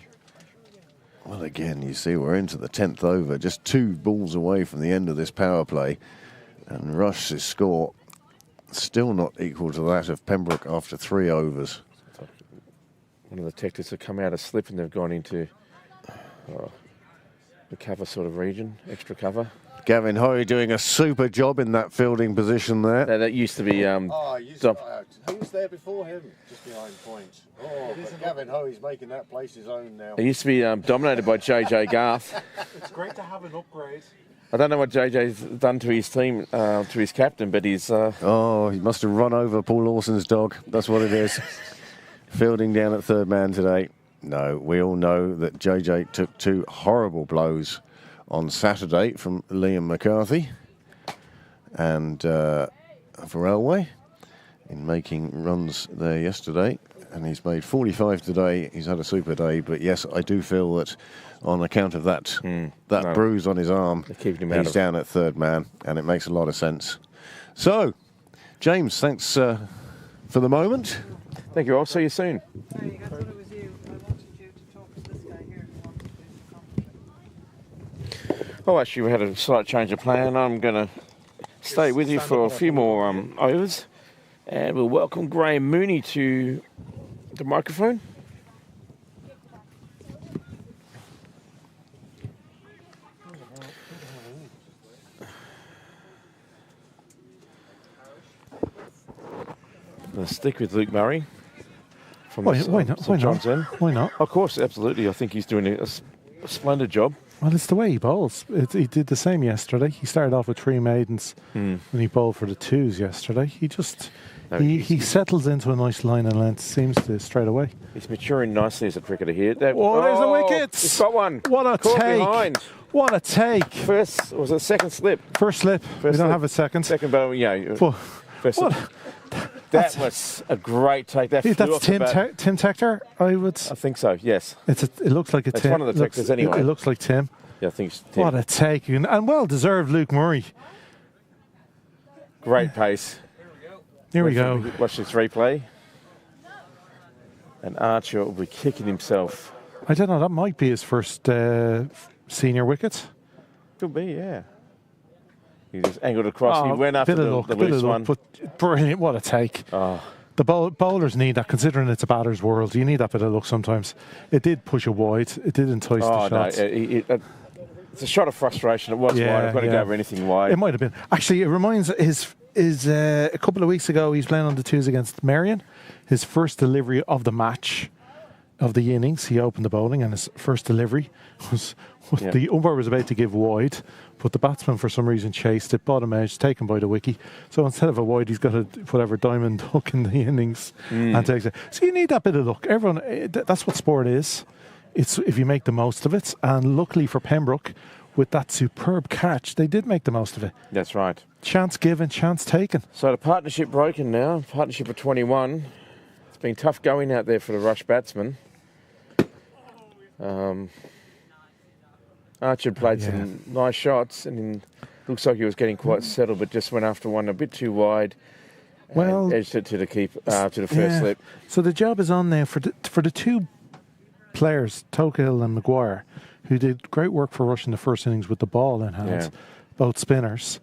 Well, again, you see we're into the 10th over, just 2 balls away from the end of this power play. And Rush's score still not equal to that of Pembroke after 3 overs. One of the Tectors have come out of slip and they've gone into the cover sort of region, extra cover. Gavin Hoey doing a super job in that fielding position there. That used to be... who's there before him? Just behind point. Oh, but Gavin Hoey's making that place his own now. It used to be dominated by JJ Garth. It's great to have an upgrade. I don't know what JJ's done to his team, to his captain, but he's... Oh, he must have run over Paul Lawson's dog. That's what it is. Fielding down at third man today. No, we all know that JJ took 2 horrible blows on Saturday from Liam McCarthy and for Railway in making runs there yesterday. And he's made 45 today. He's had a super day. But yes, I do feel that on account of that bruise on his arm, he's down at third man, and it makes a lot of sense. So, James, thanks for the moment. Thank you. I'll see you soon. There you go. I thought it was you. I wanted you to talk to this guy here who wanted to do the competition. Oh, actually, we had a slight change of plan. I'm going to stay with you for a few more overs. And we'll welcome Graham Mooney to the microphone. Let's stick with Luke Murray. From Why not? St. John's End. Why not? Of course, absolutely. I think he's doing a splendid job. Well, it's the way he bowls. He did the same yesterday. He started off with 3 maidens and he bowled for the 2s yesterday. He just... He settles into a nice line and length, seems to straight away. He's maturing nicely as a cricketer here. There's the wickets! He's got one. What a Caught take! behind. What a take! First, was it second slip? First slip. We don't have a second. Second bow, yeah. First What? slip. That was a great take. That flew That's off the bat. Tim Tector, I would... I think so, yes. It looks like a It's Tim. one of the Tectors anyway. It looks like Tim. Yeah, I think it's Tim. What a take. And well-deserved Luke Murray. Great pace. Here we go. Watch this replay. And Archer will be kicking himself. I don't know, that might be his first senior wicket. Could be, yeah. He just angled across. He went after bit the of luck, loose one. But brilliant, what a take. Oh. The bowlers need that, considering it's a batter's world. You need that bit of luck sometimes. It did push it wide. It did entice the shots. No, it's a shot of frustration. It was wide. I've got to go over anything wide. It might have been. Actually, it reminds a couple of weeks ago, he's playing on the 2s against Marion. His first delivery of the match, of the innings, he opened the bowling, and his first delivery was the umpire was about to give wide, but the batsman for some reason chased it, bottom edge, taken by the wicket. So instead of a wide, he's got a whatever diamond hook in the innings and takes it. So you need that bit of luck. Everyone, that's what sport is. It's if you make the most of it. And luckily for Pembroke, with that superb catch, they did make the most of it. That's right. Chance given, chance taken. So the partnership broken now. Partnership of 21. It's been tough going out there for the Rush batsmen. Archer played some nice shots, and looks like he was getting quite settled, but just went after one a bit too wide. Well, edged it to the to the first slip. So the job is on there for the 2 players, Tokill and Maguire, who did great work for Rush in the first innings with the ball in hand, both spinners.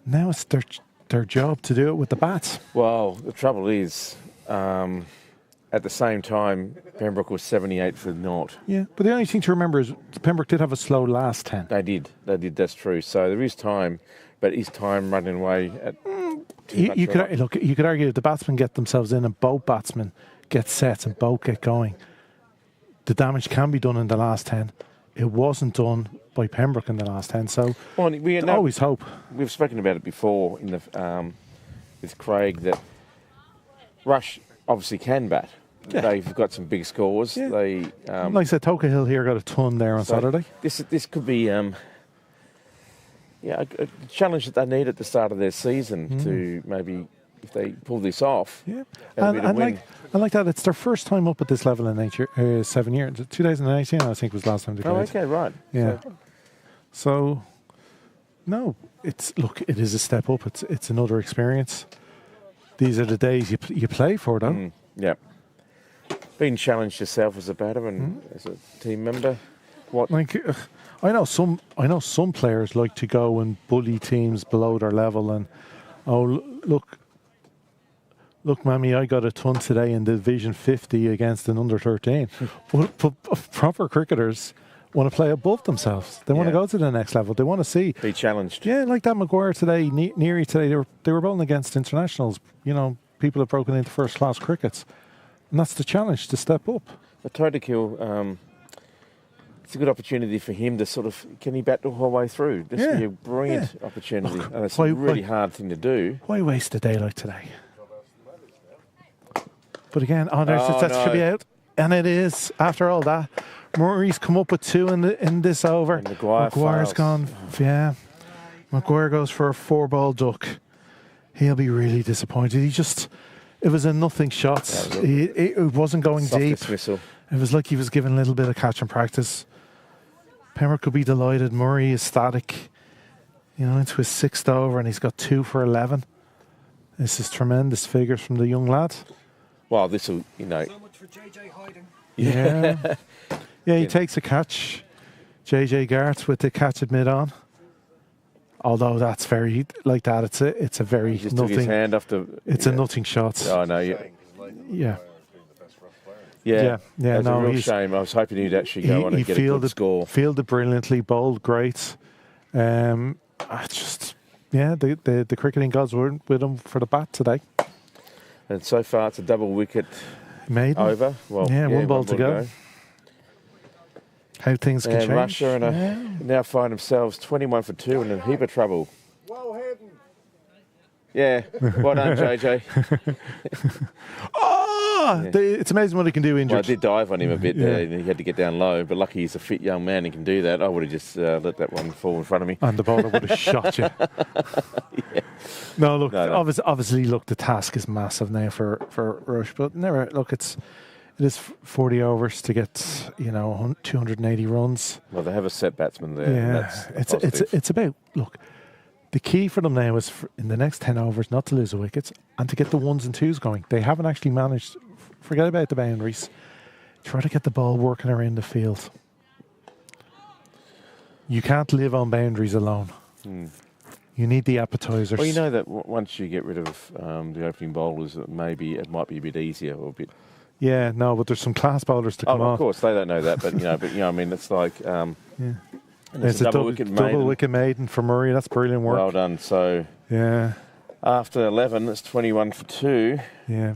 Now it's their job to do it with the bats. Well, the trouble is, at the same time, Pembroke was 78 for naught. Yeah, but the only thing to remember is Pembroke did have a slow last 10. They did, that's true. So there is time, but is time running away at you could argue if the batsmen get themselves in and both batsmen get sets and both get going, the damage can be done in the last 10. It wasn't done by Pembroke in the last 10, so we always hope. We've spoken about it before in the with Craig that Rush obviously can bat. Yeah. They've got some big scores. Yeah. They like I said, Tokill here got a ton there on Saturday. This could be a challenge that they need at the start of their season to maybe, if they pull this off. Yeah, and like that, it's their first time up at this level in 7 years. 2018, I think, was the last time they played. Oh, okay, right. Yeah. So no, it is a step up. It's another experience. these are the days you play for, though. Yeah. Being challenged yourself as a batter and as a team member. What? Like, I know some players like to go and bully teams below their level, and look, mammy, I got a ton today in Division 50 against an under 13. but proper cricketers want to play above themselves. They want to go to the next level. They want to see Be challenged. Yeah, like that Maguire today, Neary today. They were bowling against internationals. You know, people have broken into first class crickets, and that's the challenge, to step up. The toe to kill. It's a good opportunity for him to sort of, can he bat the whole way through? This would be a brilliant opportunity. Look, and it's a really hard thing to do. Why waste a day like today? But again, that should be out. And it is, after all that. Murray's come up with 2 in this over. And Maguire's gone, Maguire goes for a 4-ball duck. He'll be really disappointed. It was a nothing shot. It wasn't going deep. Dismissal. It was like he was given a little bit of catch and practice. Pembroke could be delighted. Murray is static, into his 6th over, and he's got 2 for 11. This is tremendous figures from the young lad. Well, this will, So much for JJ hiding. Yeah. He takes a catch. JJ Garth with the catch at mid-on. Although that's very, like that, it's a very he just nothing. took his hand off the... It's a nothing shot. Oh, no. Yeah. Yeah, no, it's a real shame. I was hoping he'd actually go on and get a good score. Fielded brilliantly, bowled great. The cricketing gods weren't with him for the bat today. And so far, it's a double wicket Maiden. over. Well, one ball to go. How things can change. Russia now find themselves 21 for 2 and in a heap of trouble. Well hidden. Yeah, well done, JJ. It's amazing what he can do injured. Well, I did dive on him a bit there, and he had to get down low. But lucky he's a fit young man, he can do that. I would have just let that one fall in front of me. And the bowler would have shot you. No, look, obviously, the task is massive now for Rush, but it is 40 overs to get 280 runs. Well, they have a set batsman there. Yeah, it's about the key for them now is in the next 10 overs not to lose the wickets and to get the 1s and 2s going. They haven't actually managed. Forget about the boundaries. Try to get the ball working around the field. You can't live on boundaries alone. You need the appetizers. Well, you know that once you get rid of the opening bowlers, it might be a bit easier or a bit. Yeah, no, but there's some class bowlers to come on. Of course, they don't know that, but I mean, it's like. It's a double wicket maiden for Murray. That's brilliant work. Well done. So after 11, it's 21 for 2. Yeah,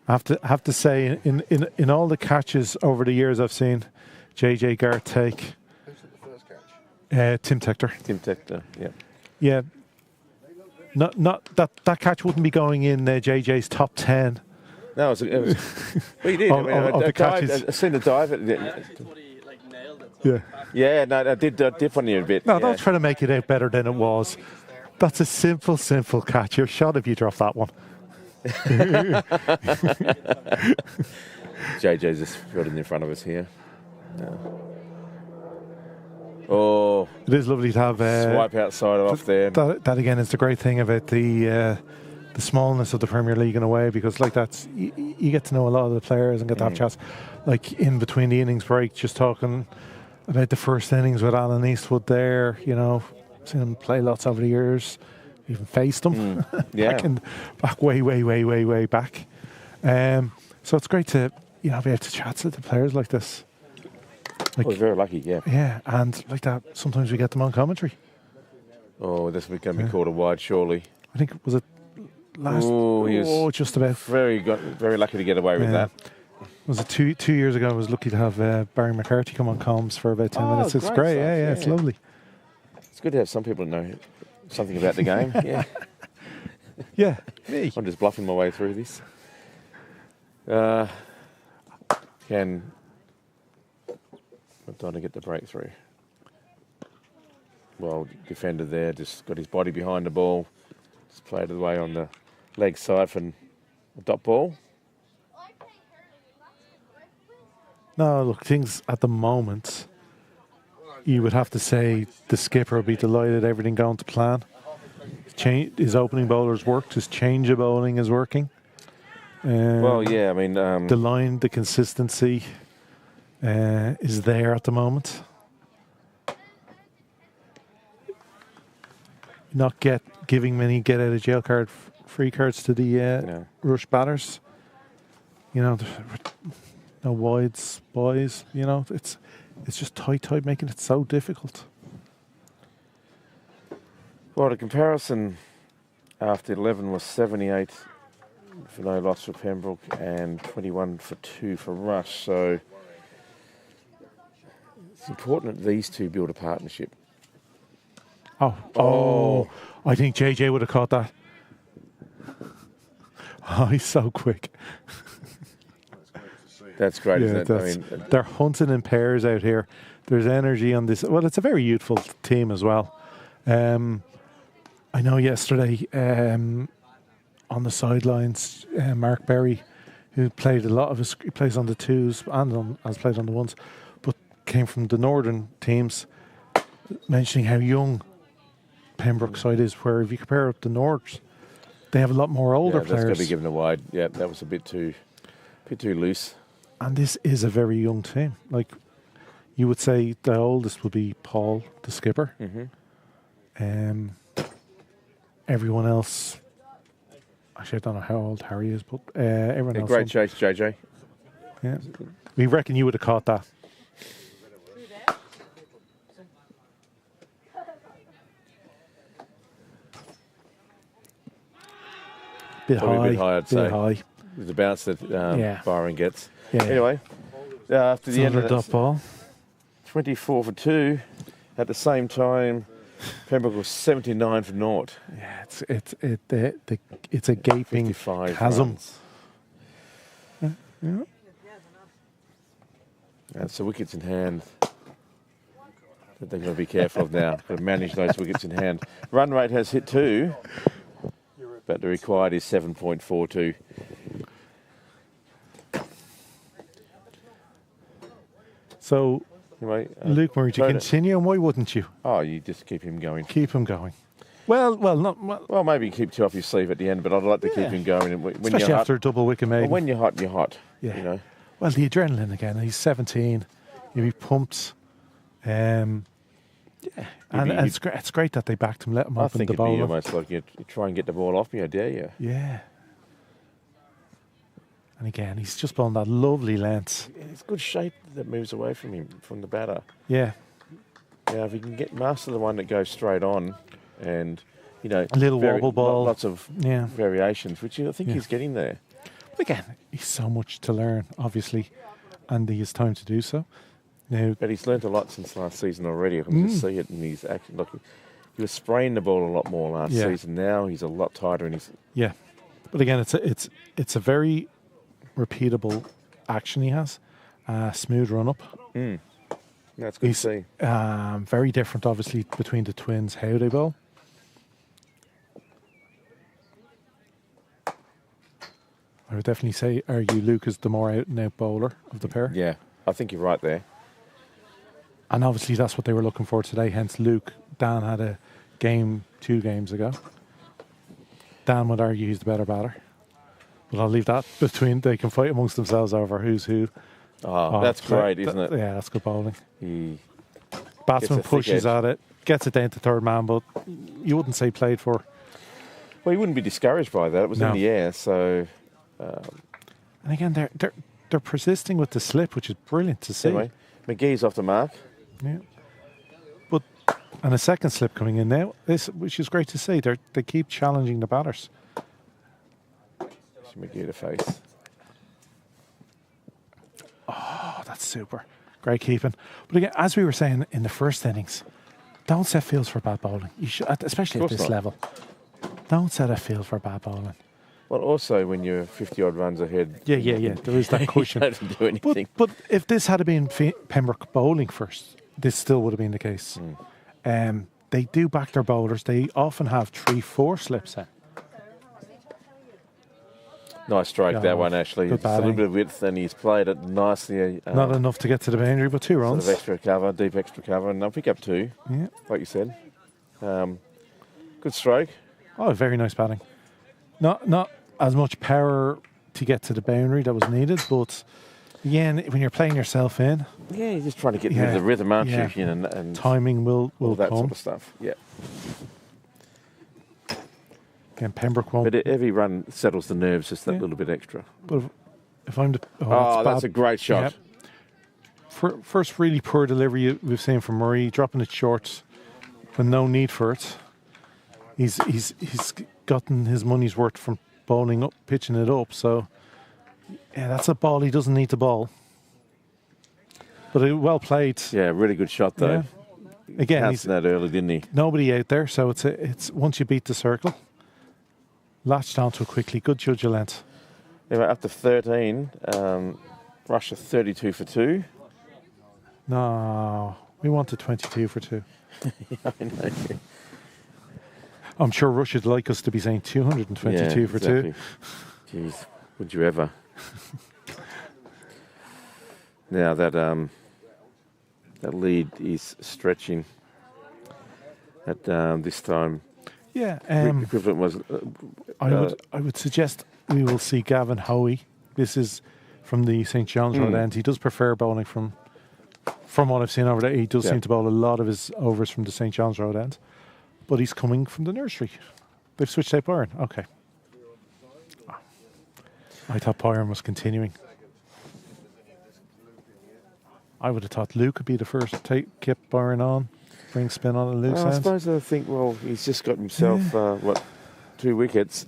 I have to say, in all the catches over the years I've seen JJ Garth take. Who took the first catch? Tim Tector. Tim Tector. Yeah. Yeah. Not that catch wouldn't be going in JJ's top 10. No, it was well, you did. I seen the dive. Yeah, no, I did dip on you a bit. No, don't try to make it out better than it was. That's a simple catch. You're shot if you drop that one. JJ's just fielding in front of us here. Oh, it is lovely to have swipe outside off there. That again is the great thing about the smallness of the Premier League in a way, because like you get to know a lot of the players and get to have chats. Like in between the innings break, just talking about the first innings with Alan Eastwood there. Seen him play lots over the years. Even faced him back way back. So it's great to be able to chat to the players like this. We're very lucky, yeah. Yeah, and like that, sometimes we get them on commentary. Oh, this is going to be called a wide, surely. I think was it last. Just about. Very lucky to get away with that. Was it two years ago? I was lucky to have Barry McCarthy come on comms for about 10 minutes. It's great, yeah, it's lovely. It's good to have some people know something about the game. Yeah. Yeah, me. I'm just bluffing my way through this. I'm trying to get the breakthrough. Well, defender there, just got his body behind the ball. Just played it away on the leg side for a dot ball. No, look, things at the moment, you would have to say the skipper will be delighted, everything going to plan. his opening bowler's worked. His change of bowling is working. Well, yeah, I mean, The line, the consistency is there at the moment. Not giving many get out of jail card free cards to the rush batters. You know, no wides, boys. You know, it's just tight, making it so difficult. well, the comparison after 11 was 78 for no loss for Pembroke and 21 for 2 for Rush. So it's important that these two build a partnership. Oh! I think JJ would have caught that. Oh, he's so quick. That's great, isn't it? that's- I mean, they're hunting in pairs out here. There's energy on this. Well, it's a very youthful team as well. I know yesterday on the sidelines, Mark Berry, who played a lot of he plays on the twos and has played on the ones, but came from the northern teams, mentioning how young Pembroke side is, where if you compare up the Norths, they have a lot more older that's got to players. be given a wide. Yeah, that was a bit too loose. And this is a very young team. Like, you would say the oldest would be Paul, the skipper. Mm-hmm. Everyone else, actually, I don't know how old Harry is, but everyone else. Great chase, JJ. Yeah. We reckon you would have caught that. Probably a bit high, I'd say. high. With the bounce that Byron gets. Yeah. Anyway, after the end of dot that, ball. 24 for 2. At the same time, Pembroke was 79 for naught. Yeah, it's a gaping 55 chasm. runs. Yeah. And so wickets in hand that they're going to be careful of now. Got to manage those wickets in hand. Run rate has hit 2, but the required is 7.42. So, Anyway, Luke Murray, to Tony- continue, and why wouldn't you Oh, you just keep him going. keep him going? Well, Well, maybe keep 2 up your sleeve at the end, but I'd like to keep him going. And when especially you're after hot, a double wicket well, maiden. when you're hot, you're hot. Yeah. You know. Well, the adrenaline again. He's 17. He'll be pumped. And it's great that they backed him, let him I open think the it'd be bowler. almost like you try and get the ball off me, I dare you. Yeah. And again, he's just bowling that lovely length. It's good shape that moves away from him, from the batter. Yeah. Now, if you can master the one that goes straight on and, you know, A little wobble ball. lots of Yeah. variations, which I think Yeah. he's getting there. But again, he's so much to learn, obviously, and he has time to do so. Now, But he's learnt a lot since last season already. I can just see it in his action. Look, he was spraying the ball a lot more last Yeah. season. Now he's a lot tighter and he's yeah. But again, it's a very repeatable action he has. Smooth run up. that's good to see. Very different, obviously, between the twins, how they bowl. I would definitely say, argue Luke is the more out-and-out bowler of the pair. Yeah, I think you're right there. And obviously that's what they were looking for today, hence Luke. Dan had a game 2 games ago. Dan would argue he's the better batter. But I'll leave that between, they can fight amongst themselves over who's who. Oh, that's great, isn't it? Yeah, that's good bowling. He Batsman Gets a thick pushes edge. at it, gets it down to third man, but you wouldn't say played for. Well, he wouldn't be discouraged by that. It was No. in the air, so And again, they're persisting with the slip, which is brilliant to see. anyway, McGee's off the mark. Yeah. But and a second slip coming in now, which is great to see. They keep challenging the batters. McGee to face. Oh, that's super. Great keeping. But again, as we were saying in the first innings, don't set fields for bad bowling. You should, especially at Of course this not. level. Don't set a field for bad bowling. Well, also when you're 50 odd runs ahead. Yeah. There is that cushion. You don't do anything. But if this had been Pembroke bowling first, this still would have been the case. They do back their bowlers. They often have 3-4 slips in. Nice stroke, Yeah, that one, actually. good It's a little batting. bit of width, and he's played it nicely. Not enough to get to the boundary, but 2 Sort runs. of extra cover, deep extra cover, and they'll pick up 2, Yeah. like you said. Good stroke. Oh, very nice batting. Not as much power to get to the boundary that was needed, but again, when you're playing yourself in, Yeah, you're just trying to get into the rhythm, aren't yeah. you? You know, and timing will all that come. sort of stuff. Yeah. Again, Pembroke won't. But every run settles the nerves just that Yeah. little bit extra. But if I'm the That's a great shot. First really poor delivery we've seen from Murray, dropping it short when no need for it. He's gotten his money's worth from bowling up, pitching it up. So yeah, that's a ball he doesn't need to bowl. But well played. Yeah, really good shot though. Yeah. Again, He's that early, didn't he? Nobody out there, so it's once you beat the circle, latched onto it quickly. Good judge of length. Anyway, up to 13, Russia 32 for 2. No, we wanted 22 for 2. I know. I'm sure Russia'd like us to be saying 222 for 2. Jeez, would you ever? Now that that lead is stretching. At this time, Yeah, equivalent was. I would suggest we will see Gavin Hoey. This is from the St John's Road end. He does prefer bowling from what I've seen over there. He does seem to bowl a lot of his overs from the St John's Road end, but he's coming from the nursery. They've switched out Byron. Okay, I thought Byron was continuing. I would have thought Luke would be the first to keep Byron on, bring spin on a loose I end. suppose I think, well, he's just got himself, 2 wickets.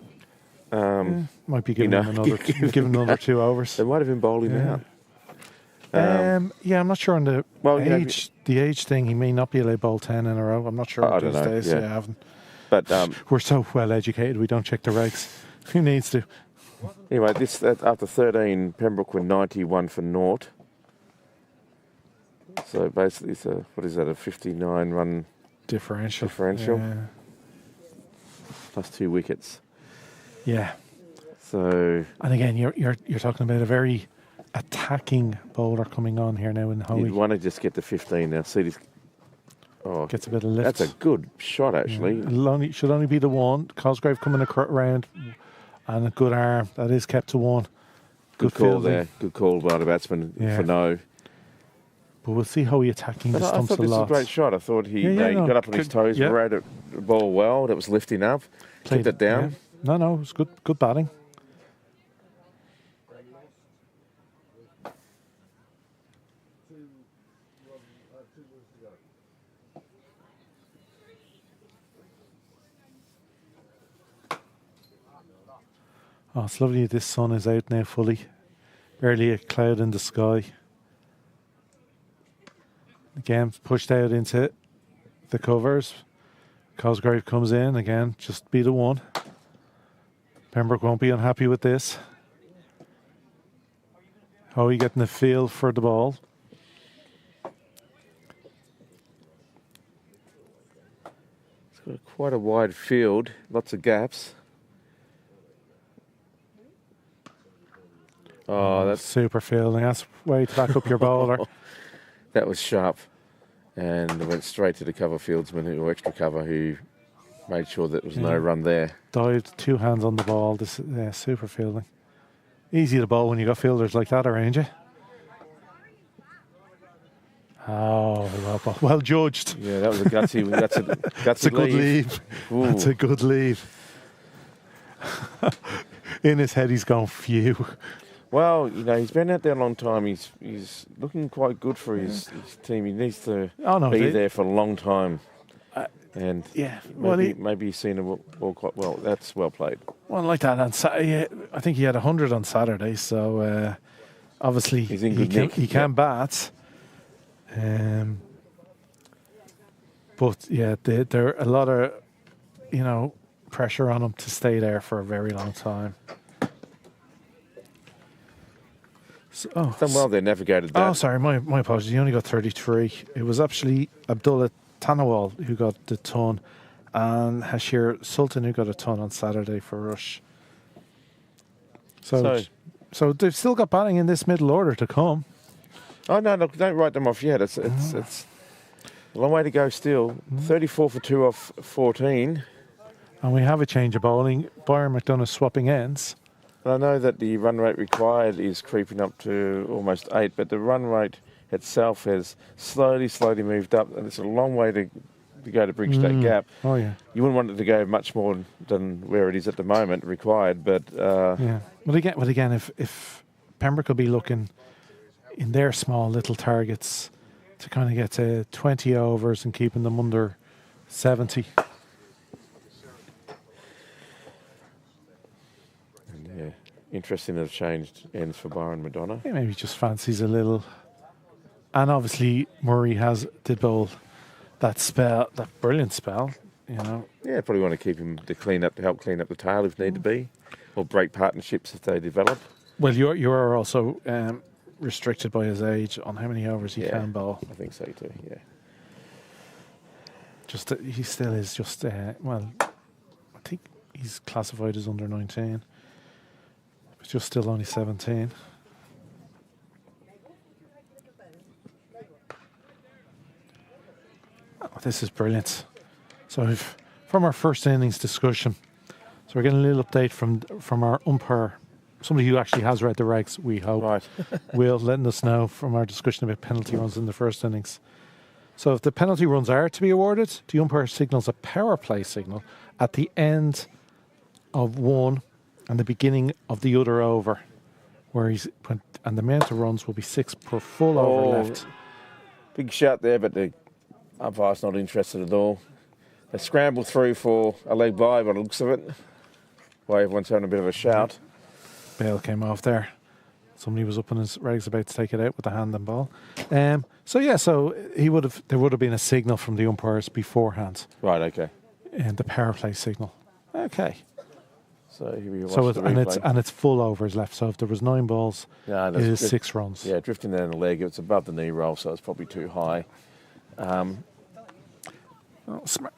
Might be giving him another 2 overs. They might have been bowling out. Yeah, I'm not sure on the age. The age thing. He may not be allowed to bowl 10 in a row. I'm not sure I what don't these know, days. yeah. I haven't. But We're so well educated. We don't check the regs. Who needs to? anyway, after 13, Pembroke were 91 for naught. So basically, it's a 59-run Differential. Plus 2 wickets. Yeah. So And again, you're talking about a very attacking bowler coming on here now in you'd Hoey. want to just get to 15 now. See this. Oh, Gets a bit of lift. that's a good shot, actually. Should only be the one. Cosgrave coming around and a good arm. That is kept to 1. Good call fielding. there. Good call by the batsman for no. But we'll see how he attacking the I stumps thought a this was lot. a great shot. I thought he Yeah, no, got up on his toes, rode the ball well. That was lifting up. Took that down. Yeah. No, it was good batting. Oh, it's lovely this sun is out now fully. Barely a cloud in the sky. Again, pushed out into the covers. Cosgrave comes in again, just be the one. Pembroke won't be unhappy with this. Hoey getting the feel for the ball. It's got quite a wide field, lots of gaps. Oh, that's Super fielding. That's way to back up your bowler. that was sharp, and it went straight to the cover fieldsman or extra cover who made sure that there was no run there. Dived, 2 hands on the ball. This super fielding. Easy to bowl when you got fielders like that around you. Oh, well judged. Yeah, that was a gutsy. That's a good leave. Ooh. That's a good leave. In his head, he's gone phew. Well, he's been out there a long time. He's looking quite good for his team. He needs to be there for a long time. And maybe he's seen the ball quite well. That's well played. Well, like that on Saturday, I think he had 100 on Saturday. So obviously He's in good nick. He can bat. But yeah, there are a lot of pressure on him to stay there for a very long time. Done well there, navigated that. Oh, sorry, my apologies. He only got 33. It was actually Abdullah Tanawal who got the ton, and Hashir Sultan who got a ton on Saturday for Rush. So they've still got batting in this middle order to come. Oh no, look, don't write them off yet. It's a long way to go still. 34 for 2 off 14. And we have a change of bowling. Byron McDonough swapping ends. And I know that the run rate required is creeping up to almost 8, but the run rate itself has slowly moved up, and it's a long way to go to bridge that gap. Oh, yeah. You wouldn't want it to go much more than where it is at the moment required, but Yeah. But again, if Pembroke will be looking in their small little targets to kind of get to 20 overs and keeping them under 70. yeah, interesting that they've changed ends for Byron McDonough. He maybe just fancies a little. And obviously Murray did bowl that brilliant spell, you know. Yeah, probably want to keep him to help clean up the tail if need to be, or break partnerships if they develop. Well, you are also restricted by his age on how many overs he Yeah, can bowl. I think so too. Yeah. Just he still is just well, I think he's classified as under 19, but just still only 17. Oh, this is brilliant. So from our first innings discussion, so we're getting a little update from our umpire, somebody who actually has read the regs, we hope. Right. Will letting us know from our discussion about penalty runs in the first innings. So if the penalty runs are to be awarded, the umpire signals a power play signal at the end of one and the beginning of the other over, and the amount of runs will be 6 per full over left. Big shout there, but the umpire's not interested at all. They scramble through for a leg by by the looks of it. Why everyone's having a bit of a shout. Bail came off there. Somebody was up on his regs about to take it out with the hand and ball. So there would have been a signal from the umpires beforehand. Right, okay. And the power play signal. Okay. So here we watch So the replay. it's full overs left. So if there was 9 balls, No, it is 6 runs. Yeah, drifting down the leg. It's above the knee roll, so it's probably too high.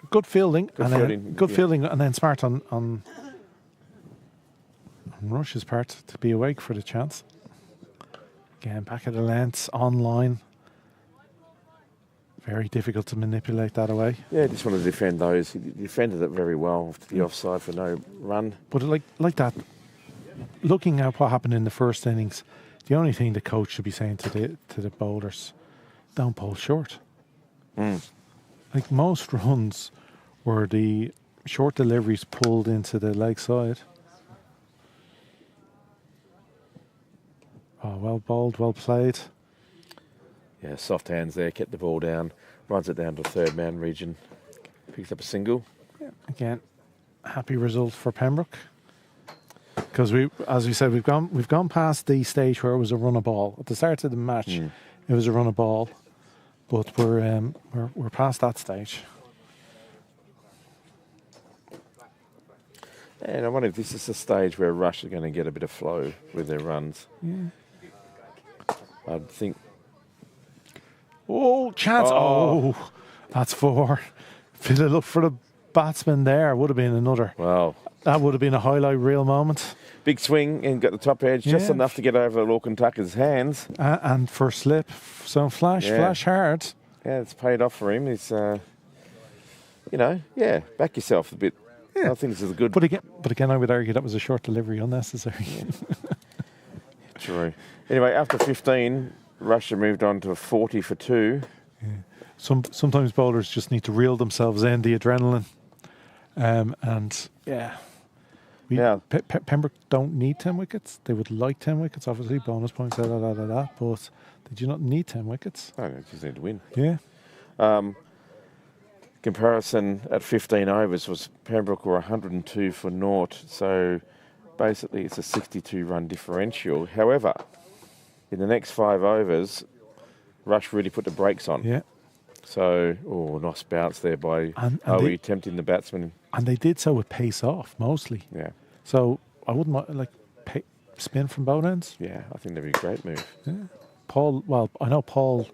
Good fielding. Good Fielding, and then smart on Rush's part to be awake for the chance. Again, back at the lengths, on line. Very difficult to manipulate that away. Yeah, just want to defend those. He defended it very well to the offside for no run. But like that, looking at what happened in the first innings, the only thing the coach should be saying to the bowlers, don't bowl short. Like most runs were the short deliveries pulled into the leg side. Oh, well bowled, well played. Yeah, soft hands there, kept the ball down, runs it down to third man region, picks up a single. Yeah. Again, happy result for Pembroke. Because as we said, we've gone past the stage where it was a run of ball. At the start of the match, it was a run of ball, but we're past that stage. And I wonder if this is the stage where Rush are going to get a bit of flow with their runs. Yeah. I think. Oh, chance! Oh, that's 4. If it looked for the batsman there, would have been another. Wow. That would have been a highlight reel moment. Big swing and got the top edge, just enough to get over Lorcan Tucker's hands. And for slip, so flash hard. Yeah, it's paid off for him. He's, back yourself a bit. Yeah. I think this is a good. But again, I would argue that was a short delivery, unnecessary. Yeah. True. Anyway, after 15, Russia moved on to a 40 for 2. Yeah. Sometimes bowlers just need to reel themselves in, the adrenaline. Pembroke don't need 10 wickets. They would like 10 wickets, obviously, bonus points, but they do not need 10 wickets. No, they just need to win. Yeah. Comparison at 15 overs was Pembroke were 102 for naught, so basically it's a 62 run differential. However, in the next 5 overs, Rush really put the brakes on. Yeah. So, nice bounce there by Owie, tempting the batsman. And they did so with pace off, mostly. Yeah. So I wouldn't mind, spin from both ends. Yeah, I think that'd be a great move. Yeah. I know Paul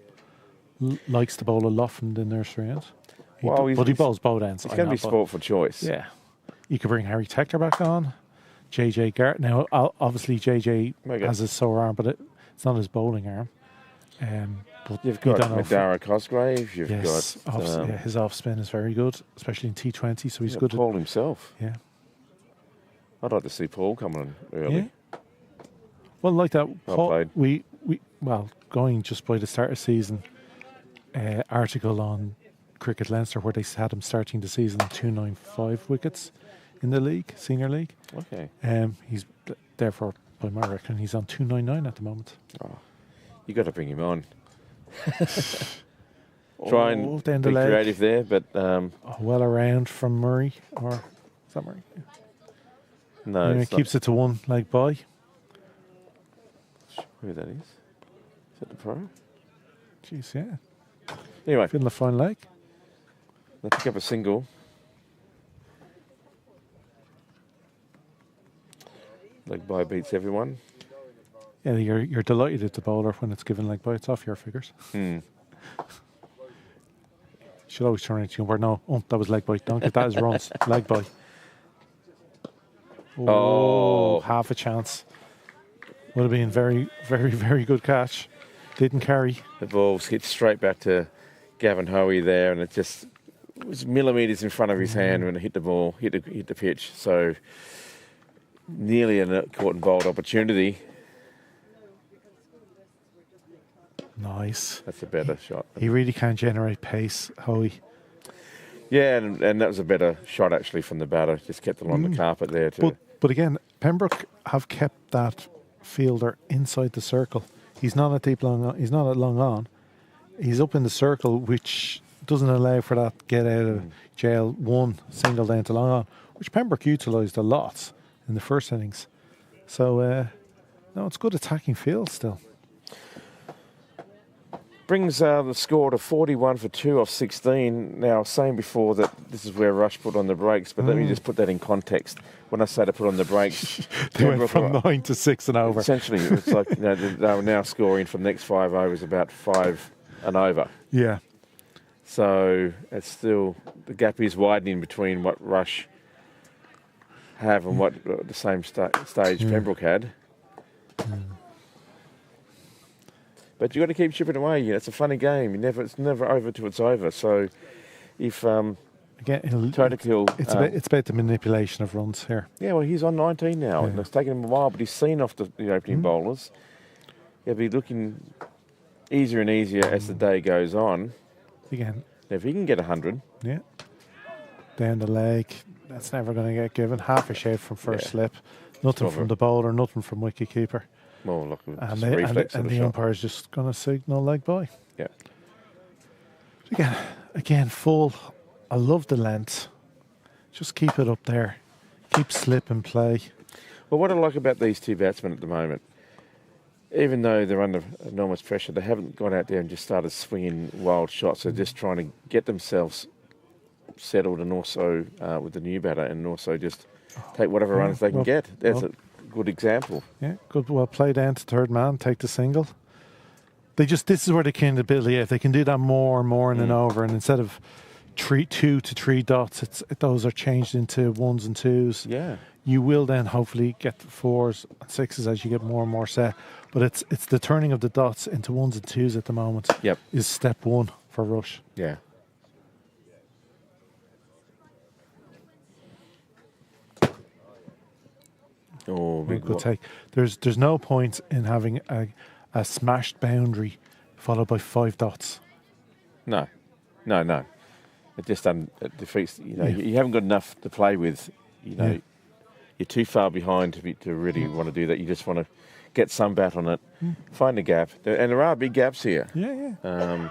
likes to bowl a lot from the nursery end. But he bowls both ends. It's going to be sport for choice. Yeah. You could bring Harry Tector back on. JJ Gart. Now, obviously, JJ has a sore arm, but it's not his bowling arm. But You've you got don't know if- Madara Cosgrave. You've yes, got his off spin is very good, especially in T20. So he's good. Paul himself. Yeah. I'd like to see Paul coming in early. Yeah. Well, like that, Well Paul, played. we going just by the start of season, article on Cricket Leinster where they had him starting the season 295 wickets in the league, senior league. Okay. He's therefore, by my reckon, he's on 299 at the moment. Oh, you got to bring him on. Try and down be the leg. creative there, but Well around from Murray, or is that Murray? no, Yeah, it's keeps it to one leg by. not who that is. Is that the pro? Jeez, yeah. Anyway, Feeling the fine leg. they pick up a single. Leg by beats everyone. Yeah, you're delighted at the bowler when it's given leg by. It's off your figures. Should always turn into you where no, that was leg by. Don't get that as runs. Leg by. Oh. Half a chance. Would have been very, very, very good catch. Didn't carry. The ball hit straight back to Gavin Hoey there, and it just was millimetres in front of his hand when it hit the ball, hit the pitch. So nearly a caught and bowled opportunity. Nice. That's a better shot. He really can generate pace, Hoey. Yeah, and that was a better shot actually from the batter. Just kept it on the carpet there. But again, Pembroke have kept that fielder inside the circle. He's not at deep long on. He's not at long on. He's up in the circle, which doesn't allow for that get out of jail one single down to long on, which Pembroke utilised a lot in the first innings. So, no, it's good attacking field still. Brings the score to 41 for 2 off 16. Now, I was saying before that this is where Rush put on the brakes, but let me just put that in context. When I say to put on the brakes, They went from 9 to 6 and over. Essentially, it's like they were now scoring for the next 5 overs about 5 and over. Yeah. So it's still, the gap is widening between what Rush have and what the same stage Pembroke had. But you've got to keep chipping away. It's a funny game. It's never over till it's over. So if Again, Tector, it's about the manipulation of runs here. yeah, well, he's on 19 now. Yeah. And it's taken him a while, but he's seen off the opening bowlers. He'll be looking easier and easier as the day goes on. Again, Now, if he can get 100, yeah. Down the leg. That's never going to get given. Half a shade from first slip. Nothing Cover. from the bowler, nothing from wicket keeper. more like And just the, reflex and of the the shot. umpire's just going to signal leg by. Yeah. Again, full. I love the length. Just keep it up there. Keep slip and play. Well, what I like about these two batsmen at the moment, even though they're under enormous pressure, they haven't gone out there and just started swinging wild shots. They're just trying to get themselves settled, and also with the new batter, and also just take whatever runs they can get. That's a good example. Yeah, good. Well, play down to third man, take the single. This is where they can ability. If they can do that more and more in an over, and instead of 2 to 3 dots, those are changed into 1s and 2s. Yeah. You will then hopefully get 4s and 6s as you get more and more set. But it's the turning of the dots into 1s and 2s at the moment. Yep. Is step 1 for Rush. Yeah. Oh, big Good take. There's no point in having a smashed boundary followed by 5 dots. No. It just it defeats. You haven't got enough to play with. You're too far behind to really want to do that. You just want to get some bat on it, find a gap, and there are big gaps here. Yeah.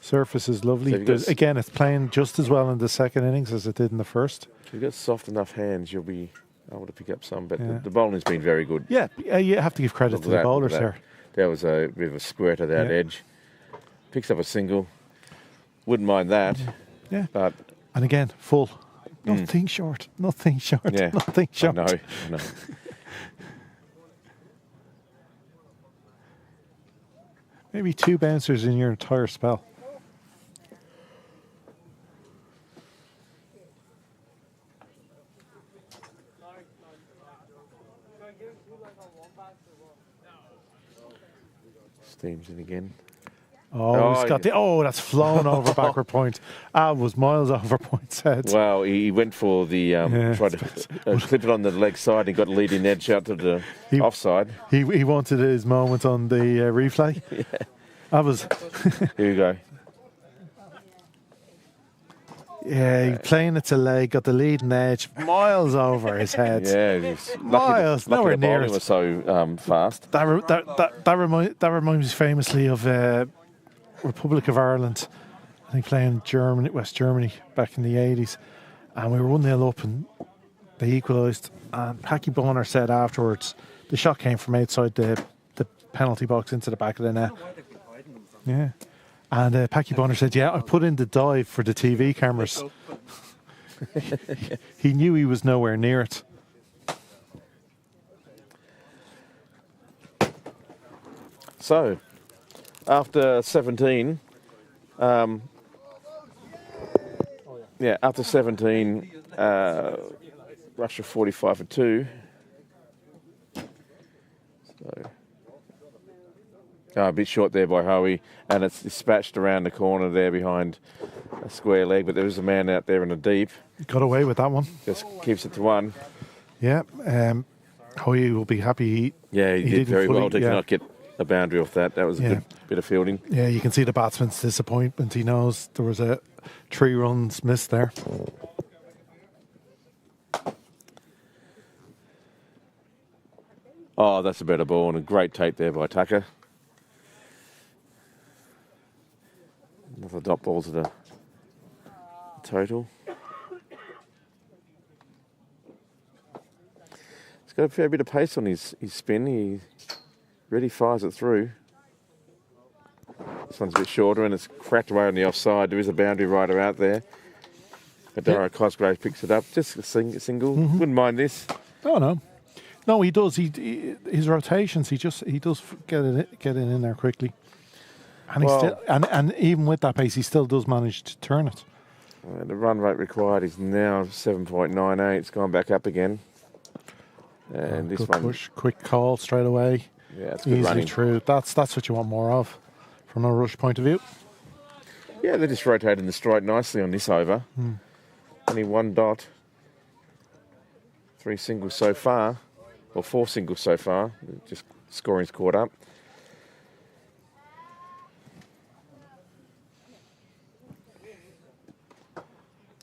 Surface is lovely. So Again, it's playing just as well in the second innings as it did in the first. If you've got soft enough hands, you'll be able to pick up some. But Yeah. the bowling's been very good. Yeah, you have to give credit Look to at the that, bowlers look at here. That was a bit of a squirt of that edge. Picks up a single. Wouldn't mind that. Yeah. But And again, full. Nothing short. Nothing short. yeah, Nothing short. I know. Maybe 2 bouncers in your entire spell. Steams in again. Oh, he's got that's flown over backward point. Was miles over point's head. Well, he went for the tried to clip it on the leg side. He got a leading edge out to the offside. He wanted his moment on the replay. Yeah. That was. Here we go. Yeah, playing it to leg, got the leading edge, miles over his head. Yeah, he's miles, lucky nowhere the near bowling it. was so fast. That reminds me famously of Republic of Ireland. I think playing West Germany back in the 80s, and we were 1-0 up, and they equalised. And Packy Bonner said afterwards, the shot came from outside the penalty box into the back of the net. Yeah. And Packy Bonner said, I put in the dive for the TV cameras. He knew he was nowhere near it. So, after 17, after 17, Russia 45 for 2. So, a bit short there by Hoey, and it's dispatched around the corner there behind a square leg, but there is a man out there in the deep. Got away with that one. Just keeps it to 1. Yeah, Hoey will be happy. He did very well to not get a boundary off that. That was a good bit of fielding. Yeah, you can see the batsman's disappointment. He knows there was 3 runs missed there. Oh, that's a better ball, and a great take there by Tucker. Another dot ball to the total. He's got a fair bit of pace on his spin. He really fires it through. This one's a bit shorter, and it's cracked away on the offside. There is a boundary rider out there. But Dara Cosgrave picks it up. Just a single. Wouldn't mind this. Oh, no. No, he does. His rotations, he does get it in there quickly. And and even with that pace, he still does manage to turn it. The run rate required is now 7.98. It's gone back up again. And this one, push, quick call straight away. Yeah, it's good easily running. Through. That's what you want more of, from a rush point of view. Yeah, they're just rotating the strike nicely on this over. Only 1 dot. 3 singles so far, or 4 singles so far. Just scoring's caught up.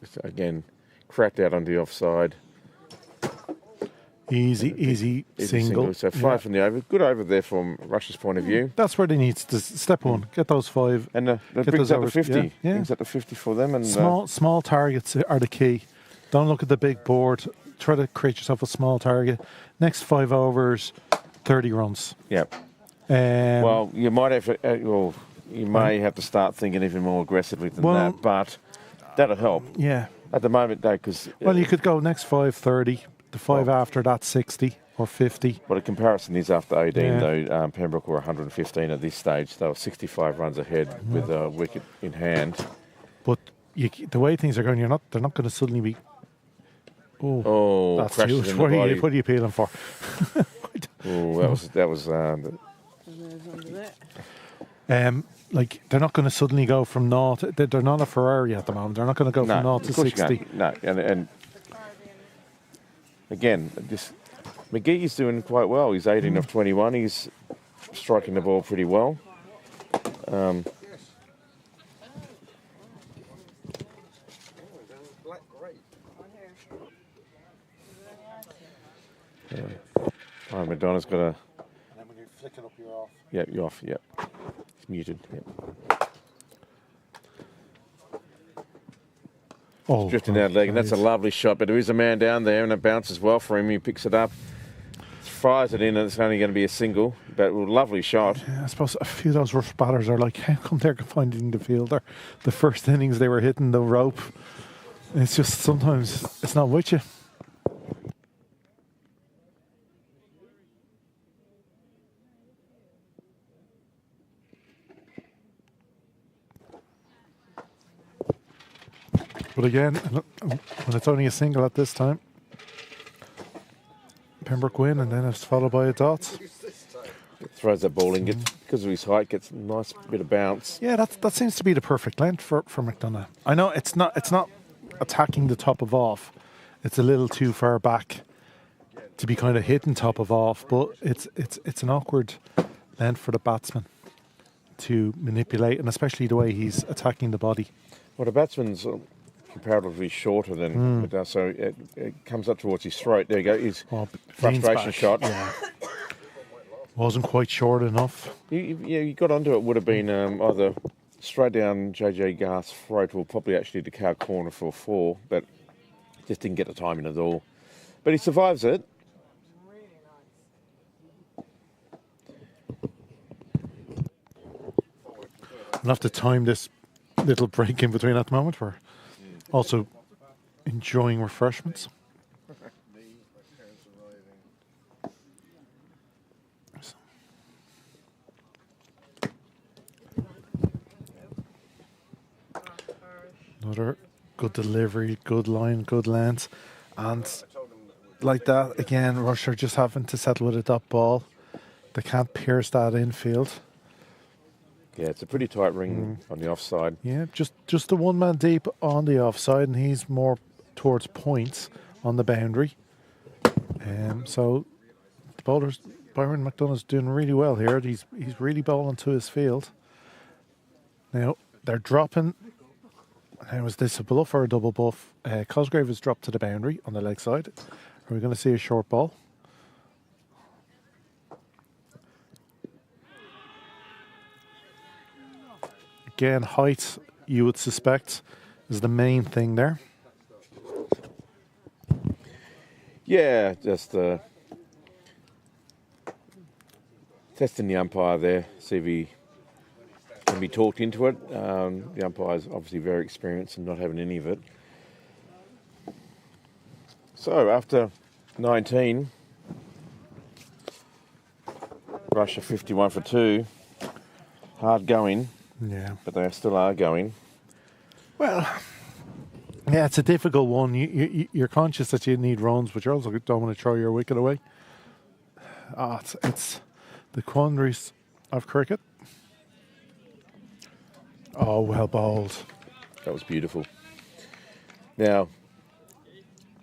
So again, cracked out on the offside. Easy single. So 5 from the over. Good over there from Russia's point of view. That's where they need to step one. Get those 5. And that brings up to 50. Brings up to 50 for them. And small targets are the key. Don't look at the big board. Try to create yourself a small target. Next 5 overs, 30 runs. Yeah. Well, you might have. You may have to start thinking even more aggressively than that, but that'll help. Yeah. At the moment, though, because you could go next 5, 30. The 5 after that, 60 or 50. Well, the comparison is after 18, though. Pembroke were 115 at this stage. They were 65 runs ahead with a wicket in hand. But the way things are going, they're not going to suddenly be. That's huge. What are you appealing for? That was. They're not going to suddenly go from 0 to, they're not a Ferrari at the moment. They're not going to go from 0 to 60. No, and again, McGee's doing quite well. He's 18 of 21. He's striking the ball pretty well. Madonna's got a. And then when you flick it up, you're off. Yep, you're off. Yep, it's muted. Yep. Drifting out leg, and that's a lovely shot. But there is a man down there, and it bounces well for him. He picks it up, fires it in, and it's only going to be a single. But lovely shot. Yeah, I suppose a few of those rush batters are like, how come they're finding the fielder? The first innings they were hitting the rope. It's just sometimes it's not with you. But again, when it's only a single at this time, Pembroke win, and then it's followed by a dot. Throws that ball in, because of his height, gets a nice bit of bounce. Yeah, that seems to be the perfect length for McDonough. I know it's not attacking the top of off. It's a little too far back to be kind of hitting top of off, but it's an awkward length for the batsman to manipulate, and especially the way he's attacking the body. Well, the batsman's comparatively shorter than McDonough, so it comes up towards his throat. There you go, his frustration shot. Yeah. Wasn't quite short enough. You got onto it. Would have been either straight down JJ Garth's throat or probably actually the cow corner for 4, but just didn't get the timing at all. But he survives it. I'll have to time this little break in between at the moment. We're also enjoying refreshments. Another good delivery, good line, good length. And like that, again, Rush are just having to settle with a dot ball. They can't pierce that infield. Yeah, it's a pretty tight ring on the offside. Yeah, just the one man deep on the offside, and he's more towards points on the boundary. So the bowlers, Byron McDonough's doing really well here. He's really bowling to his field. Now they're dropping. Now is this a bluff or a double bluff? Cosgrave has dropped to the boundary on the leg side. Are we going to see a short ball? Again, height, you would suspect, is the main thing there. Yeah, just testing the umpire there, see if he can be talked into it. The umpire's obviously very experienced and not having any of it. So after 19, Russia 51 for 2, hard going. Yeah. But they still are going. Well, yeah, it's a difficult one. You're conscious that you need runs, but you also don't want to throw your wicket away. It's the quandaries of cricket. Oh, well bowled. That was beautiful. Now,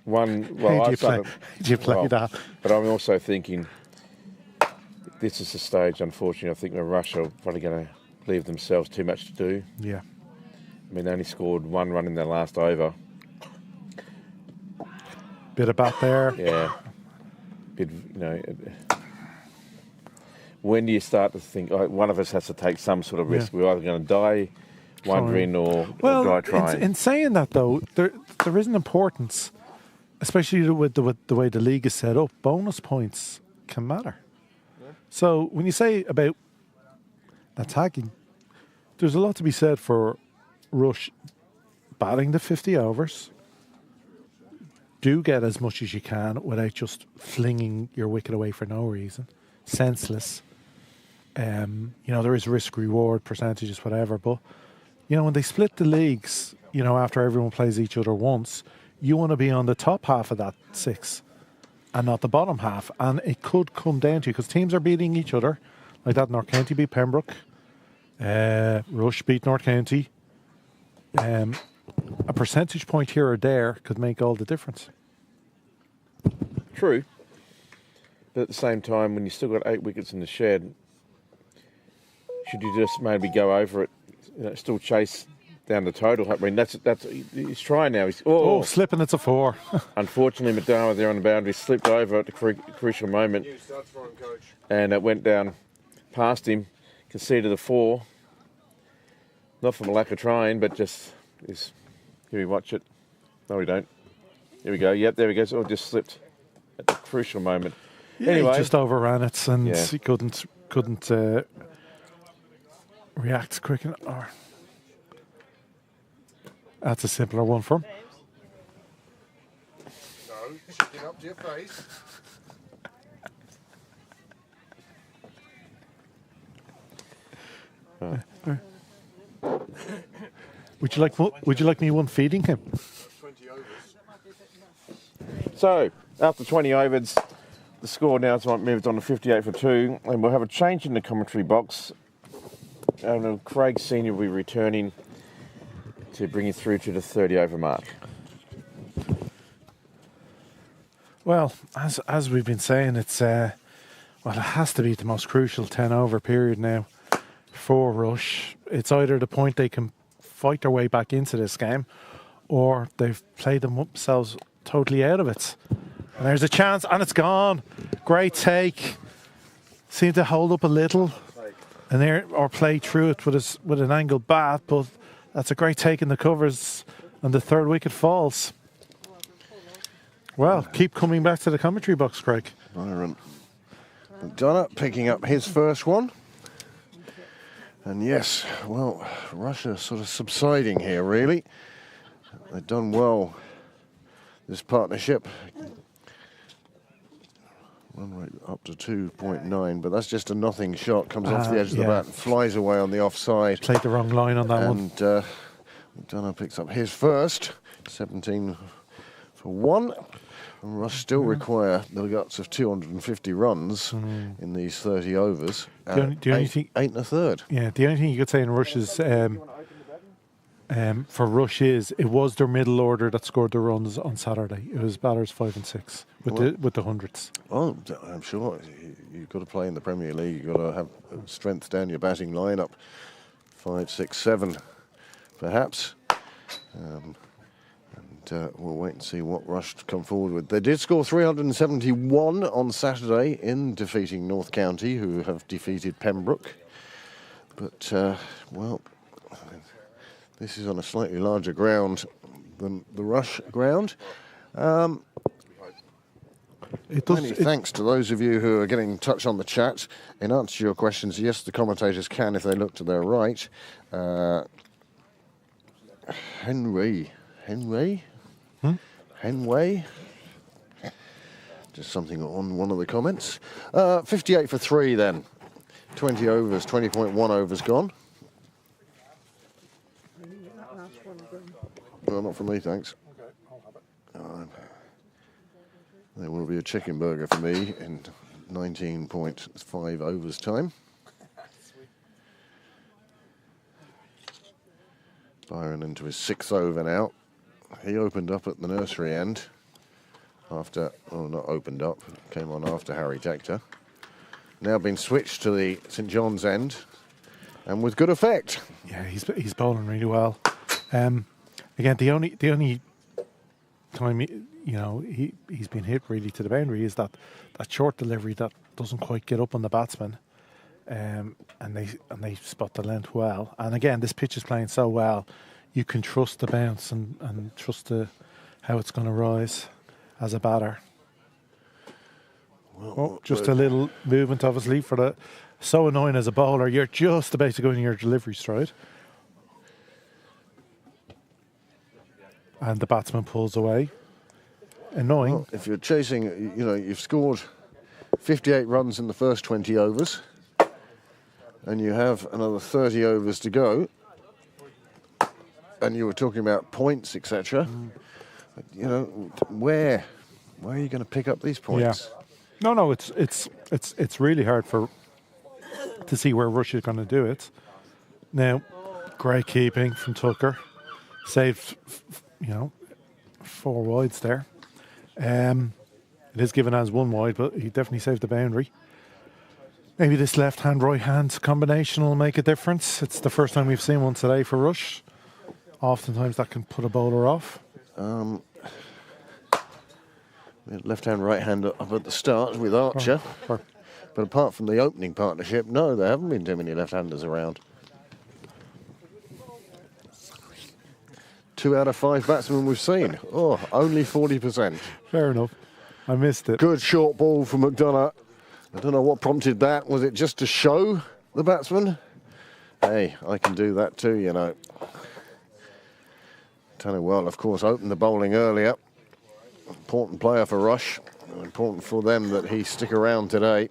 well, Did you play that? But I'm also thinking this is the stage, unfortunately, I think where Russia are probably going to leave themselves too much to do. Yeah. I mean, they only scored 1 run in their last over. Bit of bat there. Yeah. When do you start to think, one of us has to take some sort of risk? Yeah. We're either going to die wondering or die trying. In saying that, though, there is an importance, especially with the way the league is set up. Bonus points can matter. Yeah. So when you say about attacking, there's a lot to be said for Rush batting the 50 overs. Do get as much as you can without just flinging your wicket away for no reason. Senseless. There is risk reward percentages, whatever, but when they split the leagues, after everyone plays each other once, you want to be on the top half of that 6 and not the bottom half. And it could come down to, because teams are beating each other. Like that, North County beat Pembroke. Rush beat North County. A percentage point here or there could make all the difference. True. But at the same time, when you've still got 8 wickets in the shed, should you just maybe go over it, still chase down the total? I mean, that's he's trying now. Slipping, it's a 4. Unfortunately, McDonough there on the boundary slipped over at the crucial moment. And it went down past him, conceded a 4. Not from a lack of trying, but just is. Here we watch it. No, we don't. Here we go. Yep, there we go. So it just slipped at the crucial moment. Yeah, anyway, he just overran it, and he couldn't react quick enough. Or that's a simpler one for him. No, shooting up to your face. Would you like me one feeding him? 20 overs. So after 20 overs, the score now is moved on to 58 for 2, and we'll have a change in the commentary box. And Craig Senior will be returning to bring you through to the 30 over mark. Well, as we've been saying, it's it has to be the most crucial 10 over period now for Rush. It's either the point they can fight their way back into this game, or they've played themselves totally out of it. And there's a chance, and it's gone. Great take. Seemed to hold up a little, or play through it with an angled bat, but that's a great take in the covers, and the third wicket falls. Well, keep coming back to the commentary box, Craig. Byron McDonough picking up his first one. And yes, well, Russia sort of subsiding here, really. They've done well, this partnership. Run rate up to 2.9, but that's just a nothing shot. Comes off the edge of the bat and flies away on the offside. Played the wrong line on that one. And McDonough picks up his first, 17 for 1. And Rush still require the guts of 250 runs in these 30 overs. The only thing, 8 and a third. Yeah, the only thing you could say in Rush is, for Rush is, it was their middle order that scored the runs on Saturday. It was batters 5 and 6 with the hundreds. Oh, I'm sure you've got to play in the Premier League. You've got to have strength down your batting lineup. 5, 6, 7, perhaps. We'll wait and see what Rush come forward with. They did score 371 on Saturday in defeating North County, who have defeated Pembroke. But, well, this is on a slightly larger ground than the Rush ground. Many thanks to those of you who are getting in touch on the chat. In answer to your questions, yes, the commentators can if they look to their right. Henry. Just something on one of the comments. 58 for 3 then. 20 overs, 20.1 overs gone. Well, not for me, thanks. Okay, I'll have it. There will be a chicken burger for me in 19.5 overs time. Byron into his 6th over now. He opened up at the nursery end after, well, not opened up, came on after Harry Tector. Now been switched to the St John's end, and with good effect. Yeah, he's bowling really well. Again, the only time he's been hit really to the boundary is that short delivery that doesn't quite get up on the batsman, and they spot the length well. And again, this pitch is playing so well, you can trust the bounce and trust how it's going to rise as a batter. Well, just a little movement, obviously, for the. So annoying as a bowler, you're just about to go in your delivery stride, and the batsman pulls away. Annoying. Well, if you're chasing, you've scored 58 runs in the first 20 overs, and you have another 30 overs to go, and you were talking about points, etc. Where are you going to pick up these points? Yeah. No, it's really hard to see where Rush is going to do it. Now, great keeping from Tucker, saved 4 wides there. It is given as 1 wide, but he definitely saved the boundary. Maybe this left-hand, right-hand combination will make a difference. It's the first time we've seen one today for Rush. Oftentimes that can put a bowler off. Left-hand, right-hand up at the start with Archer. But apart from the opening partnership, no, there haven't been too many left-handers around. 2 out of 5 batsmen we've seen. Oh, only 40%. Fair enough. I missed it. Good short ball from McDonough. I don't know what prompted that. Was it just to show the batsman? Hey, I can do that too, Tony well, of course, opened the bowling earlier. Important player for Rush. Important for them that he stick around today.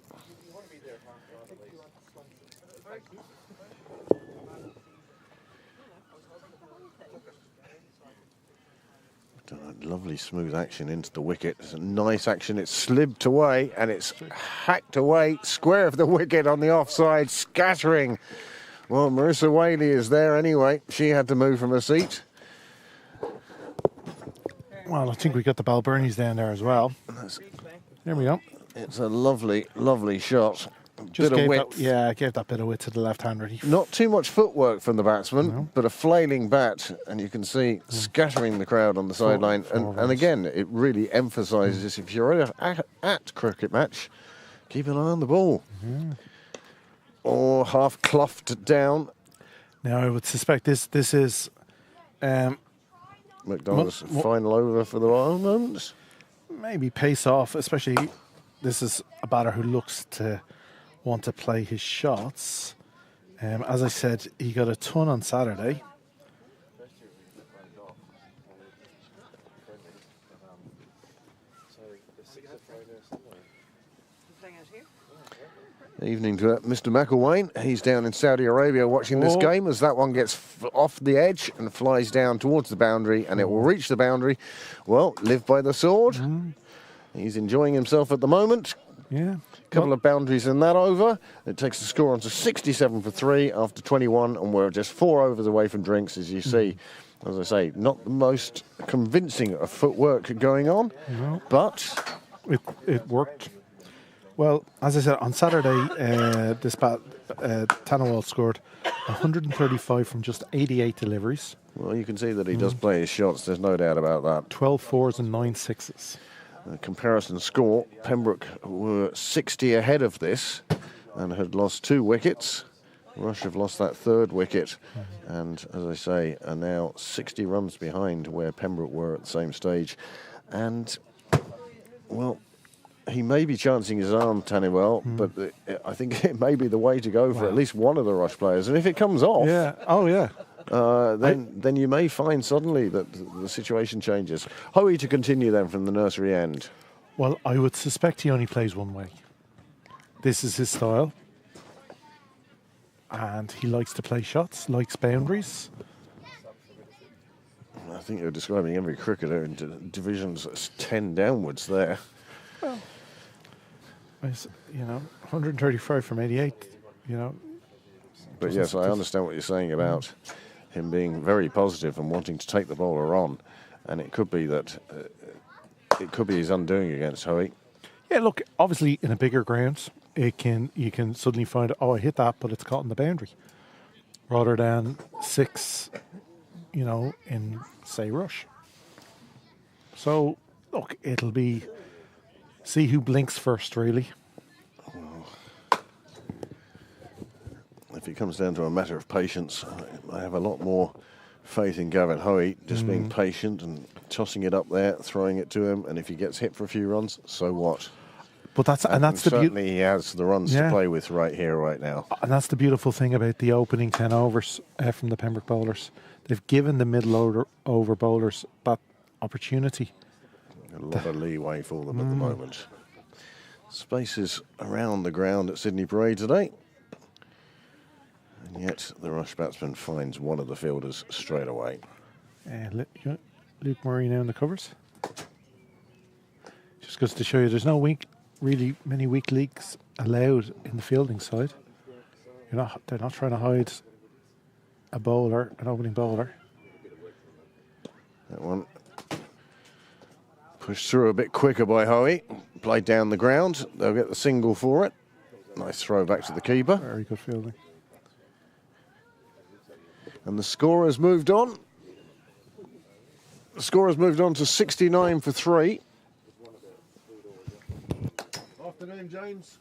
Lovely smooth action into the wicket. It's a nice action. It's slipped away and it's hacked away square of the wicket on the offside, scattering. Well, Marissa Whaley is there anyway. She had to move from her seat. Well, I think we got the Balburnies down there as well. There we go. It's a lovely, lovely shot. Just Bit of gave width. gave that bit of width to the left-hander. Not too much footwork from the batsman, but a flailing bat, and you can see scattering the crowd on the sideline. And again, it really emphasises if you're at cricket match, keep an eye on the ball. Or half cloughed down. Now, I would suspect this is McDonald's final over for the moment. maybe pace off, especially this is a batter who looks to want to play his shots. As I said, he got a ton on Saturday. Evening to Mr. McElwain. He's down in Saudi Arabia watching this game as that one gets off the edge and flies down towards the boundary, and it will reach the boundary. Well, live by the sword. He's enjoying himself at the moment. Yeah. Couple of boundaries in that over. It takes the score on to 67 for 3 after 21, and we're just 4 overs away from drinks, as you see. As I say, not the most convincing of footwork going on, but It worked. Well, as I said, on Saturday, this Tanawal scored 135 from just 88 deliveries. well, you can see that he does play his shots. There's no doubt about that. 12 fours and 9 sixes. Comparison score, Pembroke were 60 ahead of this and had lost 2 wickets. Rush have lost that 3rd wicket and, as I say, are now 60 runs behind where Pembroke were at the same stage. And, well, he may be chancing his arm, Tannewell, but I think it may be the way to go for at least one of the Rush players. And if it comes off, then you may find suddenly that the situation changes. Hoey to continue then from the nursery end. Well, I would suspect he only plays one way. This is his style. And he likes to play shots, likes boundaries. I think you're describing every cricketer in divisions as 10 downwards there. Well, 135 from 88, But yes, I understand what you're saying about him being very positive and wanting to take the bowler on. And it could be that it could be his undoing against Hoey. Yeah, look, obviously in a bigger ground, you can suddenly find, I hit that, but it's caught in the boundary. Rather than 6, in, say, Rush. So, look, it'll be see who blinks first, really. If it comes down to a matter of patience, I have a lot more faith in Gavin Hoey, just being patient and tossing it up there, throwing it to him, and if he gets hit for a few runs, so what? But that's the certainly he has the runs to play with right here, right now. And that's the beautiful thing about the opening 10 overs from the Pembroke bowlers. They've given the middle over bowlers that opportunity. A lot of leeway for them at the moment. Spaces around the ground at Sydney Parade today. And yet the Rush batsman finds one of the fielders straight away. Luke Murray now in the covers. Just goes to show you there's no really many weak leaks allowed in the fielding side. They're not trying to hide an opening bowler. That one pushed through a bit quicker by Hoey. Played down the ground. They'll get the single for it. Nice throw back to the keeper. Very good fielding. And the score has moved on. The score has moved on to 69 for 3. Afternoon, James.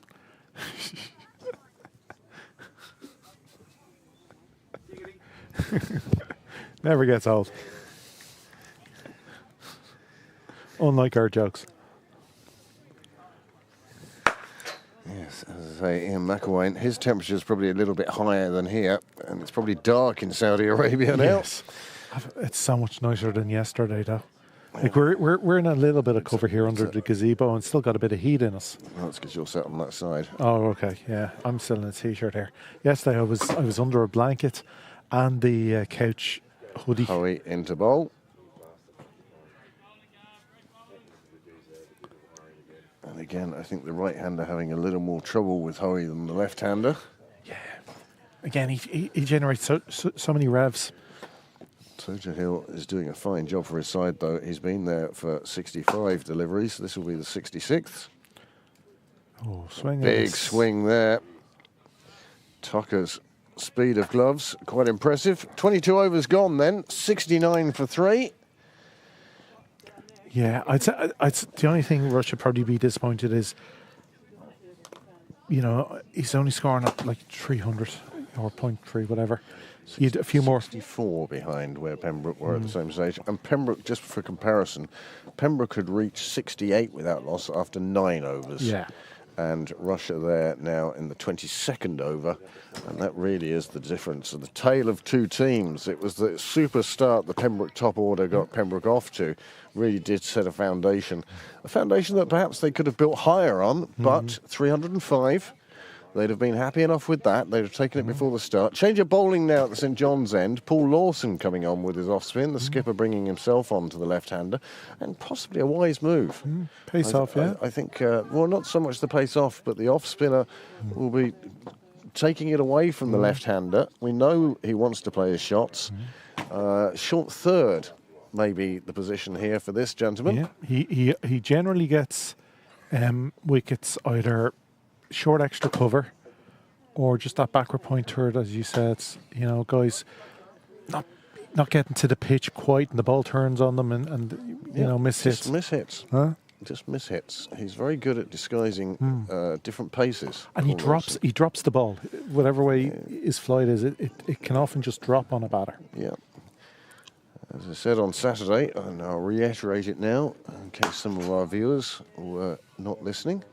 Never gets old. Unlike our jokes. Yes, as I say, Ian McElwain, his temperature is probably a little bit higher than here, and it's probably dark in Saudi Arabia now. Yes. It's so much nicer than yesterday, though. Like we're in a little bit of cover here under the gazebo and still got a bit of heat in us. Well, that's because you're sat on that side. Oh, okay, yeah. I'm still in a t-shirt here. Yesterday I was under a blanket and the couch hoodie. Hoey into bowl. again, I think the right-hander having a little more trouble with Hoey than the left-hander. Again, he generates so many revs. Hill is doing a fine job for his side, though. He's been there for 65 deliveries. This will be the 66th. Oh, swing. Big swing there. Tucker's speed of gloves, quite impressive. 22 overs gone then, 69 for 3. Yeah, I'd say the only thing Rush should probably be disappointed is, he's only scoring at like 300 or 0.3, whatever. You had a few more. 64 behind where Pembroke were at the same stage. And Pembroke, just for comparison, Pembroke had reached 68 without loss after 9 overs. Yeah. And Russia there now in the 22nd over, and that really is the difference. The tale of two teams. It was the super start the Pembroke top order got Pembroke off to. Really did set a foundation that perhaps they could have built higher on, but 305. They'd have been happy enough with that. They'd have taken it before the start. Change of bowling now at the St John's end. Paul Lawson coming on with his off-spin. The skipper bringing himself on to the left-hander. And possibly a wise move. Pace off, yeah. I think, well, not so much the pace off, but the off-spinner will be taking it away from the left-hander. We know he wants to play his shots. Short third may be the position here for this gentleman. Yeah, he generally gets wickets either short extra cover or just that backward point third, as you said. Guys not getting to the pitch quite, and the ball turns on them and miss hits. Just miss hits. Huh? Just miss hits. He's very good at disguising different paces. And he drops the ball. Whatever way his flight is, it can often just drop on a batter. Yeah. As I said on Saturday, and I'll reiterate it now in case some of our viewers were not listening.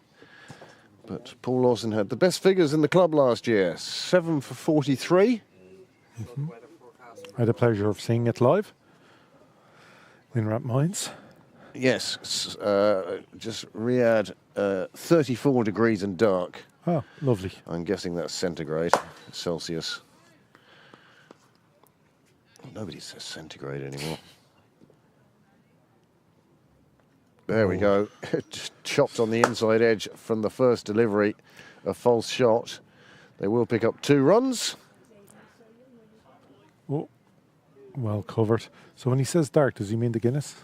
But Paul Lawson had the best figures in the club last year, 7 for 43. I had the pleasure of seeing it live in Rat Mines. Yes, just Riyadh, 34 degrees and dark. Oh, lovely. I'm guessing that's centigrade, Celsius. Nobody says centigrade anymore. There we go. Just chopped on the inside edge from the first delivery. A false shot. They will pick up 2 runs. Oh, well covered. So when he says dark, does he mean the Guinness?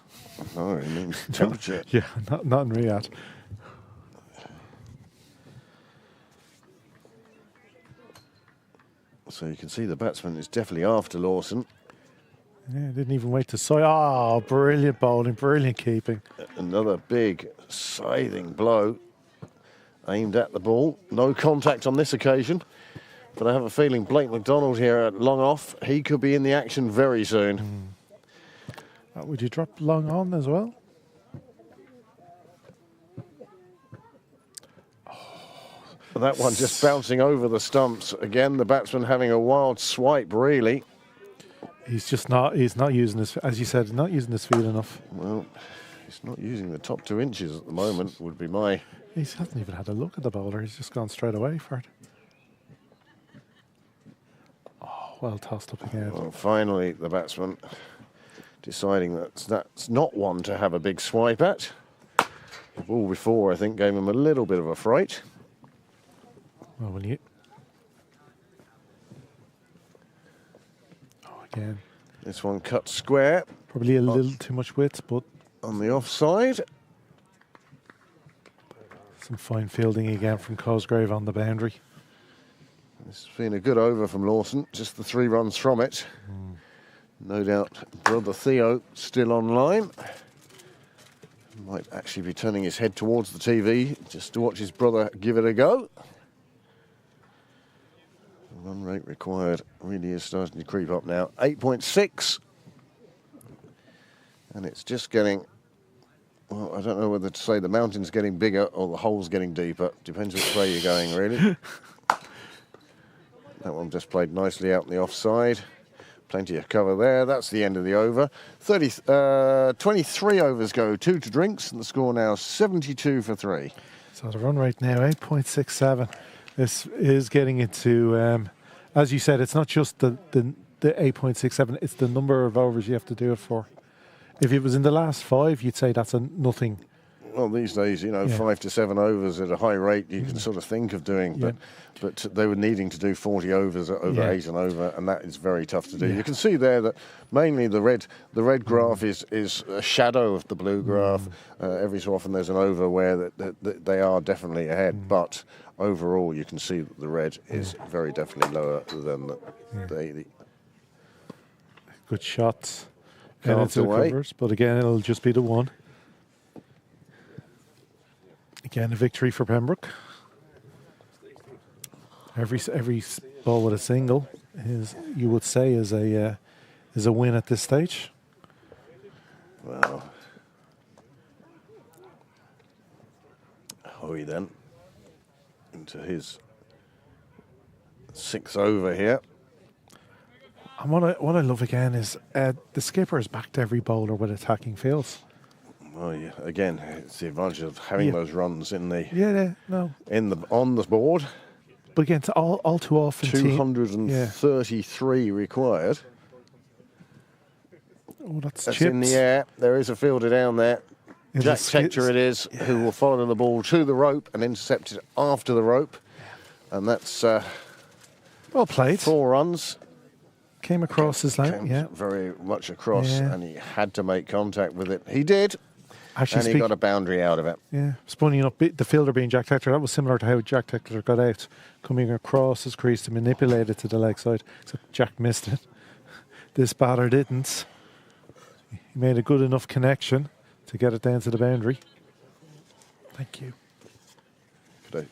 No, he means temperature. Yeah, not in Riyadh. So you can see the batsman is definitely after Lawson. Yeah, didn't even wait to say, oh, brilliant bowling, brilliant keeping. Another big scything blow aimed at the ball. No contact on this occasion. But I have a feeling Blake McDonald here at long off, he could be in the action very soon. Would you drop long on as well? That one just bouncing over the stumps. Again, the batsman having a wild swipe, really. He's not using his, as you said, not using his feet enough. Well, he's not using the top 2 inches at the moment, would be my... He hasn't even had a look at the bowler. He's just gone straight away for it. Oh, well tossed up again. Well, finally, the batsman deciding that's not one to have a big swipe at. The ball before, I think, gave him a little bit of a fright. Well, will you? Oh, again. This one cut square. Probably a little too much width, but... On the offside. Some fine fielding again from Cosgrave on the boundary. This has been a good over from Lawson. Just the 3 runs from it. No doubt brother Theo still online. Might actually be turning his head towards the TV just to watch his brother give it a go. The run rate required really is starting to creep up now. 8.6. And it's just getting, well, I don't know whether to say the mountain's getting bigger or the hole's getting deeper. Depends which way you're going, really. That one just played nicely out in the offside. Plenty of cover there. That's the end of the over. 23 overs go, 2 to drinks, and the score now 72 for 3. So the run rate now 8.67. This is getting into, as you said, it's not just the 8.67. It's the number of overs you have to do it for. If it was in the last 5, you'd say that's a nothing Well, these days, you know, Yeah. 5 to 7 overs at a high rate, you can sort of think of doing, Yeah. but they were needing to do 40 overs at over Yeah. 8 and over, and that is very tough to do. Yeah. You can see there that mainly the red graph is a shadow of the blue graph. Every so often there's an over where that they are definitely ahead, but overall you can see that the red is very definitely lower than the Good shots. And Carved it's the away. covers, but again, it'll just be the one. Again, a victory for Pembroke. Every ball with a single is, you would say, is a win at this stage. Well, Hoey then into his 6th over here. And what I love again is the skipper has backed every bowler with attacking fields. Well, yeah, again, it's the advantage of having Yeah. those runs in the No. on the board. But again, it's all too often. 233 required. Oh, that's That's chips. in the air. There is a fielder down there. Yeah, Jack the Tector it is, who will follow the ball to the rope and intercept it after the rope. And that's Well played. 4 runs. Came across his line. Came Yeah. very much across, Yeah. and he had to make contact with it. He did, Actually, and he got a boundary out of it. Yeah, funny enough, the fielder being Jack Tector, that was similar to how Jack Tector got out, coming across his crease to manipulate it to the leg side, except Jack missed it. This batter didn't. He made a good enough connection to get it down to the boundary. Thank you.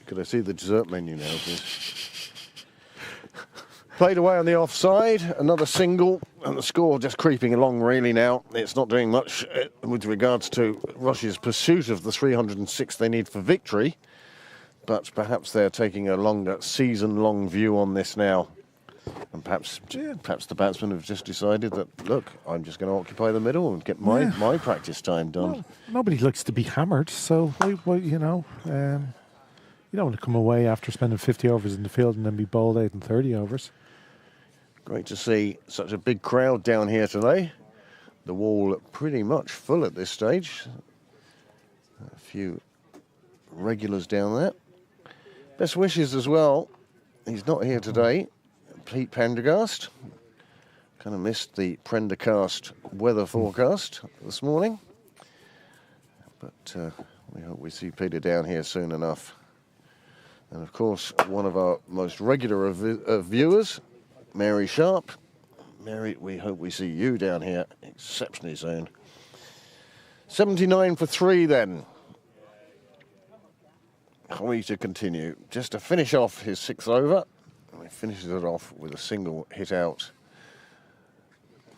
Could I see the dessert menu now, please? Played away on the offside, another single, and the score just creeping along really now. It's not doing much with regards to Rush's pursuit of the 306 they need for victory, but perhaps they're taking a longer season-long view on this now. And perhaps the batsmen have just decided that, look, I'm just going to occupy the middle and get my practice time done. Well, nobody likes to be hammered, so you don't want to come away after spending 50 overs in the field and then be bowled out in 30 overs. Great to see such a big crowd down here today. The wall pretty much full at this stage. A few regulars down there. Best wishes as well. He's not here today. Pete Prendergast. Kind of missed the Prendergast weather forecast this morning. But we hope we see Peter down here soon enough. And of course, one of our most regular viewers, Mary Sharp. Mary, we hope we see you down here exceptionally soon. 79 for 3 then. Hoey to continue. Just to finish off his 6th over. And he finishes it off with a single hit out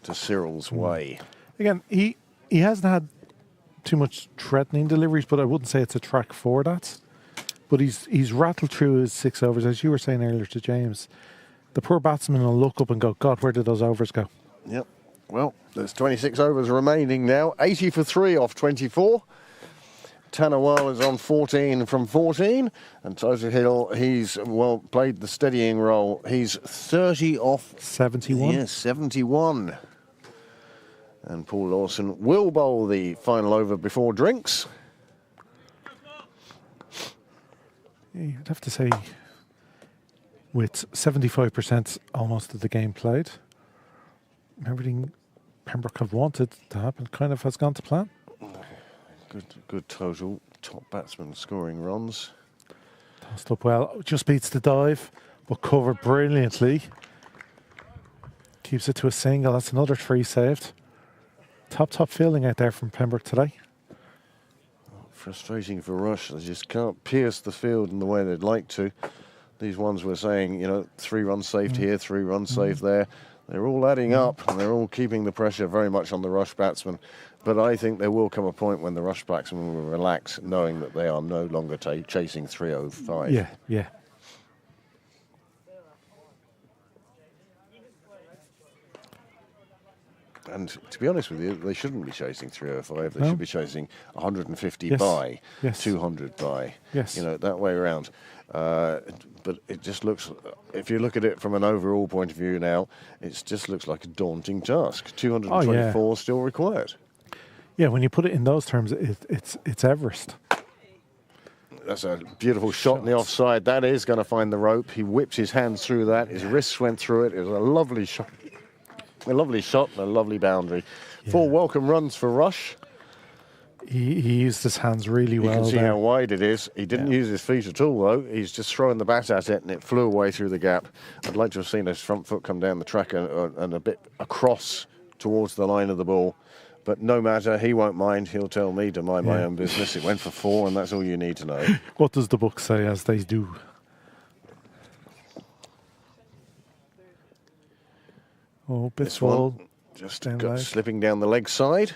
to Cyril's way. Again, he hasn't had too much threatening deliveries, but I wouldn't say it's a track for that. But he's rattled through his 6 overs, as you were saying earlier to James. The poor batsman will look up and go, God, where did those overs go? Yep. Well, there's 26 overs remaining now. 80 for 3 off 24. Tanawal is on 14 from 14. And Tozer Hill, he's, played the steadying role. He's 30 off 71. Yes, 71. And Paul Lawson will bowl the final over before drinks. You'd have to say, with 75% almost of the game played, everything Pembroke have wanted to happen kind of has gone to plan. Good total. Top batsman scoring runs. Tossed up well. Just beats the dive, but covered brilliantly. Keeps it to a single. That's another 3 saved. Top fielding out there from Pembroke today. Frustrating for Rush. They just can't pierce the field in the way they'd like to. These ones we're saying, 3 runs saved here, 3 runs saved there. They're all adding up, and they're all keeping the pressure very much on the Rush batsmen. But I think there will come a point when the Rush batsmen will relax, knowing that they are no longer chasing 305. Yeah. And to be honest with you, they shouldn't be chasing 305. They No. should be chasing 150 Yes. by, Yes. 200 by. Yes. That way around. But it just looks, if you look at it from an overall point of view now, it just looks like a daunting task. 224 still required. Yeah, when you put it in those terms, it's Everest. That's a beautiful shot in the offside. That is going to find the rope. He whipped his hands through that. His wrists went through it. It was a lovely shot. A lovely shot and a lovely boundary. Yeah. 4 welcome runs for Rush. He used his hands really well. You can see there. how wide it is. He didn't use his feet at all, though. He's just throwing the bat at it, and it flew away through the gap. I'd like to have seen his front foot come down the track and a bit across towards the line of the ball. But no matter, he won't mind. He'll tell me to mind my own business. It went for 4, and that's all you need to know. What does the book say, as they do? Oh, bit This one ball. just down got leg. slipping down the leg side.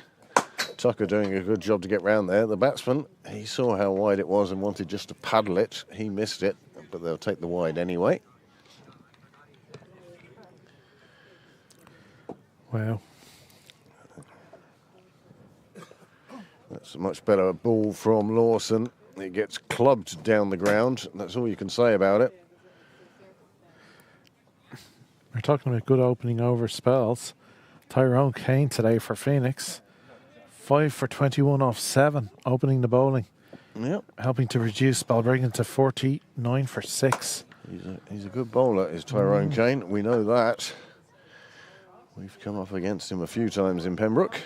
Tucker doing a good job to get round there. The batsman, he saw how wide it was and wanted just to paddle it. He missed it, but they'll take the wide anyway. Wow. That's a much better ball from Lawson. It gets clubbed down the ground. That's all you can say about it. We're talking about good opening over spells. Tyrone Kane today for Phoenix. 5 for 21 off 7, opening the bowling. Yep. Helping to reduce Balbriggan to 49 for 6. He's a good bowler, is Tyrone Kane. We know that. We've come up against him a few times in Pembroke.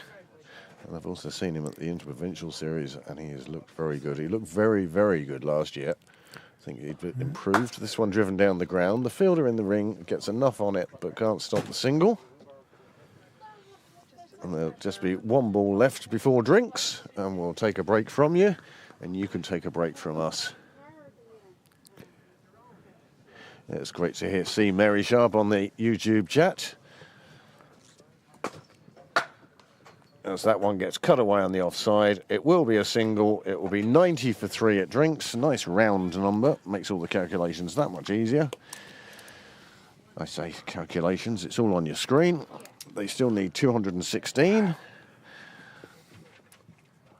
And I've also seen him at the Interprovincial Series, and he has looked very good. He looked very, very good last year. I think he'd improved. This one driven down the ground. The fielder in the ring gets enough on it, but can't stop the single. And there'll just be 1 ball left before drinks, and we'll take a break from you, and you can take a break from us. It's great to see Mary Sharp on the YouTube chat. As that one gets cut away on the offside, it will be a single. It will be 90 for 3 at drinks. Nice round number. Makes all the calculations that much easier. I say calculations, it's all on your screen. They still need 216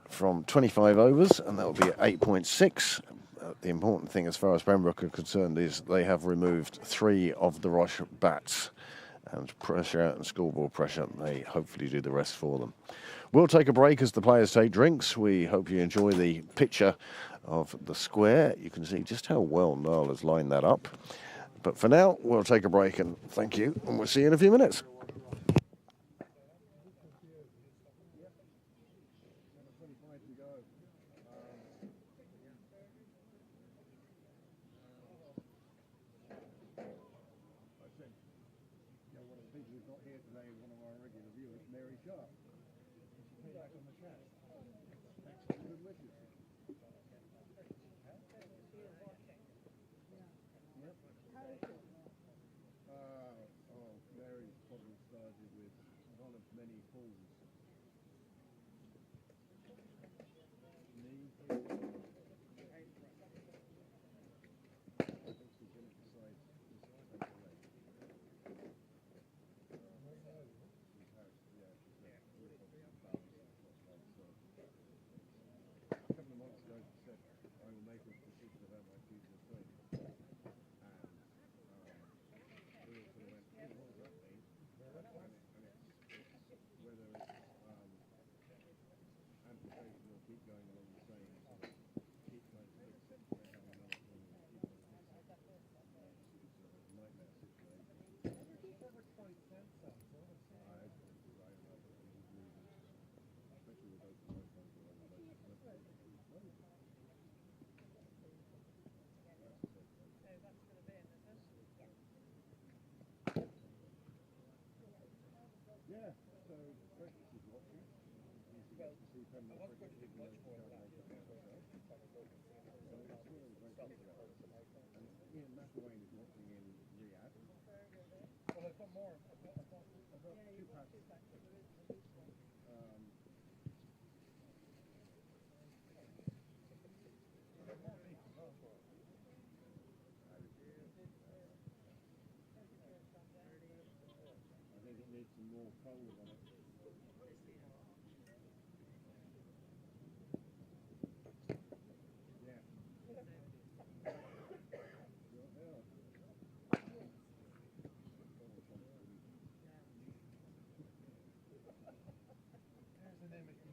from 25 overs, and that will be at 8.6. The important thing as far as Pembroke are concerned is they have removed 3 of the Rush bats. And pressure and scoreboard pressure, they hopefully do the rest for them. We'll take a break as the players take drinks. We hope you enjoy the picture of the square. You can see just how well Niall has lined that up. But for now, we'll take a break, and thank you, and we'll see you in a few minutes.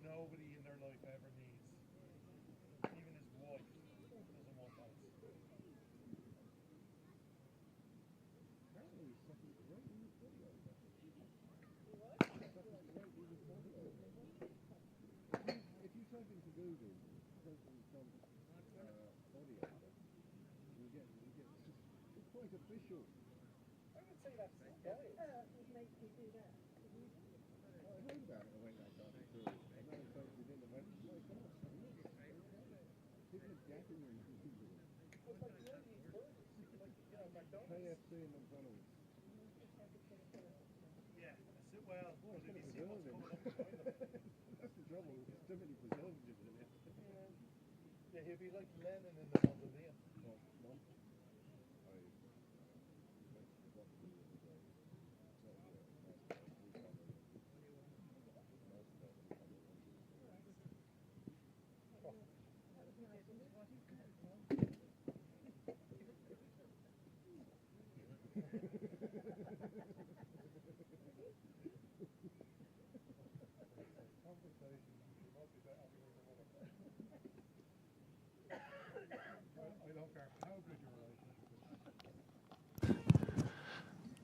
Nobody life ever needs. Even his wife doesn't want that. Yeah, well, that's the trouble. There's too many preservatives in it. Yeah, he'll be like Lennon in the mausoleum.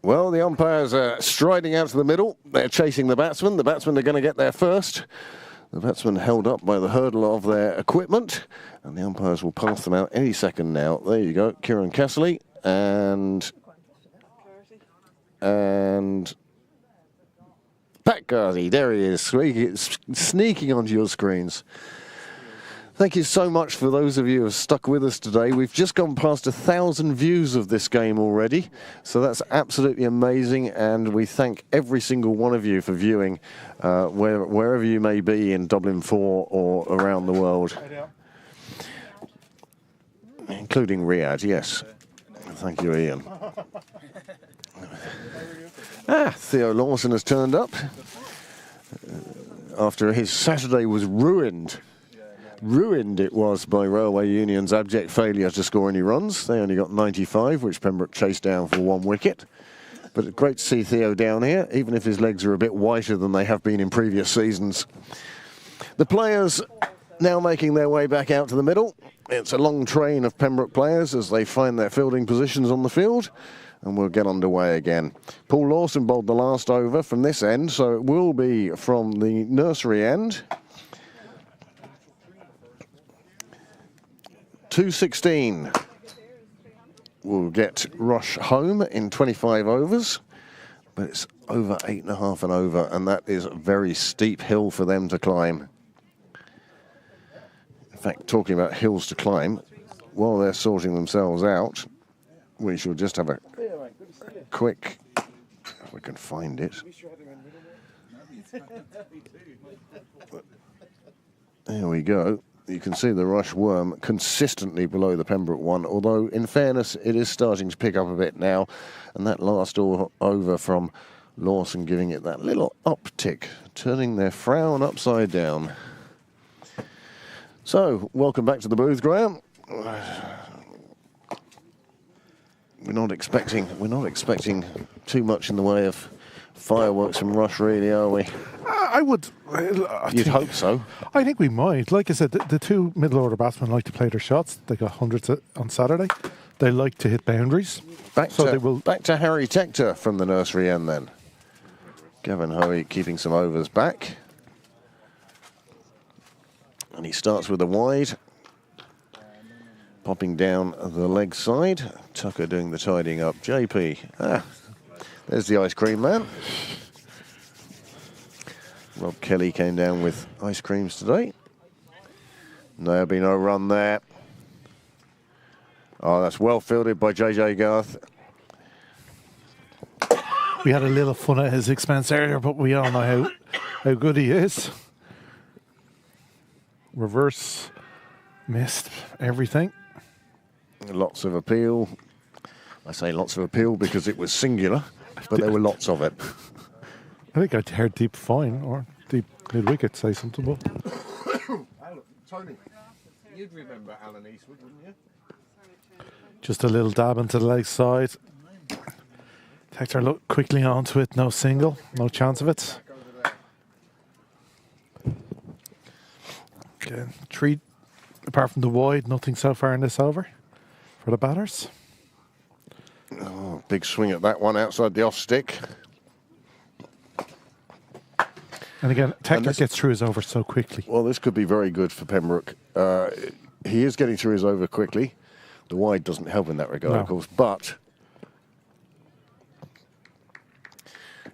Well, the umpires are striding out to the middle. They're chasing the batsmen. The batsmen are going to get there first. The batsmen held up by the hurdle of their equipment, and the umpires will pass them out any second now. There you go, Kieran Casserly and Pat Gardy. There he is, sneaking onto your screens. Thank you so much for those of you who have stuck with us today. We've just gone past 1,000 views of this game already, so that's absolutely amazing, and we thank every single one of you for viewing wherever you may be in Dublin 4 or around the world, including Riyadh, yes. Thank you, Ian. Theo Lawson has turned up after his Saturday was ruined. Ruined it was by Railway Union's abject failure to score any runs. They only got 95, which Pembroke chased down for 1 wicket. But great to see Theo down here, even if his legs are a bit whiter than they have been in previous seasons. The players now making their way back out to the middle. It's a long train of Pembroke players as they find their fielding positions on the field. And we'll get underway again. Paul Lawson bowled the last over from this end, so it will be from the nursery end. 216 will get Rush home in 25 overs, but it's over 8.5 and over, and that is a very steep hill for them to climb. In fact, talking about hills to climb, while they're sorting themselves out, we shall just have a quick, if we can find it. There we go. You can see the Rush worm consistently below the Pembroke one, although in fairness it is starting to pick up a bit now, and that last over from Lawson giving it that little uptick, turning their frown upside down. So, welcome back to the booth, Graham. We're not expecting too much in the way of fireworks from Rush, really, are we? I would. You'd hope so. I think we might. Like I said, the two middle order batsmen like to play their shots. They got hundreds on Saturday. They like to hit boundaries. Back to Harry Tector from the nursery end then. Gavin Hoey keeping some overs back. And he starts with a wide. Popping down the leg side. Tucker doing the tidying up. JP. There's the ice cream man. Rob Kelly came down with ice creams today. There'll be no run there. Oh, that's well fielded by JJ Garth. We had a little fun at his expense earlier, but we all know how good he is. Reverse, missed everything. Lots of appeal. I say lots of appeal because it was singular, but there were lots of it. I think I heard deep fine or deep mid-wicket say something, but... Tony, you'd remember Alan Eastwood, wouldn't you? Just a little dab into the leg side. Tector looked quickly onto it, no single, no chance of it. Again, three, apart from the wide, nothing so far in this over for the batters. Oh, big swing at that one outside the off stick. And again, Tector gets through his over so quickly. Well, this could be very good for Pembroke. He is getting through his over quickly. The wide doesn't help in that regard, No. of course. But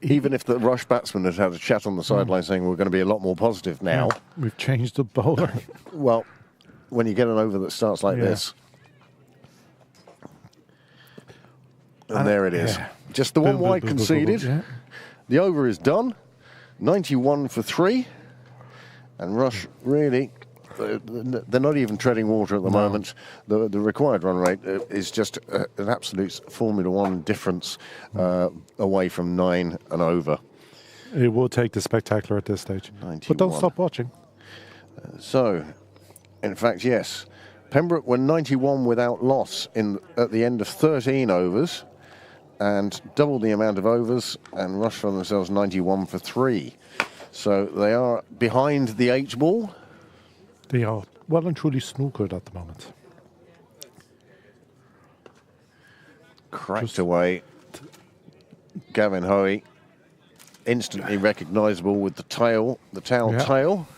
even if the Rush batsman had had a chat on the sideline saying we're going to be a lot more positive now, We've changed the bowler. well, when you get an over that starts like Yeah. this, and there it is. Yeah. Just the one Boom, boom, wide boom, boom, boom, conceded. boom. Yeah. The over is done. 91 for 3. And Rush really, they're not even treading water at the moment. The required run rate is just an absolute Formula One difference away from 9 and over. It will take the spectacular at this stage. 91. But don't stop watching. So, in fact, yes. Pembroke were 91 without loss at the end of 13 overs and double the amount of overs, and Rush for themselves 91 for 3. So they are behind the H ball. They are well and truly snookered at the moment. Cracked away. Gavin Hoey, instantly recognisable with the towel tail.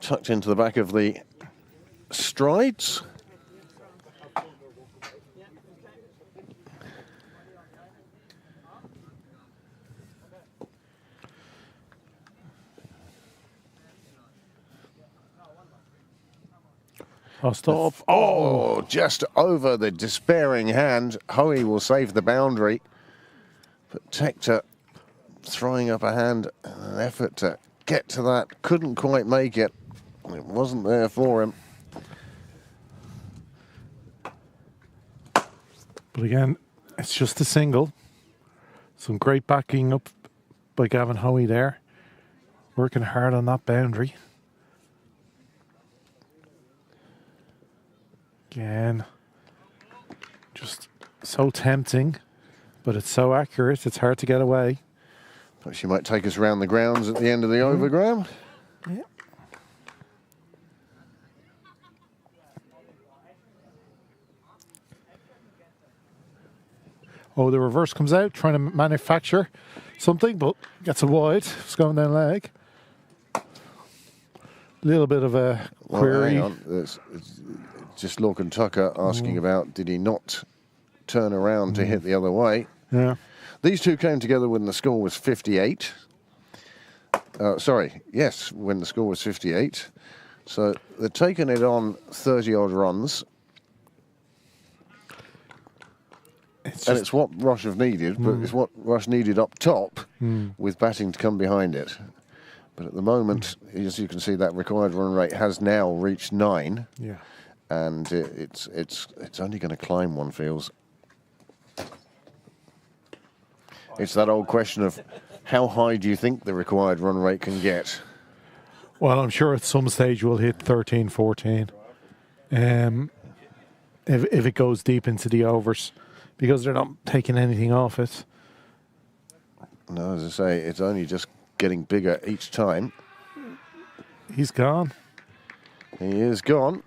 Tucked into the back of the strides. Oh, stop. Oh, just over the despairing hand. Hoey will save the boundary. But Tector throwing up a hand and an effort to get to that. Couldn't quite make it. It wasn't there for him. But again, it's just a single. Some great backing up by Gavin Hoey there. Working hard on that boundary. Again, just so tempting, but it's so accurate, it's hard to get away. But she might take us around the grounds at the end of the over, Graham. Yeah. Oh, the reverse comes out, trying to manufacture something, but gets a wide. It's going down leg. A little bit of a query. Hang on. It's just Lorcan Tucker asking about, did he not turn around to hit the other way? Yeah. These two came together when the score was 58. When the score was 58. So they're taking it on 30-odd runs. It's what Rush have needed, but it's what Rush needed up top with batting to come behind it. But at the moment, as you can see, that required run rate has now reached 9. Yeah. And it's only going to climb, one feels. It's that old question of how high do you think the required run rate can get? Well, I'm sure at some stage we'll hit 13, 14. If it goes deep into the overs, because they're not taking anything off it. No, as I say, it's only just getting bigger each time. He's gone. He is gone.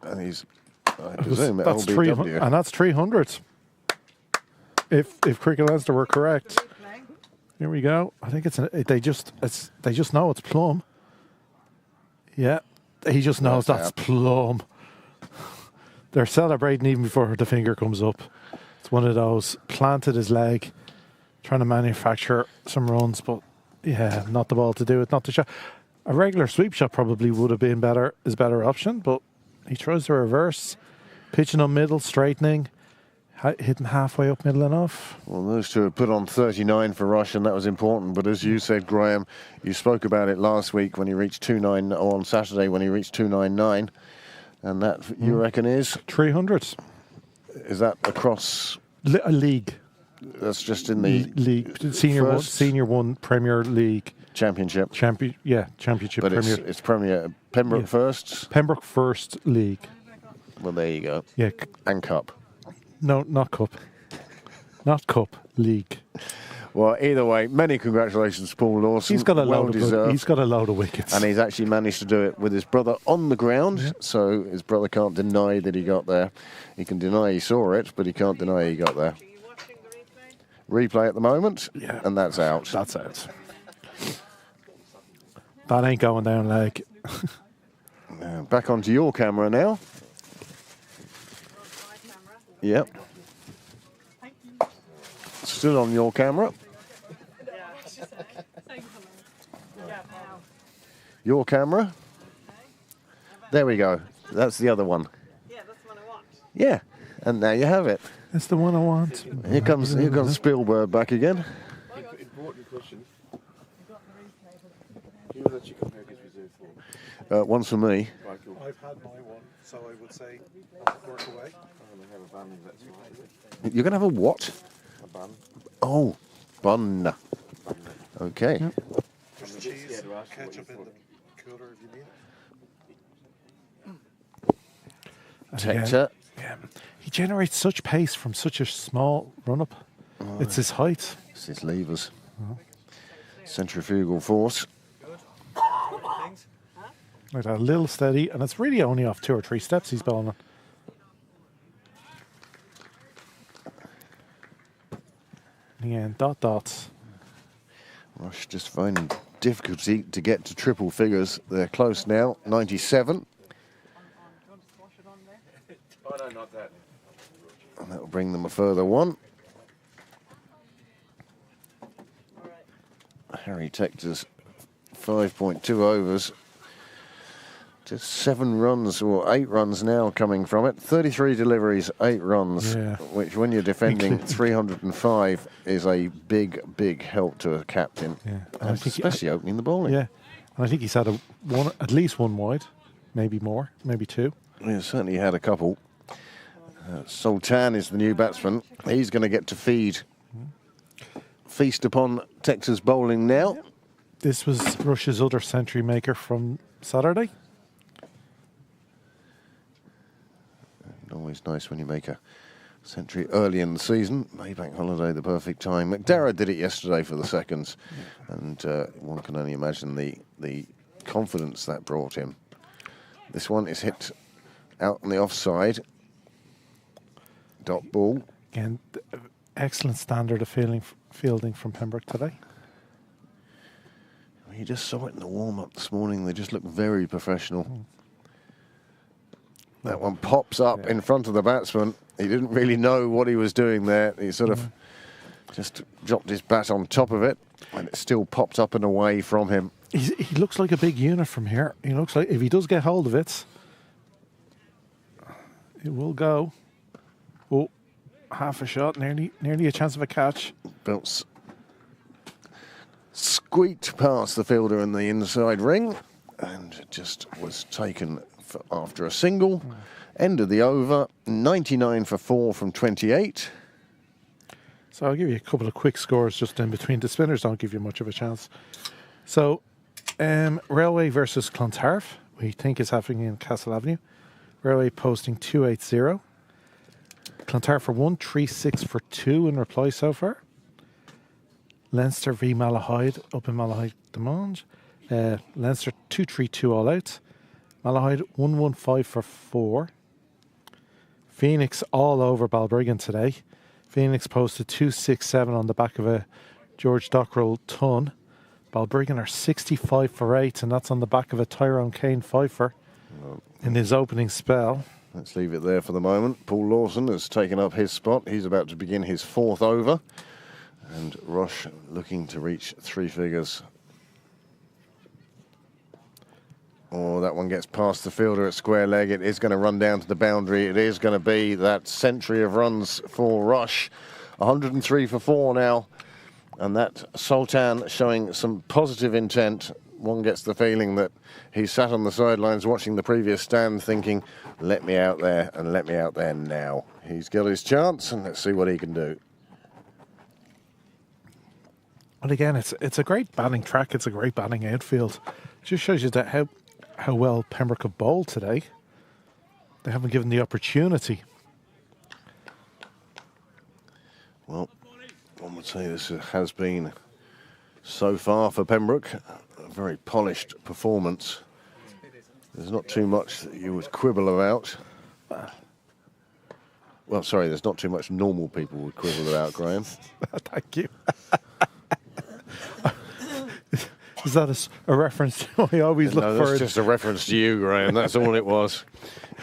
And he's, I presume, That's 300, and that's 300. If Cricket Leinster were correct. Here we go. I think they just know it's plum. Yeah, he just knows that's plum. They're celebrating even before the finger comes up. It's one of those, planted his leg, trying to manufacture some runs, but yeah, not the ball to do it, not the shot. A regular sweep shot probably would have been better option, but he tries the reverse, pitching on middle, straightening, hitting halfway up middle and off. Well, those two have put on 39 for Rush, and that was important. But as you said, Graham, you spoke about it last week when he reached 2.9, or on Saturday when he reached 2.99, and that you reckon is 300. Is that across a league? That's just in the league, senior one, Premier League. Championship. Championship. But Premier. it's Premier. Pembroke first? Pembroke First League. Well, there you go. Yeah. And Cup. No, not Cup. Not Cup. League. Well, either way, many congratulations, Paul Lawson. He's got a well load of deserved. he's got a load of wickets. And he's actually managed to do it with his brother on the ground, so his brother can't deny that he got there. He can deny he saw it, but he can't deny he got there. Are you watching the replay? Replay at the moment, Yeah. and that's out. That's it. That ain't going down leg. Back onto your camera now. My camera. Yep. Still on your camera. Yeah. Say hello. Yeah, now. Your camera. There we go. That's the other one. Yeah, that's the one I want. Yeah, and there you have it. It's the one I want. Here comes Spielberg back again. Important question. Who was that you got America's reserve for? One's for me. Right, cool. I've had my one, so I would say work away. I'm going to have a bun, that's You're going to have a what? a bun. Oh, bun. Okay. There's cheese, ketchup in the cooler if you need it. Tector. Yeah, he generates such pace from such a small run-up. It's his height. It's his levers. Centrifugal force. Things. Like a little steady, and it's really only off 2 or 3 steps he's bowling on. Again, dots. Rush just finding difficulty to get to triple figures. They're close now, 97. Do you want to squash it on there? Oh, no, not that. And that will bring them a further one. All right. Harry Tector's 5.2 overs. Just 7 runs, or 8 runs now coming from it. 33 deliveries, 8 runs, Yeah. which when you're defending 305 is a big, big help to a captain. Yeah. And especially opening the bowling. Yeah, and I think he's had at least one wide, maybe more, maybe 2. He's certainly had a couple. Sultan is the new batsman. He's going to get to feast upon Tector's bowling now. This was Rush's other century maker from Saturday. Always nice when you make a century early in the season. Maybank holiday, the perfect time. McDarragh did it yesterday for the seconds, and one can only imagine the confidence that brought him. This one is hit out on the offside. Dot ball. Again, excellent standard of fielding from Pembroke today. You just saw it in the warm-up this morning. They just look very professional. That one pops up in front of the batsman. He didn't really know what he was doing there. He sort of just dropped his bat on top of it, and it still popped up and away from him. He looks like a big unit from here. He looks like if he does get hold of it, it will go. Oh, half a shot, nearly a chance of a catch. Bounce squeaked past the fielder in the inside ring, and just was taken after a single. End of the over, 99 for 4 from 28. So I'll give you a couple of quick scores just in between. The spinners don't give you much of a chance. So, Railway versus Clontarf, we think is happening in Castle Avenue. Railway posting 280. Clontarf for 136 for 2 in reply so far. Leinster v Malahide up in Malahide Demond. Leinster 232 all out. Malahide 115 for 4. Phoenix all over Balbriggan today. Phoenix posted 267 on the back of a George Dockrell ton. Balbriggan are 65 for 8, and that's on the back of a Tyrone Kane fifer in his opening spell. Let's leave it there for the moment. Paul Lawson has taken up his spot. He's about to begin his 4th over. And Rush looking to reach 3 figures. Oh, that one gets past the fielder at square leg. It is going to run down to the boundary. It is going to be that century of runs for Rush. 103 for 4 now. And that Sultan showing some positive intent. One gets the feeling that he sat on the sidelines watching the previous stand thinking, let me out there and let me out there now. He's got his chance, and let's see what he can do. And again, it's a great batting track. It's a great batting outfield. It just shows you that how well Pembroke have bowled today. They haven't given the opportunity. Well, one would say this has been, so far for Pembroke, a very polished performance. There's not too much that you would quibble about. Well, sorry, there's not too much normal people would quibble about, Graham. Thank you. Is that a reference to I always look No, for? that's just a reference to you, Graham. That's all it was.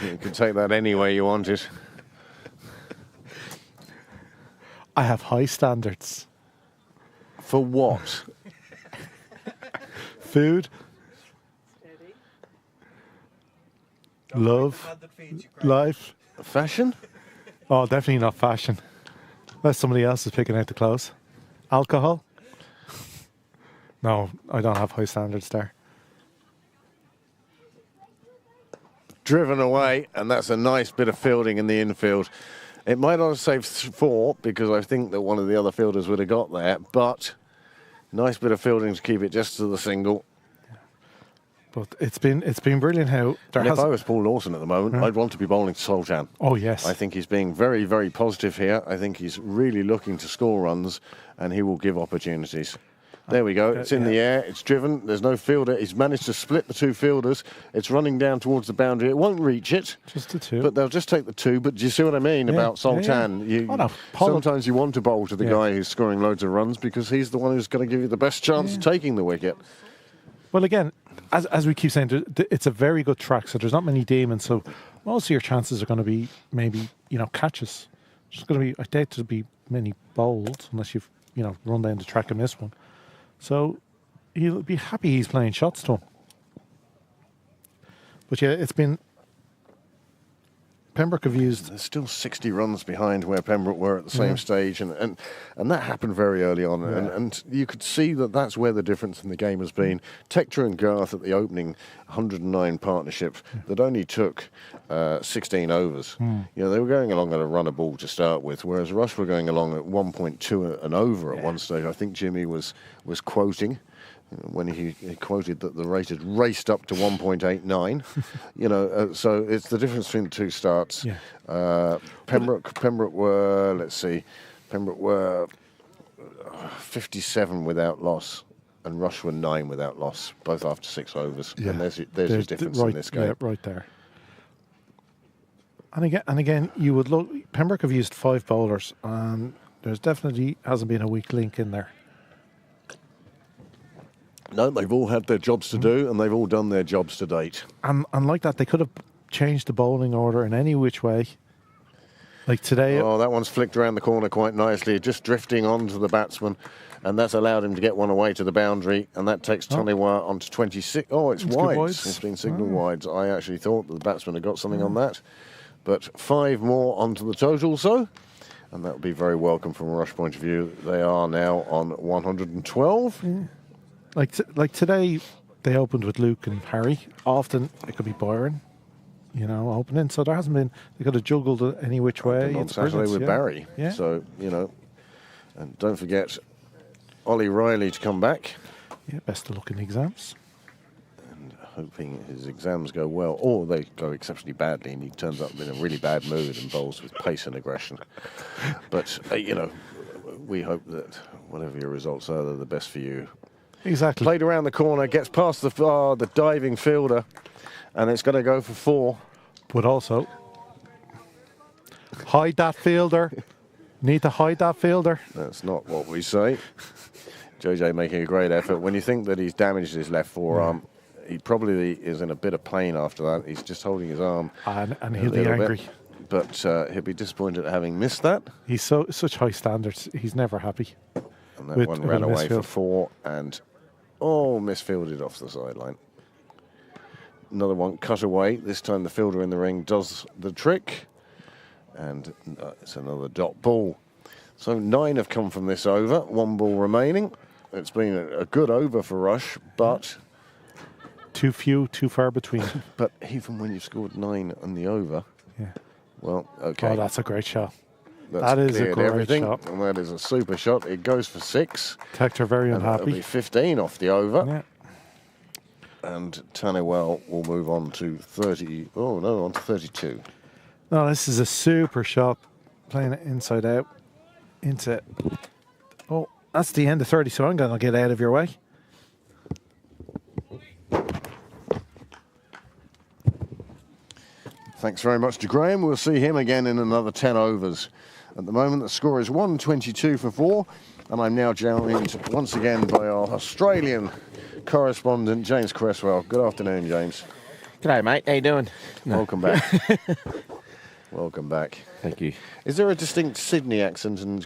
You can take that any way you want it. I have high standards. For what? Food, Steady. love, Man that feeds you, Graham. life. Fashion? Oh, definitely not fashion. Unless somebody else is picking out the clothes. Alcohol? No, I don't have high standards there. Driven away, and that's a nice bit of fielding in the infield. It might not have saved 4 because I think that one of the other fielders would have got there, but nice bit of fielding to keep it just to the single. But it's been brilliant how there And if has. I was Paul Lawson at the moment, I'd want to be bowling to Sultan. Oh yes, I think he's being very, very positive here. I think he's really looking to score runs, and he will give opportunities. There we go. It's in the air. It's driven. There's no fielder. He's managed to split the 2 fielders. It's running down towards the boundary. It won't reach it. just the 2. But they'll just take the 2. But do you see what I mean about Sultan? Yeah. You, Oh, no, sometimes you want to bowl to the Yeah. guy who's scoring loads of runs because he's the one who's going to give you the best chance of taking the wicket. Well, again, as we keep saying, it's a very good track, so there's not many demons. So most of your chances are going to be maybe catches. There's going to be, I doubt there'll be many bowls unless you've run down the track and missed one. So he'll be happy he's playing shots to him. But yeah, it's been. Pembroke have used. There's still 60 runs behind where Pembroke were at the same stage, and that happened very early on. Yeah. And you could see that that's where the difference in the game has been. Tector and Garth at the opening 109 partnership that only took 16 overs. They were going along at a run a ball to start with, whereas Rush were going along at 1.2 an over at one stage. I think Jimmy was quoting when he quoted that the rate had raced up to 1.89. So it's the difference between the 2 starts. Yeah. Pembroke were, let's see, Pembroke were 57 without loss, and Rush were 9 without loss, both after 6 overs. Yeah. And there's your difference right, in this game. Yeah, right there. And again, you would look. Pembroke have used 5 bowlers, and there's definitely hasn't been a weak link in there. No, they've all had their jobs to do, and they've all done their jobs to date. And like that, they could have changed the bowling order in any which way. Like today, Oh, that one's flicked around the corner quite nicely, just drifting onto the batsman, and that's allowed him to get one away to the boundary, and that takes Taniwa onto 26. Oh, it's good wides. wides. It's been signalled wides. I actually thought that the batsman had got something on that, but 5 more onto the total, so, and that would be very welcome from a Rush point of view. They are now on 112. like today, they opened with Luke and Harry. Often it could be Byron, opening. So there hasn't been. They could have juggled it any which way. On It's Saturday brilliant, with yeah. Barry. Yeah. So, and don't forget Ollie Riley to come back. Yeah, best of luck in the exams. Hoping his exams go well, or they go exceptionally badly and he turns up in a really bad mood and bowls with pace and aggression. But, we hope that whatever your results are, they're the best for you. Exactly. Played around the corner, gets past the diving fielder, and it's going to go for 4. But also, hide that fielder. Need to hide that fielder. That's not what we say. JJ making a great effort. When you think that he's damaged his left forearm, he probably is in a bit of pain after that. He's just holding his arm. And a he'll be little angry. bit. But he'll be disappointed at having missed that. He's such high standards. He's never happy. And that With one a ran away for misfield. 4 and, misfielded off the sideline. Another one cut away. This time the fielder in the ring does the trick. And it's another dot ball. So 9 have come from this over. 1 ball remaining. It's been a good over for Rush, but Too few, too far between. even when you've scored 9 on the over, Yeah. well, okay. Oh, that's a great shot. That's that is a cleared great everything, shot. and that is a super shot. It goes for 6. Tector very And that'll be unhappy. 15 off the over. Yeah. And Taniwell will move on to 30. Oh, no, on to 32. No, this is a super shot. Playing it inside out into Oh, that's the end of 30, so I'm going to get out of your way. Thanks very much to Graham. We'll see him again in another 10 overs. At the moment, the score is 122 for 4, and I'm now joined once again by our Australian correspondent, James Cresswell. Good afternoon, James. G'day, mate. How you doing? Welcome back. Welcome back. Thank you. Is there a distinct Sydney accent and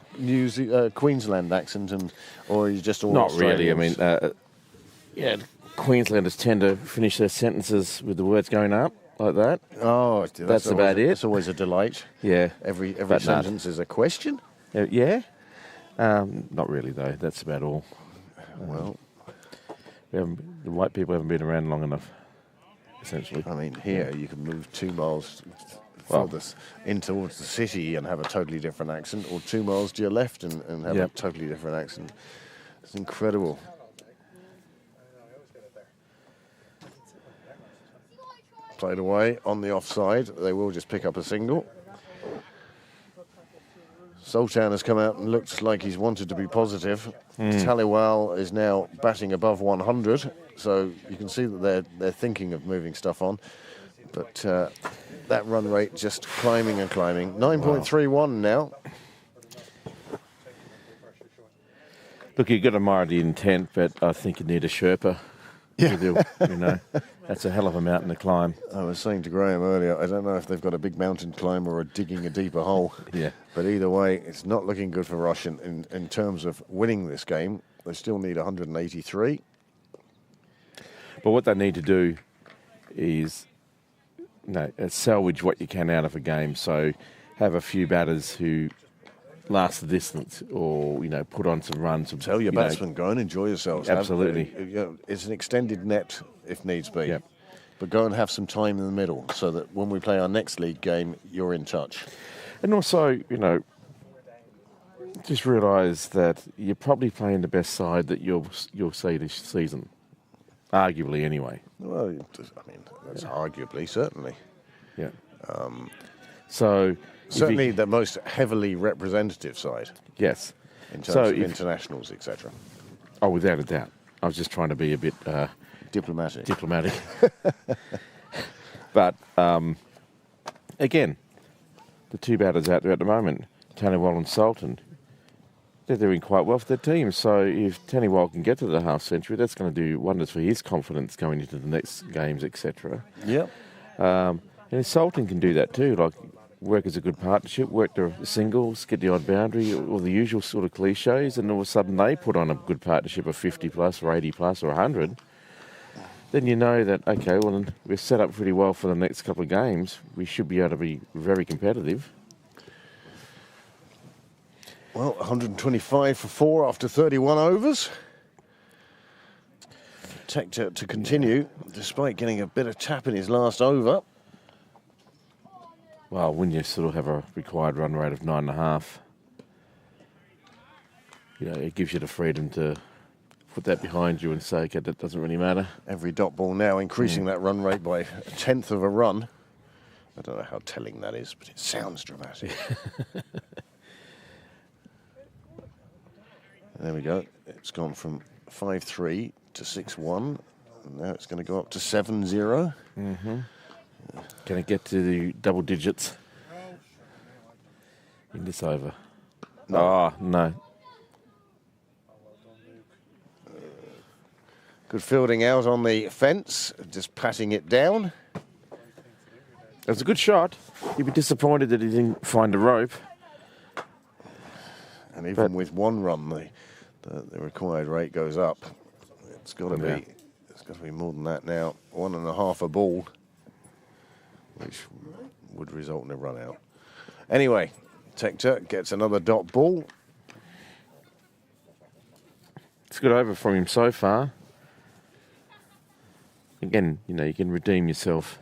Queensland accent, or are you just all Not really. I mean, Australians? Queenslanders tend to finish their sentences with the words going up like that. Oh, That's about it. It's always a delight. Yeah. Every But no. sentence is a question. Yeah. Not really, though. That's about all. Well, The white people haven't been around long enough, essentially. I mean, here you can move 2 miles Well- further in towards the city and have a totally different accent, or 2 miles to your left and have a Yep. totally different accent. It's incredible. Played away on the offside. They will just pick up a single. Sultan has come out and looked like he's wanted to be positive. Taliwal is now batting above 100, so you can see that they're thinking of moving stuff on. But that run rate just climbing and climbing. 9.31 now. Look, you've got to admire the intent, but I think you need a Sherpa. Yeah. You know, that's a hell of a mountain to climb. I was saying to Graham earlier, I don't know if they've got a big mountain climber or digging a deeper hole. Yeah. But either way, it's not looking good for Rush in terms of winning this game. They still need 183. But what they need to do is salvage what you can out of a game. So have a few batters who last the distance, or put on some runs. Tell your batsmen, go and enjoy yourselves. Absolutely. It's an extended net if needs be. Yep. But go and have some time in the middle so that when we play our next league game, you're in touch. And also, just realise that you're probably playing the best side that you'll see this season. Arguably, anyway. Well, I mean, that's arguably, certainly. Yeah. So Certainly the most heavily representative side yes. in terms of internationals, etc. Oh, without a doubt. I was just trying to be a bit Diplomatic. diplomatic. But again, the two batters out there at the moment, Taniwal and Sultan, they're doing quite well for their team. So if Taniwal can get to the half century, that's going to do wonders for his confidence going into the next games, etc. Yep. And if Sultan can do that too, like work as a good partnership, work the singles, get the odd boundary, all the usual sort of cliches, and all of a sudden they put on a good partnership of 50 plus or 80 plus or 100, then you know that, okay, well, then we're set up pretty well for the next couple of games. We should be able to be very competitive. Well, 125 for 4 after 31 overs. Tector to continue, despite getting a bit of tap in his last over. Well, when you sort of have a required run rate of 9.5, it gives you the freedom to put that behind you and say, okay, that doesn't really matter. Every dot ball now increasing that run rate by 1/10 of a run. I don't know how telling that is, but it sounds dramatic. There we go. It's gone from 5-3 to 6-1. And now it's going to go up to 7-0. Can it get to the double digits in this over? No. Oh, no. Good fielding out on the fence, just patting it down. It was a good shot. You'd be disappointed that he didn't find a rope. And even with one run, the required rate goes up. It's got to be. It's got to be more than that now. 1.5 a ball, which would result in a run out. Anyway, Tector gets another dot ball. It's a good over from him so far. Again, you can redeem yourself.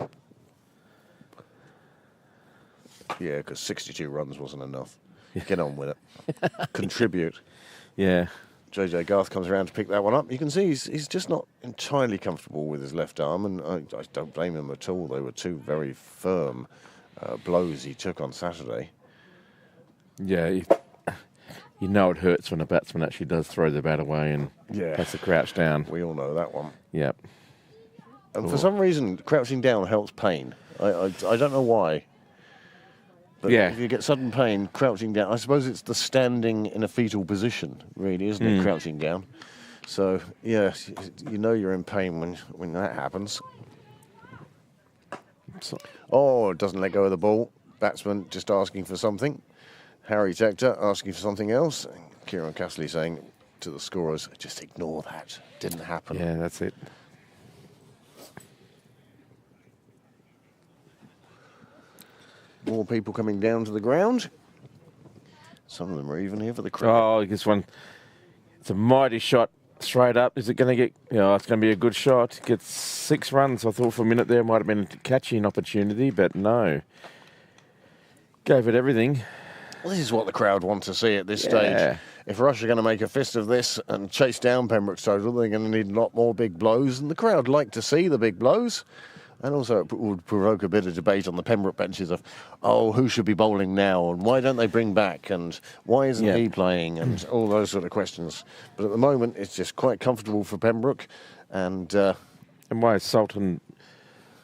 Yeah, because 62 runs wasn't enough. Get on with it. Contribute. Yeah. JJ Garth comes around to pick that one up. You can see he's just not entirely comfortable with his left arm, and I don't blame him at all. They were two very firm blows he took on Saturday. Yeah. you know it hurts when a batsman actually does throw the bat away and has to crouch down. We all know that one. Yep. And for some reason, crouching down helps pain. I don't know why. But if you get sudden pain, crouching down, I suppose it's the standing in a fetal position, really, isn't it, crouching down? So, yeah, you know you're in pain when that happens. Oh, doesn't let go of the ball. Batsman just asking for something. Harry Tector asking for something else. Kieran Castley saying to the scorers, just ignore that. Didn't happen. Yeah, that's it. More people coming down to the ground. Some of them are even here for the cricket. Oh, this one. It's a mighty shot straight up. Is it going to get... it's going to be a good shot. Gets 6 runs. I thought for a minute there might have been a catching opportunity, but no. Gave it everything. Well, this is what the crowd want to see at this stage. If Rush are going to make a fist of this and chase down Pembroke's total, they're going to need a lot more big blows, and the crowd like to see the big blows. And also it would provoke a bit of debate on the Pembroke benches of, who should be bowling now, and why don't they bring back, and why isn't he playing, and all those sort of questions. But at the moment, it's just quite comfortable for Pembroke. And why is Sultan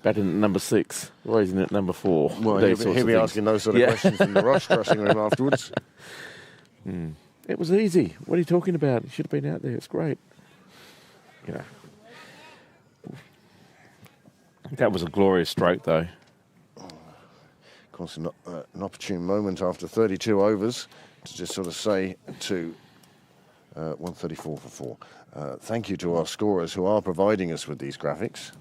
batting at number 6? Why isn't it number 4? Well, he'll be asking those sort of questions in the Rush dressing room afterwards. It was easy. What are you talking about? It should have been out there. It's great. That was a glorious stroke, though. Of course, an opportune moment after 32 overs to just sort of say to 134 for 4. Thank you to our scorers who are providing us with these graphics.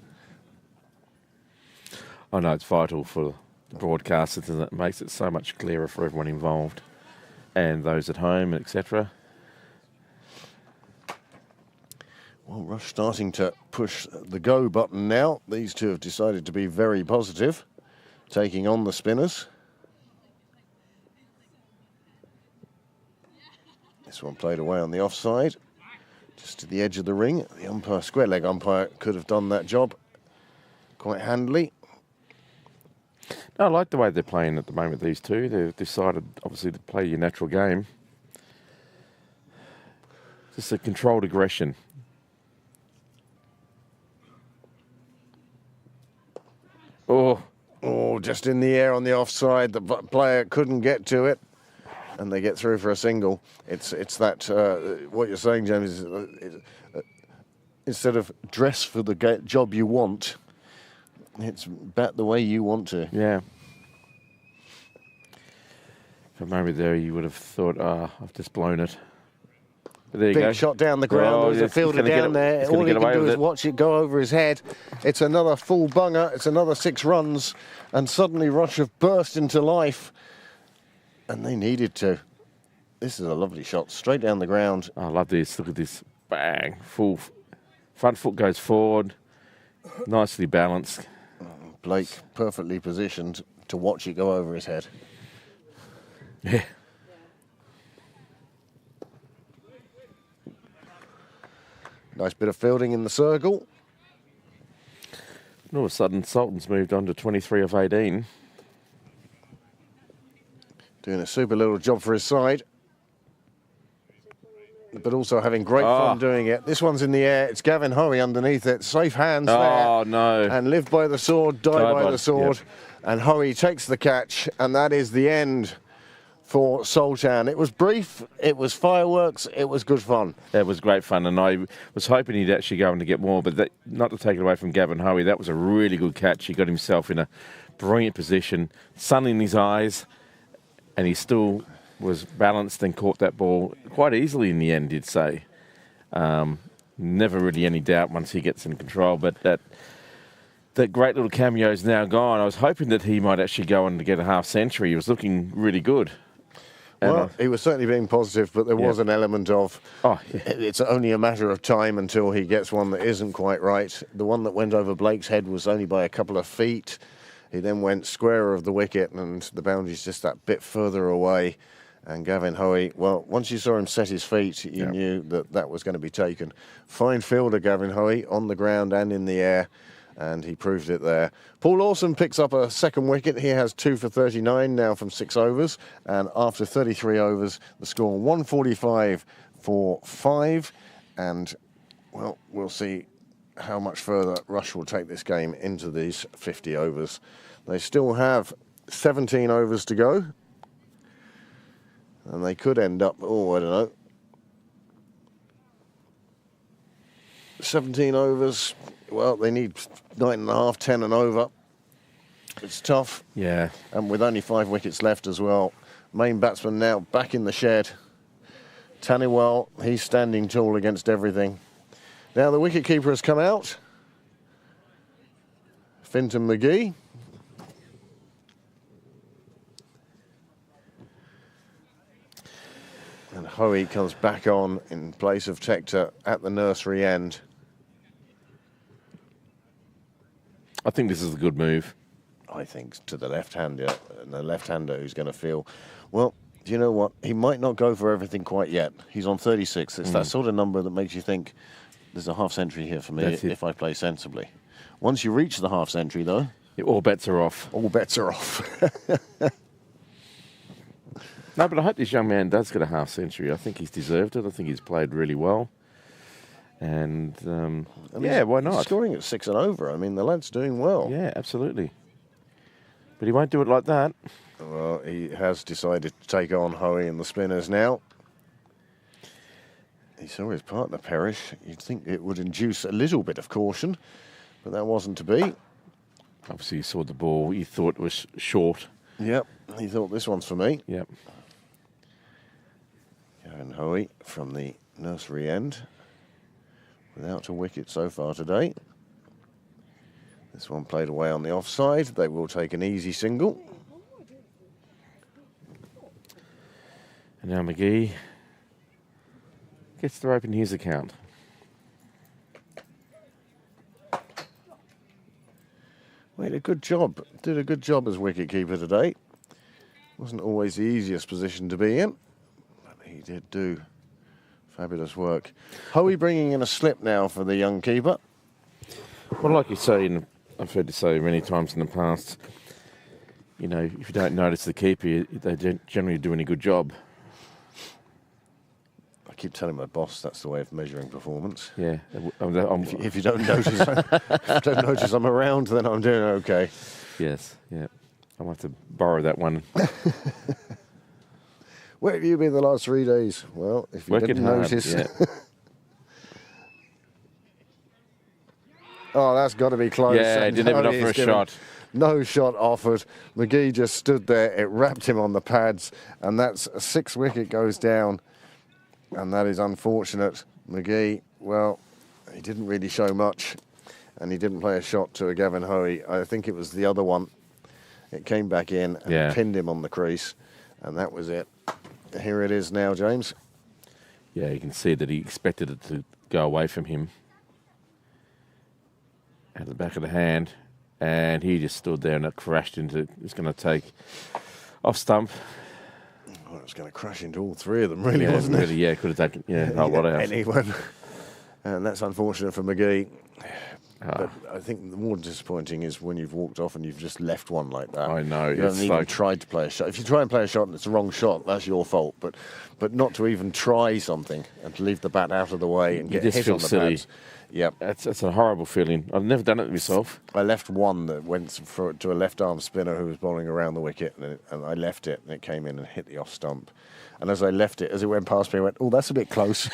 I know it's vital for the broadcasters, and it makes it so much clearer for everyone involved and those at home, etc. Well, Rush starting to push the go button now. These two have decided to be very positive, taking on the spinners. This one played away on the offside, just to the edge of the ring. The umpire, square leg umpire, could have done that job quite handily. No, I like the way they're playing at the moment, these two. They've decided, obviously, to play your natural game. Just a controlled aggression. Oh, just in the air on the offside. The player couldn't get to it, and they get through for a single. It's that, what you're saying, James, is instead of dress for the job you want, it's bat the way you want to. Yeah. For a moment there, you would have thought, I've just blown it. But there you go. Big shot down the ground. There's a fielder down there. All he can do is watch it go over his head. It's another full bunger. It's another 6 runs. And suddenly Rush have burst into life. And they needed to. This is a lovely shot. Straight down the ground. I love this. Look at this. Bang. Full front foot goes forward. Nicely balanced. Blake perfectly positioned to watch it go over his head. Yeah. Nice bit of fielding in the circle. And all of a sudden, Sultan's moved on to 23 of 18. Doing a super little job for his side. But also having great fun doing it. This one's in the air. It's Gavin Hoey underneath it. Safe hands there. Oh, no. And live by the sword, die by the sword. Yep. And Hoey takes the catch. And that is the end for Sultan. It was brief. It was fireworks. It was good fun. That was great fun. And I was hoping he'd actually go on to get more. But not to take it away from Gavin Hoey, that was a really good catch. He got himself in a brilliant position. Sun in his eyes. And he still was balanced and caught that ball quite easily in the end, you'd say. Never really any doubt once he gets in control, but that great little cameo is now gone. I was hoping that he might actually go on to get a half century. He was looking really good. Well, he was certainly being positive, but there was an element of it's only a matter of time until he gets one that isn't quite right. The one that went over Blake's head was only by a couple of feet. He then went square of the wicket, and the boundary's just that bit further away. And Gavin Hoey, well, once you saw him set his feet, you knew that was going to be taken. Fine fielder, Gavin Hoey, on the ground and in the air. and he proved it there. Paul Lawson picks up a second wicket. He has 2 for 39 now from 6 overs, and after 33 overs, the score 145 for 5, and, well, we'll see how much further Rush will take this game into these 50 overs. They still have 17 overs to go, and they could end up, oh, I don't know, 17 overs. Well, they need 9.5, 10 and over. It's tough. Yeah. And with only 5 wickets left as well. Main batsman now back in the shed. Taniwal, he's standing tall against everything. Now the wicketkeeper has come out. Finton McGee. And Hoey comes back on in place of Tector at the nursery end. I think this is a good move. I think to the left-hander, and the left-hander who's going to feel, well, do you know what? He might not go for everything quite yet. He's on 36. It's that sort of number that makes you think there's a half-century here for me if I play sensibly. Once you reach the half-century, though... All bets are off. All bets are off. No, but I hope this young man does get a half-century. I think he's deserved it. I think he's played really well. And, yeah, why not? He's scoring at 6 and over. I mean, the lad's doing well. Yeah, absolutely. But he won't do it like that. Well, he has decided to take on Hoey and the spinners now. He saw his partner perish. You'd think it would induce a little bit of caution, but that wasn't to be. Obviously, he saw the ball. He thought it was short. Yep, he thought this one's for me. Yep. Gavin Hoey from the nursery end. Without a wicket so far today. This one played away on the offside. They will take an easy single. And now McGee gets to open his account. Made a good job. Did a good job as wicketkeeper today. Wasn't always the easiest position to be in, but he did do fabulous work. Hoey bringing in a slip now for the young keeper. Well, like you say, and I've heard you say many times in the past, you know, if you don't notice the keeper, they don't generally do any good job. I keep telling my boss that's the way of measuring performance. Yeah. If you don't notice, I'm around, then I'm doing okay. Yes, yeah. I'll have to borrow that one. Where have you been the last 3 days? Well, if you Working didn't hard, notice. yeah. Oh, that's got to be close. Yeah, he didn't even offer a shot. No shot offered. McGee just stood there. It wrapped him on the pads, and that's a 6 wicket goes down, and that is unfortunate. McGee, well, he didn't really show much, and he didn't play a shot to a Gavin Hoey. I think it was the other one. It came back in and pinned him on the crease, and that was it. Here it is now, James. Yeah, you can see that he expected it to go away from him. At the back of the hand, and he just stood there and it crashed into, it was going to take off stump. Well, it was going to crash into all 3 of them, really, wasn't it? Yeah, could have taken a whole lot out. Anyone. And that's unfortunate for McGee. But I think the more disappointing is when you've walked off and you've just left one like that. I know. You haven't even tried to play a shot. If you try and play a shot and it's the wrong shot, that's your fault. But not to even try something and to leave the bat out of the way and get hit on the pads. Yep. That's a horrible feeling. I've never done it myself. I left one that went to a left-arm spinner who was bowling around the wicket, and I left it, and it came in and hit the off stump. And as I left it, as it went past me, I went, oh, that's a bit close.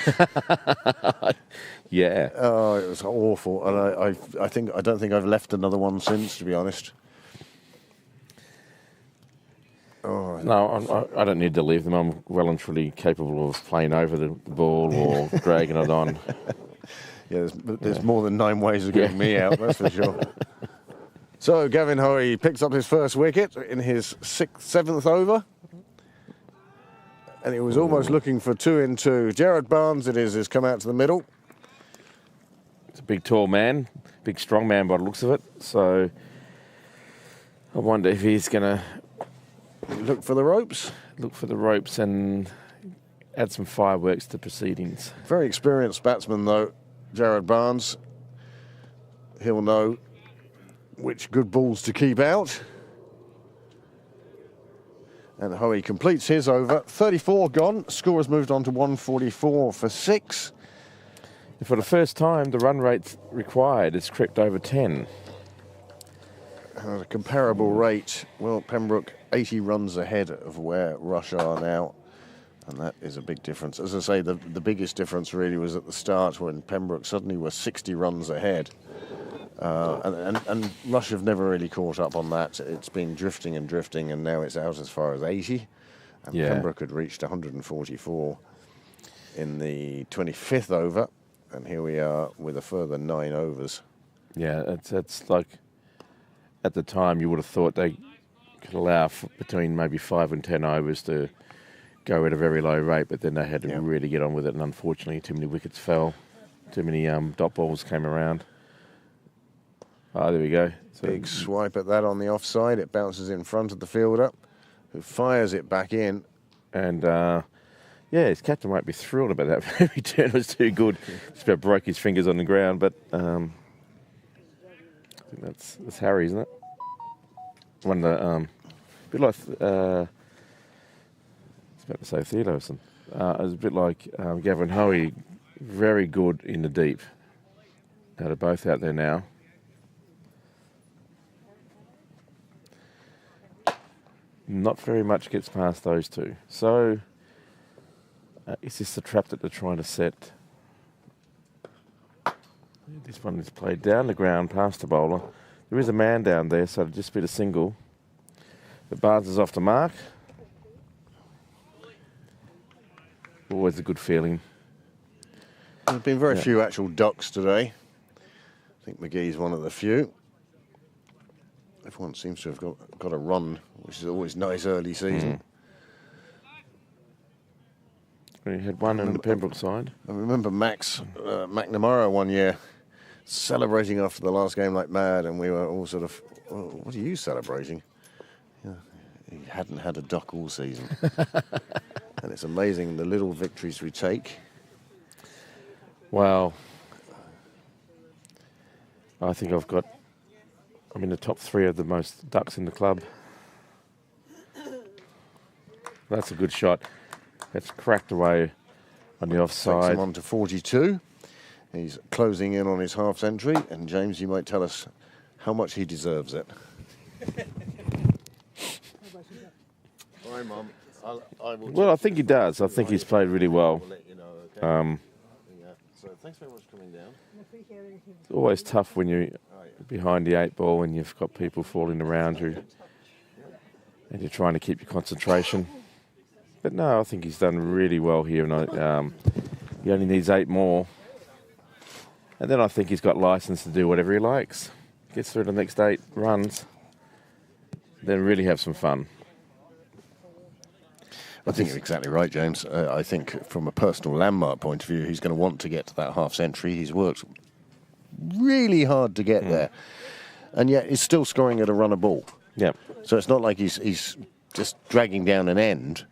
Yeah. Oh, it was awful. And I don't think I've left another one since, to be honest. Oh. No, I don't need to leave them. I'm well and truly capable of playing over the ball or dragging it on. Yeah, there's more than 9 ways of getting me out, that's for sure. So Gavin Hoey picks up his first wicket in his 7th over. And he was almost looking for 2 in 2. Jared Barnes, it is come out to the middle. It's a big, tall man, big, strong man by the looks of it. So I wonder if he's going to look for the ropes. Look for the ropes and add some fireworks to proceedings. Very experienced batsman, though, Jared Barnes. He'll know which good balls to keep out. And Hoey completes his over. 34 gone. Score has moved on to 144 for 6. For the first time, the run rate required has crept over 10. At a comparable rate, well, Pembroke 80 runs ahead of where Rush are now. And that is a big difference. As I say, the biggest difference really was at the start when Pembroke suddenly were 60 runs ahead. And Rush have never really caught up on that. It's been drifting, and now it's out as far as 80. And Pembroke had reached 144 in the 25th over. And here we are with a further 9 overs. Yeah, it's like at the time you would have thought they could allow between maybe 5 and 10 overs to go at a very low rate, but then they had to really get on with it. And unfortunately, too many wickets fell, too many dot balls came around. Oh, there we go. So Big swipe at that on the offside. It bounces in front of the fielder, who fires it back in. And his captain won't be thrilled about that. Every turn was too good. Just about broke his fingers on the ground, but I think that's Harry, isn't it? One of the a bit like I was about to say Theodoson. It was a bit like Gavin Hoey, very good in the deep. They're both out there now. Not very much gets past those two. So, is this the trap that they're trying to set? This one is played down the ground past the bowler. There is a man down there, so it'll just be a single. But Barnes is off the mark. Always a good feeling. There have been very few actual ducks today. I think McGee's one of the few. Everyone seems to have got a run, which is always nice early season. We had one on the Pembroke side. I remember Max McNamara one year celebrating after the last game like mad, and we were all sort of, well, what are you celebrating? Yeah, he hadn't had a duck all season. And it's amazing the little victories we take. Well, I think I'm in the top 3 of the most ducks in the club. That's a good shot. That's cracked away on the Takes offside. him on to 42. He's closing in on his half century, and James, you might tell us how much he deserves it. Hi, Mum. Well, I think he does. I think he's played really well. We'll let you know, okay? So thanks very much for coming down. It's always tough when you're behind the 8 ball and you've got people falling around you and you're trying to keep your concentration. But no, I think he's done really well here, and he only needs 8 more. And then I think he's got license to do whatever he likes. Gets through the next 8 runs, then really have some fun. I think you're exactly right, James. I think from a personal landmark point of view, he's going to want to get to that half century. He's worked really hard to get there, and yet he's still scoring at a run a ball. Yeah. So it's not like he's just dragging down an end.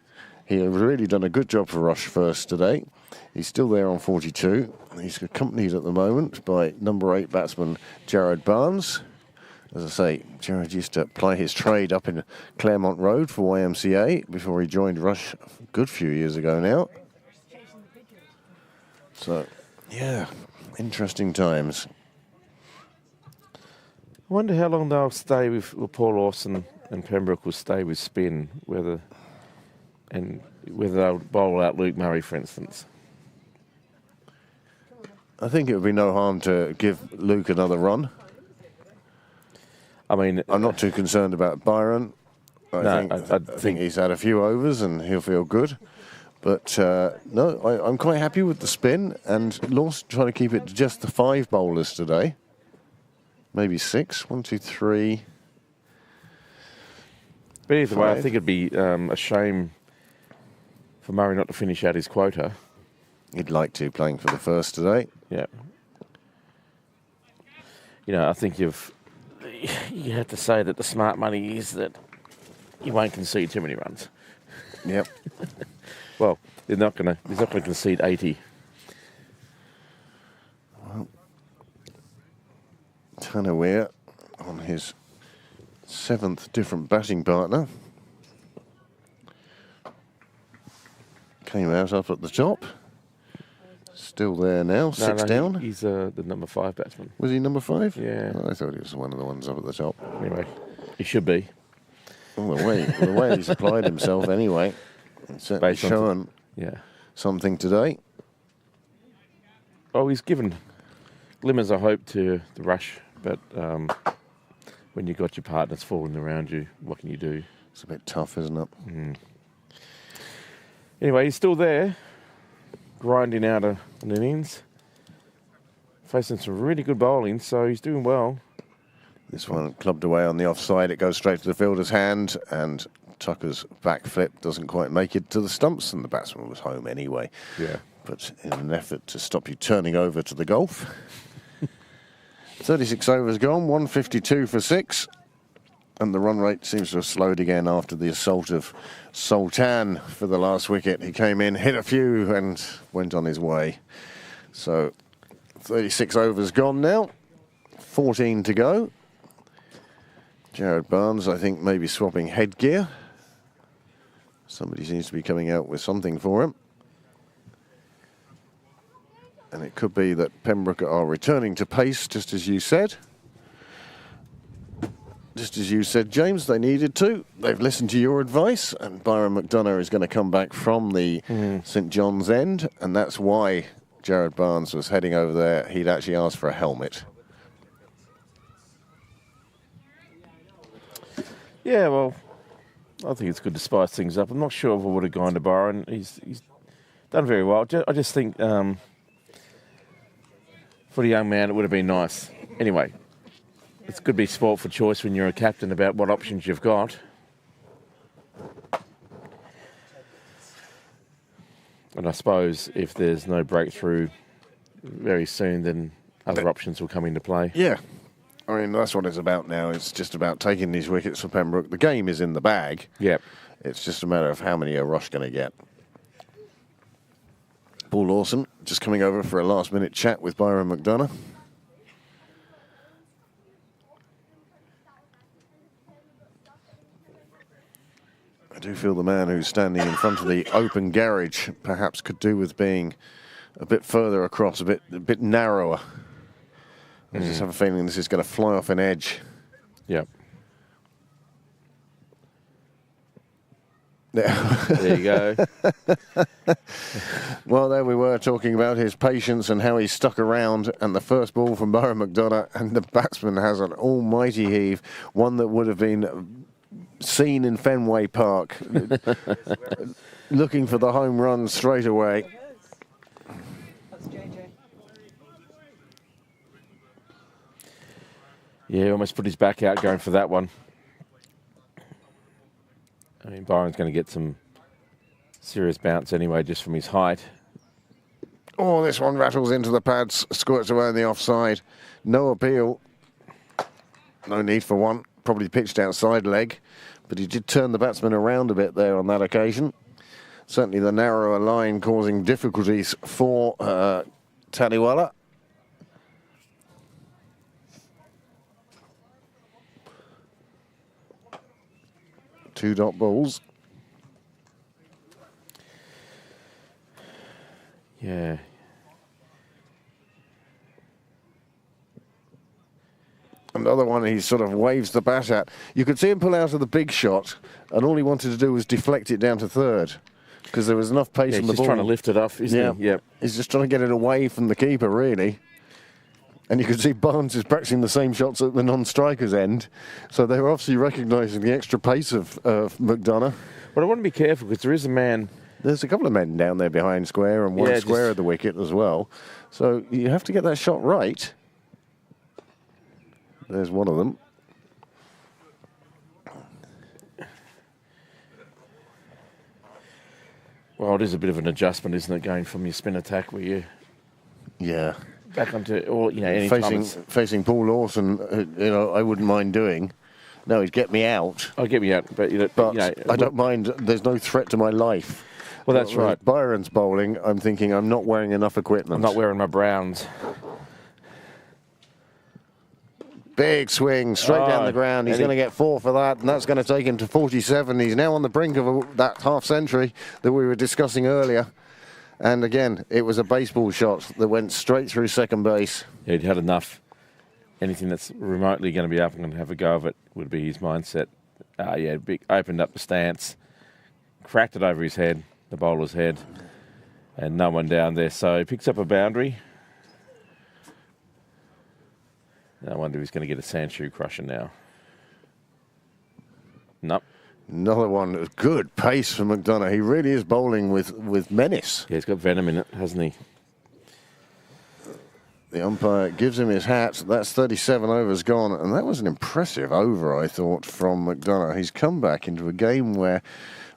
He has really done a good job for Rush first today. He's still there on 42. He's accompanied at the moment by number 8 batsman Jared Barnes. As I say, Jared used to ply his trade up in Claremont Road for YMCA before he joined Rush a good few years ago now. So, yeah, interesting times. I wonder how long they'll stay with Paul Lawson and Pembroke will stay with spin, whether they'll bowl out Luke Murray, for instance. I think it would be no harm to give Luke another run. I mean, I'm not too concerned about Byron. I think he's had a few overs and he'll feel good. But no, I'm quite happy with the spin, and Lawson trying to keep it to just the 5 bowlers today. Maybe 6. 1, 2, 3. But either way, I 5. think it'd be a shame for Murray not to finish out his quota. He'd like to, playing for the first today. Yeah. You know, I think you have to say that the smart money is that you won't concede too many runs. Yep. Well, he's not going to concede 80. Tanawir on his 7th different batting partner. Came out up at the top. Still there now, 6 down. He's the number 5 batsman. Was he number 5? Yeah. Oh, I thought he was one of the ones up at the top. Anyway, he should be. Well, the way he's applied himself anyway, it's certainly Based on shown Yeah. something today. Oh, he's given glimmers of hope to the Rush, but when you've got your partners falling around you, what can you do? It's a bit tough, isn't it? Anyway, he's still there, grinding out an innings, facing some really good bowling, so he's doing well. This one clubbed away on the offside. It goes straight to the fielder's hand, and Tucker's back flip doesn't quite make it to the stumps, and the batsman was home anyway. Yeah. But in an effort to stop you turning over to the golf. 36 overs gone, 152 for 6. And the run rate seems to have slowed again after the assault of Sultan for the last wicket. He came in, hit a few, and went on his way. So 36 overs gone now, 14 to go. Jared Barnes, I think, maybe swapping headgear. Somebody seems to be coming out with something for him. And it could be that Pembroke are returning to pace, just as you said. Just as you said, James, they needed to. They've listened to your advice, and Byron McDonough is going to come back from the St John's end, and that's why Jared Barnes was heading over there. He'd actually asked for a helmet. Yeah, well, I think it's good to spice things up. I'm not sure if I would have gone to Byron. He's done very well. I just think for the young man, it would have been nice. Anyway, it's good to be sport for choice when you're a captain about what options you've got. And I suppose if there's no breakthrough very soon, then other options will come into play. Yeah. I mean, that's what it's about now. It's just about taking these wickets for Pembroke. The game is in the bag. Yep. It's just a matter of how many are Rush going to get. Paul Lawson just coming over for a last-minute chat with Byron McDonough. I do feel the man who's standing in front of the open garage perhaps could do with being a bit further across, a bit narrower. I just have a feeling this is going to fly off an edge. Yep. There you go. Well, there we were talking about his patience and how he stuck around, and the first ball from Byron McDonough, and the batsman has an almighty heave, one that would have been seen in Fenway Park, looking for the home run straight away. That's JJ. Yeah, almost put his back out going for that one. I mean, Byron's going to get some serious bounce anyway, just from his height. Oh, this one rattles into the pads, squirts away on the offside. No appeal. No need for one. Probably pitched outside leg, but he did turn the batsman around a bit there on that occasion. Certainly the narrower line causing difficulties for Tadiwala. Two dot balls. Yeah. Another one he sort of waves the bat at. You could see him pull out of the big shot, and all he wanted to do was deflect it down to third, because there was enough pace Yeah, in he's the just ball. trying to lift it off, isn't he? Yep. He's just trying to get it away from the keeper, really. And you can see Barnes is practicing the same shots at the non-striker's end. So they were obviously recognising the extra pace of McDonough. But I want to be careful, because there is a man... There's a couple of men down there behind square, and one square of the wicket as well. So you have to get that shot right. There's one of them. Well, it is a bit of an adjustment, isn't it, going from your spin attack where you... Yeah. Back onto, or, you know, any time facing Paul Lawson, I wouldn't mind doing. No, he'd get me out. I'll get me out, but I don't mind. There's no threat to my life. Well, that's right. Byron's bowling, I'm thinking I'm not wearing enough equipment. I'm not wearing my Browns. Big swing, straight down the ground. He's going to get 4 for that, and that's going to take him to 47. He's now on the brink of that half century that we were discussing earlier. And again, it was a baseball shot that went straight through second base. Yeah, he'd had enough. Anything that's remotely going to be up and going to have a go of it would be his mindset. Opened up the stance, cracked it over his head, the bowler's head, and no one down there. So he picks up a boundary. I wonder if he's going to get a sand shoe crusher now. Nope. Another one. Good pace for McDonough. He really is bowling with menace. Yeah, he's got venom in it, hasn't he? The umpire gives him his hat. That's 37 overs gone, and that was an impressive over, I thought, from McDonough. He's come back into a game where,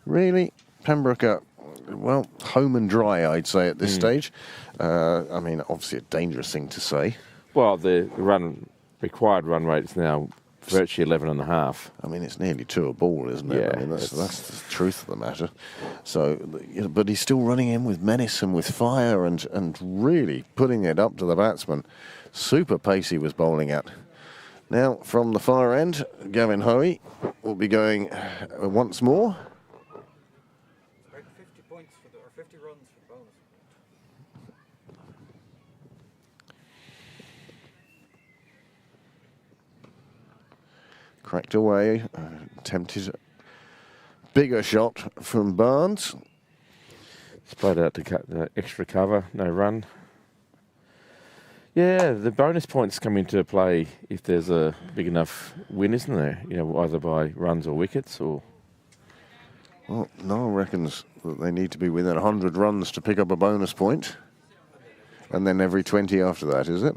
really, Pembroke are, well, home and dry, I'd say, at this stage. I mean, obviously a dangerous thing to say. Well, the required run rate is now virtually 11.5. I mean, it's nearly 2 a ball, isn't it? Yeah, I mean, that's the truth of the matter. So, but he's still running in with menace and with fire and really putting it up to the batsman. Super pace he was bowling at. Now, from the far end, Gavin Hoey will be going once more. About 50 points or 50 runs for bonus. Cracked away, attempted bigger shot from Barnes. Splayed out to cut the extra cover, no run. Yeah, the bonus points come into play if there's a big enough win, isn't there? You know, either by runs or wickets or... Well, Noel reckons that they need to be within 100 runs to pick up a bonus point. And then every 20 after that, is it?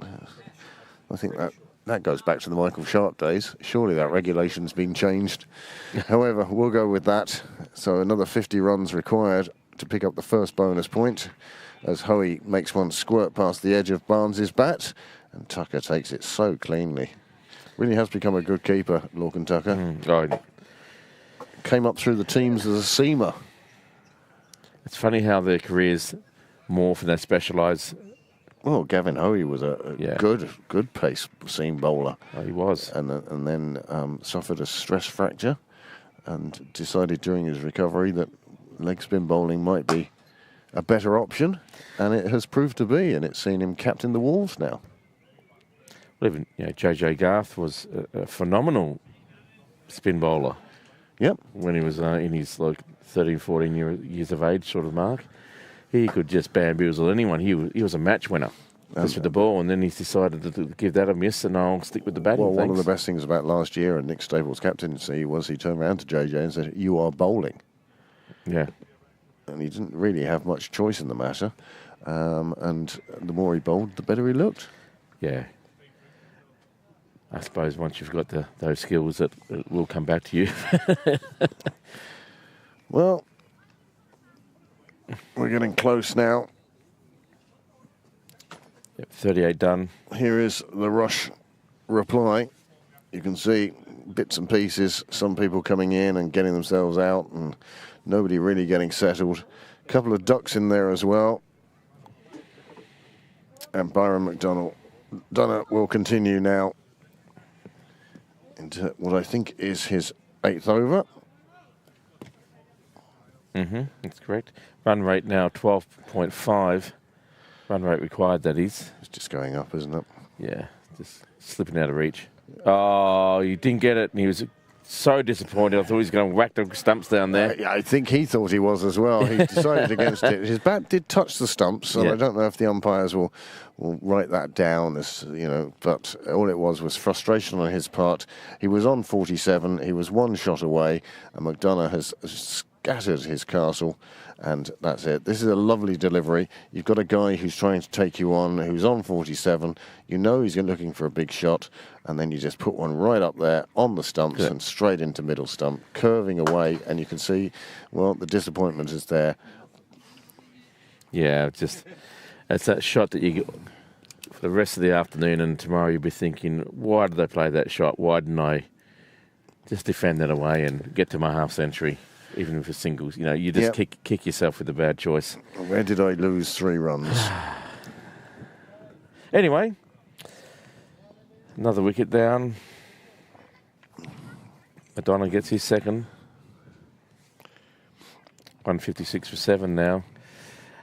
I think that goes back to the Michael Sharp days. Surely that regulation's been changed. However, we'll go with that. So another 50 runs required to pick up the first bonus point as Hoey makes one squirt past the edge of Barnes's bat, and Tucker takes it so cleanly. Really has become a good keeper, Lorcan Tucker. Came up through the teams as a seamer. It's funny how their careers morph and they specialise. Well, Gavin Hoey was a good pace seam bowler. Oh, he was. And then suffered a stress fracture and decided during his recovery that leg spin bowling might be a better option, and it has proved to be, and it's seen him captain the Wolves now. Well, even JJ Garth was a phenomenal spin bowler. Yep. When he was in his 13, 14 years of age sort of mark. He could just bamboozle anyone. He was a match winner just with the ball, and then he's decided to give that a miss, and I'll stick with the batting. Well, one of the best things about last year and Nick Stable's captaincy was he turned around to JJ and said, "You are bowling." Yeah. And he didn't really have much choice in the matter. And the more he bowled, the better he looked. Yeah. I suppose once you've got those skills, it will come back to you. Well, we're getting close now. Yep, 38 done. Here is the Rush reply. You can see bits and pieces, some people coming in and getting themselves out, and nobody really getting settled. A couple of ducks in there as well. And Byron McDonough will continue now into what I think is his 8th over. That's correct. Run rate now 12.5. Run rate required, that is. It's just going up, isn't it? Yeah, just slipping out of reach. Oh, he didn't get it, and he was so disappointed. I thought he was going to whack the stumps down there. Yeah, I think he thought he was as well. He decided against it. His bat did touch the stumps, and I don't know if the umpires will write that down as, but all it was frustration on his part. He was on 47. He was one shot away, and McDonough has scattered his castle, and that's it. This is a lovely delivery. You've got a guy who's trying to take you on, who's on 47. You know he's looking for a big shot, and then you just put one right up there on the stumps and straight into middle stump, curving away, and you can see, well, the disappointment is there. Yeah, it's that shot that you get for the rest of the afternoon, and tomorrow you'll be thinking, why did they play that shot? Why didn't I just defend that away and get to my half century? Even if it's singles, you just kick yourself with a bad choice. Where did I lose 3 runs? Anyway, Another wicket down. Madonna gets his second. 156 for 7 now.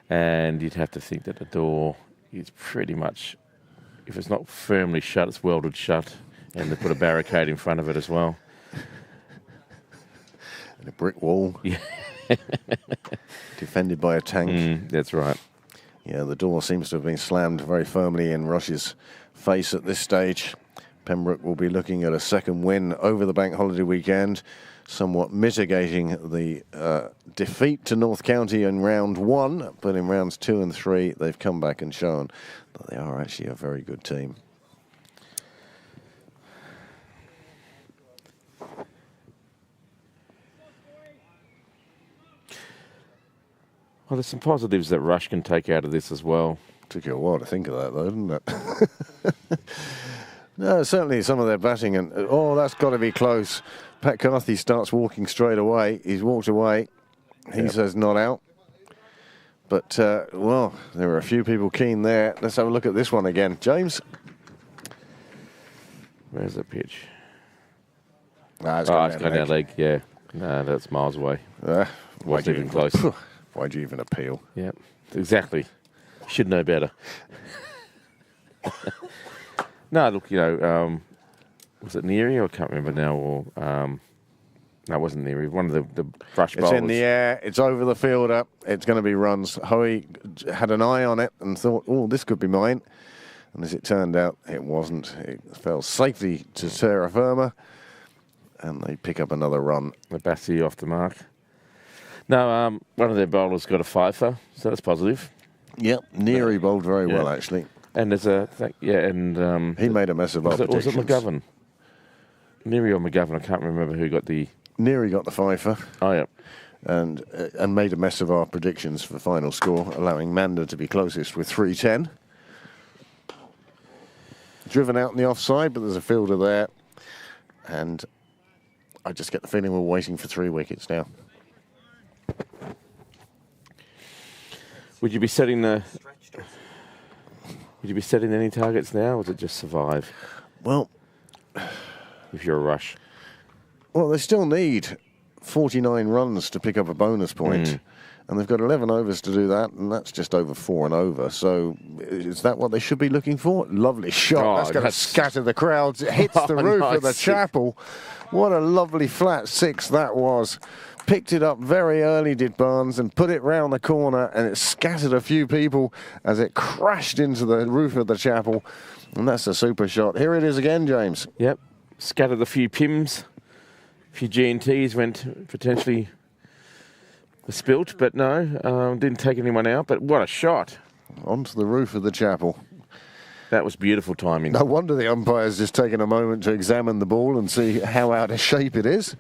And you'd have to think that the door is pretty much, if it's not firmly shut, it's welded shut. And they put a barricade in front of it as well. And a brick wall. Yeah. Defended by a tank. That's right. Yeah, the door seems to have been slammed very firmly in Rush's face at this stage. Pembroke will be looking at a second win over the bank holiday weekend, somewhat mitigating the defeat to North County in round 1, but in rounds 2 and 3 they've come back and shown that they are actually a very good team. Well, there's some positives that Rush can take out of this as well. Took you a while to think of that, though, didn't it? No, certainly some of their batting, and oh, that's got to be close. Pat Carthy starts walking straight away. He's walked away. He says not out. But, well, there were a few people keen there. Let's have a look at this one again. James? Where's the pitch? Nah, it's It's going down leg, yeah. No, that's miles away. Wasn't even close. Why'd you even appeal? Yeah, exactly. Should know better. No, look, you know, was it Neary? I can't remember now. Or no, it wasn't Neary. One of the brush bowlers. It's in the air. It's over the fielder. It's going to be runs. Hoey had an eye on it and thought, oh, this could be mine. And as it turned out, it wasn't. It fell safely to terra firma, and they pick up another run. The Bassi off the mark. No, one of their bowlers got a fifer, so that's positive. Yep, Neary bowled very well, actually. And there's and he made a mess of our was it predictions. McGovern? Neary or McGovern? I can't remember who got the. Neary got the fifer. Oh yeah. And made a mess of our predictions for the final score, allowing Manda to be closest with 310. Driven out in the offside, but there's a fielder there. And I just get the feeling we're waiting for 3 wickets now. Would you be setting any targets now, or was it just survive? Well, if you're a Rush. Well, they still need 49 runs to pick up a bonus point. And they've got 11 overs to do that, and that's just over 4 and over. So is that what they should be looking for? Lovely shot. Oh, that's going to scatter the crowds. It hits the roof of the chapel. What a lovely flat 6 that was. Picked it up very early, did Barnes, and put it round the corner, and it scattered a few people as it crashed into the roof of the chapel. And that's a super shot. Here it is again, James. Yep. Scattered a few Pims. A few G&Ts went potentially spilt, but no, didn't take anyone out. But what a shot. Onto the roof of the chapel. That was beautiful timing. No wonder the umpire's just taken a moment to examine the ball and see how out of shape it is.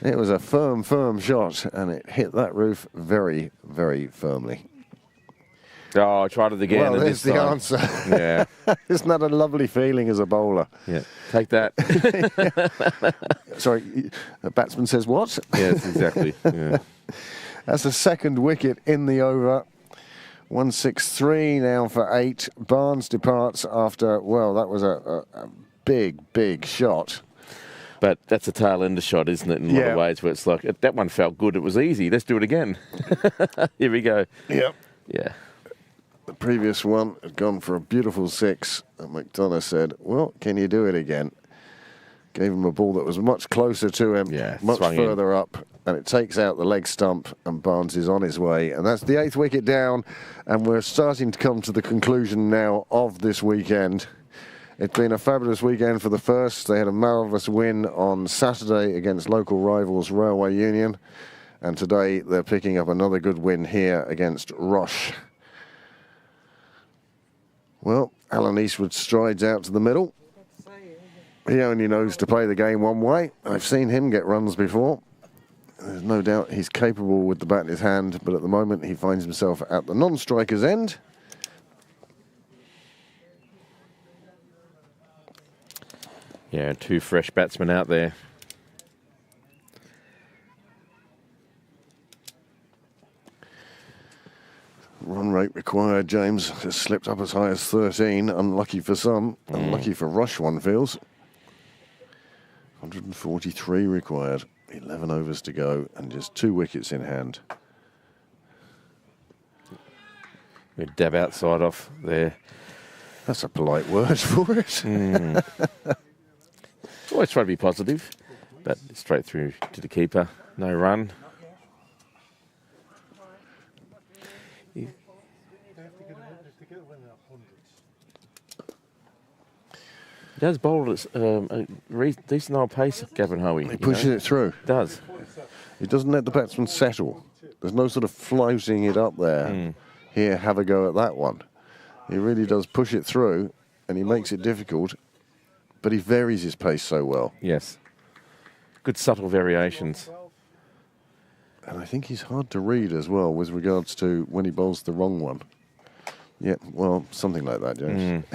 It was a firm shot, and it hit that roof very, very firmly. Oh, I tried it again. Well, there's the answer. Yeah. Isn't that a lovely feeling as a bowler? Yeah, take that. Sorry, the batsman says what? Yes, exactly. Yeah. That's the second wicket in the over. 163 now for 8. Barnes departs after, well, that was a big shot. But that's a tail ender shot, isn't it, in a lot of ways, where it's like, that one felt good, it was easy, let's do it again. Here we go. Yep. Yeah. The previous one had gone for a beautiful 6, and McDonough said, well, can you do it again? Gave him a ball that was much closer to him, much further up, and it takes out the leg stump, and Barnes is on his way. And that's the 8th wicket down, and we're starting to come to the conclusion now of this weekend. It's been a fabulous weekend for the First. They had a marvellous win on Saturday against local rivals Railway Union, and today they're picking up another good win here against Rush. Well, Alan Eastwood strides out to the middle. He only knows to play the game one way. I've seen him get runs before. There's no doubt he's capable with the bat in his hand, but at the moment he finds himself at the non-striker's end. Yeah, 2 fresh batsmen out there. Run rate required, James, has slipped up as high as 13. Unlucky for some, unlucky for Rush, one feels. 143 required, 11 overs to go, and just 2 wickets in hand. We dab outside off there. That's a polite word for it. Always try to be positive, but straight through to the keeper. No run. He does bowl at a decent old pace, Gavin Hoey. He pushes it through. Does. He doesn't let the batsman settle. There's no sort of floating it up there. Here, have a go at that one. He really does push it through, and he makes it difficult, but he varies his pace so well. Yes. Good subtle variations. And I think he's hard to read as well with regards to when he bowls the wrong one. Yeah, well, something like that, James.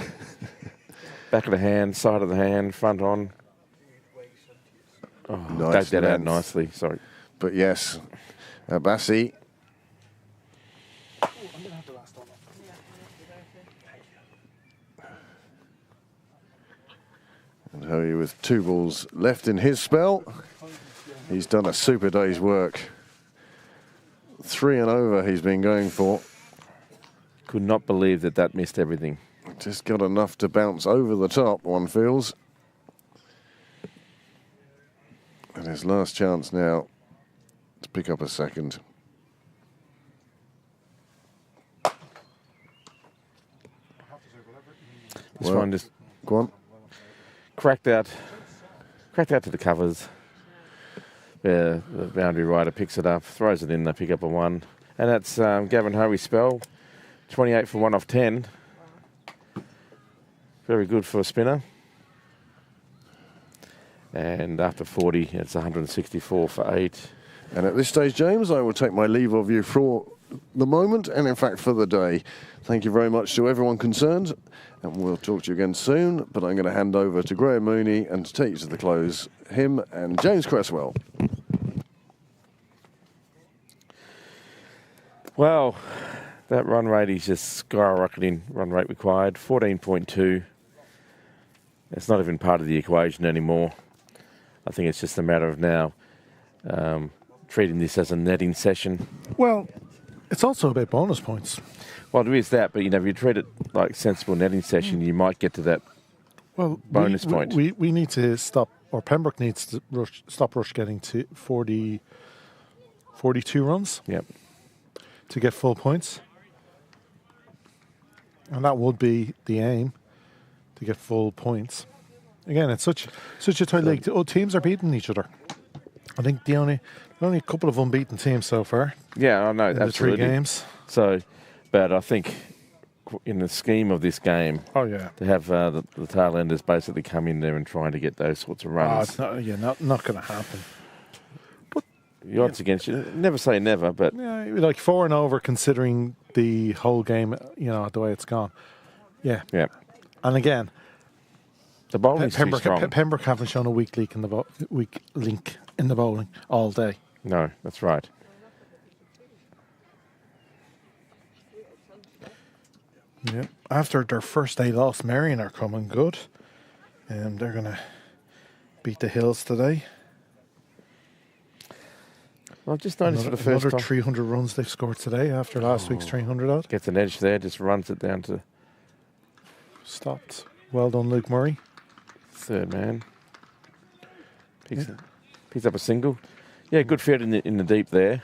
Back of the hand, side of the hand, front on. Oh, Nice dug that out length. nicely. Sorry. But yes, Abbasi. And Hoey with 2 balls left in his spell. He's done a super day's work. 3 and over he's been going for. Could not believe that missed everything. Just got enough to bounce over the top, one feels. And his last chance now to pick up a second. This Well, one just Go on. cracked out to the covers. The boundary rider picks it up, throws it in, they pick up a 1. And that's Gavin Hoey's spell. 28 for 1 off 10. Very good for a spinner. And after 40, it's 164 for 8. And at this stage, James, I will take my leave of you for the moment and, in fact, for the day. Thank you very much to everyone concerned, and we'll talk to you again soon. But I'm going to hand over to Graham Mooney and to take you to the close, him and James Cresswell. Well, that run rate is just skyrocketing. Run rate required, 14.2. It's not even part of the equation anymore. I think it's just a matter of now treating this as a netting session. Well, it's also about bonus points. Well, there is that, but if you treat it like sensible netting session, you might get to that Well, bonus point. We need to stop, or Pembroke needs to stop Rush getting to 42 runs Yep. to get full points. And that would be the aim, to get full points. Again, it's such a tight league. Teams are beating each other. I think the only a couple of unbeaten teams so far Yeah, I know, in the 3 absolutely. games. So, but I think in the scheme of this game, Oh yeah. to have the tail enders basically come in there and trying to get those sorts of Oh, runs. it's not going to happen. The odds against you, never say never, but Yeah, like 4 and over considering the whole game, the way it's gone. Yeah. yeah, And again, the bowling's too strong. Pembroke haven't shown a weak link in the bowling all day. No, that's right. Yeah. After their first day loss, Marion are coming good. They're going to beat the Hills today. Well, I've just noticed for the first Another time. 300 runs they've scored today after last week's 300 odd. Gets an edge there, just runs it down to Stopped. Well done, Luke Murray. third man. Picks up a single. Yeah, good field in the deep there.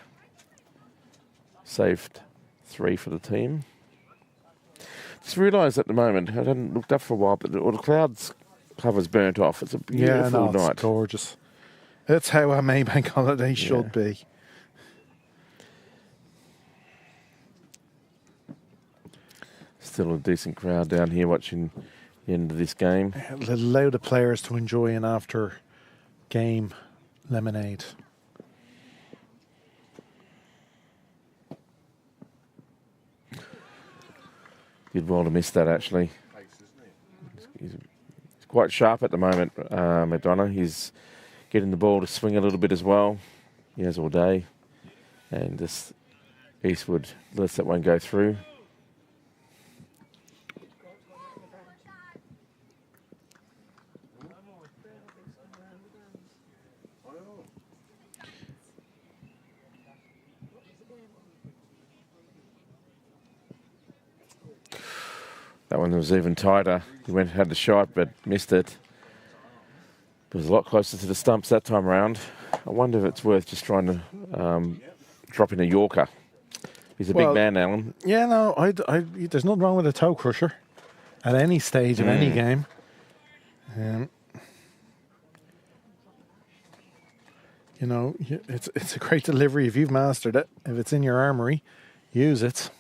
Saved 3 for the team. Just realised at the moment, I hadn't looked up for a while, but all the clouds cover's burnt off. It's a beautiful night. It's gorgeous. It's how a Maybank holiday should be. Still a decent crowd down here watching the end of this game. Allow the players to enjoy an after game lemonade. Did well to miss that, actually. He's quite sharp at the moment, Madonna. He's getting the ball to swing a little bit as well. He has all day. And just Eastwood lets that one go through. That one was even tighter. He had the shot but missed it. It was a lot closer to the stumps that time around. I wonder if it's worth just trying to drop in a Yorker. He's a big man, Alan. Yeah, no, there's nothing wrong with a toe crusher at any stage of any game. You know, it's a great delivery if you've mastered it. If it's in your armory, use it.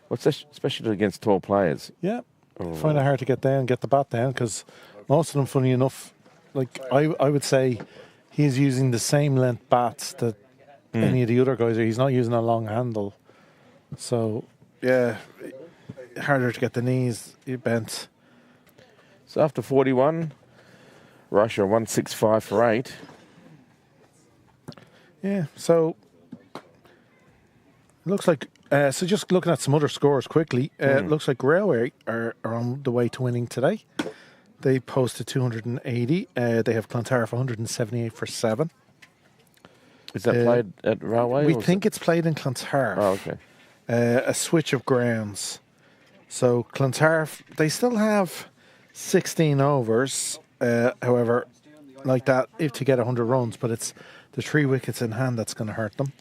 What's that, especially against tall players? Yeah, find it hard to get the bat down because most of them, funny enough, like I would say, he's using the same length bats that any of the other guys are. He's not using a long handle, so yeah, harder to get the knees bent. So after 41, Russia 165 for 8. Yeah, so it looks like. So just looking at some other scores quickly, it looks like Railway are on the way to winning today. They posted 280. They have Clontarf 178 for 7. Is that played at Railway? We think it's played in Clontarf. Oh, okay. A switch of grounds. So Clontarf, they still have 16 overs. However, like that, if to get 100 runs, but it's the 3 wickets in hand that's going to hurt them.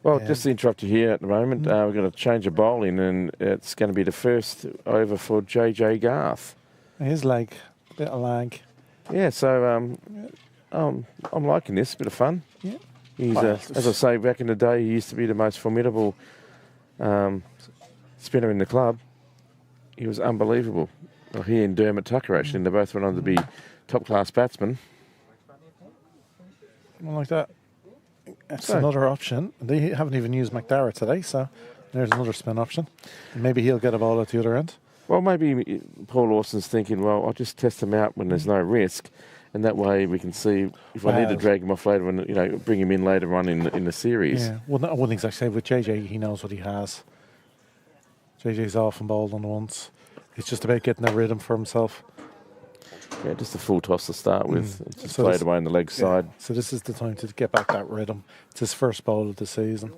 Well, just to interrupt you here at the moment, we're going to change a bowling, and it's going to be the first over for JJ Garth. His leg, bit of lag. Yeah, so I'm liking this. Bit of fun. Yeah. He's, as I say, back in the day, he used to be the most formidable spinner in the club. He was unbelievable. Well, he and Dermot Tucker, actually, they both went on to be top-class batsmen. Something like that. That's another option. They haven't even used McDara today, so there's another spin option. Maybe he'll get a ball at the other end. Well, maybe Paul Lawson's thinking, well, I'll just test him out when there's no risk, and that way we can see if I need to drag him off later, when bring him in later on in the series. Yeah, well, I wouldn't exactly say with JJ, he knows what he has. JJ's often bowled on the ones. It's just about getting a rhythm for himself. Yeah, just a full toss to start with. Just play it away on the leg side. So this is the time to get back that rhythm. It's his first bowl of the season.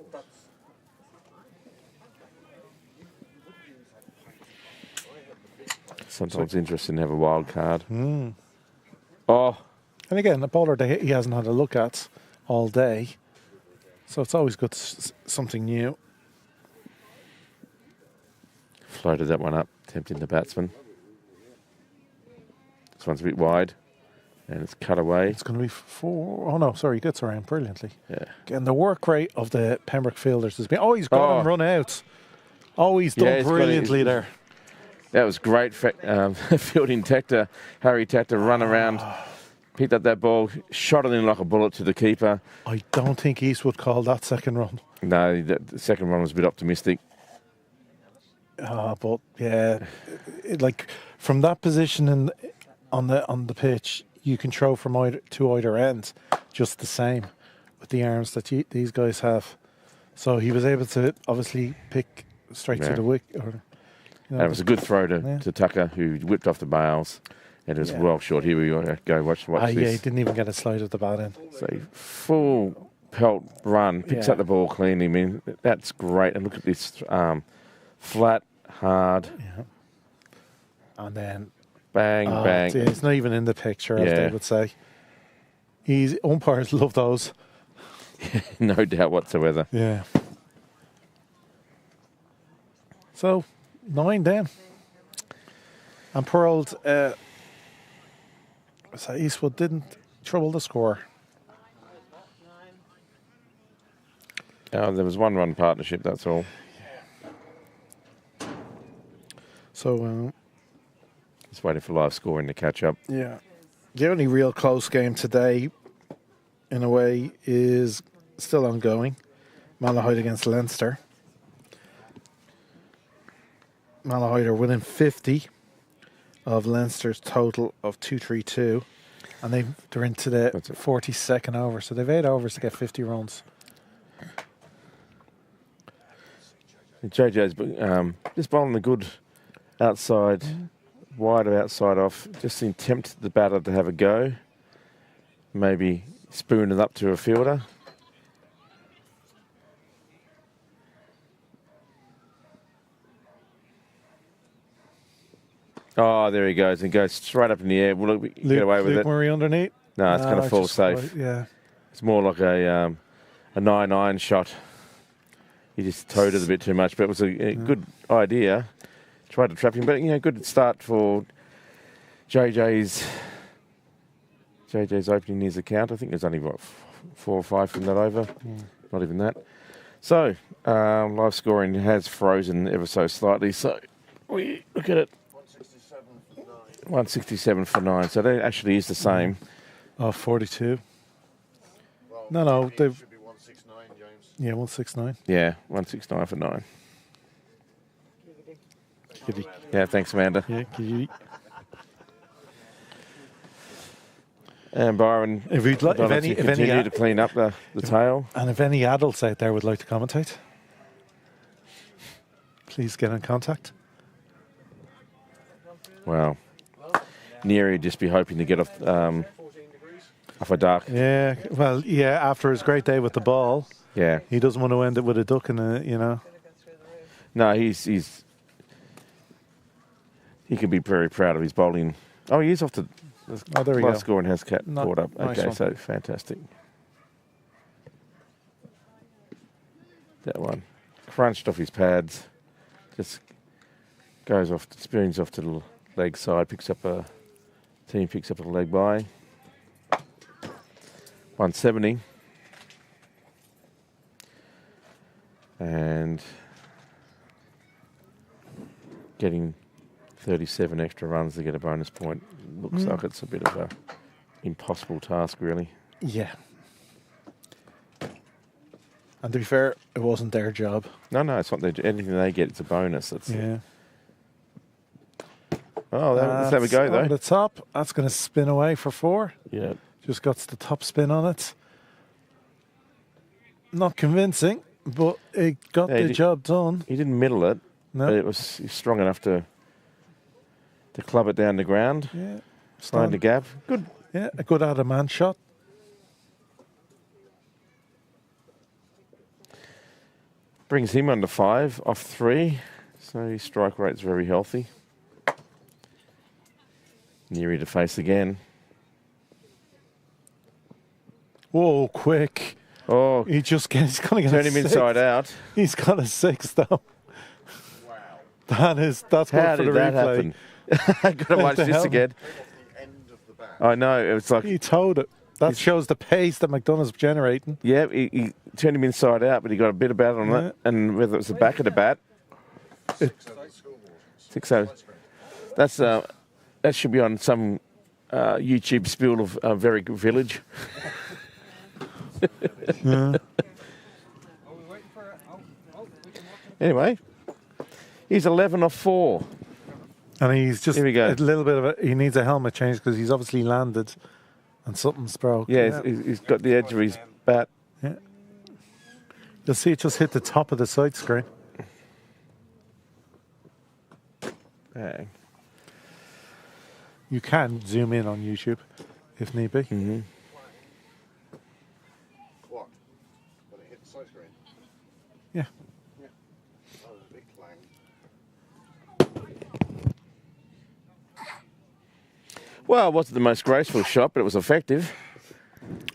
Sometimes interesting to have a wild card. Oh. And again, a bowler that he hasn't had a look at all day. So it's always good, something new. Floated that one up, tempting the batsman. This one's a bit wide, and it's cut away. It's going to be 4. Oh, no, sorry, he gets around brilliantly. Yeah. Again, the work rate of the Pembroke fielders has been... Oh, he's got him run out. Oh, he's done brilliantly there. That was great fielding. Tector, Harry Tector, run around, picked up that ball, shot it in like a bullet to the keeper. I don't think Eastwood called that second run. No, the second run was a bit optimistic. But yeah, like from that position on the pitch, you can throw from either end, just the same with the arms that these guys have. So he was able to obviously pick straight to the wicket. And it was a good throw to Tucker, who whipped off the bails, and it was well short. Here we go. Watch this. Yeah, he didn't even get a slide at the bat in. So full pelt run, picks up the ball cleanly. I mean, that's great. And look at this. Flat, hard. Yeah. And then bang, bang. Yeah, it's not even in the picture, as they would say. Umpires love those. No doubt whatsoever. Yeah. So, 9 down. And poor old Eastwood didn't trouble the score. There was one run partnership, that's all. So, just waiting for live scoring to catch up. Yeah. The only real close game today, in a way, is still ongoing. Malahide against Leinster. Malahide are winning 50 of Leinster's total of 232. And they're into the 42nd over. So they've 8 overs to get 50 runs. JJ's just bowling the good outside, wide of outside off. Just tempt the batter to have a go. Maybe spoon it up to a fielder. Oh, there he goes. And goes straight up in the air. Will it get away with Luke it? Murray underneath. No, it's going to fall safe. Yeah. It's more like a 9-iron shot. He just towed it a bit too much, but it was a good idea. Tried to trap him, but good start for JJ's opening his account. I think there's only 4 or 5 from that over. Not even that. So live scoring has frozen ever so slightly. So we look at it. 167 for 9. So that actually is the same. Oh, 42. Well, No, it they've. should be 169, James. Yeah, 169. Yeah, 169 for 9. Kitty. Yeah, thanks, Amanda. Yeah, kitty. And Byron, If you'd like, if any, continue to clean up the tail. and if any adults out there would like to commentate, please get in contact. Wow. Neary would just be hoping to get off a duck. Yeah, well, yeah. After his great day with the ball, Yeah. he doesn't want to end it with a duck in a, you know. No, he can be very proud of his bowling. Oh, he is off to Oh, there we live go. scoring has caught up. Nice Okay, one. so fantastic. That one crunched off his pads, just goes off, spoons off to the leg side, picks up a leg by 170, and getting 37 extra runs to get a bonus point. Looks like it's a bit of a impossible task, really. Yeah. And to be fair, it wasn't their job. No, it's not anything they get. It's a bonus. That's Yeah. Oh, let's have a go On though. the top, that's going to spin away for 4. Yeah, Just got the top spin on it. Not convincing, but it got Yeah, the job done. he didn't middle it, No. but it was strong enough to club it down the ground, Yeah. find the gap. Good. Yeah, a good out of man shot. Brings him under 5 off 3, so his strike rate's very healthy. Neary to face again. Whoa, quick. Oh, He's going to get turn a him 6. inside out. He's got a 6 though. Wow. That's How good for did the that replay. happen? I've got to watch the this hell? again. The end of the bat. I know, it was like, He towed it. That shows the pace that McDonough's generating. yeah, he turned him inside out, but he got a bit of bat on Yeah. it, and whether it was the back of the bat, 6 over the scoreboard. 6 over. That's that should be on some YouTube spiel of Very Good Village. Are we waiting for it? We can watch it. Anyway, he's 11 off 4. And he's just Here we go. a little bit of he needs a helmet change because he's obviously landed and something's broke. Yeah, he's got the edge of his bat. Yeah. You'll see it just hit the top of the side screen. Bang. You can zoom in on YouTube if need be. Mm-hmm. What? But it hit the side screen. Yeah. Yeah. Oh, there's a big clang. Well, it wasn't the most graceful shot, but it was effective.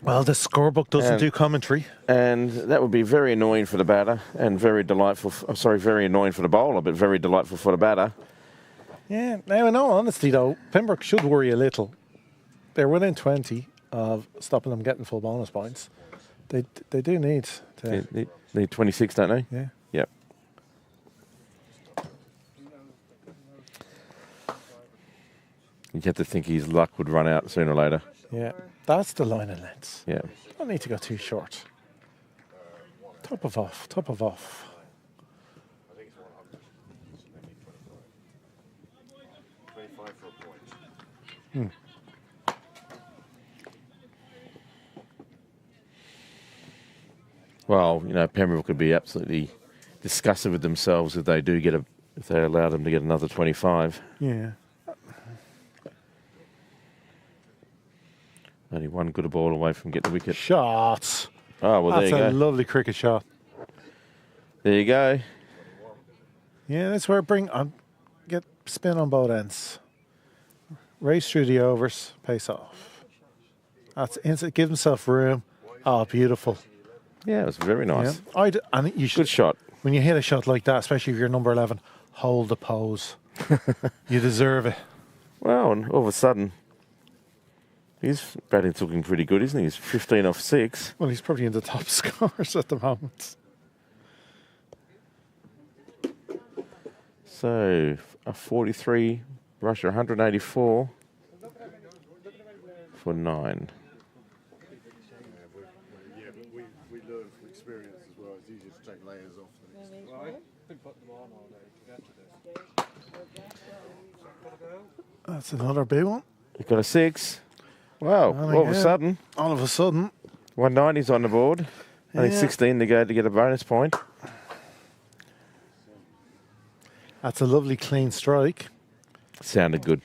Well, the scorebook doesn't And- do commentary. And that would be very annoying for the batter and very delightful. Very annoying for the bowler, but very delightful for the batter. Yeah. Now, in all honesty, though, Pembroke should worry a little. They're within 20 of stopping them getting full bonus points. They do need to. They need 26, don't they? Yeah. Yep. You'd have to think his luck would run out sooner or later. Yeah. That's the line of lengths. Yeah. Don't need to go too short. Top of off. Top of off. I think it's 100. So they need 25. 25 for a point. Well, Pembroke could be absolutely disgusted with themselves if they do get if they allow them to get another 25. Yeah. Only one good ball away from getting the wicket. Shots. Oh, well, That's there you a go. lovely cricket shot. There you go. Yeah, that's where get spin on both ends. Race through the overs, pace off. That's instant. Give himself room. Oh, beautiful. Yeah, it was very nice. Yeah. And you should, Good shot. when you hit a shot like that, especially if you're number 11, hold the pose. You deserve it. Well, and all of a sudden, his batting's looking pretty good, isn't he? He's 15 off 6. Well, he's probably in the top scorers at the moment. So, a 43, Russia 184 for 9. Yeah, but we learn from experience as well. It's easier to take layers off than it's Well, I've been putting them on all day to get to this. That's another big one. We've got a 6. Wow, Well, all of a again. sudden, All of a sudden, 190's on the board. Only Yeah. 16 to go to get a bonus point. that's a lovely clean strike. Sounded good.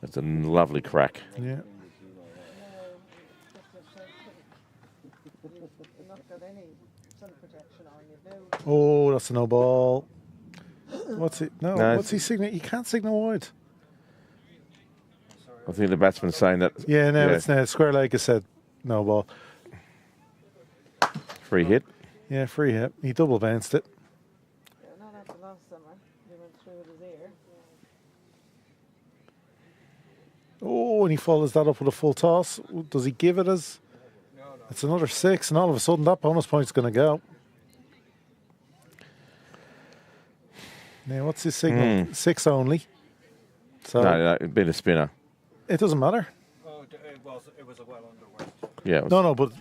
That's a lovely crack. Yeah. Not got any sun protection on you, no. Oh, that's a no ball. What's it? No, No, what's he signal? You can't signal wide. I think the batsman's saying that Yeah, no, Yeah. it's now. Square leg has said no ball. free hit. Yeah, free hit. He double bounced it. Yeah, not after last summer. He went through with his ear. Oh, and he follows that up with a full toss. Does he give it as? It's another 6, and all of a sudden that bonus point's going to go. Now, what's his signal? 6 only. So No, it'd been a spinner. it doesn't matter. Oh, it was a well underweight. Yeah, it was, No, but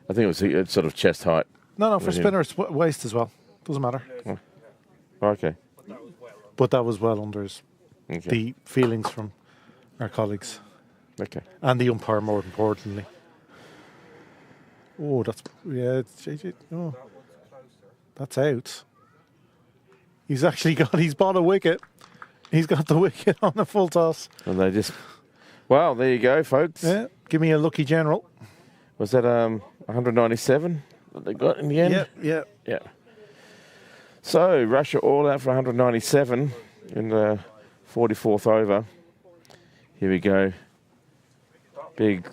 I think it was sort of chest height. no, for With him. spinner it's waist as well. Doesn't matter. Okay. But that was well under his, Okay. the feelings from our colleagues Okay. and the umpire, more importantly. Oh, that's it's JJ. Oh, that's out. He's actually he's bought a wicket. He's got the wicket on the full toss. And they just. Well, there you go, folks. Yeah, give me a lucky general. Was that 197 that they got in the end? Yeah. Yeah. So Russia all out for 197 in the 44th over. Here we go. Big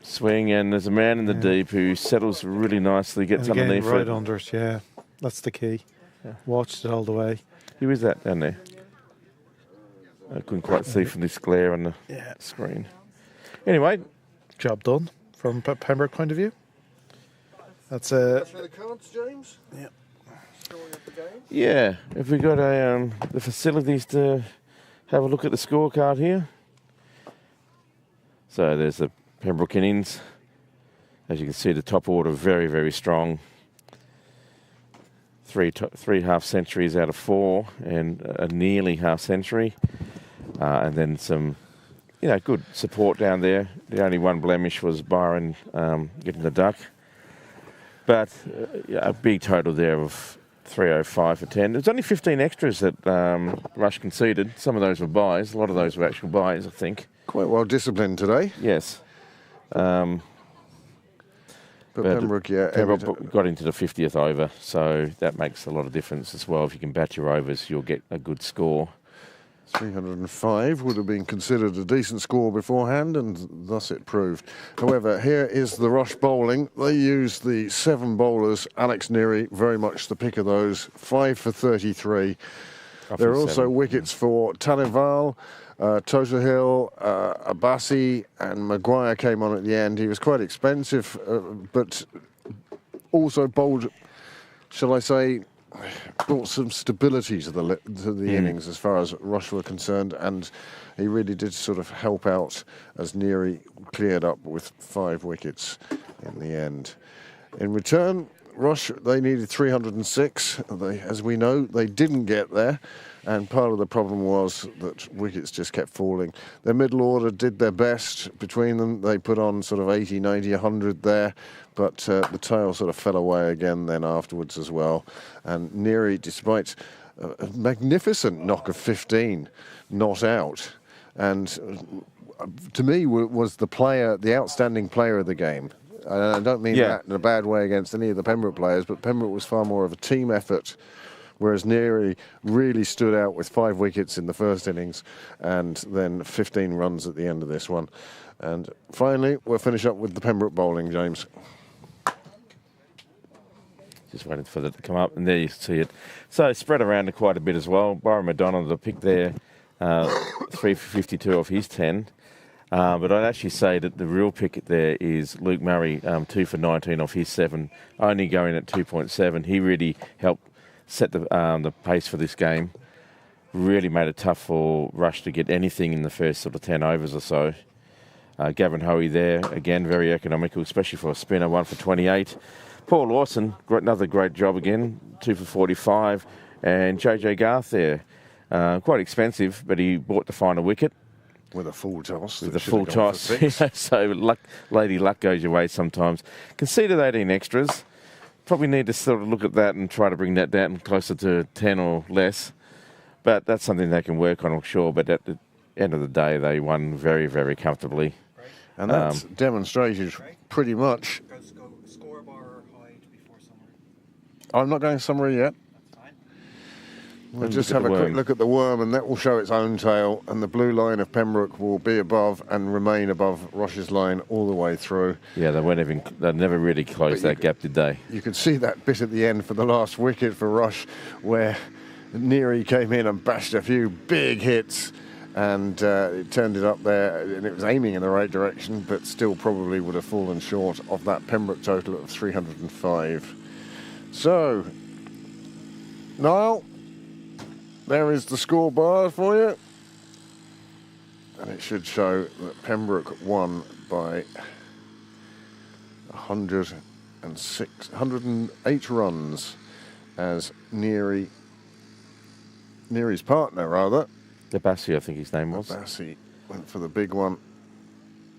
swing, and there's a man in the deep who settles really nicely, gets And again, underneath right it. under it. Yeah, that's the key. Watched it all the way. Who is that down there? I couldn't quite see from this glare on the Yeah, screen. Anyway, job done from Pembroke point of view. That's For the cards, James? Yeah. Story of the game? yeah, have we got the facilities to have a look at the scorecard here? So there's the Pembroke innings. As you can see, the top order very, very strong. Three half centuries out of 4, and a nearly half century, and then some, good support down there. The only one blemish was Byron getting the duck, but a big total there of 305 for 10. There's only 15 extras that Rush conceded. Some of those were buys. A lot of those were actual buys, I think. Quite well disciplined today. Yes. But But Pembroke, yeah. Pembroke got into the 50th over, so that makes a lot of difference as well. If you can bat your overs, you'll get a good score. 305 would have been considered a decent score beforehand, and thus it proved. However, here is the Rush bowling. They used the 7 bowlers. Alex Neary, very much the pick of those. 5 for 33. There are also wickets for Talival, Totahill, Abbasi, and Maguire came on at the end. He was quite expensive, but also bowled, shall I say, brought some stability to the innings as far as Rush were concerned, and he really did sort of help out as Neary cleared up with 5 wickets in the end. In return, Rush, they needed 306. As we know, they didn't get there. And part of the problem was that wickets just kept falling. Their middle order did their best between them. They put on sort of 80, 90, 100 there. But the tail sort of fell away again then afterwards as well. And Neary, despite a magnificent knock of 15, not out. And to me, was the outstanding player of the game. I don't mean that in a bad way against any of the Pembroke players, but Pembroke was far more of a team effort, whereas Neary really stood out with 5 wickets in the first innings and then 15 runs at the end of this one. And finally, we'll finish up with the Pembroke bowling, James. Just waiting for that to come up, and there you see it. So spread around quite a bit as well. Byron McDonald, the pick there, 352 off his 10. But I'd actually say that the real pick there is Luke Murray, 2 for 19 off his 7, only going at 2.7. He really helped set the pace for this game. Really made it tough for Rush to get anything in the first sort of 10 overs or so. Gavin Hoey there, again, very economical, especially for a spinner, 1 for 28. Paul Lawson, another great job again, 2 for 45. And JJ Garth there, quite expensive, but he bought the final wicket. With a full toss. With a full toss. So lady luck goes your way sometimes. Conceded 18 extras. Probably need to sort of look at that and try to bring that down closer to 10 or less. But that's something they can work on, I'm sure. But at the end of the day, they won very, very comfortably. And that's demonstrated pretty much. Score bar or hide before summary. I'm not going summary yet. We'll just have a quick look at the worm, and that will show its own tail, and the blue line of Pembroke will be above and remain above Rush's line all the way through. Yeah, they never really closed that gap, did they? You could see that bit at the end for the last wicket for Rush, where Neary came in and bashed a few big hits, and it turned it up there, and it was aiming in the right direction, but still probably would have fallen short of that Pembroke total of 305. So, Niall, there is the score bar for you. And it should show that Pembroke won by 108 runs as Neary's partner, rather. Abassi, I think his name was. Abassi went for the big one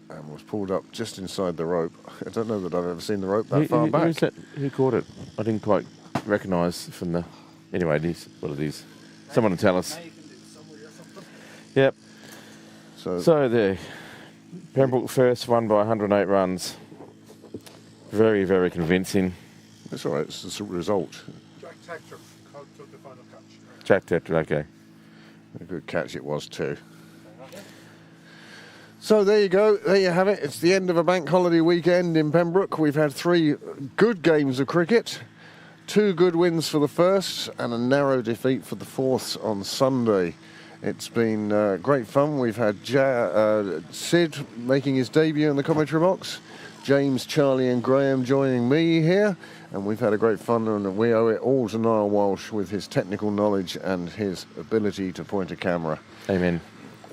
and was pulled up just inside the rope. I don't know that I've ever seen the rope that far back. Who caught it? I didn't quite recognise from the... Anyway, it is what it is. Someone will tell us. Yep. So there. Pembroke first won by 108 runs. Very, very convincing. That's all right. It's a result. Jack Tector took the final catch. Jack Tector, okay. A good catch it was too. So there you go. There you have it. It's the end of a bank holiday weekend in Pembroke. We've had 3 good games of cricket. 2 good wins for the first and a narrow defeat for the fourth on Sunday. It's been great fun. We've had Sid making his debut in the commentary box, James, Charlie and Graham joining me here, and we've had a great fun, and we owe it all to Niall Walsh with his technical knowledge and his ability to point a camera. Amen.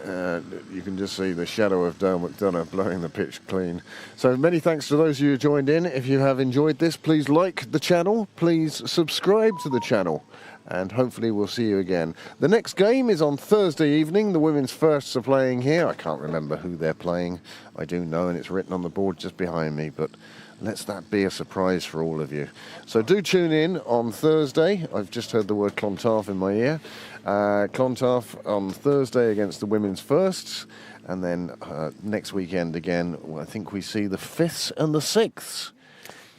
You can just see the shadow of Dale McDonough blowing the pitch clean. So many thanks to those of you who joined in. If you have enjoyed this, please like the channel, please subscribe to the channel, and hopefully we'll see you again. The next game is on Thursday evening. The women's firsts are playing here. I can't remember who they're playing. I do know, and it's written on the board just behind me, but let's that be a surprise for all of you. So do tune in on Thursday. I've just heard the word Clontarf in my ear. Clontarf on Thursday against the women's firsts, and then next weekend again, I think we see the 5th and the 6th.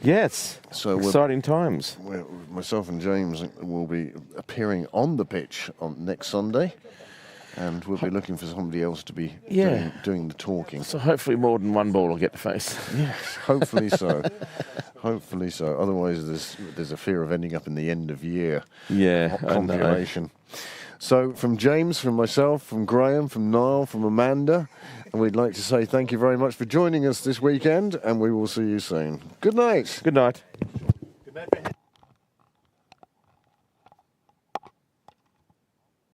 Yes, so exciting times. Myself and James will be appearing on the pitch on next Sunday, and we'll be looking for somebody else to be doing the talking. So hopefully more than one ball will get to face. Yes, hopefully so. Hopefully so. Otherwise, there's a fear of ending up in the end of year compilation. So from James, from myself, from Graham, from Niall, from Amanda, and we'd like to say thank you very much for joining us this weekend, and we will see you soon. Good night. Good night. Good night.